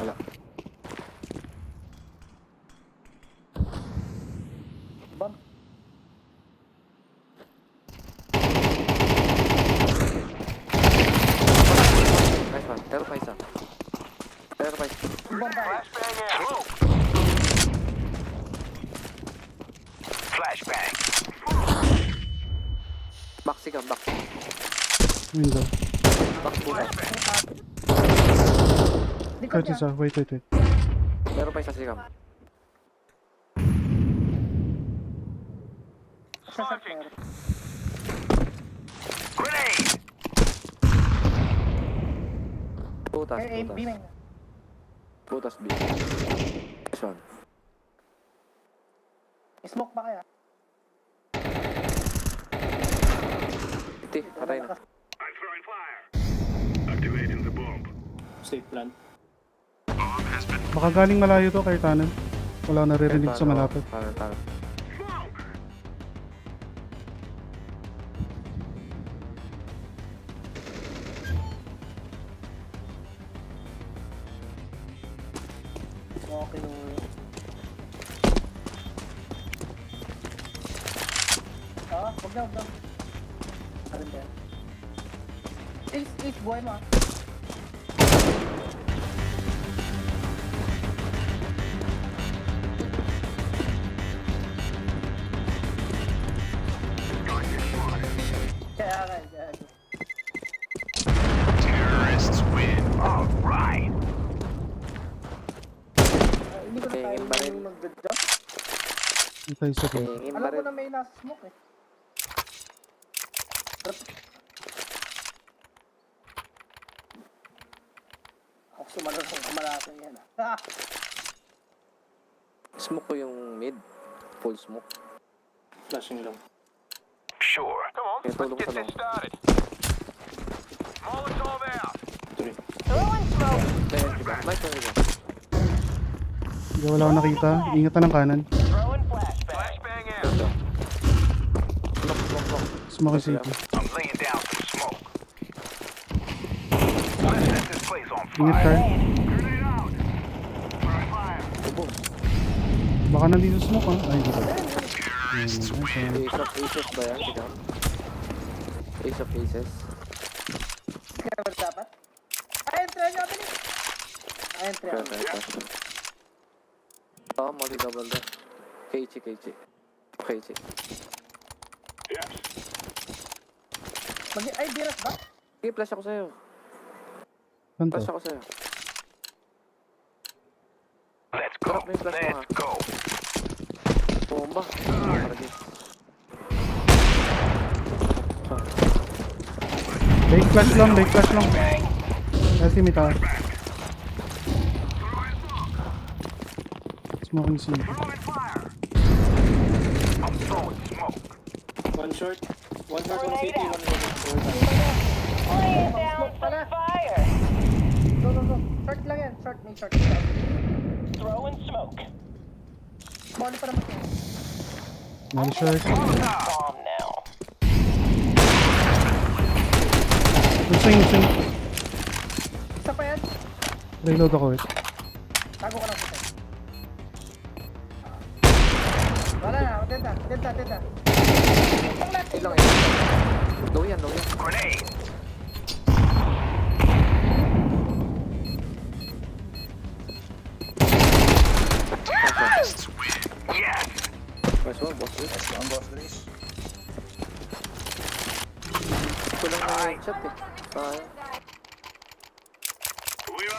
Wala. Bomb. Nice one. Pero pa isa. Pero pa isa. Flashbang out. Flashbang. Back sikam, back. Window. Back bukas. Kahit isa, wait. Pero pa isa sikam. Smoking. Grenade. Butas, Eh, butas. beaming. Butas, B. This one. Smoke ba kaya? Iti, patay na. I'm throwing fire. Activating the bomb. Safe plan. Baka galing malayo to kay Tanan. Wala naririnig sa malapit. Tanan. Okay. Wag na. Arin ba yan? Ace, buhay mo ah. Terrorists win. All right. Hindi ko na tayo mag-jump. Ito isa po. Alam ko na may nasa smoke eh. Ako sumalo ng kamalasan yan ah. Smoke ko yung mid. Full smoke. Flashing lang. Sure. Come on, let's get this started. Molotov out. Throwing smoke. Light ko rin. Hindi, wala akong nakita. Ingatan ng kanan. Throwing flashbang. Flashbang out. Smoke city. I'm laying down some smoke. Let's set this place on Ingat fire. ka. Grenade out. Throwing fire. Baka nandito smoke ah. Ay, hindi ba? Ace of aces ba yan? Ikaw? Ace of aces. Kaya ba dapat? Ay, entry nyo kami. Ay, entry ako. Oo, multi-double doon. KC. Yes. Ay, Dris ba? Sige, flash ako sa'yo. Kanto. Flash ako sa'yo. Let's go. Let's go. Bomba. Lake flash lang. Ultimate ah. Smoking city. I'm throwing smoke. One short, one CT, one Laying down Smoke pala. some fire. Go. Short lang yan. May short. Throwing smoke. Molly pa naman yan. One short. Bomb now. Swing. Isa pa yan. Reload ako eh. Tago ka lang sa side. Wala na. Denta. Ilang eh. Low yan. Grenade. Terrorists win. Yes. Nice one, boss. Dris. Kulang na yung shot eh. Sayang.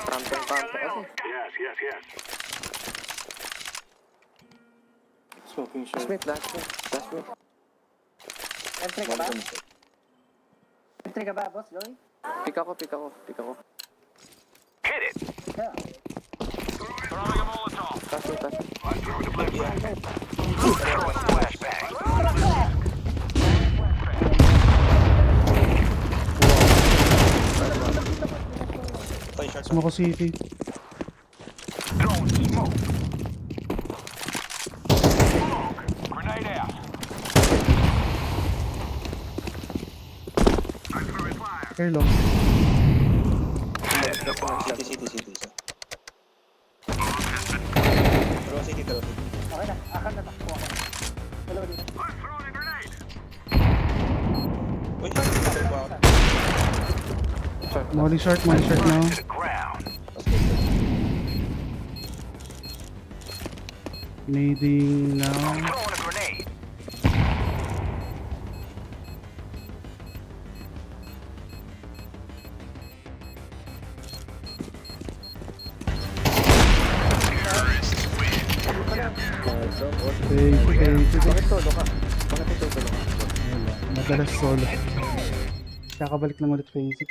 Tampang kasi. Yes. Smoking short. Smith, last me. Entry ka ba, boss? Joey? Pick ako. Hit it. Yeah. Throwing a Molotov. Touch me. I'm throwing a flashbang. Throwing a flashbang. Smoke city. Throwing smoke. Grenade out. I'm throwing fire. Care long. Set the bomb. City. Throw city. Okay na. Akan na takbo ako. Dalawa dito. I'm throwing a grenade. Uy, Molly short now. To the ground. Nading now. Throwing a grenade. Terrorists win. Bakit solo ka? Bakit ito solo ka? Wala. Madalas solo. Kakabalik lang ulit basic.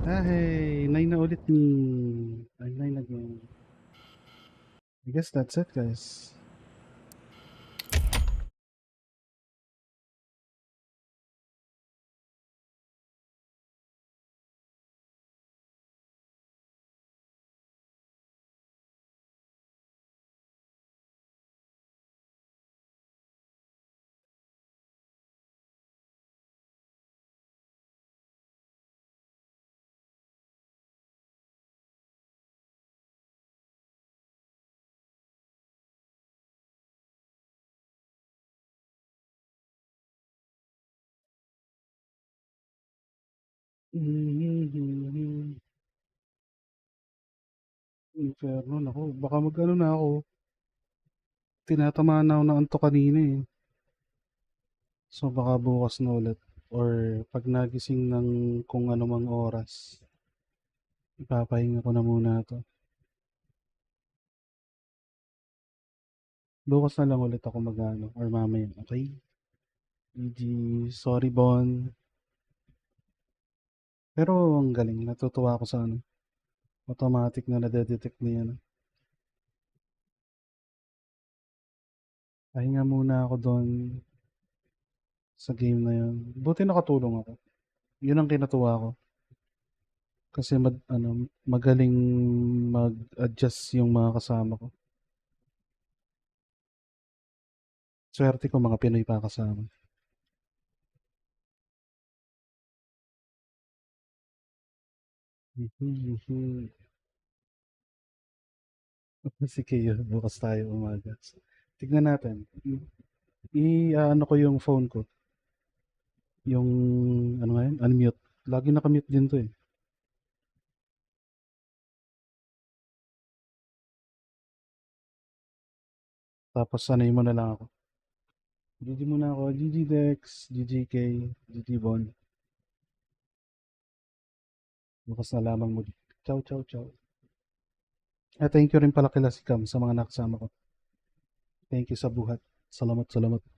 Hey, 9 na ulit ni. I'm 9 again. I guess that's it, guys. Inferno, naku. Baka mag-ano na ako. Tinatamaan na ako ng antok kanina eh. So baka bukas na ulit. Or pag nagising ng kung anumang oras, ipapahinga ko na muna to. Bukas na lang ulit ako mag-ano. Or mamaya, okay? GG, sorry Bon. Pero ang galing, natutuwa ako sa ano. Automatic na nade-detect niya na. Pahinga muna ako doon sa game na yun. Buti nakatulong ako. Yun ang kinatuwa ko. Kasi magaling mag-adjust yung mga kasama ko. Swerte ko mga Pinoy pa kasama. Si Keo, bukas tayo umaga. Tignan natin. Ano ko yung phone ko. Yung, ano nga yun? Unmute. Lagi nakamute din to eh. Tapos sanay mo na lang ako. GG muna ako. GG Dex, GGK, GG Bon. Bukas na lamang mo. Ciao, ciao, ciao. Thank you rin pala kila si Cam sa mga nakasama ko. Thank you sa buhat. Salamat, salamat.